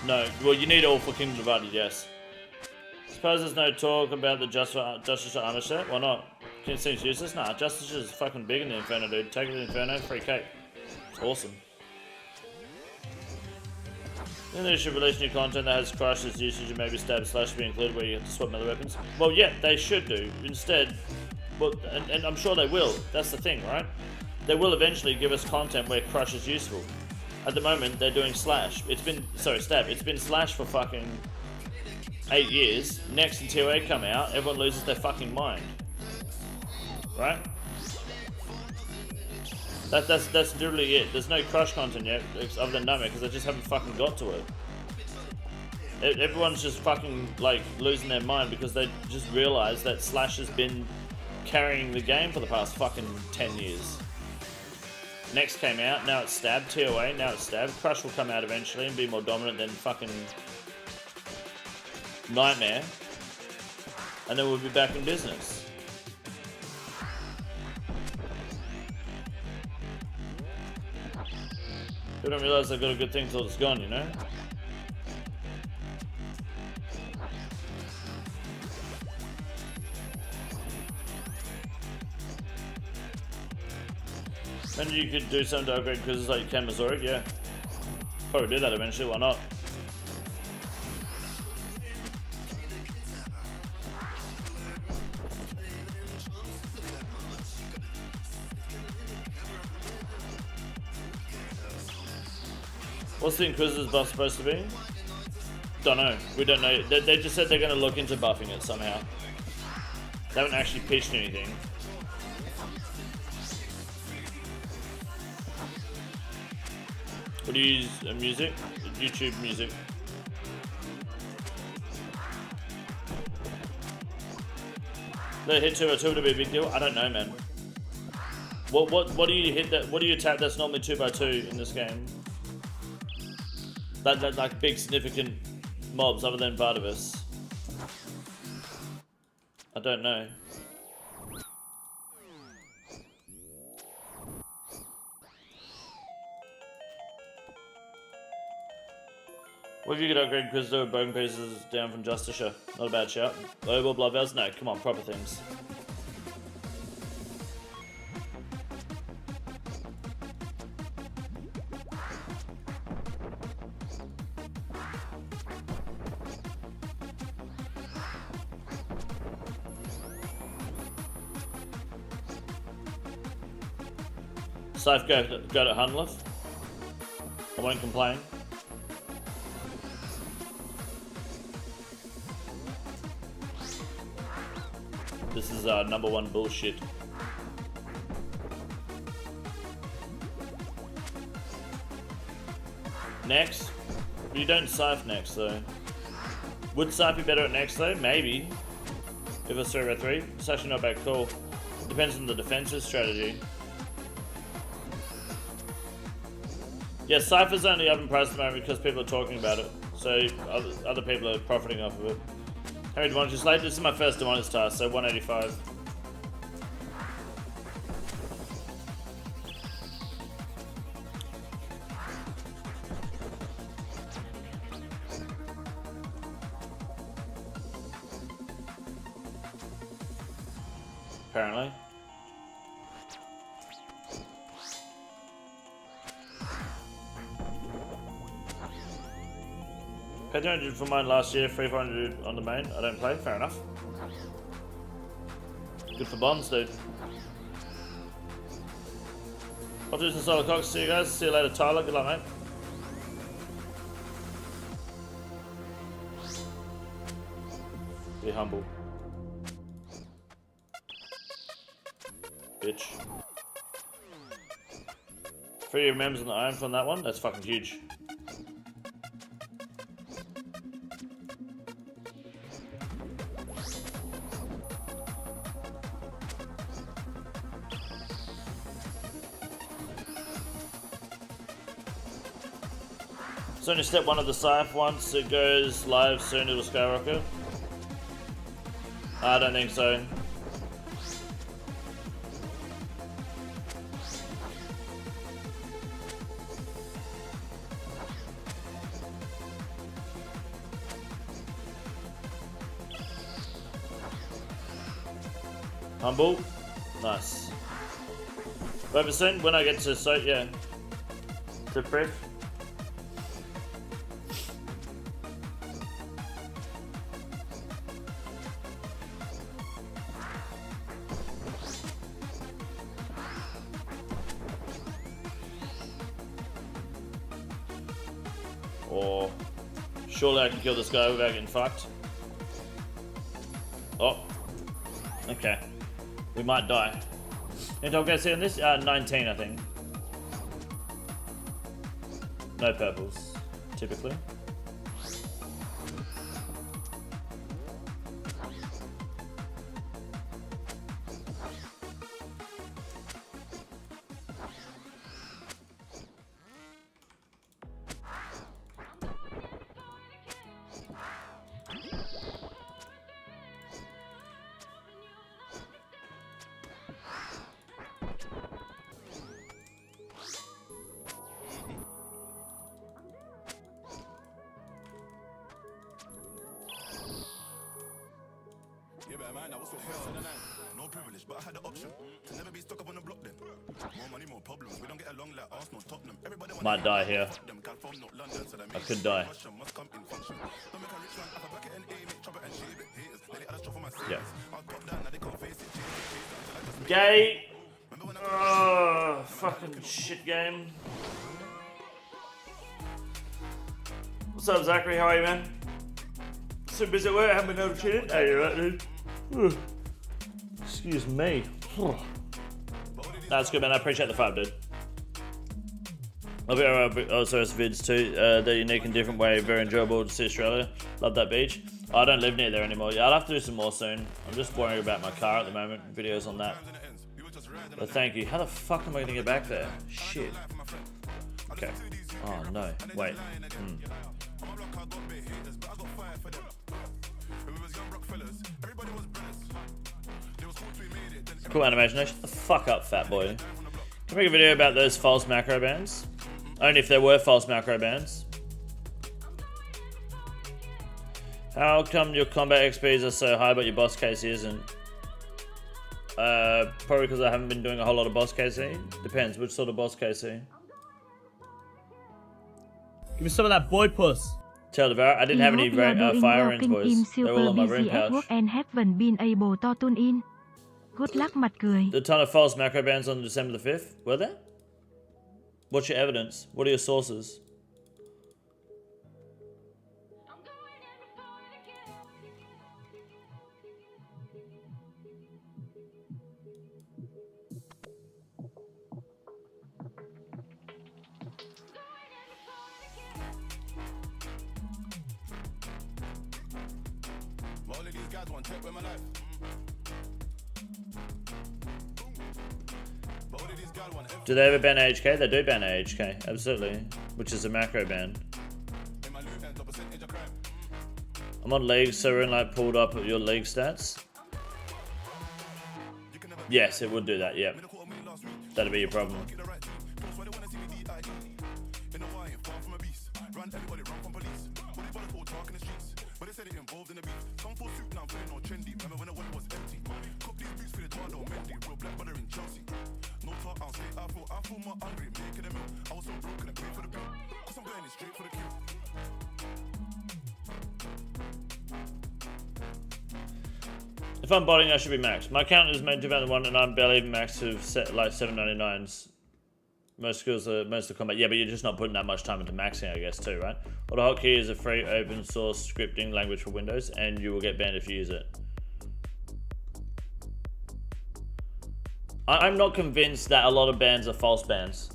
[SPEAKER 1] No, well you need all for Kingdom Divided, yes. Suppose there's no talk about the Justice armor set? Why not? It seems useless? Nah, Justice is fucking big in the Inferno, dude. Take it to the Inferno, free cake. It's awesome. Then they should release new content that has Crush's usage and maybe Stab Slash be included where you have to swap melee weapons. Well, yeah, they should do. Instead, well, and I'm sure they will. That's the thing, right? They will eventually give us content where Crush is useful. At the moment, they're doing Slash. Stab. It's been Slash for fucking 8 years. Next, in TOA come out, everyone loses their fucking mind. Right? That's literally it. There's no Crush content yet, other than Nightmare, because I just haven't fucking got to it. Everyone's just fucking, like, losing their mind because they just realize that Slash has been carrying the game for the past fucking 10 years. Next came out, now it's Stab. TOA, now it's Stab. Crush will come out eventually and be more dominant than fucking Nightmare. And then we'll be back in business. They don't realize they've got a good thing till it's gone, you know? And you could do something to upgrade quizzes like you can Missouri, yeah. Probably do that eventually, why not? What's the Inquisitor's buff supposed to be? Don't know. We don't know. They just said they're going to look into buffing it somehow. They haven't actually pitched anything. What do you use? Music? YouTube music. Let it hit 2x2 to be a big deal. I don't know, man. What do you hit that? What do you attack that's normally 2x2 in this game? That like big significant mobs other than Barrows. I don't know. What if you could upgrade Inquisitor with bone pieces down from Justicia? Not a bad shout. Global Blood Veils? No, come on, proper things. Scythe go to Hunleth. I won't complain. This is number one bullshit. Next? You don't Scythe next though. Would Scythe be better at next though? Maybe. If it's 3x3. It's actually not bad call. Depends on the defensive strategy. Yeah, Cypher's only up in price at the moment because people are talking about it. So other people are profiting off of it. How many Demonitors late? This is my first Demonitors task, so 185. Apparently. Paid 200 for mine last year, free 400 on the main. I don't play, fair enough. Good for bonds, dude. I'll do some solo cocks. See you guys. See you later, Tyler. Good luck, mate. Be humble. Bitch. 3 members on the iron from that one. That's fucking huge. It's only step 1 of the Scythe. Once it goes live soon, it'll skyrocket. I don't think so. Humble. Nice. 5% when I get to so yeah. To prep. Or surely I can kill this guy without getting fucked. Oh. Okay. We might die. And I'll go see on this? 19, I think. No purples, typically.
[SPEAKER 6] Yeah, but man, that was for hell. No privilege, but I had the option to never be stuck up on the block then. More money, more problems. We don't get along like Arsenal, Tottenham. Everybody
[SPEAKER 1] might die here. I could die. Yeah. Gay. Oh, fucking shit game. What's up, Zachary? How are you, man? So busy at work, I haven't been able to tune in. Hey, you're right, dude. Ugh. Excuse me. That's good, man. I appreciate the 5, dude. I'll be alright. OSRS vids too. They're unique and different way. Very enjoyable to see Australia. Love that beach. Oh, I don't live near there anymore. Yeah, I'll have to do some more soon. I'm just worrying about my car at the moment. Videos on that. But thank you. How the fuck am I gonna get back there? Shit. Okay. Oh no. Wait. Cool animation. Shut the fuck up, fat boy. Can I make a video about those false macro bans? Only if there were false macro bans. How come your combat XPs are so high but your boss KC isn't? Probably because I haven't been doing a whole lot of boss KC. Depends, which sort of boss KC? Give me some of that boy puss. Tell Devour, I didn't have any fire ends, boys. They're all on my room pouch.
[SPEAKER 3] And haven't been able to tune in. Good luck, mặt cười.
[SPEAKER 1] The ton of false macro bans on December the 5th. Were there? What's your evidence? What are your sources? Do they ever ban AHK? They do ban AHK, absolutely. Which is a macro ban. I'm on league, so Runelight pulled up your league stats. Yes, it would do that, yep. That'd be your problem. If I'm botting, I should be maxed. My account is made 2001 and I'm barely even maxed to set like 799s. Most skills are most of combat. Yeah, but you're just not putting that much time into maxing, I guess, too, right? AutoHotkey is a free open source scripting language for Windows, and you will get banned if you use it. I'm not convinced that a lot of bans are false bans.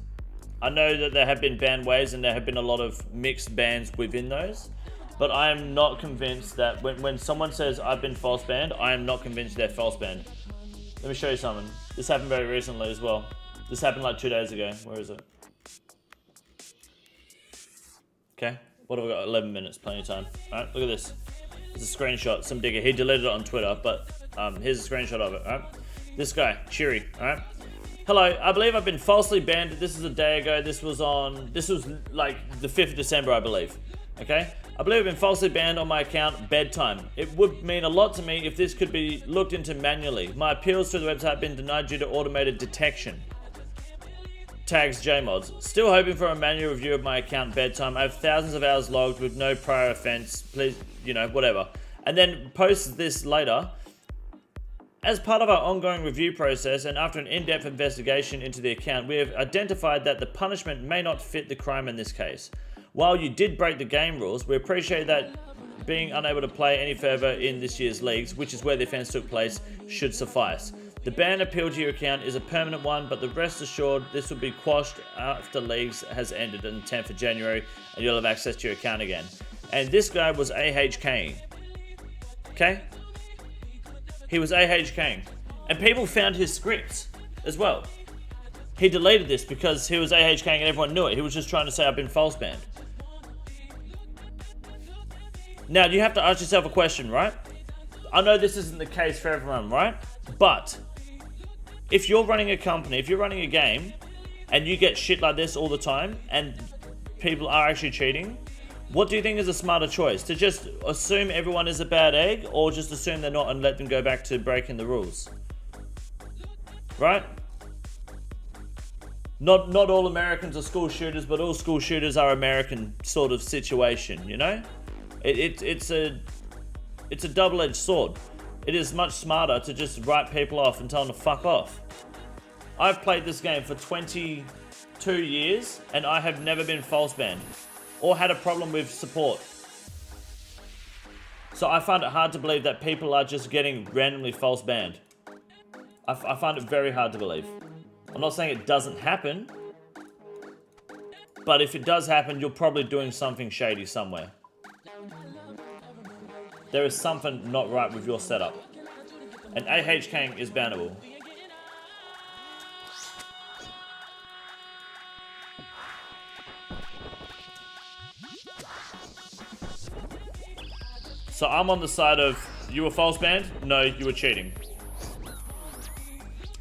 [SPEAKER 1] I know that there have been ban waves and there have been a lot of mixed bans within those. But I am not convinced that when someone says I've been false banned, I am not convinced they're false banned. Let me show you something. This happened very recently as well. This happened like 2 days ago. Where is it? Okay. What have we got? 11 minutes, plenty of time. Alright, look at this. It's a screenshot. Some digger. He deleted it on Twitter, but here's a screenshot of it. Alright. This guy, Cheery. Alright. Hello, I believe I've been falsely banned. This is a day ago. This was like the 5th of December, I believe. Okay? I believe I've been falsely banned on my account bedtime. It would mean a lot to me if this could be looked into manually. My appeals through the website have been denied due to automated detection. Tags JMods. Still hoping for a manual review of my account bedtime. I have thousands of hours logged with no prior offense. Please, you know, whatever. And then posts this later. As part of our ongoing review process and after an in-depth investigation into the account, we have identified that the punishment may not fit the crime in this case. While you did break the game rules, we appreciate that being unable to play any further in this year's leagues, which is where the offense took place, should suffice. The ban appeal to your account is a permanent one, but the rest assured this will be quashed after leagues has ended on the 10th of January and you'll have access to your account again. And this guy was AHKing. Okay? He was AHKing. And people found his scripts as well. He deleted this because he was AHKing and everyone knew it. He was just trying to say I've been false banned. Now, you have to ask yourself a question, right? I know this isn't the case for everyone, right? But if you're running a company, if you're running a game, and you get shit like this all the time, and people are actually cheating, what do you think is a smarter choice? To just assume everyone is a bad egg, or just assume they're not and let them go back to breaking the rules? Right? Not all Americans are school shooters, but all school shooters are American sort of situation, you know? It's a double-edged sword. It is much smarter to just write people off and tell them to fuck off. I've played this game for 22 years and I have never been false banned or had a problem with support. So I find it hard to believe that people are just getting randomly false banned. I find it very hard to believe. I'm not saying it doesn't happen, But if it does happen, you're probably doing something shady somewhere. There is something not right with your setup. And AHKing is bannable. So I'm on the side of, you were false banned? No, you were cheating.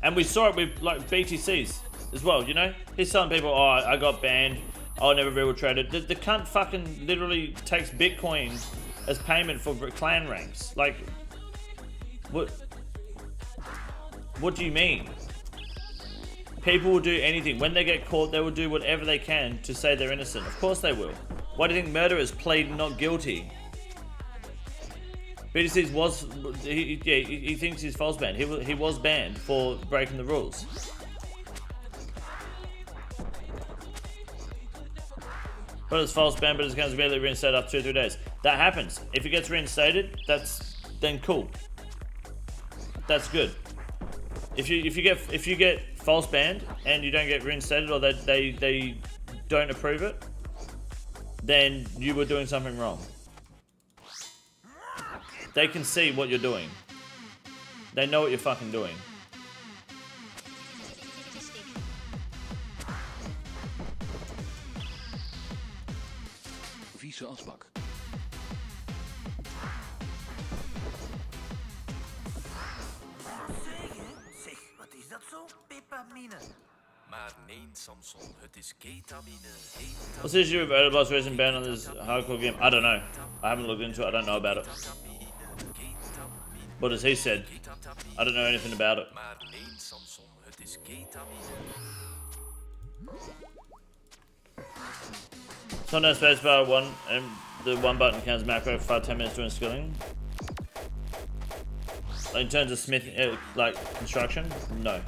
[SPEAKER 1] And we saw it with like BTCs as well, you know? He's telling people, oh, I got banned, I'll never real traded. The cunt fucking literally takes Bitcoin as payment for clan ranks. Like, what do you mean? People will do anything. When they get caught, they will do whatever they can to say they're innocent. Of course they will. Why do you think murderers plead not guilty? BTC was, he thinks he's false banned. He was banned for breaking the rules. But it's false ban, but his account's immediately reinstated after 2 or 3 days. That happens. If it gets reinstated, then cool. That's good. If you get false banned and you don't get reinstated, or they don't approve it, then you were doing something wrong. They can see what you're doing. They know what you're fucking doing.
[SPEAKER 2] Vieze asbak.
[SPEAKER 7] Zeg, wat is dat zo? Pepamine.
[SPEAKER 8] Maar nee, Samson, het is ketamine.
[SPEAKER 1] What's the issue with AWST raising ban on this hardcore game? I don't know. I haven't looked into it. I don't know about it. What has he said? I don't know anything about it.
[SPEAKER 8] Maar nee, Samson, het is ketamine.
[SPEAKER 1] Sometimes spacebar 1 and the 1 button counts macro for 5 to 10 minutes doing skilling. In terms of smith, like construction, no.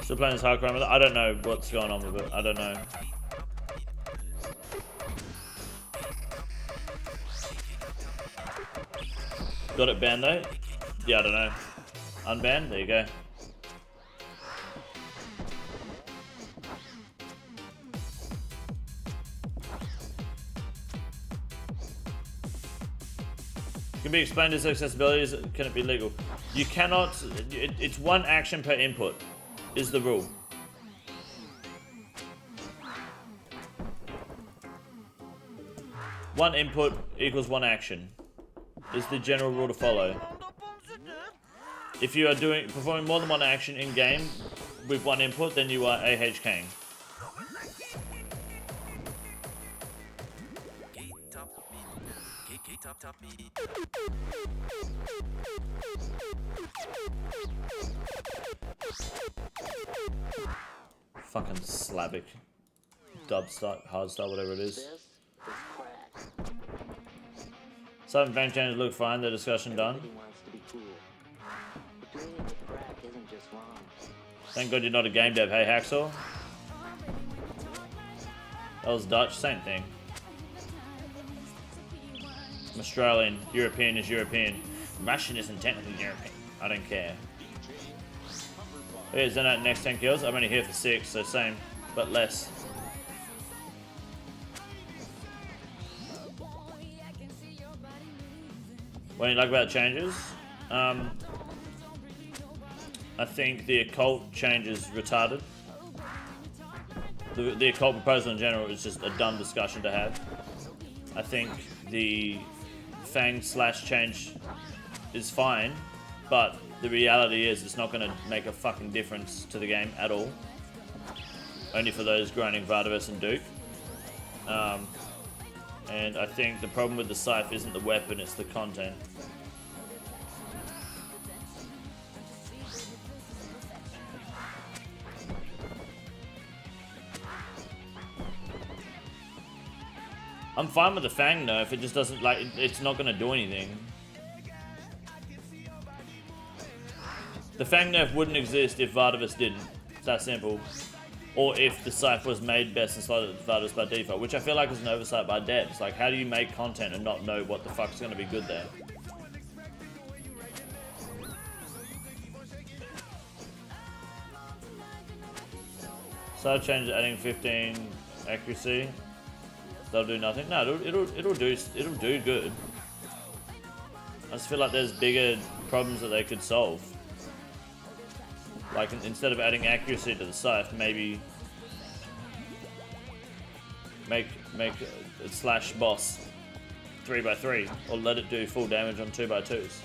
[SPEAKER 1] Still playing this hardcore with it. I don't know what's going on with it. I don't know. Got it banned though? Yeah, I don't know. Unbanned? There you go. Can be explained as accessibility, can it be legal? You cannot, it's 1 action per input is the rule. One input equals 1 action is the general rule to follow. If you are performing more than 1 action in game with 1 input, then you are AHKing. Fucking Slavic dubstyle, hardstyle, whatever it is. Some Fang changes look fine, the discussion done. Thank God you're not a game dev, hey Hacksaw. That was Dutch, same thing. I'm Australian, European is European. Russian isn't technically European. I don't care. Here's Zenat next 10 kills. I'm only here for 6, so same, but less. What do you like about changes? I think the occult change is retarded. The occult proposal in general is just a dumb discussion to have. I think the Fang / change is fine, but the reality is it's not going to make a fucking difference to the game at all. Only for those grinding Vardavis and Duke. And I think the problem with the Scythe isn't the weapon, it's the content. I'm fine with the Fang nerf, it just doesn't, like, it's not going to do anything. The Fang nerf wouldn't exist if Vardavis didn't. It's that simple. Or if the Scythe was made best and slotted Vardavis by default, which I feel like is an oversight by devs. Like, how do you make content and not know what the fuck's going to be good there? Side change adding 15 accuracy. They'll do nothing. No, it'll do good. I just feel like there's bigger problems that they could solve. Like instead of adding accuracy to the scythe, maybe make a slash boss 3x3, or let it do full damage on 2x2s.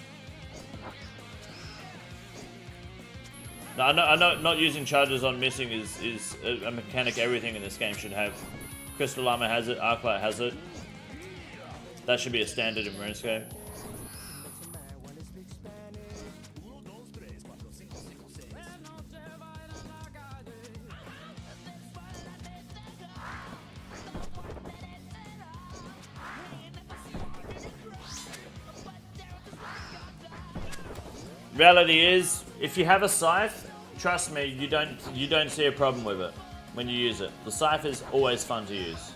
[SPEAKER 1] Now, I know not using charges on missing is a mechanic everything in this game should have. Crystal Armor has it, Arclight has it. That should be a standard in RuneScape. Reality is, if you have a scythe, trust me, you don't see a problem with it when you use it. The scythe is always fun to use.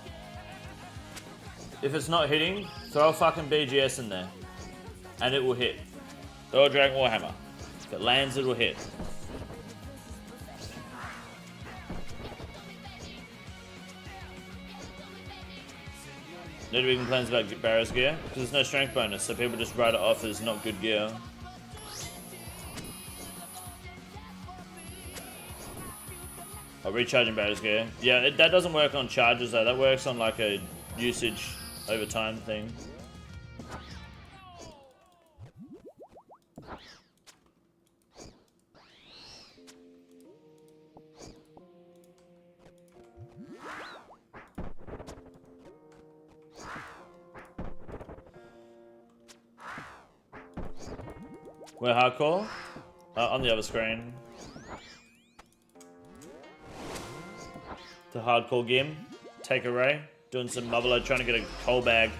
[SPEAKER 1] If it's not hitting, throw a fucking BGS in there, and it will hit. Throw a Dragon Warhammer. If it lands, it will hit. Nobody complains about Barrows gear because there's no strength bonus, so people just write it off as not good gear. Oh, recharging Barrows gear. Yeah, that doesn't work on charges though. That works on like a usage over time thing. We're hardcore. On the other screen. The hardcore game. Take a ray. Doing some mubble, trying to get a coal bag.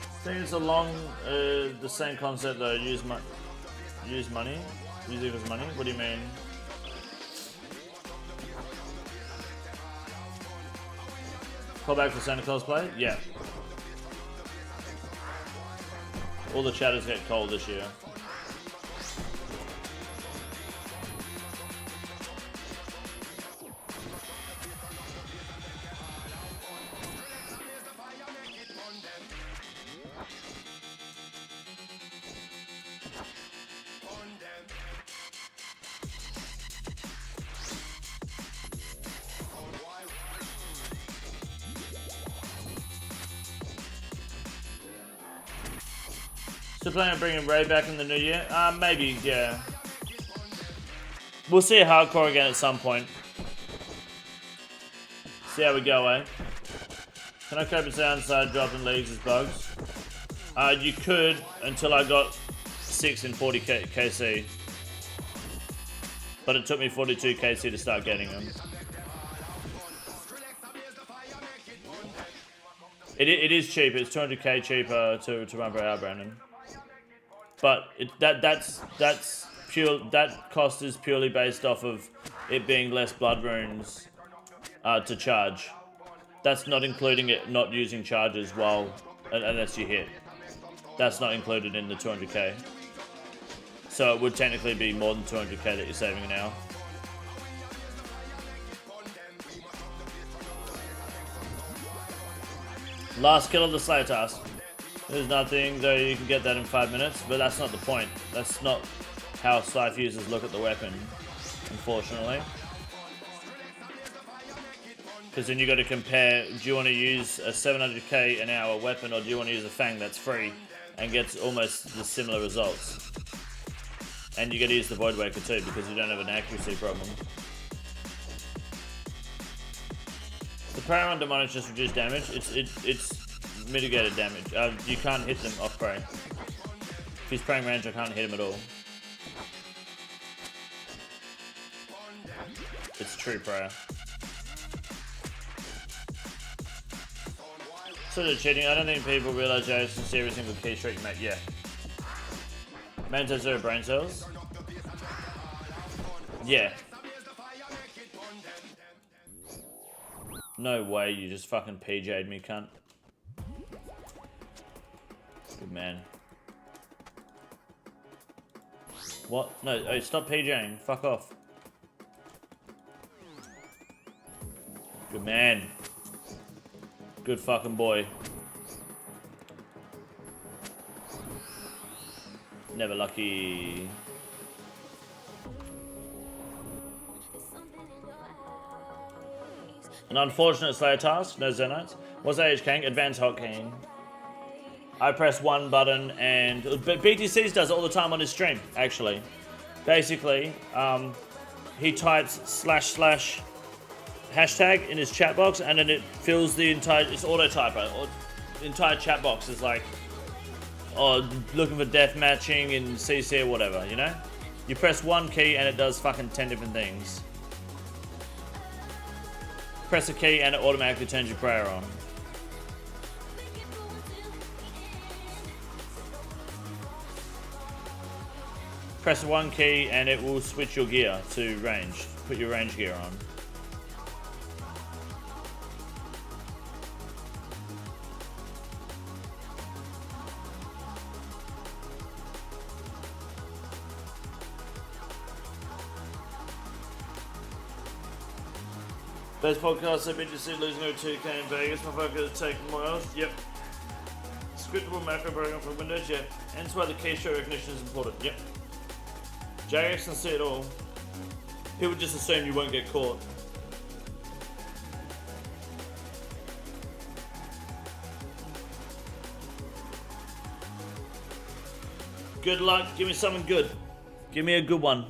[SPEAKER 1] I think it's along the same concept though. Use money. Use equals money. What do you mean? Call back for Santa Claus play? Yeah. All the chatters get cold this year. So planning on bringing Ray back in the new year? Maybe, yeah. We'll see a hardcore again at some point. See how we go, eh? Can I cope with downside dropping leagues as bugs? You could until I got 6 in 40 KC. But it took me 42 KC to start getting them. It is cheap. It's 200k cheaper to run per hour, Brandon. But that's pure. That cost is purely based off of it being less blood runes to charge. That's not including it not using charges unless you hit. That's not included in the 200k. So it would technically be more than 200k that you're saving now. Last kill of the Slayer task. There's nothing, though you can get that in 5 minutes, but that's not the point. That's not how Scythe users look at the weapon, unfortunately. Because then you got to compare, do you want to use a 700k an hour weapon, or do you want to use a Fang that's free and gets almost the similar results? And you got to use the Void Waker too, because you don't have an accuracy problem. The prayer on demonic just reduced damage. It's mitigated damage. You can't hit them off prey. If he's praying range, I can't hit him at all. It's true prayer. Sort of cheating. I don't think people realize AWST can see every single key streak you make. Yeah. Man has 0 brain cells. Yeah. No way you just fucking PJ'd me, cunt. Good man. What? No, hey, stop PJing. Fuck off. Good man. Good fucking boy. Never lucky. An unfortunate Slayer task, no Zenites. What's AH King? Advanced Hot King. I press one button and... But BTCs does it all the time on his stream, actually. Basically, he types // hashtag in his chat box and then it fills the entire... It's auto typer. Or the entire chat box is like... Oh, looking for death matching in CC or whatever, you know? You press one key and it does fucking 10 different things. Press a key and it automatically turns your prayer on. Press one key and it will switch your gear to range. Put your range gear on. Best podcast I've been to see losing over 2K in Vegas. My focus is taking miles. Yep. Scriptable macro program for Windows. Yep. And that's why the keystroke recognition is important. Yep. JX can see it all. People just assume you won't get caught. Good luck. Give me something good. Give me a good one.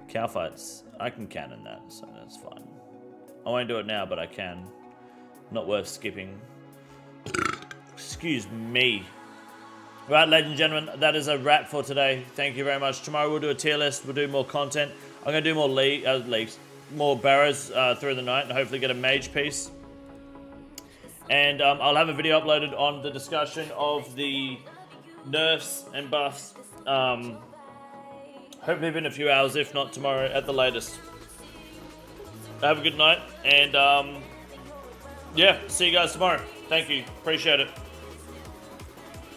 [SPEAKER 1] Cow fights. I can canon that, so that's fine. I won't do it now, but I can. Not worth skipping. Excuse me. Right, ladies and gentlemen, that is a wrap for today. Thank you very much. Tomorrow we'll do a tier list. We'll do more content. I'm going to do more leagues, more Barrows through the night, and hopefully get a mage piece. And I'll have a video uploaded on the discussion of the nerfs and buffs. Hopefully within a few hours, if not tomorrow at the latest. Have a good night, and yeah, see you guys tomorrow. Thank you. Appreciate it.